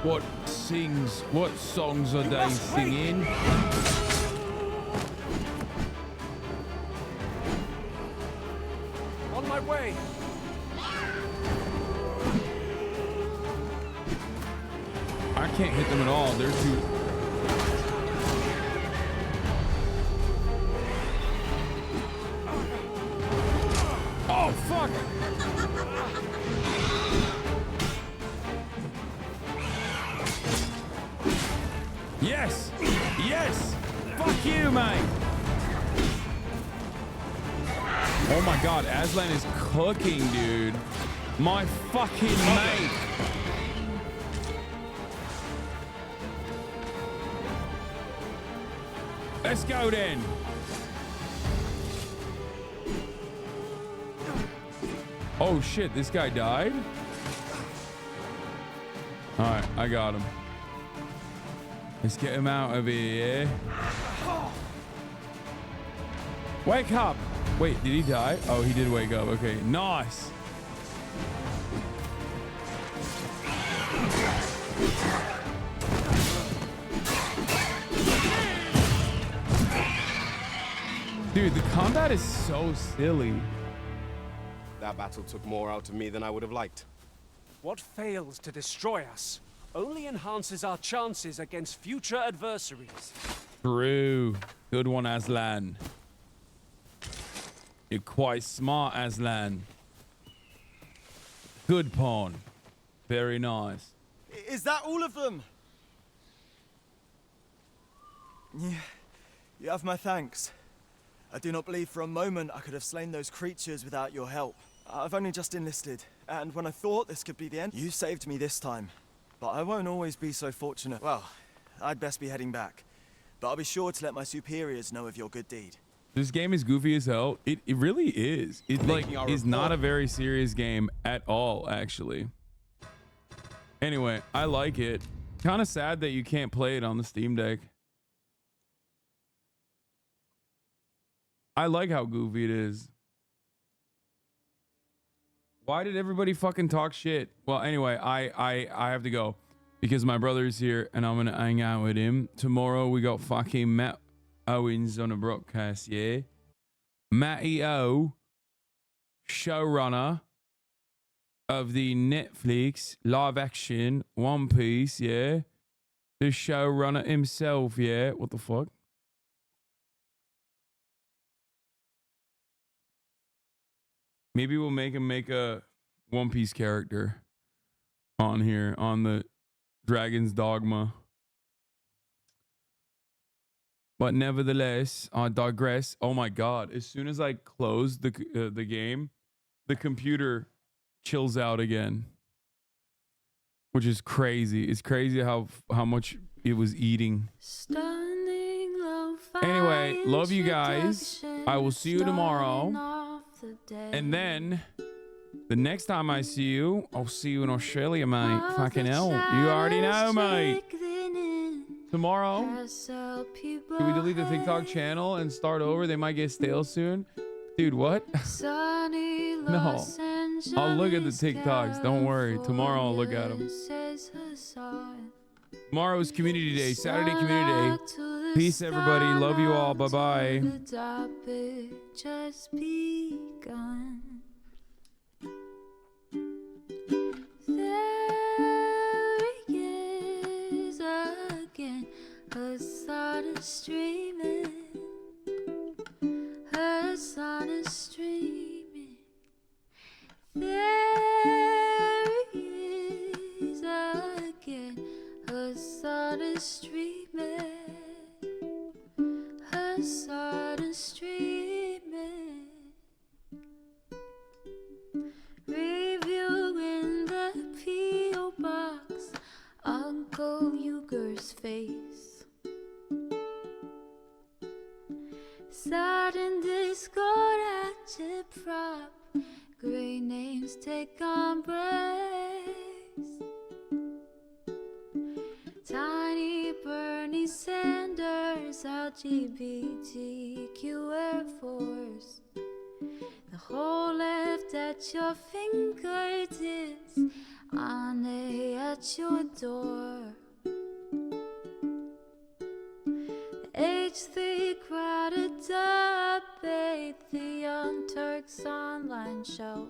What songs are they singing? On my way. I can't hit them at all. They're too... Oh, fuck! Yes! Yes! Fuck you, mate! Oh my god, Aslan is cooking, dude. My fucking mate. Let's go then. Oh shit, this guy died? Alright, I got him. Let's get him out of here. Wake up! Wait, did he die? Oh, he did wake up. Okay, nice. Dude, the combat is so silly. That battle took more out of me than I would have liked. What fails to destroy us only enhances our chances against future adversaries. True. Good one, Aslan. You're quite smart, Aslan. Good pawn. Very nice. Is that all of them? Yeah, you have my thanks. I do not believe for a moment I could have slain those creatures without your help. I've only just enlisted, and when I thought this could be the end, you saved me this time. But I won't always be so fortunate. Well, I'd best be heading back. But I'll be sure to let my superiors know of your good deed. This game is goofy as hell. It really is. It like is not a very serious game at all, actually. Anyway, I like it. Kind of sad that you can't play it on the Steam Deck. I like how goofy it is. Why did everybody fucking talk shit? Well, anyway, I have to go because my brother's here and I'm gonna hang out with him. Tomorrow we got fucking Matt Owens on a broadcast, yeah? Matty O, showrunner of the Netflix live action One Piece, yeah. The showrunner himself, yeah. What the fuck? Maybe we'll make him make a One Piece character on here, on the Dragon's Dogma. But nevertheless, I digress. Oh my god! As soon as I close the game, the computer chills out again, which is crazy. It's crazy how much it was eating. Anyway, love you guys. I will see you tomorrow, and then the next time I see you, I'll see you in Australia, mate. Fucking hell, you already know, mate. Tomorrow, can we delete the TikTok channel and start over? They might get stale soon. Dude, what? No. I'll look at the TikToks. Don't worry. Tomorrow I'll look at them. Tomorrow is Community Day. Saturday Community Day. Peace, everybody. Love you all. Bye-bye. Hasan is streaming. Hasan is streaming. There he is again. Hasan is streaming. Hasan is streaming. Reviewing the P.O. box. Uncle Uyghur's face. Sudden discord at your prop. Great names take embrace. Tiny Bernie Sanders, LGBTQ Air Force. The whole left at your fingertips. Ane at your door. H3 crowded debate, the Young Turks online show.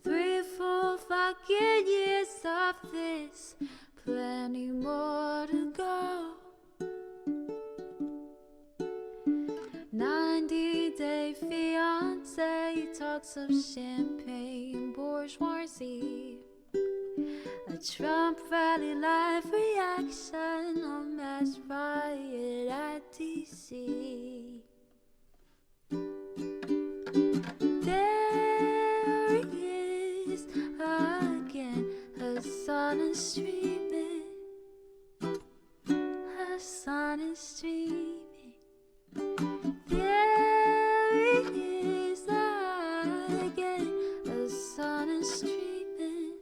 3 full fucking years of this, plenty more to go. 90-day fiance talks of champagne bourgeoisie. A Trump rally live reaction, a mass riot at DC. There he is again, Hasan is streaming. Hasan is streaming. There he is again, Hasan is streaming.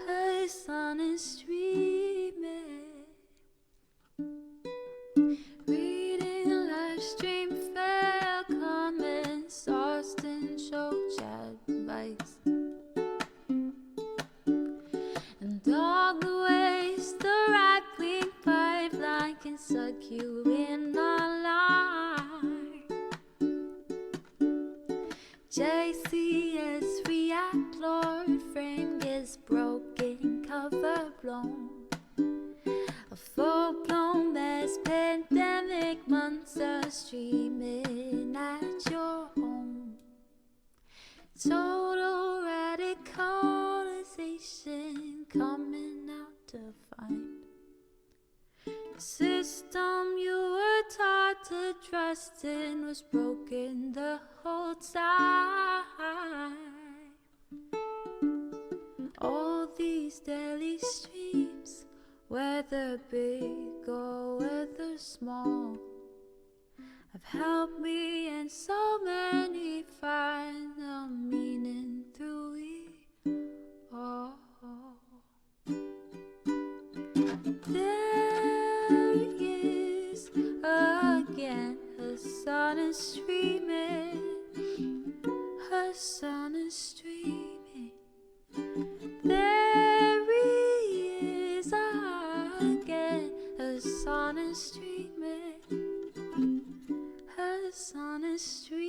Hasan is streaming. Reading a live stream, fair comments, Austin show chat advice, and all the ways the right-wing pipeline can suck you in online. JCS react, Lord frame gets broken, cover blown. A full-blown mass pandemic, monster streaming at your home. Total radicalization coming out to find. The system you were taught to trust in was broken the whole time. All these daily streams, whether big or whether small, have helped me and so many find the meaning through it all. There he is again, Hasan is streaming. Hasan is streaming. There he is again, Hasan is streaming. us on a street.